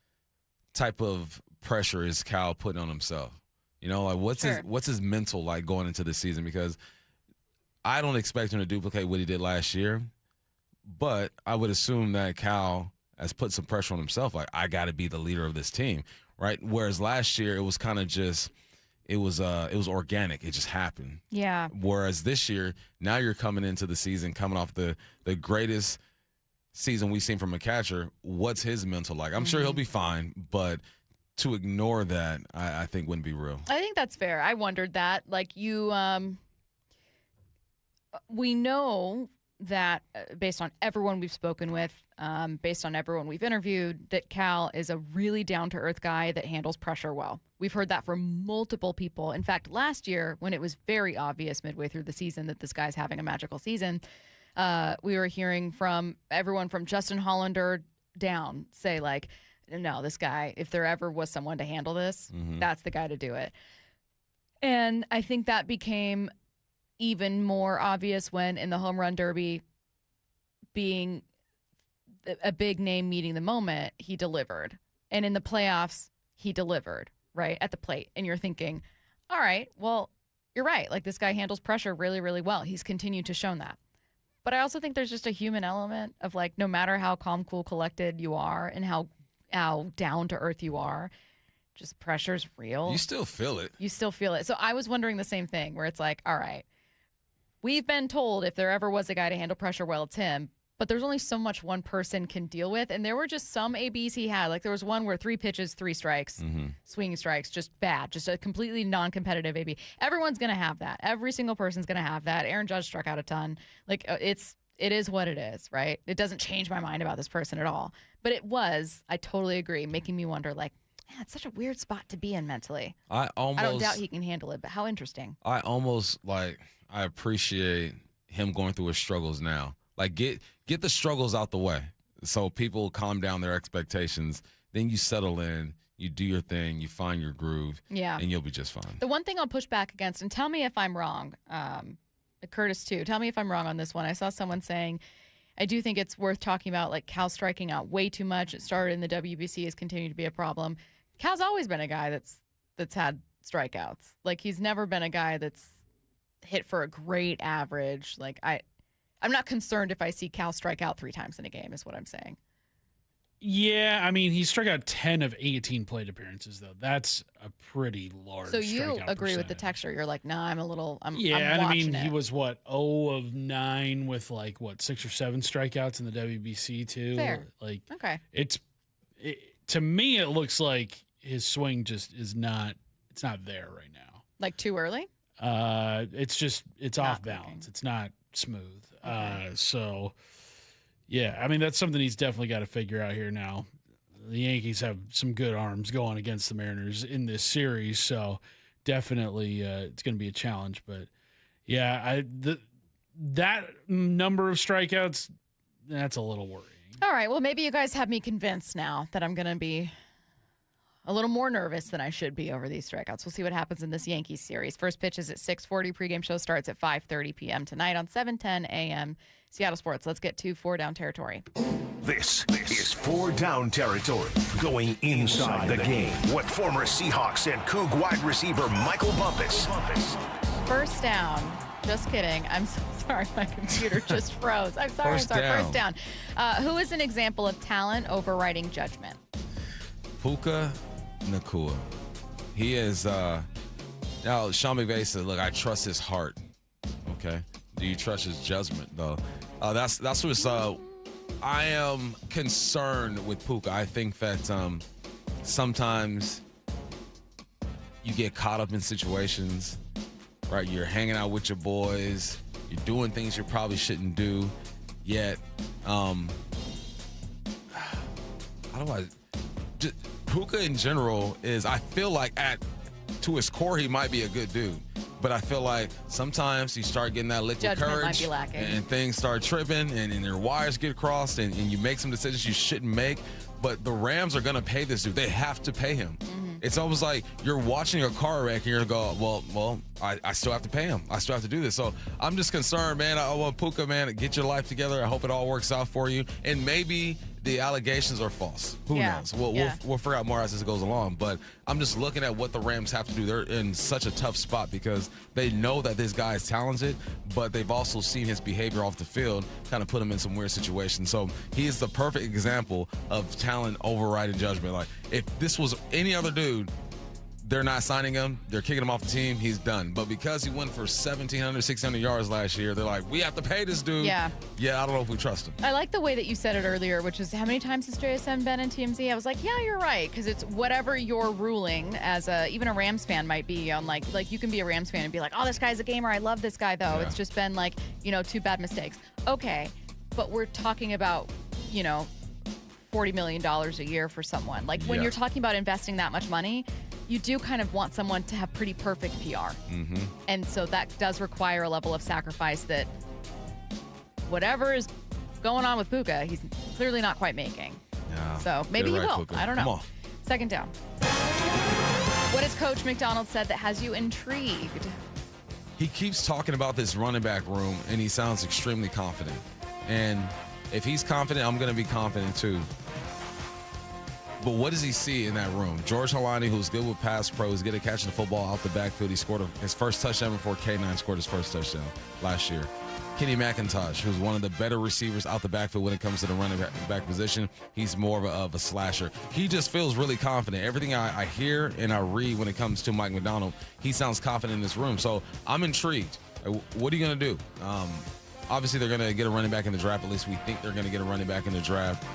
Speaker 2: type of pressure is Cal putting on himself? You know, like what's his mental like going into the season? Because I don't expect him to duplicate what he did last year, but I would assume that Cal has put some pressure on himself. Like, I got to be the leader of this team, right? Whereas last year it was kind of just. It was organic. It just happened.
Speaker 1: Yeah.
Speaker 2: Whereas this year, now you're coming into the season, coming off the greatest season we've seen from a catcher. What's his mental like? I'm sure he'll be fine, but to ignore that, I think wouldn't be real.
Speaker 1: I think that's fair. I wondered that. Like you, we know that based on everyone we've spoken with, based on everyone we've interviewed, that Cal is a really down-to-earth guy that handles pressure well. We've heard that from multiple people. In fact, last year, when it was very obvious midway through the season that this guy's having a magical season, we were hearing from everyone from Justin Hollander down say, like, no, this guy, if there ever was someone to handle this, that's the guy to do it. And I think that became even more obvious when in the home run derby, being a big name meeting the moment, he delivered. And in the playoffs, he delivered, right, at the plate. And you're thinking, all right, well, you're right. Like, this guy handles pressure really, really well. He's continued to show that. But I also think there's just a human element of, like, no matter how calm, cool, collected you are and how down to earth you are, just pressure's real.
Speaker 2: You still feel it.
Speaker 1: You still feel it. So I was wondering the same thing, where it's like, all right, we've been told if there ever was a guy to handle pressure well, it's him. But there's only so much one person can deal with. And there were just some ABs he had. Like, there was one where 3 pitches, 3 strikes, swinging strikes, just bad, just a completely non-competitive AB. Everyone's going to have that. Every single person's going to have that. Aaron Judge struck out a ton. Like, it is what it is, right? It doesn't change my mind about this person at all. But it was, I totally agree, making me wonder, like, man, it's such a weird spot to be in mentally. I don't doubt he can handle it, but how interesting.
Speaker 2: I appreciate him going through his struggles now. Like, get the struggles out the way so people calm down their expectations. Then you settle in, you do your thing, you find your groove, and you'll be just fine.
Speaker 1: The one thing I'll push back against, and tell me if I'm wrong, Curtis too, tell me if I'm wrong on this one. I saw someone saying, I do think it's worth talking about, like, Cal striking out way too much. It started in the WBC, has continued to be a problem. Cal's always been a guy that's had strikeouts. Like, he's never been a guy that's hit for a great average. Like, I'm not concerned if I see Cal strike out 3 times in a game, is what I'm saying.
Speaker 3: Yeah, I mean, he struck out 10 of 18 plate appearances, though. That's a pretty large.
Speaker 1: So you
Speaker 3: strikeout
Speaker 1: agree with the
Speaker 3: percentage.
Speaker 1: texture? You're like, nah, I'm
Speaker 3: and I
Speaker 1: watching
Speaker 3: mean,
Speaker 1: it.
Speaker 3: he was 0 of 9 with 6 or 7 strikeouts in the WBC too.
Speaker 1: Fair. Okay.
Speaker 3: To me, it looks like his swing just is not. It's not there right now.
Speaker 1: Like too early?
Speaker 3: It's off balance. It's not smooth.
Speaker 1: Okay.
Speaker 3: So, yeah, I mean, that's something he's definitely got to figure out here now. The Yankees have some good arms going against the Mariners in this series, so definitely it's going to be a challenge. But, yeah, that number of strikeouts, that's a little worrying.
Speaker 1: All right. Well, maybe you guys have me convinced now that I'm going to be a little more nervous than I should be over these strikeouts. We'll see what happens in this Yankees series. First pitch is at 6:40. Pregame show starts at 5:30 p.m. tonight on 7:10 a.m. Seattle Sports. Let's get to 4 Down territory.
Speaker 9: This is 4 Down territory. Going inside the game with former Seahawks and Coug wide receiver Michael Bumpus.
Speaker 1: First down. Just kidding. I'm so sorry. My computer just froze. I'm sorry.
Speaker 2: First down.
Speaker 1: Who is an example of talent overriding judgment?
Speaker 2: Puka Nacua. He is now Sean McVay said, look, I trust his heart. Okay. Do you trust his judgment though? That's what's I am concerned with Puka. I think that sometimes you get caught up in situations, right? You're hanging out with your boys, you're doing things you probably shouldn't do, yet how do I Puka in general is, I feel like to his core, he might be a good dude. But I feel like sometimes you start getting that liquid
Speaker 1: Judgment
Speaker 2: courage
Speaker 1: might be lacking.
Speaker 2: and things start tripping and your wires get crossed and you make some decisions you shouldn't make. But the Rams are going to pay this dude. They have to pay him. Mm-hmm. It's almost like you're watching a car wreck and you're going to go, well, I still have to pay him. I still have to do this. So I'm just concerned, man. I want Puka, man, get your life together. I hope it all works out for you. And maybe the allegations are false. Who knows? We'll figure out more as this goes along. But I'm just looking at what the Rams have to do. They're in such a tough spot because they know that this guy is talented, but they've also seen his behavior off the field kind of put him in some weird situations. So he is the perfect example of talent overriding judgment. Like, if this was any other dude, they're not signing him. They're kicking him off the team. He's done. But because he went for 1,700, 1,600 yards last year, they're like, we have to pay this dude. Yeah, I don't know if we trust him.
Speaker 1: I like the way that you said it earlier, which is how many times has JSN been in TMZ? I was like, yeah, you're right. Because it's whatever your ruling as even a Rams fan might be on, like you can be a Rams fan and be like, oh, this guy's a gamer. I love this guy, though. Yeah. It's just been like, 2 bad mistakes. Okay, but we're talking about, $40 million a year for someone. Like, when you're talking about investing that much money, you do kind of want someone to have pretty perfect PR. Mm-hmm. And so that does require a level of sacrifice that whatever is going on with Puka, he's clearly not quite making.
Speaker 2: Yeah,
Speaker 1: so maybe he will.
Speaker 2: Puka.
Speaker 1: I don't know.
Speaker 2: Come on.
Speaker 1: Second down. What has Coach Macdonald said that has you intrigued?
Speaker 2: He keeps talking about this running back room, and he sounds extremely confident. And if he's confident, I'm going to be confident too. But what does he see in that room? George Holani, who's good with pass pro, is good at catching the football out the backfield. He scored his first touchdown before K9 scored his first touchdown last year. Kenny McIntosh, who's one of the better receivers out the backfield when it comes to the running back position. He's more of a slasher. He just feels really confident. Everything I hear and I read when it comes to Mike Macdonald, he sounds confident in this room. So I'm intrigued. What are you going to do? Obviously, they're going to get a running back in the draft. At least we think they're going to get a running back in the draft.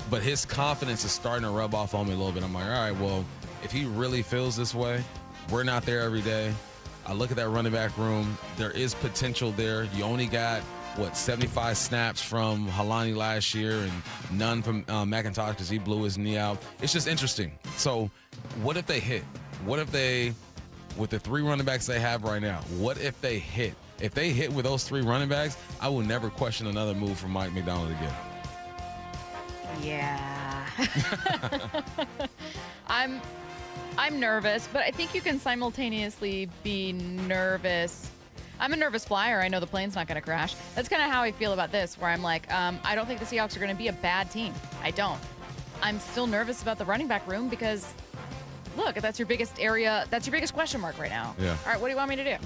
Speaker 2: But his confidence is starting to rub off on me a little bit. I'm like, all right, well, if he really feels this way, we're not there every day. I look at that running back room. There is potential there. You only got, 75 snaps from Holani last year and none from McIntosh because he blew his knee out. It's just interesting. So what if they hit? What if they, with the 3 running backs they have right now, what if they hit? If they hit with those 3 running backs, I will never question another move from Mike Macdonald again.
Speaker 1: Yeah. I'm nervous, but I think you can simultaneously be nervous. I'm a nervous flyer. I know the plane's not going to crash. That's kind of how I feel about this, where I'm like, I don't think the Seahawks are going to be a bad team. I don't. I'm still nervous about the running back room because, look, that's your biggest area. That's your biggest question mark right now.
Speaker 2: Yeah.
Speaker 1: All right, what do you want me to do?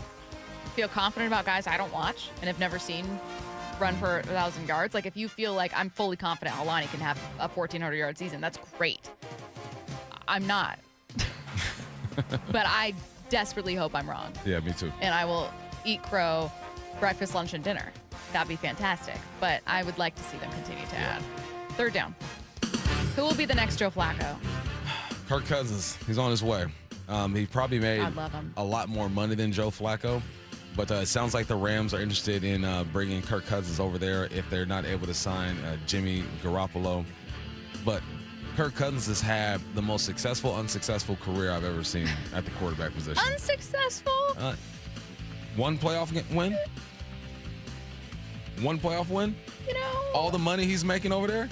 Speaker 1: Feel confident about guys I don't watch and have never seen run for 1,000 yards. Like, if you feel like I'm fully confident Alani can have a 1,400-yard season, that's great. I'm not. But I desperately hope I'm wrong.
Speaker 2: Yeah, me too.
Speaker 1: And I will eat crow breakfast, lunch, and dinner. That'd be fantastic. But I would like to see them continue to add. Third down. Who will be the next Joe Flacco?
Speaker 2: Kirk Cousins. He's on his way. He probably made
Speaker 1: I love him.
Speaker 2: a lot more money than Joe Flacco. But it sounds like the Rams are interested in bringing Kirk Cousins over there if they're not able to sign Jimmy Garoppolo. But Kirk Cousins has had the most unsuccessful career I've ever seen at the quarterback position.
Speaker 1: Unsuccessful?
Speaker 2: One playoff win? One playoff win?
Speaker 1: You know.
Speaker 2: All the money he's making over there?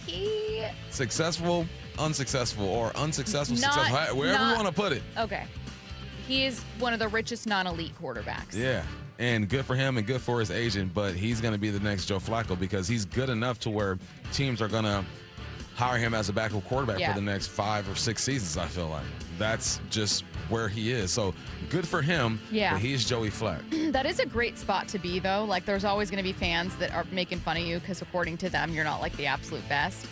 Speaker 1: He...
Speaker 2: Successful, unsuccessful, or unsuccessful, successful. Wherever you want to put it.
Speaker 1: Okay. He is one of the richest non-elite quarterbacks.
Speaker 2: Yeah. And good for him and good for his agent, but he's going to be the next Joe Flacco because he's good enough to where teams are going to hire him as a backup quarterback for the next 5 or 6 seasons, I feel like. That's just where he is. So good for him.
Speaker 1: Yeah.
Speaker 2: But he's Joey Flack.
Speaker 1: That is a great spot to be, though. Like, there's always going to be fans that are making fun of you because, according to them, you're not like the absolute best.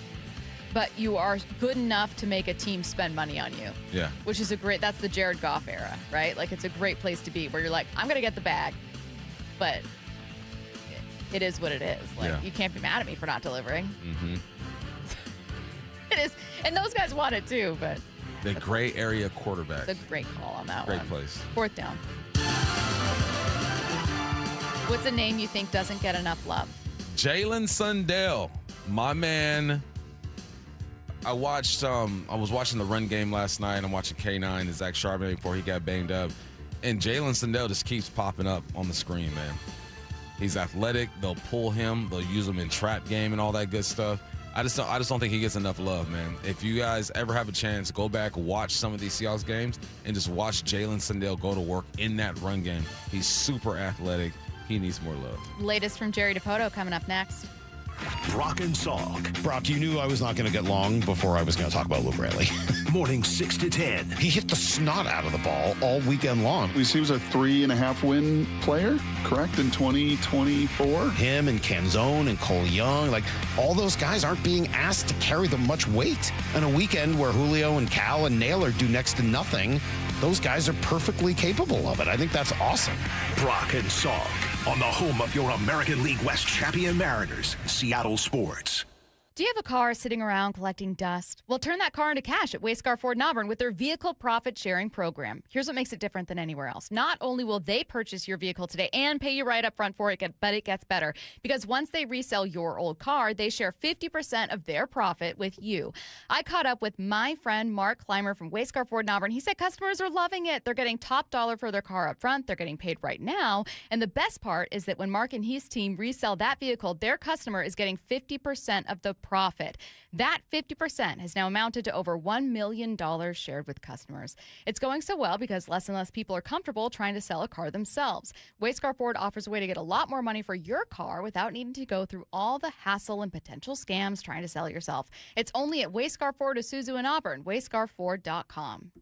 Speaker 1: But you are good enough to make a team spend money on you.
Speaker 2: Yeah.
Speaker 1: Which is that's the Jared Goff era, right? Like, it's a great place to be where you're like, I'm going to get the bag. But it is what it is. Like, you can't be mad at me for not delivering.
Speaker 2: Mm-hmm.
Speaker 1: It is. And those guys want it too, but.
Speaker 2: The gray area quarterback.
Speaker 1: It's a great call on that
Speaker 2: one.
Speaker 1: Great
Speaker 2: place.
Speaker 1: Fourth down. What's a name you think doesn't get enough love?
Speaker 2: Jalen Sundell, my man. I was watching the run game last night. I'm watching K9 and Zach Charbonnet before he got banged up. And Jalen Sundell just keeps popping up on the screen, man. He's athletic. They'll pull him. They'll use him in trap game and all that good stuff. I just don't think he gets enough love, man. If you guys ever have a chance, go back, watch some of these Seahawks games, and just watch Jalen Sundell go to work in that run game. He's super athletic. He needs more love.
Speaker 1: Latest from Jerry Dipoto coming up next.
Speaker 9: Brock and Salk.
Speaker 17: Brock, you knew I was not going to get long before I was going to talk about Luke Riley.
Speaker 9: Morning 6 to 10.
Speaker 17: He hit the snot out of the ball all weekend long.
Speaker 18: He was a 3.5 win player, correct, in 2024?
Speaker 17: Him and Canzone and Cole Young, like all those guys aren't being asked to carry them much weight. On a weekend where Julio and Cal and Naylor do next to nothing, those guys are perfectly capable of it. I think that's awesome.
Speaker 9: Brock and Salk on the home of your American League West champion Mariners, Seattle Sports.
Speaker 1: Do you have a car sitting around collecting dust? Well, turn that car into cash at Wayscar Ford in Auburn with their vehicle profit sharing program. Here's what makes it different than anywhere else. Not only will they purchase your vehicle today and pay you right up front for it, but it gets better. Because once they resell your old car, they share 50% of their profit with you. I caught up with my friend Mark Clymer from Wayscar Ford in Auburn. He said customers are loving it. They're getting top dollar for their car up front. They're getting paid right now. And the best part is that when Mark and his team resell that vehicle, their customer is getting 50% of the profit. That 50% has now amounted to over $1 million shared with customers. It's going so well because less and less people are comfortable trying to sell a car themselves. Wayscar Ford offers a way to get a lot more money for your car without needing to go through all the hassle and potential scams trying to sell it yourself. It's only at Wayscar Ford Isuzu in Auburn, wayscarford.com.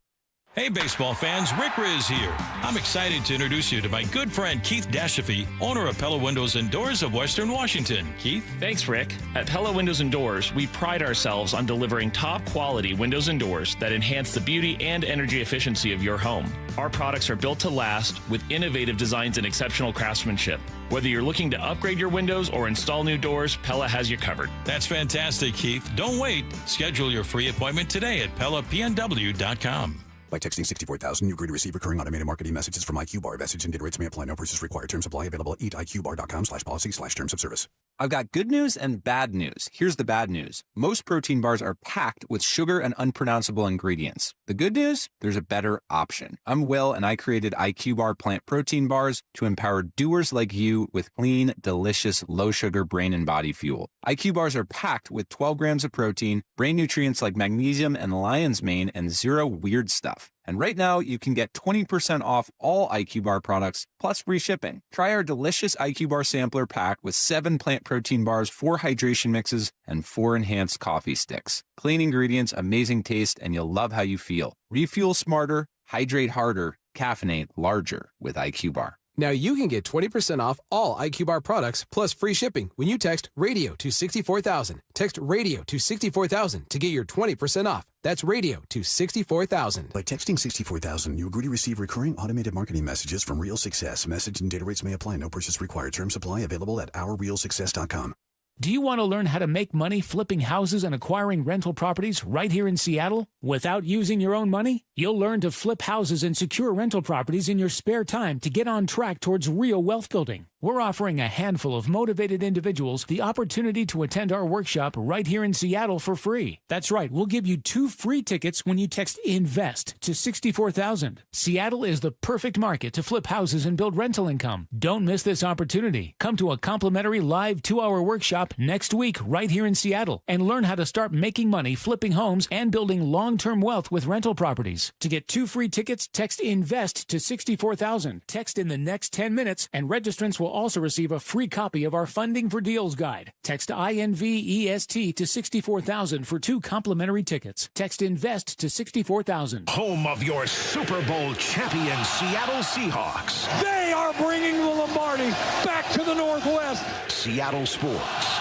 Speaker 15: Hey, baseball fans, Rick Riz here. I'm excited to introduce you to my good friend Keith Dashafy, owner of Pella Windows and Doors of Western Washington. Keith?
Speaker 14: Thanks, Rick. At Pella Windows and Doors, we pride ourselves on delivering top-quality windows and doors that enhance the beauty and energy efficiency of your home. Our products are built to last with innovative designs and exceptional craftsmanship. Whether you're looking to upgrade your windows or install new doors, Pella has you covered.
Speaker 15: That's fantastic, Keith. Don't wait. Schedule your free appointment today at PellaPNW.com.
Speaker 19: By texting 64,000, you agree to receive recurring automated marketing messages from IQ Bar. Message and data rates may apply. No purchase required. Terms apply. Available at eatiqbar.com/policy/terms of service.
Speaker 23: I've got good news and bad news. Here's the bad news. Most protein bars are packed with sugar and unpronounceable ingredients. The good news? There's a better option. I'm Will, and I created IQ Bar plant protein bars to empower doers like you with clean, delicious, low-sugar brain and body fuel. IQ Bars are packed with 12 grams of protein, brain nutrients like magnesium and lion's mane, and zero weird stuff. And right now, you can get 20% off all IQ Bar products, plus free shipping. Try our delicious IQ Bar sampler pack with 7 plant protein bars, 4 hydration mixes, and 4 enhanced coffee sticks. Clean ingredients, amazing taste, and you'll love how you feel. Refuel smarter, hydrate harder, caffeinate larger with IQ Bar.
Speaker 11: Now you can get 20% off all IQ Bar products plus free shipping when you text radio to 64,000. Text radio to 64,000 to get your 20% off. That's radio to 64,000.
Speaker 19: By texting 64,000, you agree to receive recurring automated marketing messages from Real Success. Message and data rates may apply. No purchase required. Terms apply. Available at ourrealsuccess.com.
Speaker 12: Do you want to learn how to make money flipping houses and acquiring rental properties right here in Seattle without using your own money? You'll learn to flip houses and secure rental properties in your spare time to get on track towards real wealth building. We're offering a handful of motivated individuals the opportunity to attend our workshop right here in Seattle for free. That's right, we'll give you 2 free tickets when you text INVEST to 64,000. Seattle is the perfect market to flip houses and build rental income. Don't miss this opportunity. Come to a complimentary live 2-hour workshop next week right here in Seattle and learn how to start making money flipping homes and building long-term wealth with rental properties. To get 2 free tickets, text INVEST to 64,000. Text in the next 10 minutes and registrants will also receive a free copy of our Funding for Deals guide. Text INVEST to 64,000 for 2 complimentary tickets. Text INVEST to 64,000.
Speaker 9: Home of your Super Bowl champion Seattle Seahawks.
Speaker 13: They are bringing the Lombardi back to the Northwest.
Speaker 9: Seattle Sports.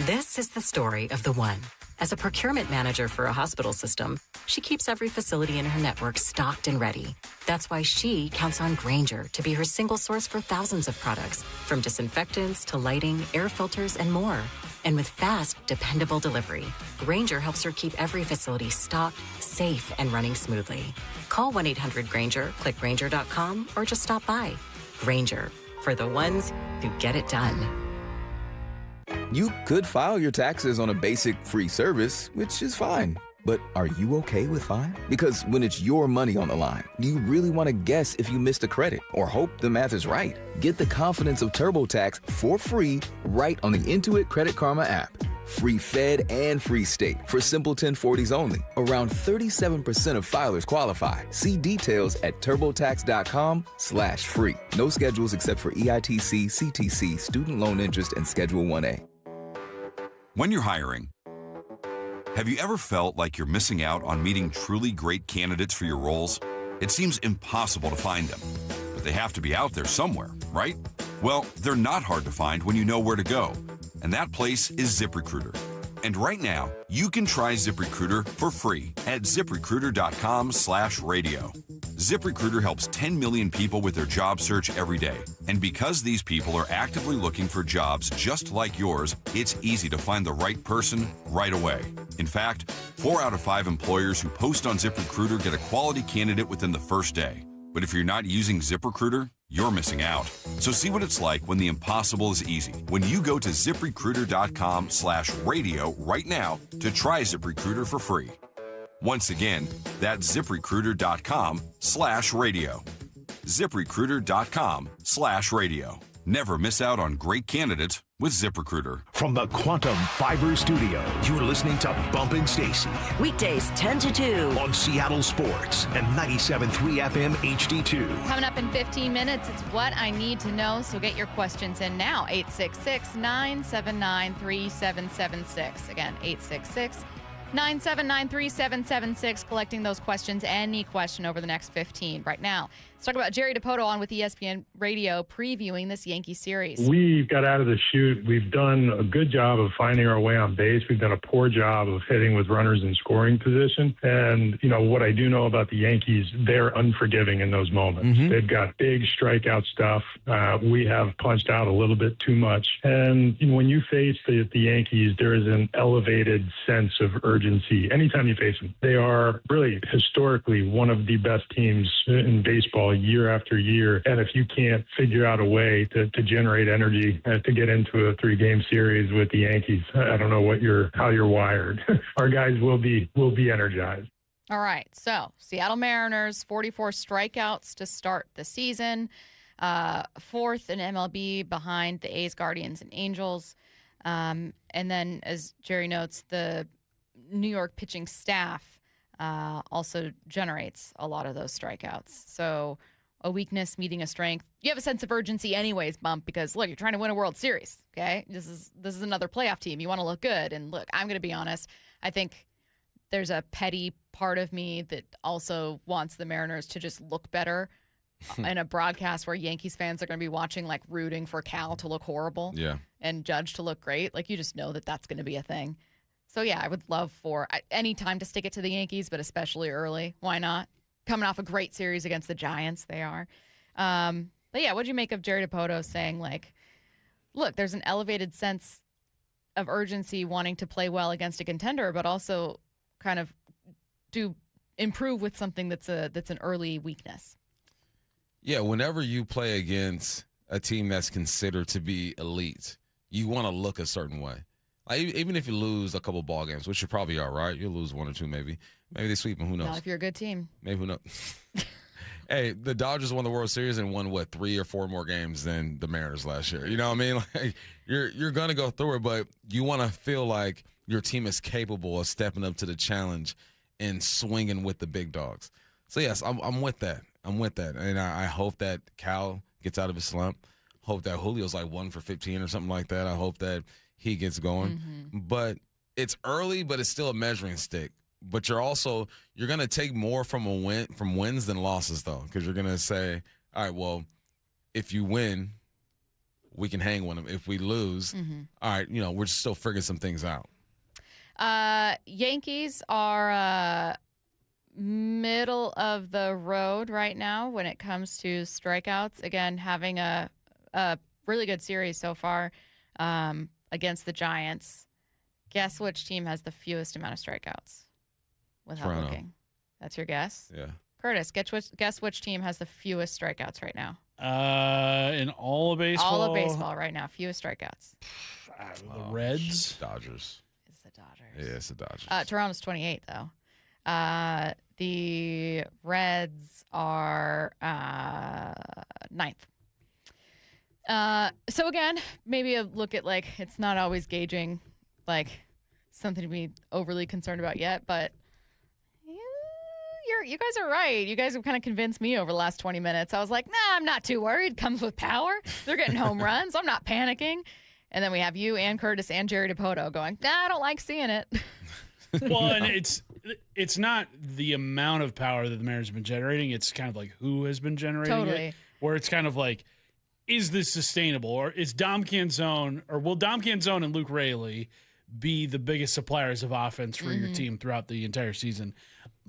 Speaker 24: This is the story of the one. As a procurement manager for a hospital system, she keeps every facility in her network stocked and ready. That's why she counts on Grainger to be her single source for thousands of products, from disinfectants to lighting, air filters, and more. And with fast, dependable delivery, Grainger helps her keep every facility stocked, safe, and running smoothly. Call 1-800-GRAINGER, click Grainger.com, or just stop by. Grainger, for the ones who get it done.
Speaker 25: You could file your taxes on a basic free service, which is fine. But are you okay with fine? Because when it's your money on the line, do you really want to guess if you missed a credit or hope the math is right? Get the confidence of TurboTax for free right on the Intuit Credit Karma app. Free Fed and free state for simple 1040s only. Around 37% of filers qualify. See details at turbotax.com/free. No schedules except for EITC, CTC, student loan interest, and Schedule 1A.
Speaker 26: When you're hiring, have you ever felt like you're missing out on meeting truly great candidates for your roles? It seems impossible to find them, but they have to be out there somewhere, right? Well, they're not hard to find when you know where to go, and that place is ZipRecruiter. And right now, you can try ZipRecruiter for free at ZipRecruiter.com/radio. ZipRecruiter helps 10 million people with their job search every day. And because these people are actively looking for jobs just like yours, it's easy to find the right person right away. In fact, 4 out of 5 employers who post on ZipRecruiter get a quality candidate within the first day. But if you're not using ZipRecruiter, you're missing out. So see what it's like when the impossible is easy. When you go to ZipRecruiter.com/radio right now to try ZipRecruiter for free. Once again, that's ZipRecruiter.com/radio. ZipRecruiter.com/radio. Never miss out on great candidates with ZipRecruiter.
Speaker 9: From the Quantum Fiber Studio, you're listening to Bump Stacy.
Speaker 8: Weekdays 10 to 2.
Speaker 9: On Seattle Sports and 97.3 FM HD2.
Speaker 1: Coming up in 15 minutes, it's What I Need to Know. So get your questions in now. 866-979-3776. Again, 866-979-3776. Collecting those questions, any question over the next 15. Right now, let's talk about Jerry Dipoto on with ESPN Radio previewing this Yankee series.
Speaker 27: We got out of the chute. We've done a good job of finding our way on base. We've done a poor job of hitting with runners in scoring position. And, you know, what I do know about the Yankees, they're unforgiving in those moments. Mm-hmm. They've got big strikeout stuff. We have punched out a little bit too much. And you know, when you face the Yankees, there is an elevated sense of urgency anytime you face them. They are really historically one of the best teams in baseball year after year. And if you can't figure out a way to generate energy to get into a 3-game series with the Yankees, I don't know how you're wired. Our guys will be energized.
Speaker 1: All right. So Seattle Mariners, 44 strikeouts to start the season. 4th in MLB behind the A's, Guardians, and Angels. And then, as Jerry notes, the New York pitching staff also generates a lot of those strikeouts. So a weakness meeting a strength. You have a sense of urgency anyways, Bump, because, look, you're trying to win a World Series, okay? This is another playoff team. You want to look good. And, look, I'm going to be honest. I think there's a petty part of me that also wants the Mariners to just look better in a broadcast where Yankees fans are going to be watching, like rooting for Cal to look horrible and Judge to look great. Like, you just know that that's going to be a thing. So, yeah, I would love for any time to stick it to the Yankees, but especially early. Why not? Coming off a great series against the Giants, they are. But, yeah, what'd you make of Jerry Dipoto saying, like, look, there's an elevated sense of urgency wanting to play well against a contender, but also kind of do improve with something that's an early weakness.
Speaker 2: Yeah, whenever you play against a team that's considered to be elite, you want to look a certain way. Like, even if you lose a couple ball games, which you probably are, right? You'll lose one or two, maybe. Maybe they sweep them. Who knows?
Speaker 1: Not if you're a good team.
Speaker 2: Maybe, who knows? Hey, the Dodgers won the World Series and won, 3 or 4 more games than the Mariners last year. You know what I mean? Like, you're going to go through it, but you want to feel like your team is capable of stepping up to the challenge and swinging with the big dogs. So, yes, I'm with that. I'm with that. And I hope that Cal gets out of his slump. Hope that Julio's like 1 for 15 or something like that. I hope that he gets going.
Speaker 1: Mm-hmm.
Speaker 2: But it's early, but it's still a measuring stick. But you're going to take more from wins than losses, though, because you're going to say, all right, well, if you win, we can hang with them. If we lose, all right, we're still figuring some things out.
Speaker 1: Yankees are middle of the road right now when it comes to strikeouts. Again, having a really good series so far against the Giants. Guess which team has the fewest amount of strikeouts without
Speaker 2: Toronto.
Speaker 1: looking? That's your guess?
Speaker 2: Yeah.
Speaker 1: Curtis, guess which team has the fewest strikeouts right now?
Speaker 3: In all of baseball?
Speaker 1: All of baseball right now. Fewest strikeouts.
Speaker 3: The Reds?
Speaker 2: Dodgers.
Speaker 1: It's the Dodgers.
Speaker 2: Yeah, it's the Dodgers.
Speaker 1: Toronto's 28, though. The Reds are 9th. So, again, maybe a look at, like, it's not always gauging, like, something to be overly concerned about yet, but you guys are right. You guys have kind of convinced me over the last 20 minutes. I was like, nah, I'm not too worried. Comes with power. They're getting home runs. I'm not panicking. And then we have you and Curtis and Jerry Dipoto going, nah, I don't like seeing it.
Speaker 3: Well, and it's not the amount of power that the Mariners have been generating. It's kind of like who has been generating it. Where it's kind of like, is this sustainable? Or is Dom Canzone, or will Dom Canzone and Luke Raley be the biggest suppliers of offense for your team throughout the entire season?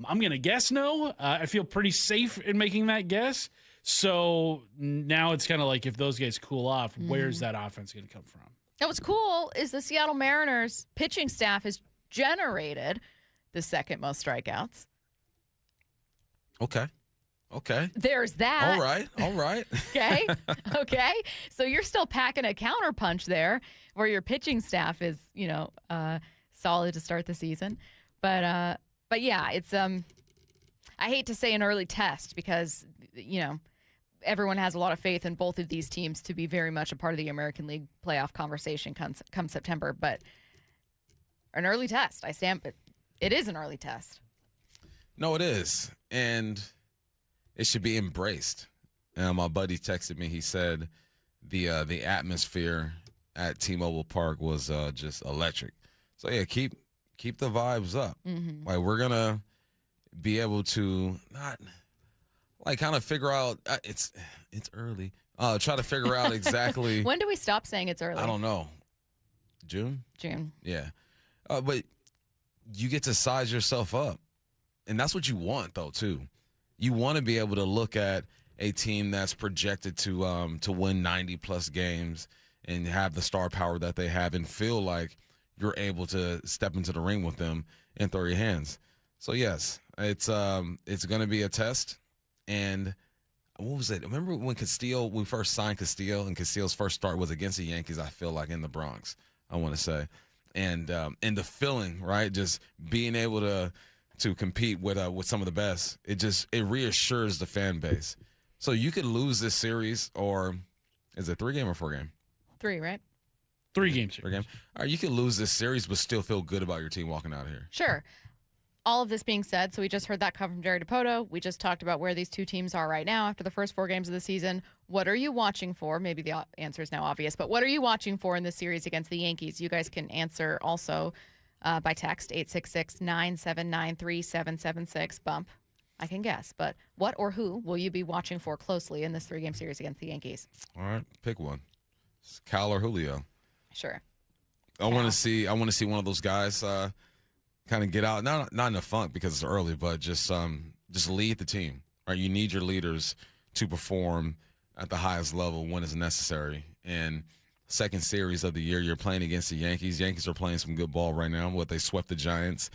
Speaker 3: I'm going to guess no. I feel pretty safe in making that guess. So now it's kind of like, if those guys cool off, where's that offense going to come from?
Speaker 1: And what's cool is the Seattle Mariners pitching staff has generated the second most strikeouts.
Speaker 2: Okay.
Speaker 1: There's that.
Speaker 2: All right.
Speaker 1: Okay. So you're still packing a counterpunch there where your pitching staff is, solid to start the season. But yeah, it's I hate to say an early test because, everyone has a lot of faith in both of these teams to be very much a part of the American League playoff conversation come September, but an early test. I stamp it. It is an early test.
Speaker 2: No, it is. And it should be embraced. My buddy texted me. He said the atmosphere at T-Mobile Park was just electric. So, yeah, keep the vibes up. Like, we're going to be able to not, like, kind of figure out it's early. Try to figure out exactly.
Speaker 1: When do we stop saying it's early?
Speaker 2: I don't know. June? Yeah. But you get to size yourself up. And that's what you want, though, too. You want to be able to look at a team that's projected to win 90-plus games and have the star power that they have and feel like you're able to step into the ring with them and throw your hands. So, yes, it's going to be a test. And what was it? Remember when we first signed Castillo, and Castillo's first start was against the Yankees, I feel like, in the Bronx, I want to say. And the feeling, right, just being able to compete with some of the best, it reassures the fan base. So you could lose this series, or is it 3-game or 4-game?
Speaker 1: 3, right?
Speaker 3: 3-game series.
Speaker 2: 3-game. All right, you could lose this series but still feel good about your team walking out of here.
Speaker 1: Sure. All of this being said, so we just heard that come from Jerry Dipoto. We just talked about where these two teams are right now after the first 4 games of the season. What are you watching for? Maybe the answer is now obvious, but what are you watching for in this series against the Yankees? You guys can answer also by text, 866-979-3776. Bump, I can guess, but what or who will you be watching for closely in this 3-game series against the Yankees?
Speaker 2: All right, pick one. It's Cal or Julio.
Speaker 1: Sure.
Speaker 2: I want to see one of those guys kind of get out, not in a funk because it's early, but just lead the team. Right, you need your leaders to perform at the highest level when it's necessary. And second series of the year, you're playing against the Yankees. Yankees are playing some good ball right now. They swept the Giants.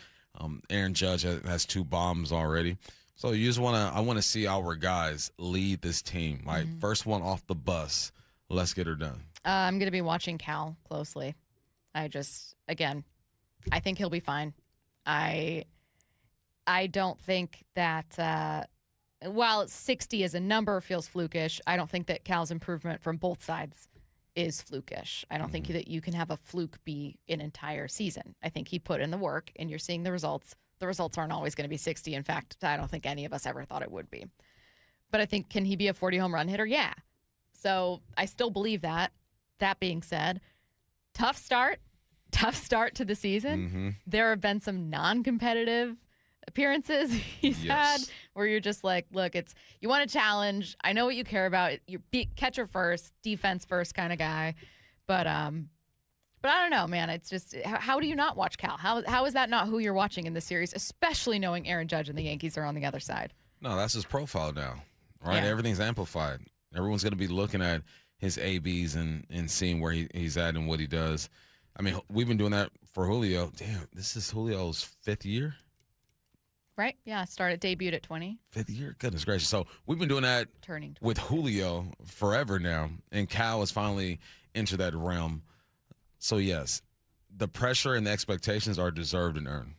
Speaker 2: Aaron Judge has 2 bombs already. So you just I want to see our guys lead this team. Like first one off the bus, let's get her done.
Speaker 1: I'm going to be watching Cal closely. I think he'll be fine. I don't think that while 60 as a number feels flukish, I don't think that Cal's improvement from both sides is flukish. I don't think that you can have a fluke be an entire season. I think he put in the work, and you're seeing the results. The results aren't always going to be 60. In fact, I don't think any of us ever thought it would be. But I think, can he be a 40 home run hitter? Yeah. So I still believe that. That being said, tough start to the season. There have been some non-competitive appearances he's had where you're just like, look, you want a challenge. I know what you care about. You're catcher first, defense first kind of guy. But I don't know, man. It's just, how do you not watch Cal? How is that not who you're watching in this series, especially knowing Aaron Judge and the Yankees are on the other side?
Speaker 2: No, that's his profile now, right?
Speaker 1: Yeah.
Speaker 2: Everything's amplified. Everyone's going to be looking at his ABs and seeing where he's at and what he does. I mean, we've been doing that for Julio. Damn, this is Julio's 5th year?
Speaker 1: Right? Yeah, debuted at 20.
Speaker 2: 5th year? Goodness gracious. So we've been doing that with Julio forever now, and Cal has finally entered that realm. So, yes, the pressure and the expectations are deserved and earned.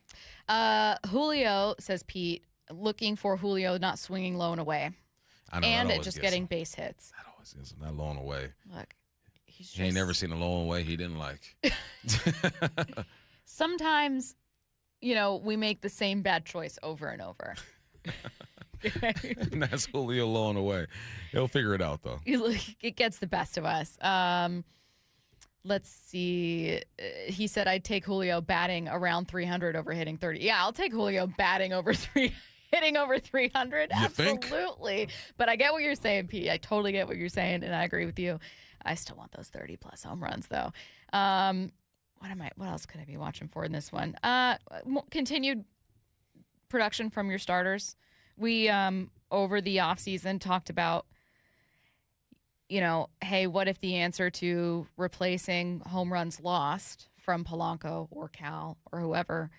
Speaker 1: Julio, says Pete, looking for Julio not swinging low and away.
Speaker 2: I know,
Speaker 1: and it just getting base hits.
Speaker 2: That always gets him, that low and away.
Speaker 1: Look,
Speaker 2: he ain't never seen a low and away he didn't like.
Speaker 1: Sometimes, we make the same bad choice over and over.
Speaker 2: And that's Julio low and away. He'll figure it out, though.
Speaker 1: It gets the best of us. Let's see. He said, I'd take Julio batting around 300 over hitting 30. Yeah, I'll take Julio batting over hitting over 300.
Speaker 2: You
Speaker 1: Absolutely.
Speaker 2: Think?
Speaker 1: But I get what you're saying, Pete. I totally get what you're saying, and I agree with you. I still want those 30-plus home runs, though. What else could I be watching for in this one? Continued production from your starters. We, over the offseason, talked about, hey, what if the answer to replacing home runs lost from Polanco or Cal or whoever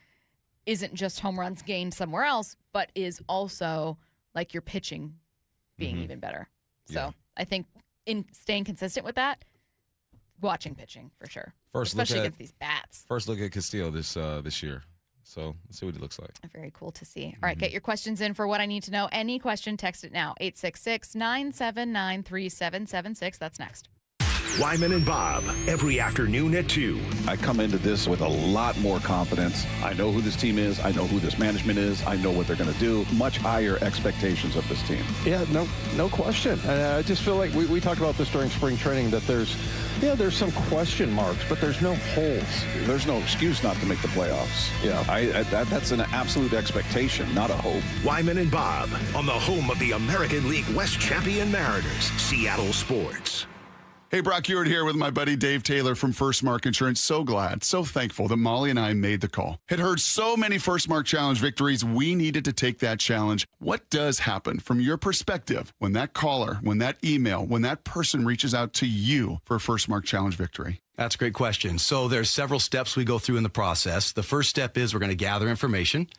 Speaker 1: isn't just home runs gained somewhere else, but is also like your pitching being even better. So I think in staying consistent with that, watching pitching for sure. Especially against these bats.
Speaker 2: First look at Castillo this year. So let's see what he looks like.
Speaker 1: Very cool to see. All right, get your questions in for what I need to know. Any question, text it now. 866-979-3776. That's next.
Speaker 9: Wyman and Bob, every afternoon at 2.
Speaker 4: I come into this with a lot more confidence. I know who this team is. I know who this management is. I know what they're going to do. Much higher expectations of this team.
Speaker 6: Yeah, no question. I just feel like we talked about this during spring training, that there's some question marks, but there's no holes.
Speaker 4: There's no excuse not to make the playoffs. Yeah, that's an absolute expectation, not a hope.
Speaker 9: Wyman and Bob on the home of the American League West champion Mariners, Seattle Sports.
Speaker 7: Hey, Brock Hewitt here with my buddy Dave Taylor from First Mark Insurance. So glad, so thankful that Molly and I made the call. Had heard so many First Mark Challenge victories, we needed to take that challenge. What does happen from your perspective when that caller, when that email, when that person reaches out to you for a First Mark Challenge victory?
Speaker 10: That's a great question. So there's several steps we go through in the process. The first step is we're going to gather information,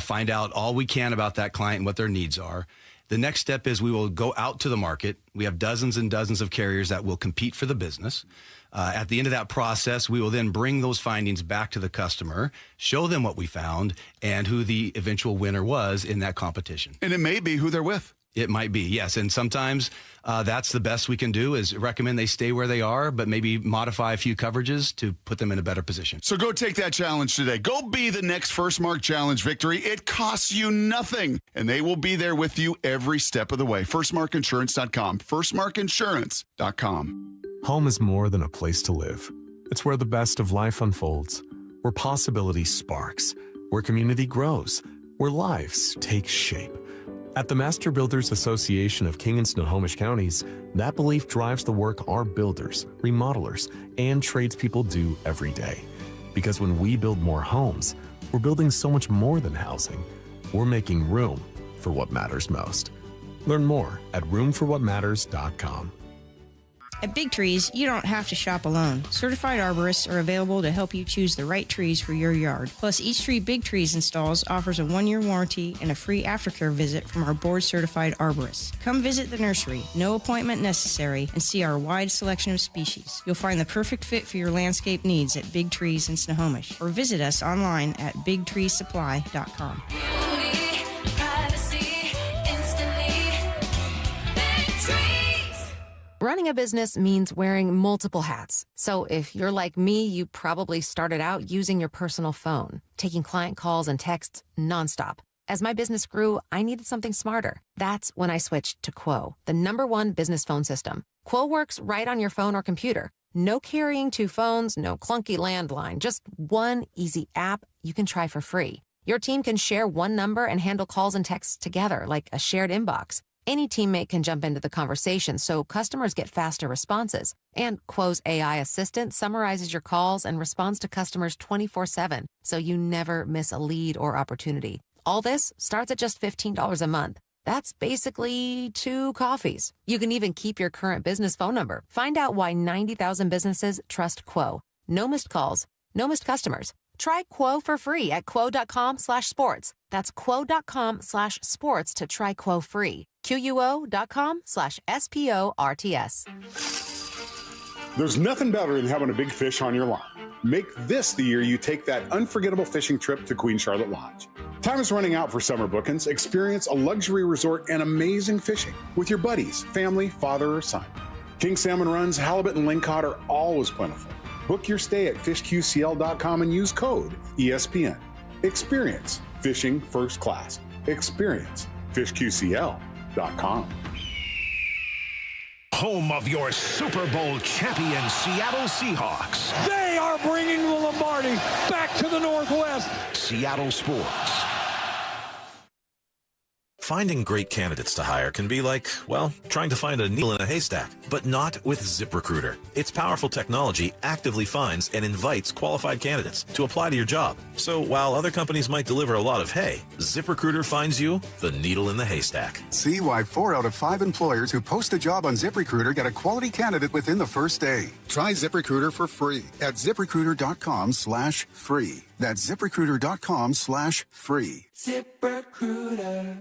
Speaker 10: find out all we can about that client and what their needs are. The next step is we will go out to the market. We have dozens and dozens of carriers that will compete for the business. At the end of that process, we will then bring those findings back to the customer, show them what we found, and who the eventual winner was in that competition.
Speaker 7: And it may be who they're with.
Speaker 10: It might be, yes. And sometimes that's the best we can do is recommend they stay where they are, but maybe modify a few coverages to put them in a better position.
Speaker 7: So go take that challenge today. Go be the next First Mark Challenge victory. It costs you nothing, and they will be there with you every step of the way. FirstMarkInsurance.com. FirstMarkInsurance.com.
Speaker 16: Home is more than a place to live. It's where the best of life unfolds.
Speaker 5: where possibility sparks, where community grows, where lives take shape. At the Master Builders Association of King and Snohomish Counties, that belief drives the work our builders, remodelers, and tradespeople do every day. Because when we build more homes, we're building so much more than housing. We're making room for what matters most. Learn more at roomforwhatmatters.com.
Speaker 16: At Big Trees, you don't have to shop alone. Certified arborists are available to help you choose the right trees for your yard. Plus, each tree Big Trees installs offers a 1-year warranty and a free aftercare visit from our board-certified arborists. Come visit the nursery, no appointment necessary, and see our wide selection of species. You'll find the perfect fit for your landscape needs at Big Trees in Snohomish, or visit us online at bigtreesupply.com.
Speaker 17: Running a business means wearing multiple hats. So if you're like me, you probably started out using your personal phone, taking client calls and texts nonstop. As my business grew, I needed something smarter. That's when I switched to Quo, the #1 business phone system. Quo works right on your phone or computer. No carrying 2 phones, no clunky landline, just one easy app you can try for free. Your team can share one number and handle calls and texts together like a shared inbox. Any teammate can jump into the conversation, so customers get faster responses. And Quo's AI assistant summarizes your calls and responds to customers 24/7, so you never miss a lead or opportunity. All this starts at just $15 a month. That's basically 2 coffees. You can even keep your current business phone number. Find out why 90,000 businesses trust Quo. No missed calls, no missed customers. Try Quo for free at quo.com/sports. That's quo.com/sports to try Quo free. QUO.com/SPORTS.
Speaker 18: There's nothing better than having a big fish on your line. Make this the year you take that unforgettable fishing trip to Queen Charlotte Lodge. Time is running out for summer bookings. Experience a luxury resort and amazing fishing with your buddies, family, father, or son. King salmon runs, halibut, and lingcod are always plentiful. Book your stay at fishqcl.com and use code ESPN. Experience fishing first class. Experience fishqcl.com.
Speaker 9: Home of your Super Bowl champion Seattle Seahawks.
Speaker 13: They are bringing the Lombardi back to the Northwest.
Speaker 9: Seattle Sports.
Speaker 20: Finding great candidates to hire can be like, well, trying to find a needle in a haystack, but not with ZipRecruiter. Its powerful technology actively finds and invites qualified candidates to apply to your job. So while other companies might deliver a lot of hay, ZipRecruiter finds you the needle in the haystack.
Speaker 21: See why 4 out of 5 employers who post a job on ZipRecruiter get a quality candidate within the first day. Try ZipRecruiter for free at ZipRecruiter.com/free. That's ZipRecruiter.com/free.
Speaker 22: ZipRecruiter.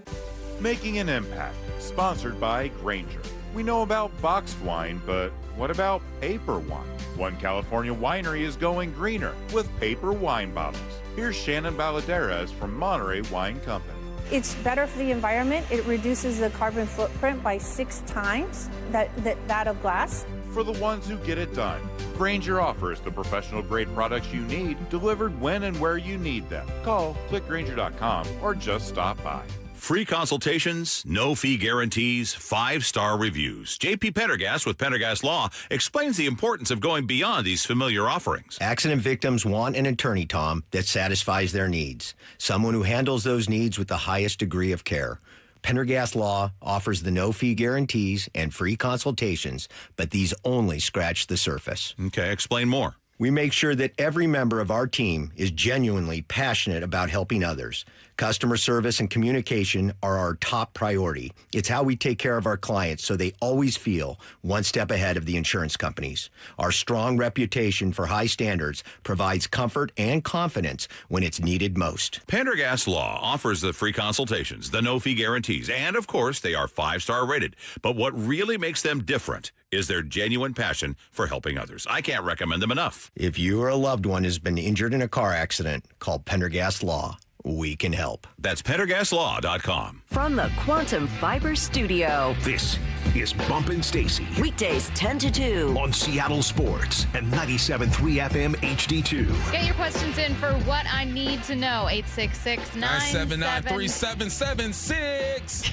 Speaker 22: Making an impact. Sponsored by Grainger. We know about boxed wine, but what about paper wine? One California winery is going greener with paper wine bottles. Here's Shannon Baladeras from Monterey Wine Company.
Speaker 28: It's better for the environment. It reduces the carbon footprint by 6 times that of glass.
Speaker 22: For the ones who get it done, Grainger offers the professional grade products you need delivered when and where you need them. Call, click Grainger.com, or just stop by.
Speaker 29: Free consultations, no fee guarantees, 5-star reviews. J.P. Pendergast with Pendergast Law explains the importance of going beyond these familiar offerings.
Speaker 30: Accident victims want an attorney, Tom, that satisfies their needs. Someone who handles those needs with the highest degree of care. Pendergast Law offers the no-fee guarantees and free consultations, but these only scratch the surface.
Speaker 29: Okay, explain more.
Speaker 30: We make sure that every member of our team is genuinely passionate about helping others. Customer service and communication are our top priority. It's how we take care of our clients so they always feel one step ahead of the insurance companies. Our strong reputation for high standards provides comfort and confidence when it's needed most.
Speaker 29: Pendergast Law offers the free consultations, the no-fee guarantees, and, of course, they are 5-star rated. But what really makes them different is their genuine passion for helping others. I can't recommend them enough.
Speaker 30: If you or a loved one has been injured in a car accident, call Pendergast Law. We can help.
Speaker 29: That's PendergastLaw.com.
Speaker 8: From the Quantum Fiber Studio.
Speaker 9: This is Bump Stacy.
Speaker 8: Weekdays 10 to 2.
Speaker 9: On Seattle Sports and 97.3 FM HD2.
Speaker 1: Get your questions in for What I Need to Know. 866-979-3776.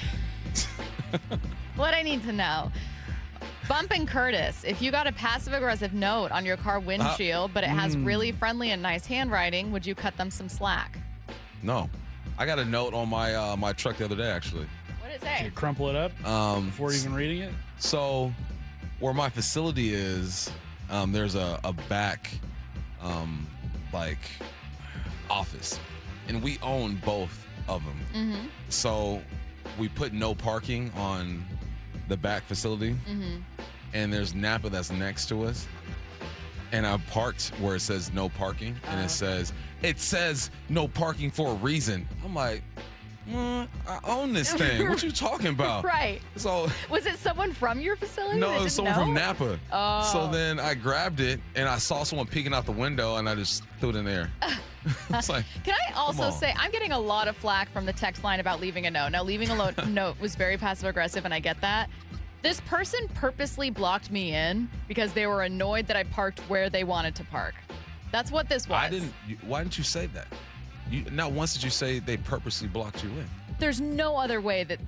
Speaker 1: What I need to know. Bump and Curtis, if you got a passive-aggressive note on your car windshield, but it has really friendly and nice handwriting, would you cut them some slack?
Speaker 2: No. I got a note on my my truck the other day, actually.
Speaker 1: What did it say?
Speaker 3: Did you crumple it up before even reading it?
Speaker 2: So, where my facility is, there's a back, like, office. And we own both of them.
Speaker 1: Mm-hmm.
Speaker 2: So, we put no parking on the back facility.
Speaker 1: Mm-hmm.
Speaker 2: And there's Napa that's next to us. And I parked where it says no parking. And it says no parking for a reason. I'm like, I own this thing. What you talking about?
Speaker 1: Right.
Speaker 2: So
Speaker 1: was it someone from your facility?
Speaker 2: no, it was someone from Napa.
Speaker 1: Oh.
Speaker 2: So then I grabbed it and I saw someone peeking out the window and I just threw it in there. It's like,
Speaker 1: can I also say I'm getting a lot of flack from the text line about leaving a note. Now, leaving a note was very passive aggressive, and I get that. This person purposely blocked me in because they were annoyed that I parked where they wanted to park. That's what this was.
Speaker 2: Why didn't you say that? Not once did you say they purposely blocked you in.
Speaker 1: There's no other way that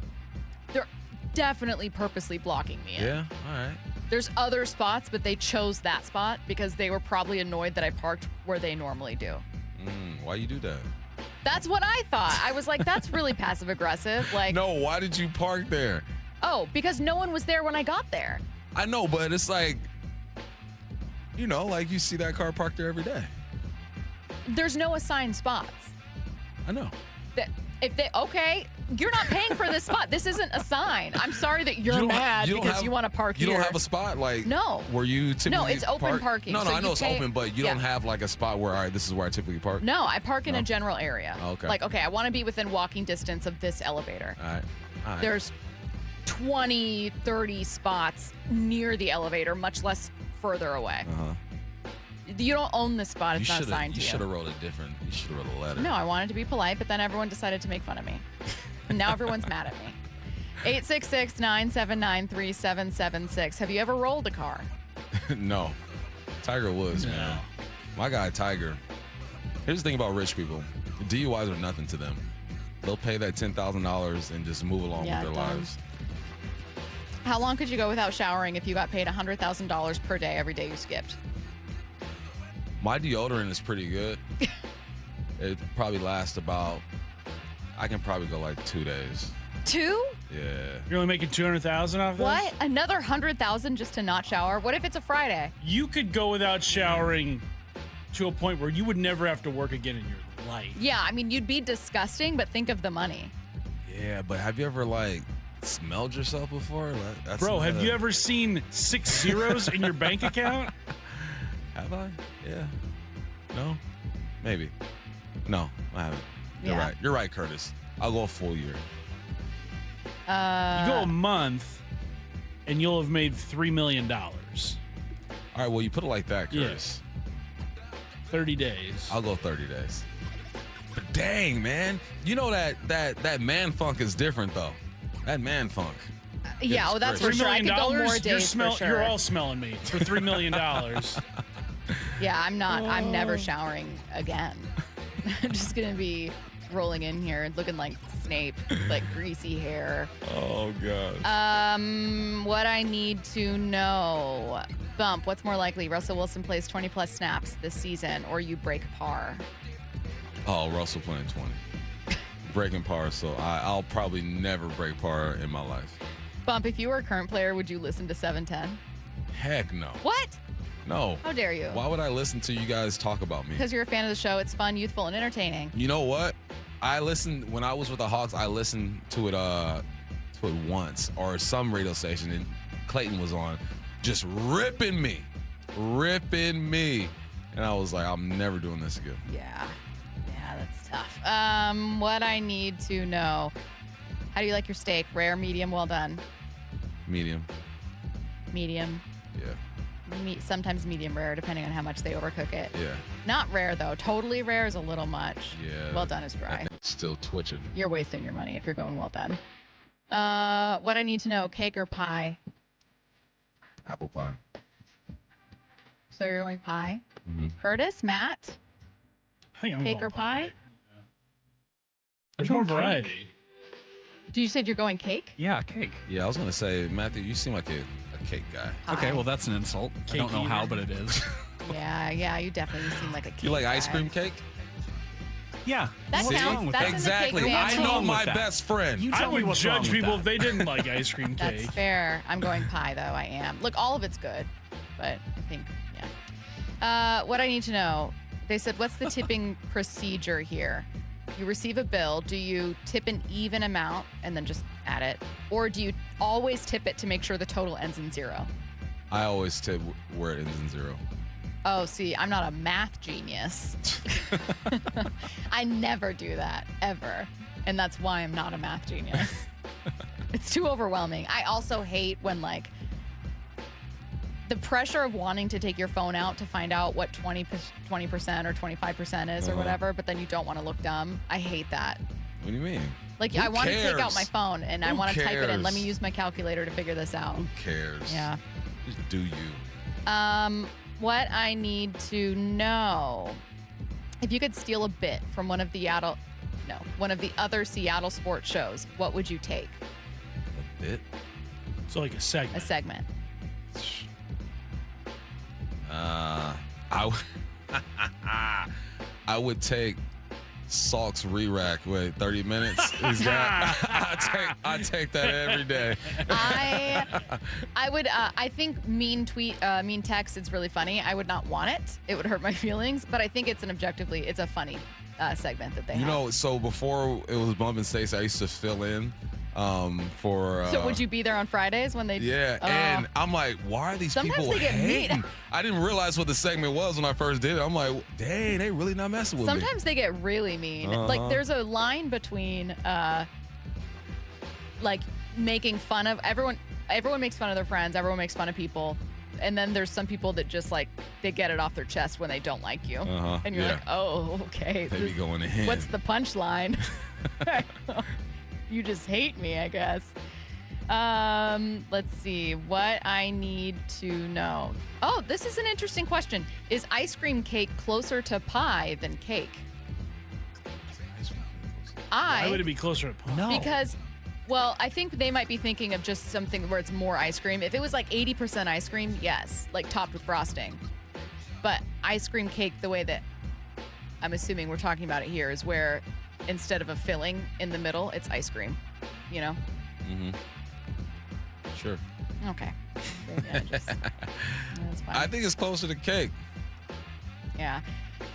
Speaker 1: they're definitely purposely blocking me in.
Speaker 2: Yeah, all right.
Speaker 1: There's other spots, but they chose that spot because they were probably annoyed that I parked where they normally do.
Speaker 2: Why you do that?
Speaker 1: That's what I thought. I was like, that's really passive aggressive. Like,
Speaker 2: no, why did you park there?
Speaker 1: Oh, because no one was there when I got there.
Speaker 2: I know, but it's like, like you see that car parked there every day.
Speaker 1: There's no assigned spots.
Speaker 2: I know.
Speaker 1: Okay, you're not paying for this spot. This isn't assigned. I'm sorry that you're mad because you want to park here.
Speaker 2: You don't have a spot like
Speaker 1: no.
Speaker 2: Where you typically
Speaker 1: No, it's open parking.
Speaker 2: No,
Speaker 1: so
Speaker 2: I know it's open, but you don't have like a spot where, all right, this is where I typically park.
Speaker 1: No, I park in a general area.
Speaker 2: Okay.
Speaker 1: Like, okay, I want to be within walking distance of this elevator.
Speaker 2: All right.
Speaker 1: There's 20, 30 spots near the elevator, much less further away. You don't own this spot. It's not assigned to you.
Speaker 2: You should have wrote a letter.
Speaker 1: No, I wanted to be polite, but then everyone decided to make fun of me. And now everyone's mad at me. 866-979-3776. Have you ever rolled a car?
Speaker 2: No. Tiger Woods, man. My guy, Tiger. Here's the thing about rich people. DUIs are nothing to them. They'll pay that $10,000 and just move along with their lives.
Speaker 1: How long could you go without showering if you got paid $100,000 per day every day you skipped?
Speaker 2: My deodorant is pretty good. It probably lasts I can probably go like 2 days.
Speaker 1: 2?
Speaker 2: Yeah.
Speaker 3: You're only making $200,000 off this?
Speaker 1: What? Another $100,000 just to not shower? What if it's a Friday?
Speaker 3: You could go without showering to a point where you would never have to work again in your life.
Speaker 1: Yeah, I mean, you'd be disgusting, but think of the money.
Speaker 2: Yeah, but have you ever smelled yourself before?
Speaker 3: Bro, have you ever seen 6 zeros in your bank account?
Speaker 2: Have I? Yeah. No? Maybe. No, I haven't. You're right. You're right, Curtis. I'll go a full year.
Speaker 3: You go a month, and you'll have made $3 million.
Speaker 2: All right, well, you put it like that, Curtis.
Speaker 3: Yes. 30 days.
Speaker 2: I'll go 30 days. But dang, man. You know that man funk is different, though. That man funk.
Speaker 1: Yeah, well, that's for sure. I could go more days for sure.
Speaker 3: You're all smelling me for $3 million.
Speaker 1: Yeah, I'm not. I'm never showering again. I'm just going to be rolling in here and looking like Snape, like greasy hair.
Speaker 2: Oh, God.
Speaker 1: What I need to know. Bump, what's more likely? Russell Wilson plays 20-plus snaps this season, or you break par?
Speaker 2: Oh, Russell playing 20. Breaking par, so I'll probably never break par in my life.
Speaker 1: Bump, if you were a current player, would you listen to 710?
Speaker 2: Heck no.
Speaker 1: What?
Speaker 2: No.
Speaker 1: How dare you?
Speaker 2: Why would I listen to you guys talk about me?
Speaker 1: Because you're a fan of the show. It's fun, youthful, and entertaining.
Speaker 2: You know what? I listened when I was with the Hawks. I listened to it once, or some radio station, and Clayton was on, just ripping me, and I was like, I'm never doing this again.
Speaker 1: Yeah, that's tough. What I need to know: how do you like your steak? Rare, medium, well done?
Speaker 2: Medium.
Speaker 1: Medium.
Speaker 2: Yeah.
Speaker 1: Sometimes medium rare, depending on how much they overcook it.
Speaker 2: Yeah.
Speaker 1: Not rare, though. Totally rare is a little much.
Speaker 2: Yeah.
Speaker 1: Well done is dry.
Speaker 2: Still twitching.
Speaker 1: You're wasting your money if you're going well done. What I need to know, cake or pie?
Speaker 2: Apple pie.
Speaker 1: So you're going pie?
Speaker 2: Mm-hmm.
Speaker 1: Curtis, Matt? Cake or pie?
Speaker 3: There's more variety.
Speaker 1: You said you're going cake?
Speaker 11: Yeah, cake.
Speaker 2: Yeah, I was going to say, Matthew, you seem like a a cake guy.
Speaker 11: Okay, well, that's an insult. I don't know how, but it is.
Speaker 1: Yeah, you definitely seem like a cake
Speaker 2: You like
Speaker 1: guy.
Speaker 2: ice cream cake?
Speaker 11: Yeah.
Speaker 1: That
Speaker 11: What's
Speaker 1: counts.
Speaker 11: wrong with
Speaker 1: That's
Speaker 11: that?
Speaker 1: in the
Speaker 2: Exactly.
Speaker 1: cake
Speaker 2: I
Speaker 1: family.
Speaker 2: know my
Speaker 11: that?
Speaker 2: best friend.
Speaker 11: You
Speaker 3: I
Speaker 11: tell me
Speaker 3: would
Speaker 11: what's wrong
Speaker 3: judge
Speaker 11: with
Speaker 3: people
Speaker 11: that.
Speaker 3: if they didn't like ice cream cake.
Speaker 1: That's fair. I'm going pie, though. I am. Look, all of it's good, but I think, yeah. What I need to know, they said, what's the tipping procedure here? You receive a bill. Do you tip an even amount and then just add it? Or do you always tip it to make sure the total ends in 0?
Speaker 2: I always tip where it ends in 0.
Speaker 1: Oh, see, I'm not a math genius. I never do that, ever. And that's why I'm not a math genius. It's too overwhelming. I also hate when, like, the pressure of wanting to take your phone out to find out what 20% or 25% is or whatever, but then you don't want to look dumb. I hate that.
Speaker 2: What do you mean?
Speaker 1: Like,
Speaker 2: Who
Speaker 1: I want to take out
Speaker 2: cares?
Speaker 1: my phone and I
Speaker 2: Who
Speaker 1: want to type it in. Let me
Speaker 2: cares?
Speaker 1: use my calculator to figure this out.
Speaker 2: Who cares?
Speaker 1: Yeah.
Speaker 2: Just do you.
Speaker 1: What I need to know, if you could steal a bit from one of the other Seattle sports shows, what would you take?
Speaker 2: A bit?
Speaker 3: So like a segment.
Speaker 1: A segment.
Speaker 2: I would take Salk's re-rack. Wait, 30 minutes? He's got. I take that every day.
Speaker 1: I would. I think mean text. It's really funny. I would not want it. It would hurt my feelings. But I think it's a funny segment that they have.
Speaker 2: You know, so before it was Bump Stacy, I used to fill in for.
Speaker 1: So would you be there on Fridays when they?
Speaker 2: Yeah, and I'm like, why are these
Speaker 1: Sometimes
Speaker 2: people
Speaker 1: they get
Speaker 2: hating?
Speaker 1: mean.
Speaker 2: I didn't realize what the segment was when I first did it. I'm like, dang, they really not messing with me.
Speaker 1: Sometimes they get really mean. Like there's a line between like making fun of everyone. Everyone makes fun of their friends. Everyone makes fun of people. And then there's some people that just like they get it off their chest when they don't like you, and you're like, oh, okay.
Speaker 2: They be going in.
Speaker 1: What's the punchline? You just hate me, I guess. Let's see what I need to know. Oh, this is an interesting question. Is ice cream cake closer to pie than cake?
Speaker 3: Why would it be closer to pie?
Speaker 11: No.
Speaker 1: Because, well, I think they might be thinking of just something where it's more ice cream. If it was like 80% ice cream, yes, like topped with frosting. But ice cream cake, the way that I'm assuming we're talking about it here, is where instead of a filling in the middle, it's ice cream, you know?
Speaker 2: Mm-hmm. Sure.
Speaker 1: Okay. That's fine.
Speaker 2: I think it's closer to cake.
Speaker 1: Yeah.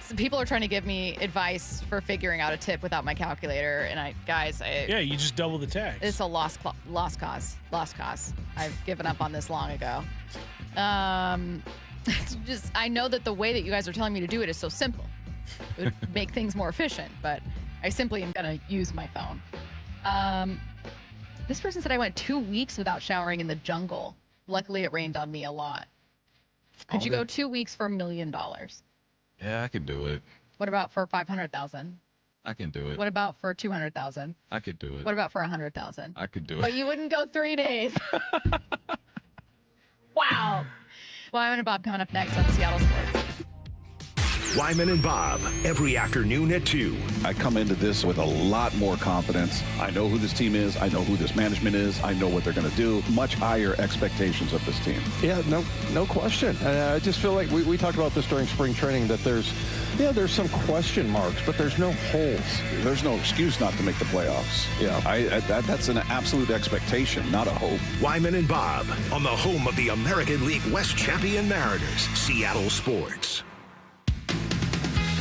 Speaker 1: So people are trying to give me advice for figuring out a tip without my calculator, and
Speaker 3: yeah, you just double the tax.
Speaker 1: It's a lost cause. I've given up on this long ago. I know that the way that you guys are telling me to do it is so simple. It would make things more efficient, but I simply am going to use my phone. This person said I went 2 weeks without showering in the jungle. Luckily, it rained on me a lot. Could you go 2 weeks for $1 million?
Speaker 2: Yeah, I could do it.
Speaker 1: What about for 500,000?
Speaker 2: I can do it.
Speaker 1: What about for 200,000?
Speaker 2: I could do it.
Speaker 1: What about for 100,000?
Speaker 2: I could do it.
Speaker 1: But you wouldn't go 3 days. Wow. Wyman and Bob coming up next on Seattle Sports.
Speaker 9: Wyman and Bob, every afternoon at 2.
Speaker 4: I come into this with a lot more confidence. I know who this team is. I know who this management is. I know what they're going to do. Much higher expectations of this team.
Speaker 6: Yeah, no question. I just feel like we talked about this during spring training, that there's some question marks, but there's no holes.
Speaker 4: There's no excuse not to make the playoffs. Yeah, that's an absolute expectation, not a hope.
Speaker 9: Wyman and Bob on the home of the American League West champion Mariners, Seattle Sports.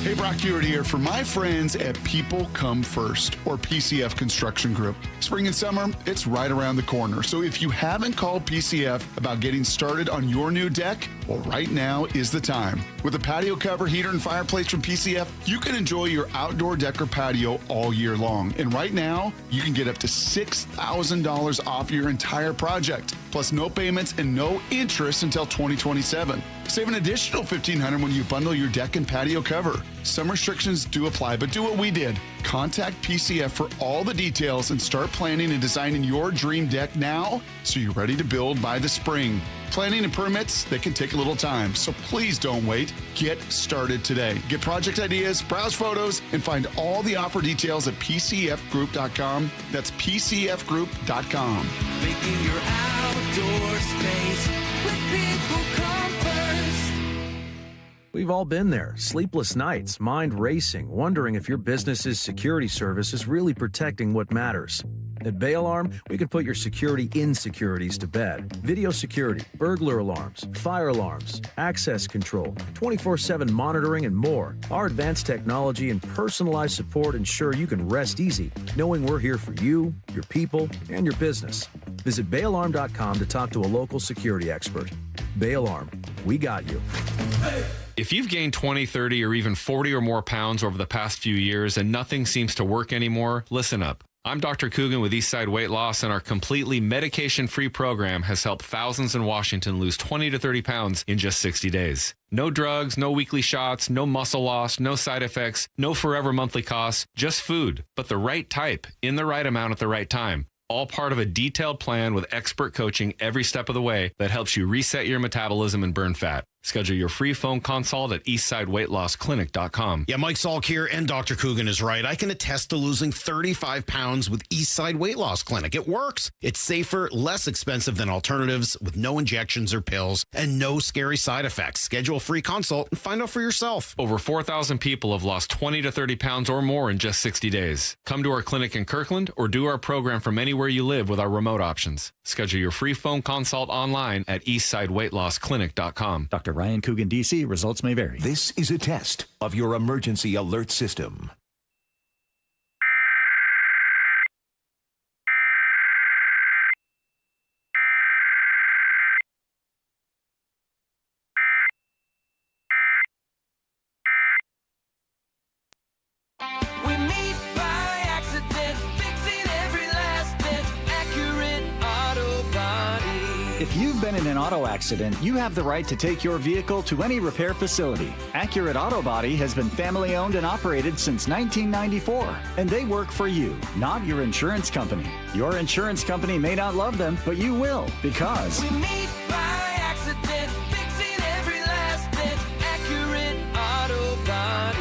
Speaker 7: Hey, Brock Hewitt here for my friends at People Come First, or PCF Construction Group. Spring and summer, it's right around the corner. So if you haven't called PCF about getting started on your new deck, well, right now is the time. With a patio cover, heater, and fireplace from PCF, you can enjoy your outdoor deck or patio all year long. And right now, you can get up to $6,000 off your entire project, plus no payments and no interest until 2027. Save an additional $1,500 when you bundle your deck and patio cover. Some restrictions do apply, but do what we did. Contact PCF for all the details and start planning and designing your dream deck now so you're ready to build by the spring. Planning and permits, they can take a little time, so please don't wait. Get started today. Get project ideas, browse photos, and find all the offer details at PCFgroup.com. That's PCFgroup.com.
Speaker 12: Making your outdoor
Speaker 10: door space with people come first.
Speaker 12: We've all been there. Sleepless nights, mind racing, wondering if your business's security service is really protecting what matters. At Bay Alarm, we can put your security insecurities to bed. Video security, burglar alarms, fire alarms, access control, 24/7 monitoring, and more. Our advanced technology and personalized support ensure you can rest easy, knowing we're here for you, your people, and your business. Visit bayalarm.com to talk to a local security expert. Bay Alarm, we got you.
Speaker 14: If you've gained 20, 30, or even 40 or more pounds over the past few years and nothing seems to work anymore, listen up. I'm Dr. Coogan with Eastside Weight Loss, and our completely medication-free program has helped thousands in Washington lose 20 to 30 pounds in just 60 days. No drugs, no weekly shots, no muscle loss, no side effects, no forever monthly costs, just food, but the right type, in the right amount at the right time. All part of a detailed plan with expert coaching every step of the way that helps you reset your metabolism and burn fat. Schedule your free phone consult at eastsideweightlossclinic.com.
Speaker 15: Yeah, Mike Salk here, and Dr. Coogan is right. I can attest to losing 35 pounds with Eastside Weight Loss Clinic. It works. It's safer, less expensive than alternatives, with no injections or pills, and no scary side effects. Schedule a free consult and find out for yourself.
Speaker 14: Over 4,000 people have lost 20 to 30 pounds or more in just 60 days. Come to our clinic in Kirkland or do our program from anywhere you live with our remote options. Schedule your free phone consult online at eastsideweightlossclinic.com.
Speaker 19: Dr. Ryan Coogan, D.C. Results may vary.
Speaker 9: This is a test of your emergency alert system.
Speaker 10: We meet by accident, fixing every last bit. Accurate Auto Body.
Speaker 23: If you've been in an auto accident, you have the right to take your vehicle to any repair facility. Accurate Auto Body has been family owned and operated since 1994, and they work for you, not your insurance company. Your insurance company may not love them, but you will, because
Speaker 10: We meet by accident, fixing every last bit. Accurate Auto Body.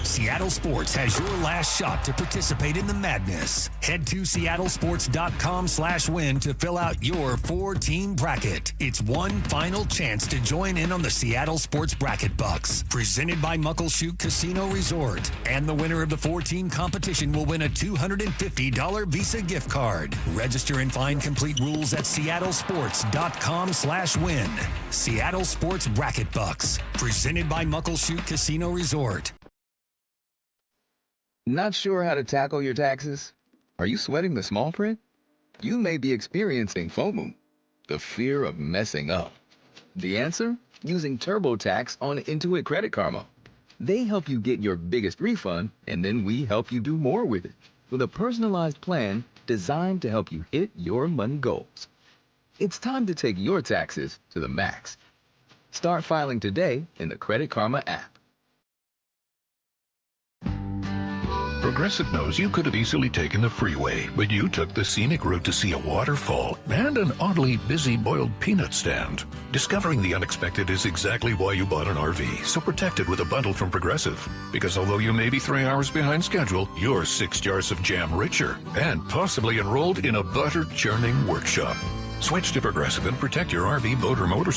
Speaker 9: Seattle Sports has your last shot to participate in the madness. Head to seattlesports.com/win to fill out your 4-team bracket. It's one final chance to join in on the Seattle Sports Bracket Bucks, presented by Muckleshoot Casino Resort. And the winner of the 4-team competition will win a $250 Visa gift card. Register and find complete rules at seattlesports.com/win. Seattle Sports Bracket Bucks, presented by Muckleshoot Casino Resort.
Speaker 24: Not sure how to tackle your taxes? Are you sweating the small print? You may be experiencing FOMO, the fear of messing up. The answer? Using TurboTax on Intuit Credit Karma. They help you get your biggest refund, and then we help you do more with it, with a personalized plan designed to help you hit your money goals. It's time to take your taxes to the max. Start filing today in the Credit Karma app.
Speaker 25: Progressive knows you could have easily taken the freeway, but you took the scenic route to see a waterfall and an oddly busy boiled peanut stand. Discovering the unexpected is exactly why you bought an RV, so protect it with a bundle from Progressive. Because although you may be 3 hours behind schedule, you're 6 jars of jam richer and possibly enrolled in a butter churning workshop. Switch to Progressive and protect your RV, boat, or motorcycle.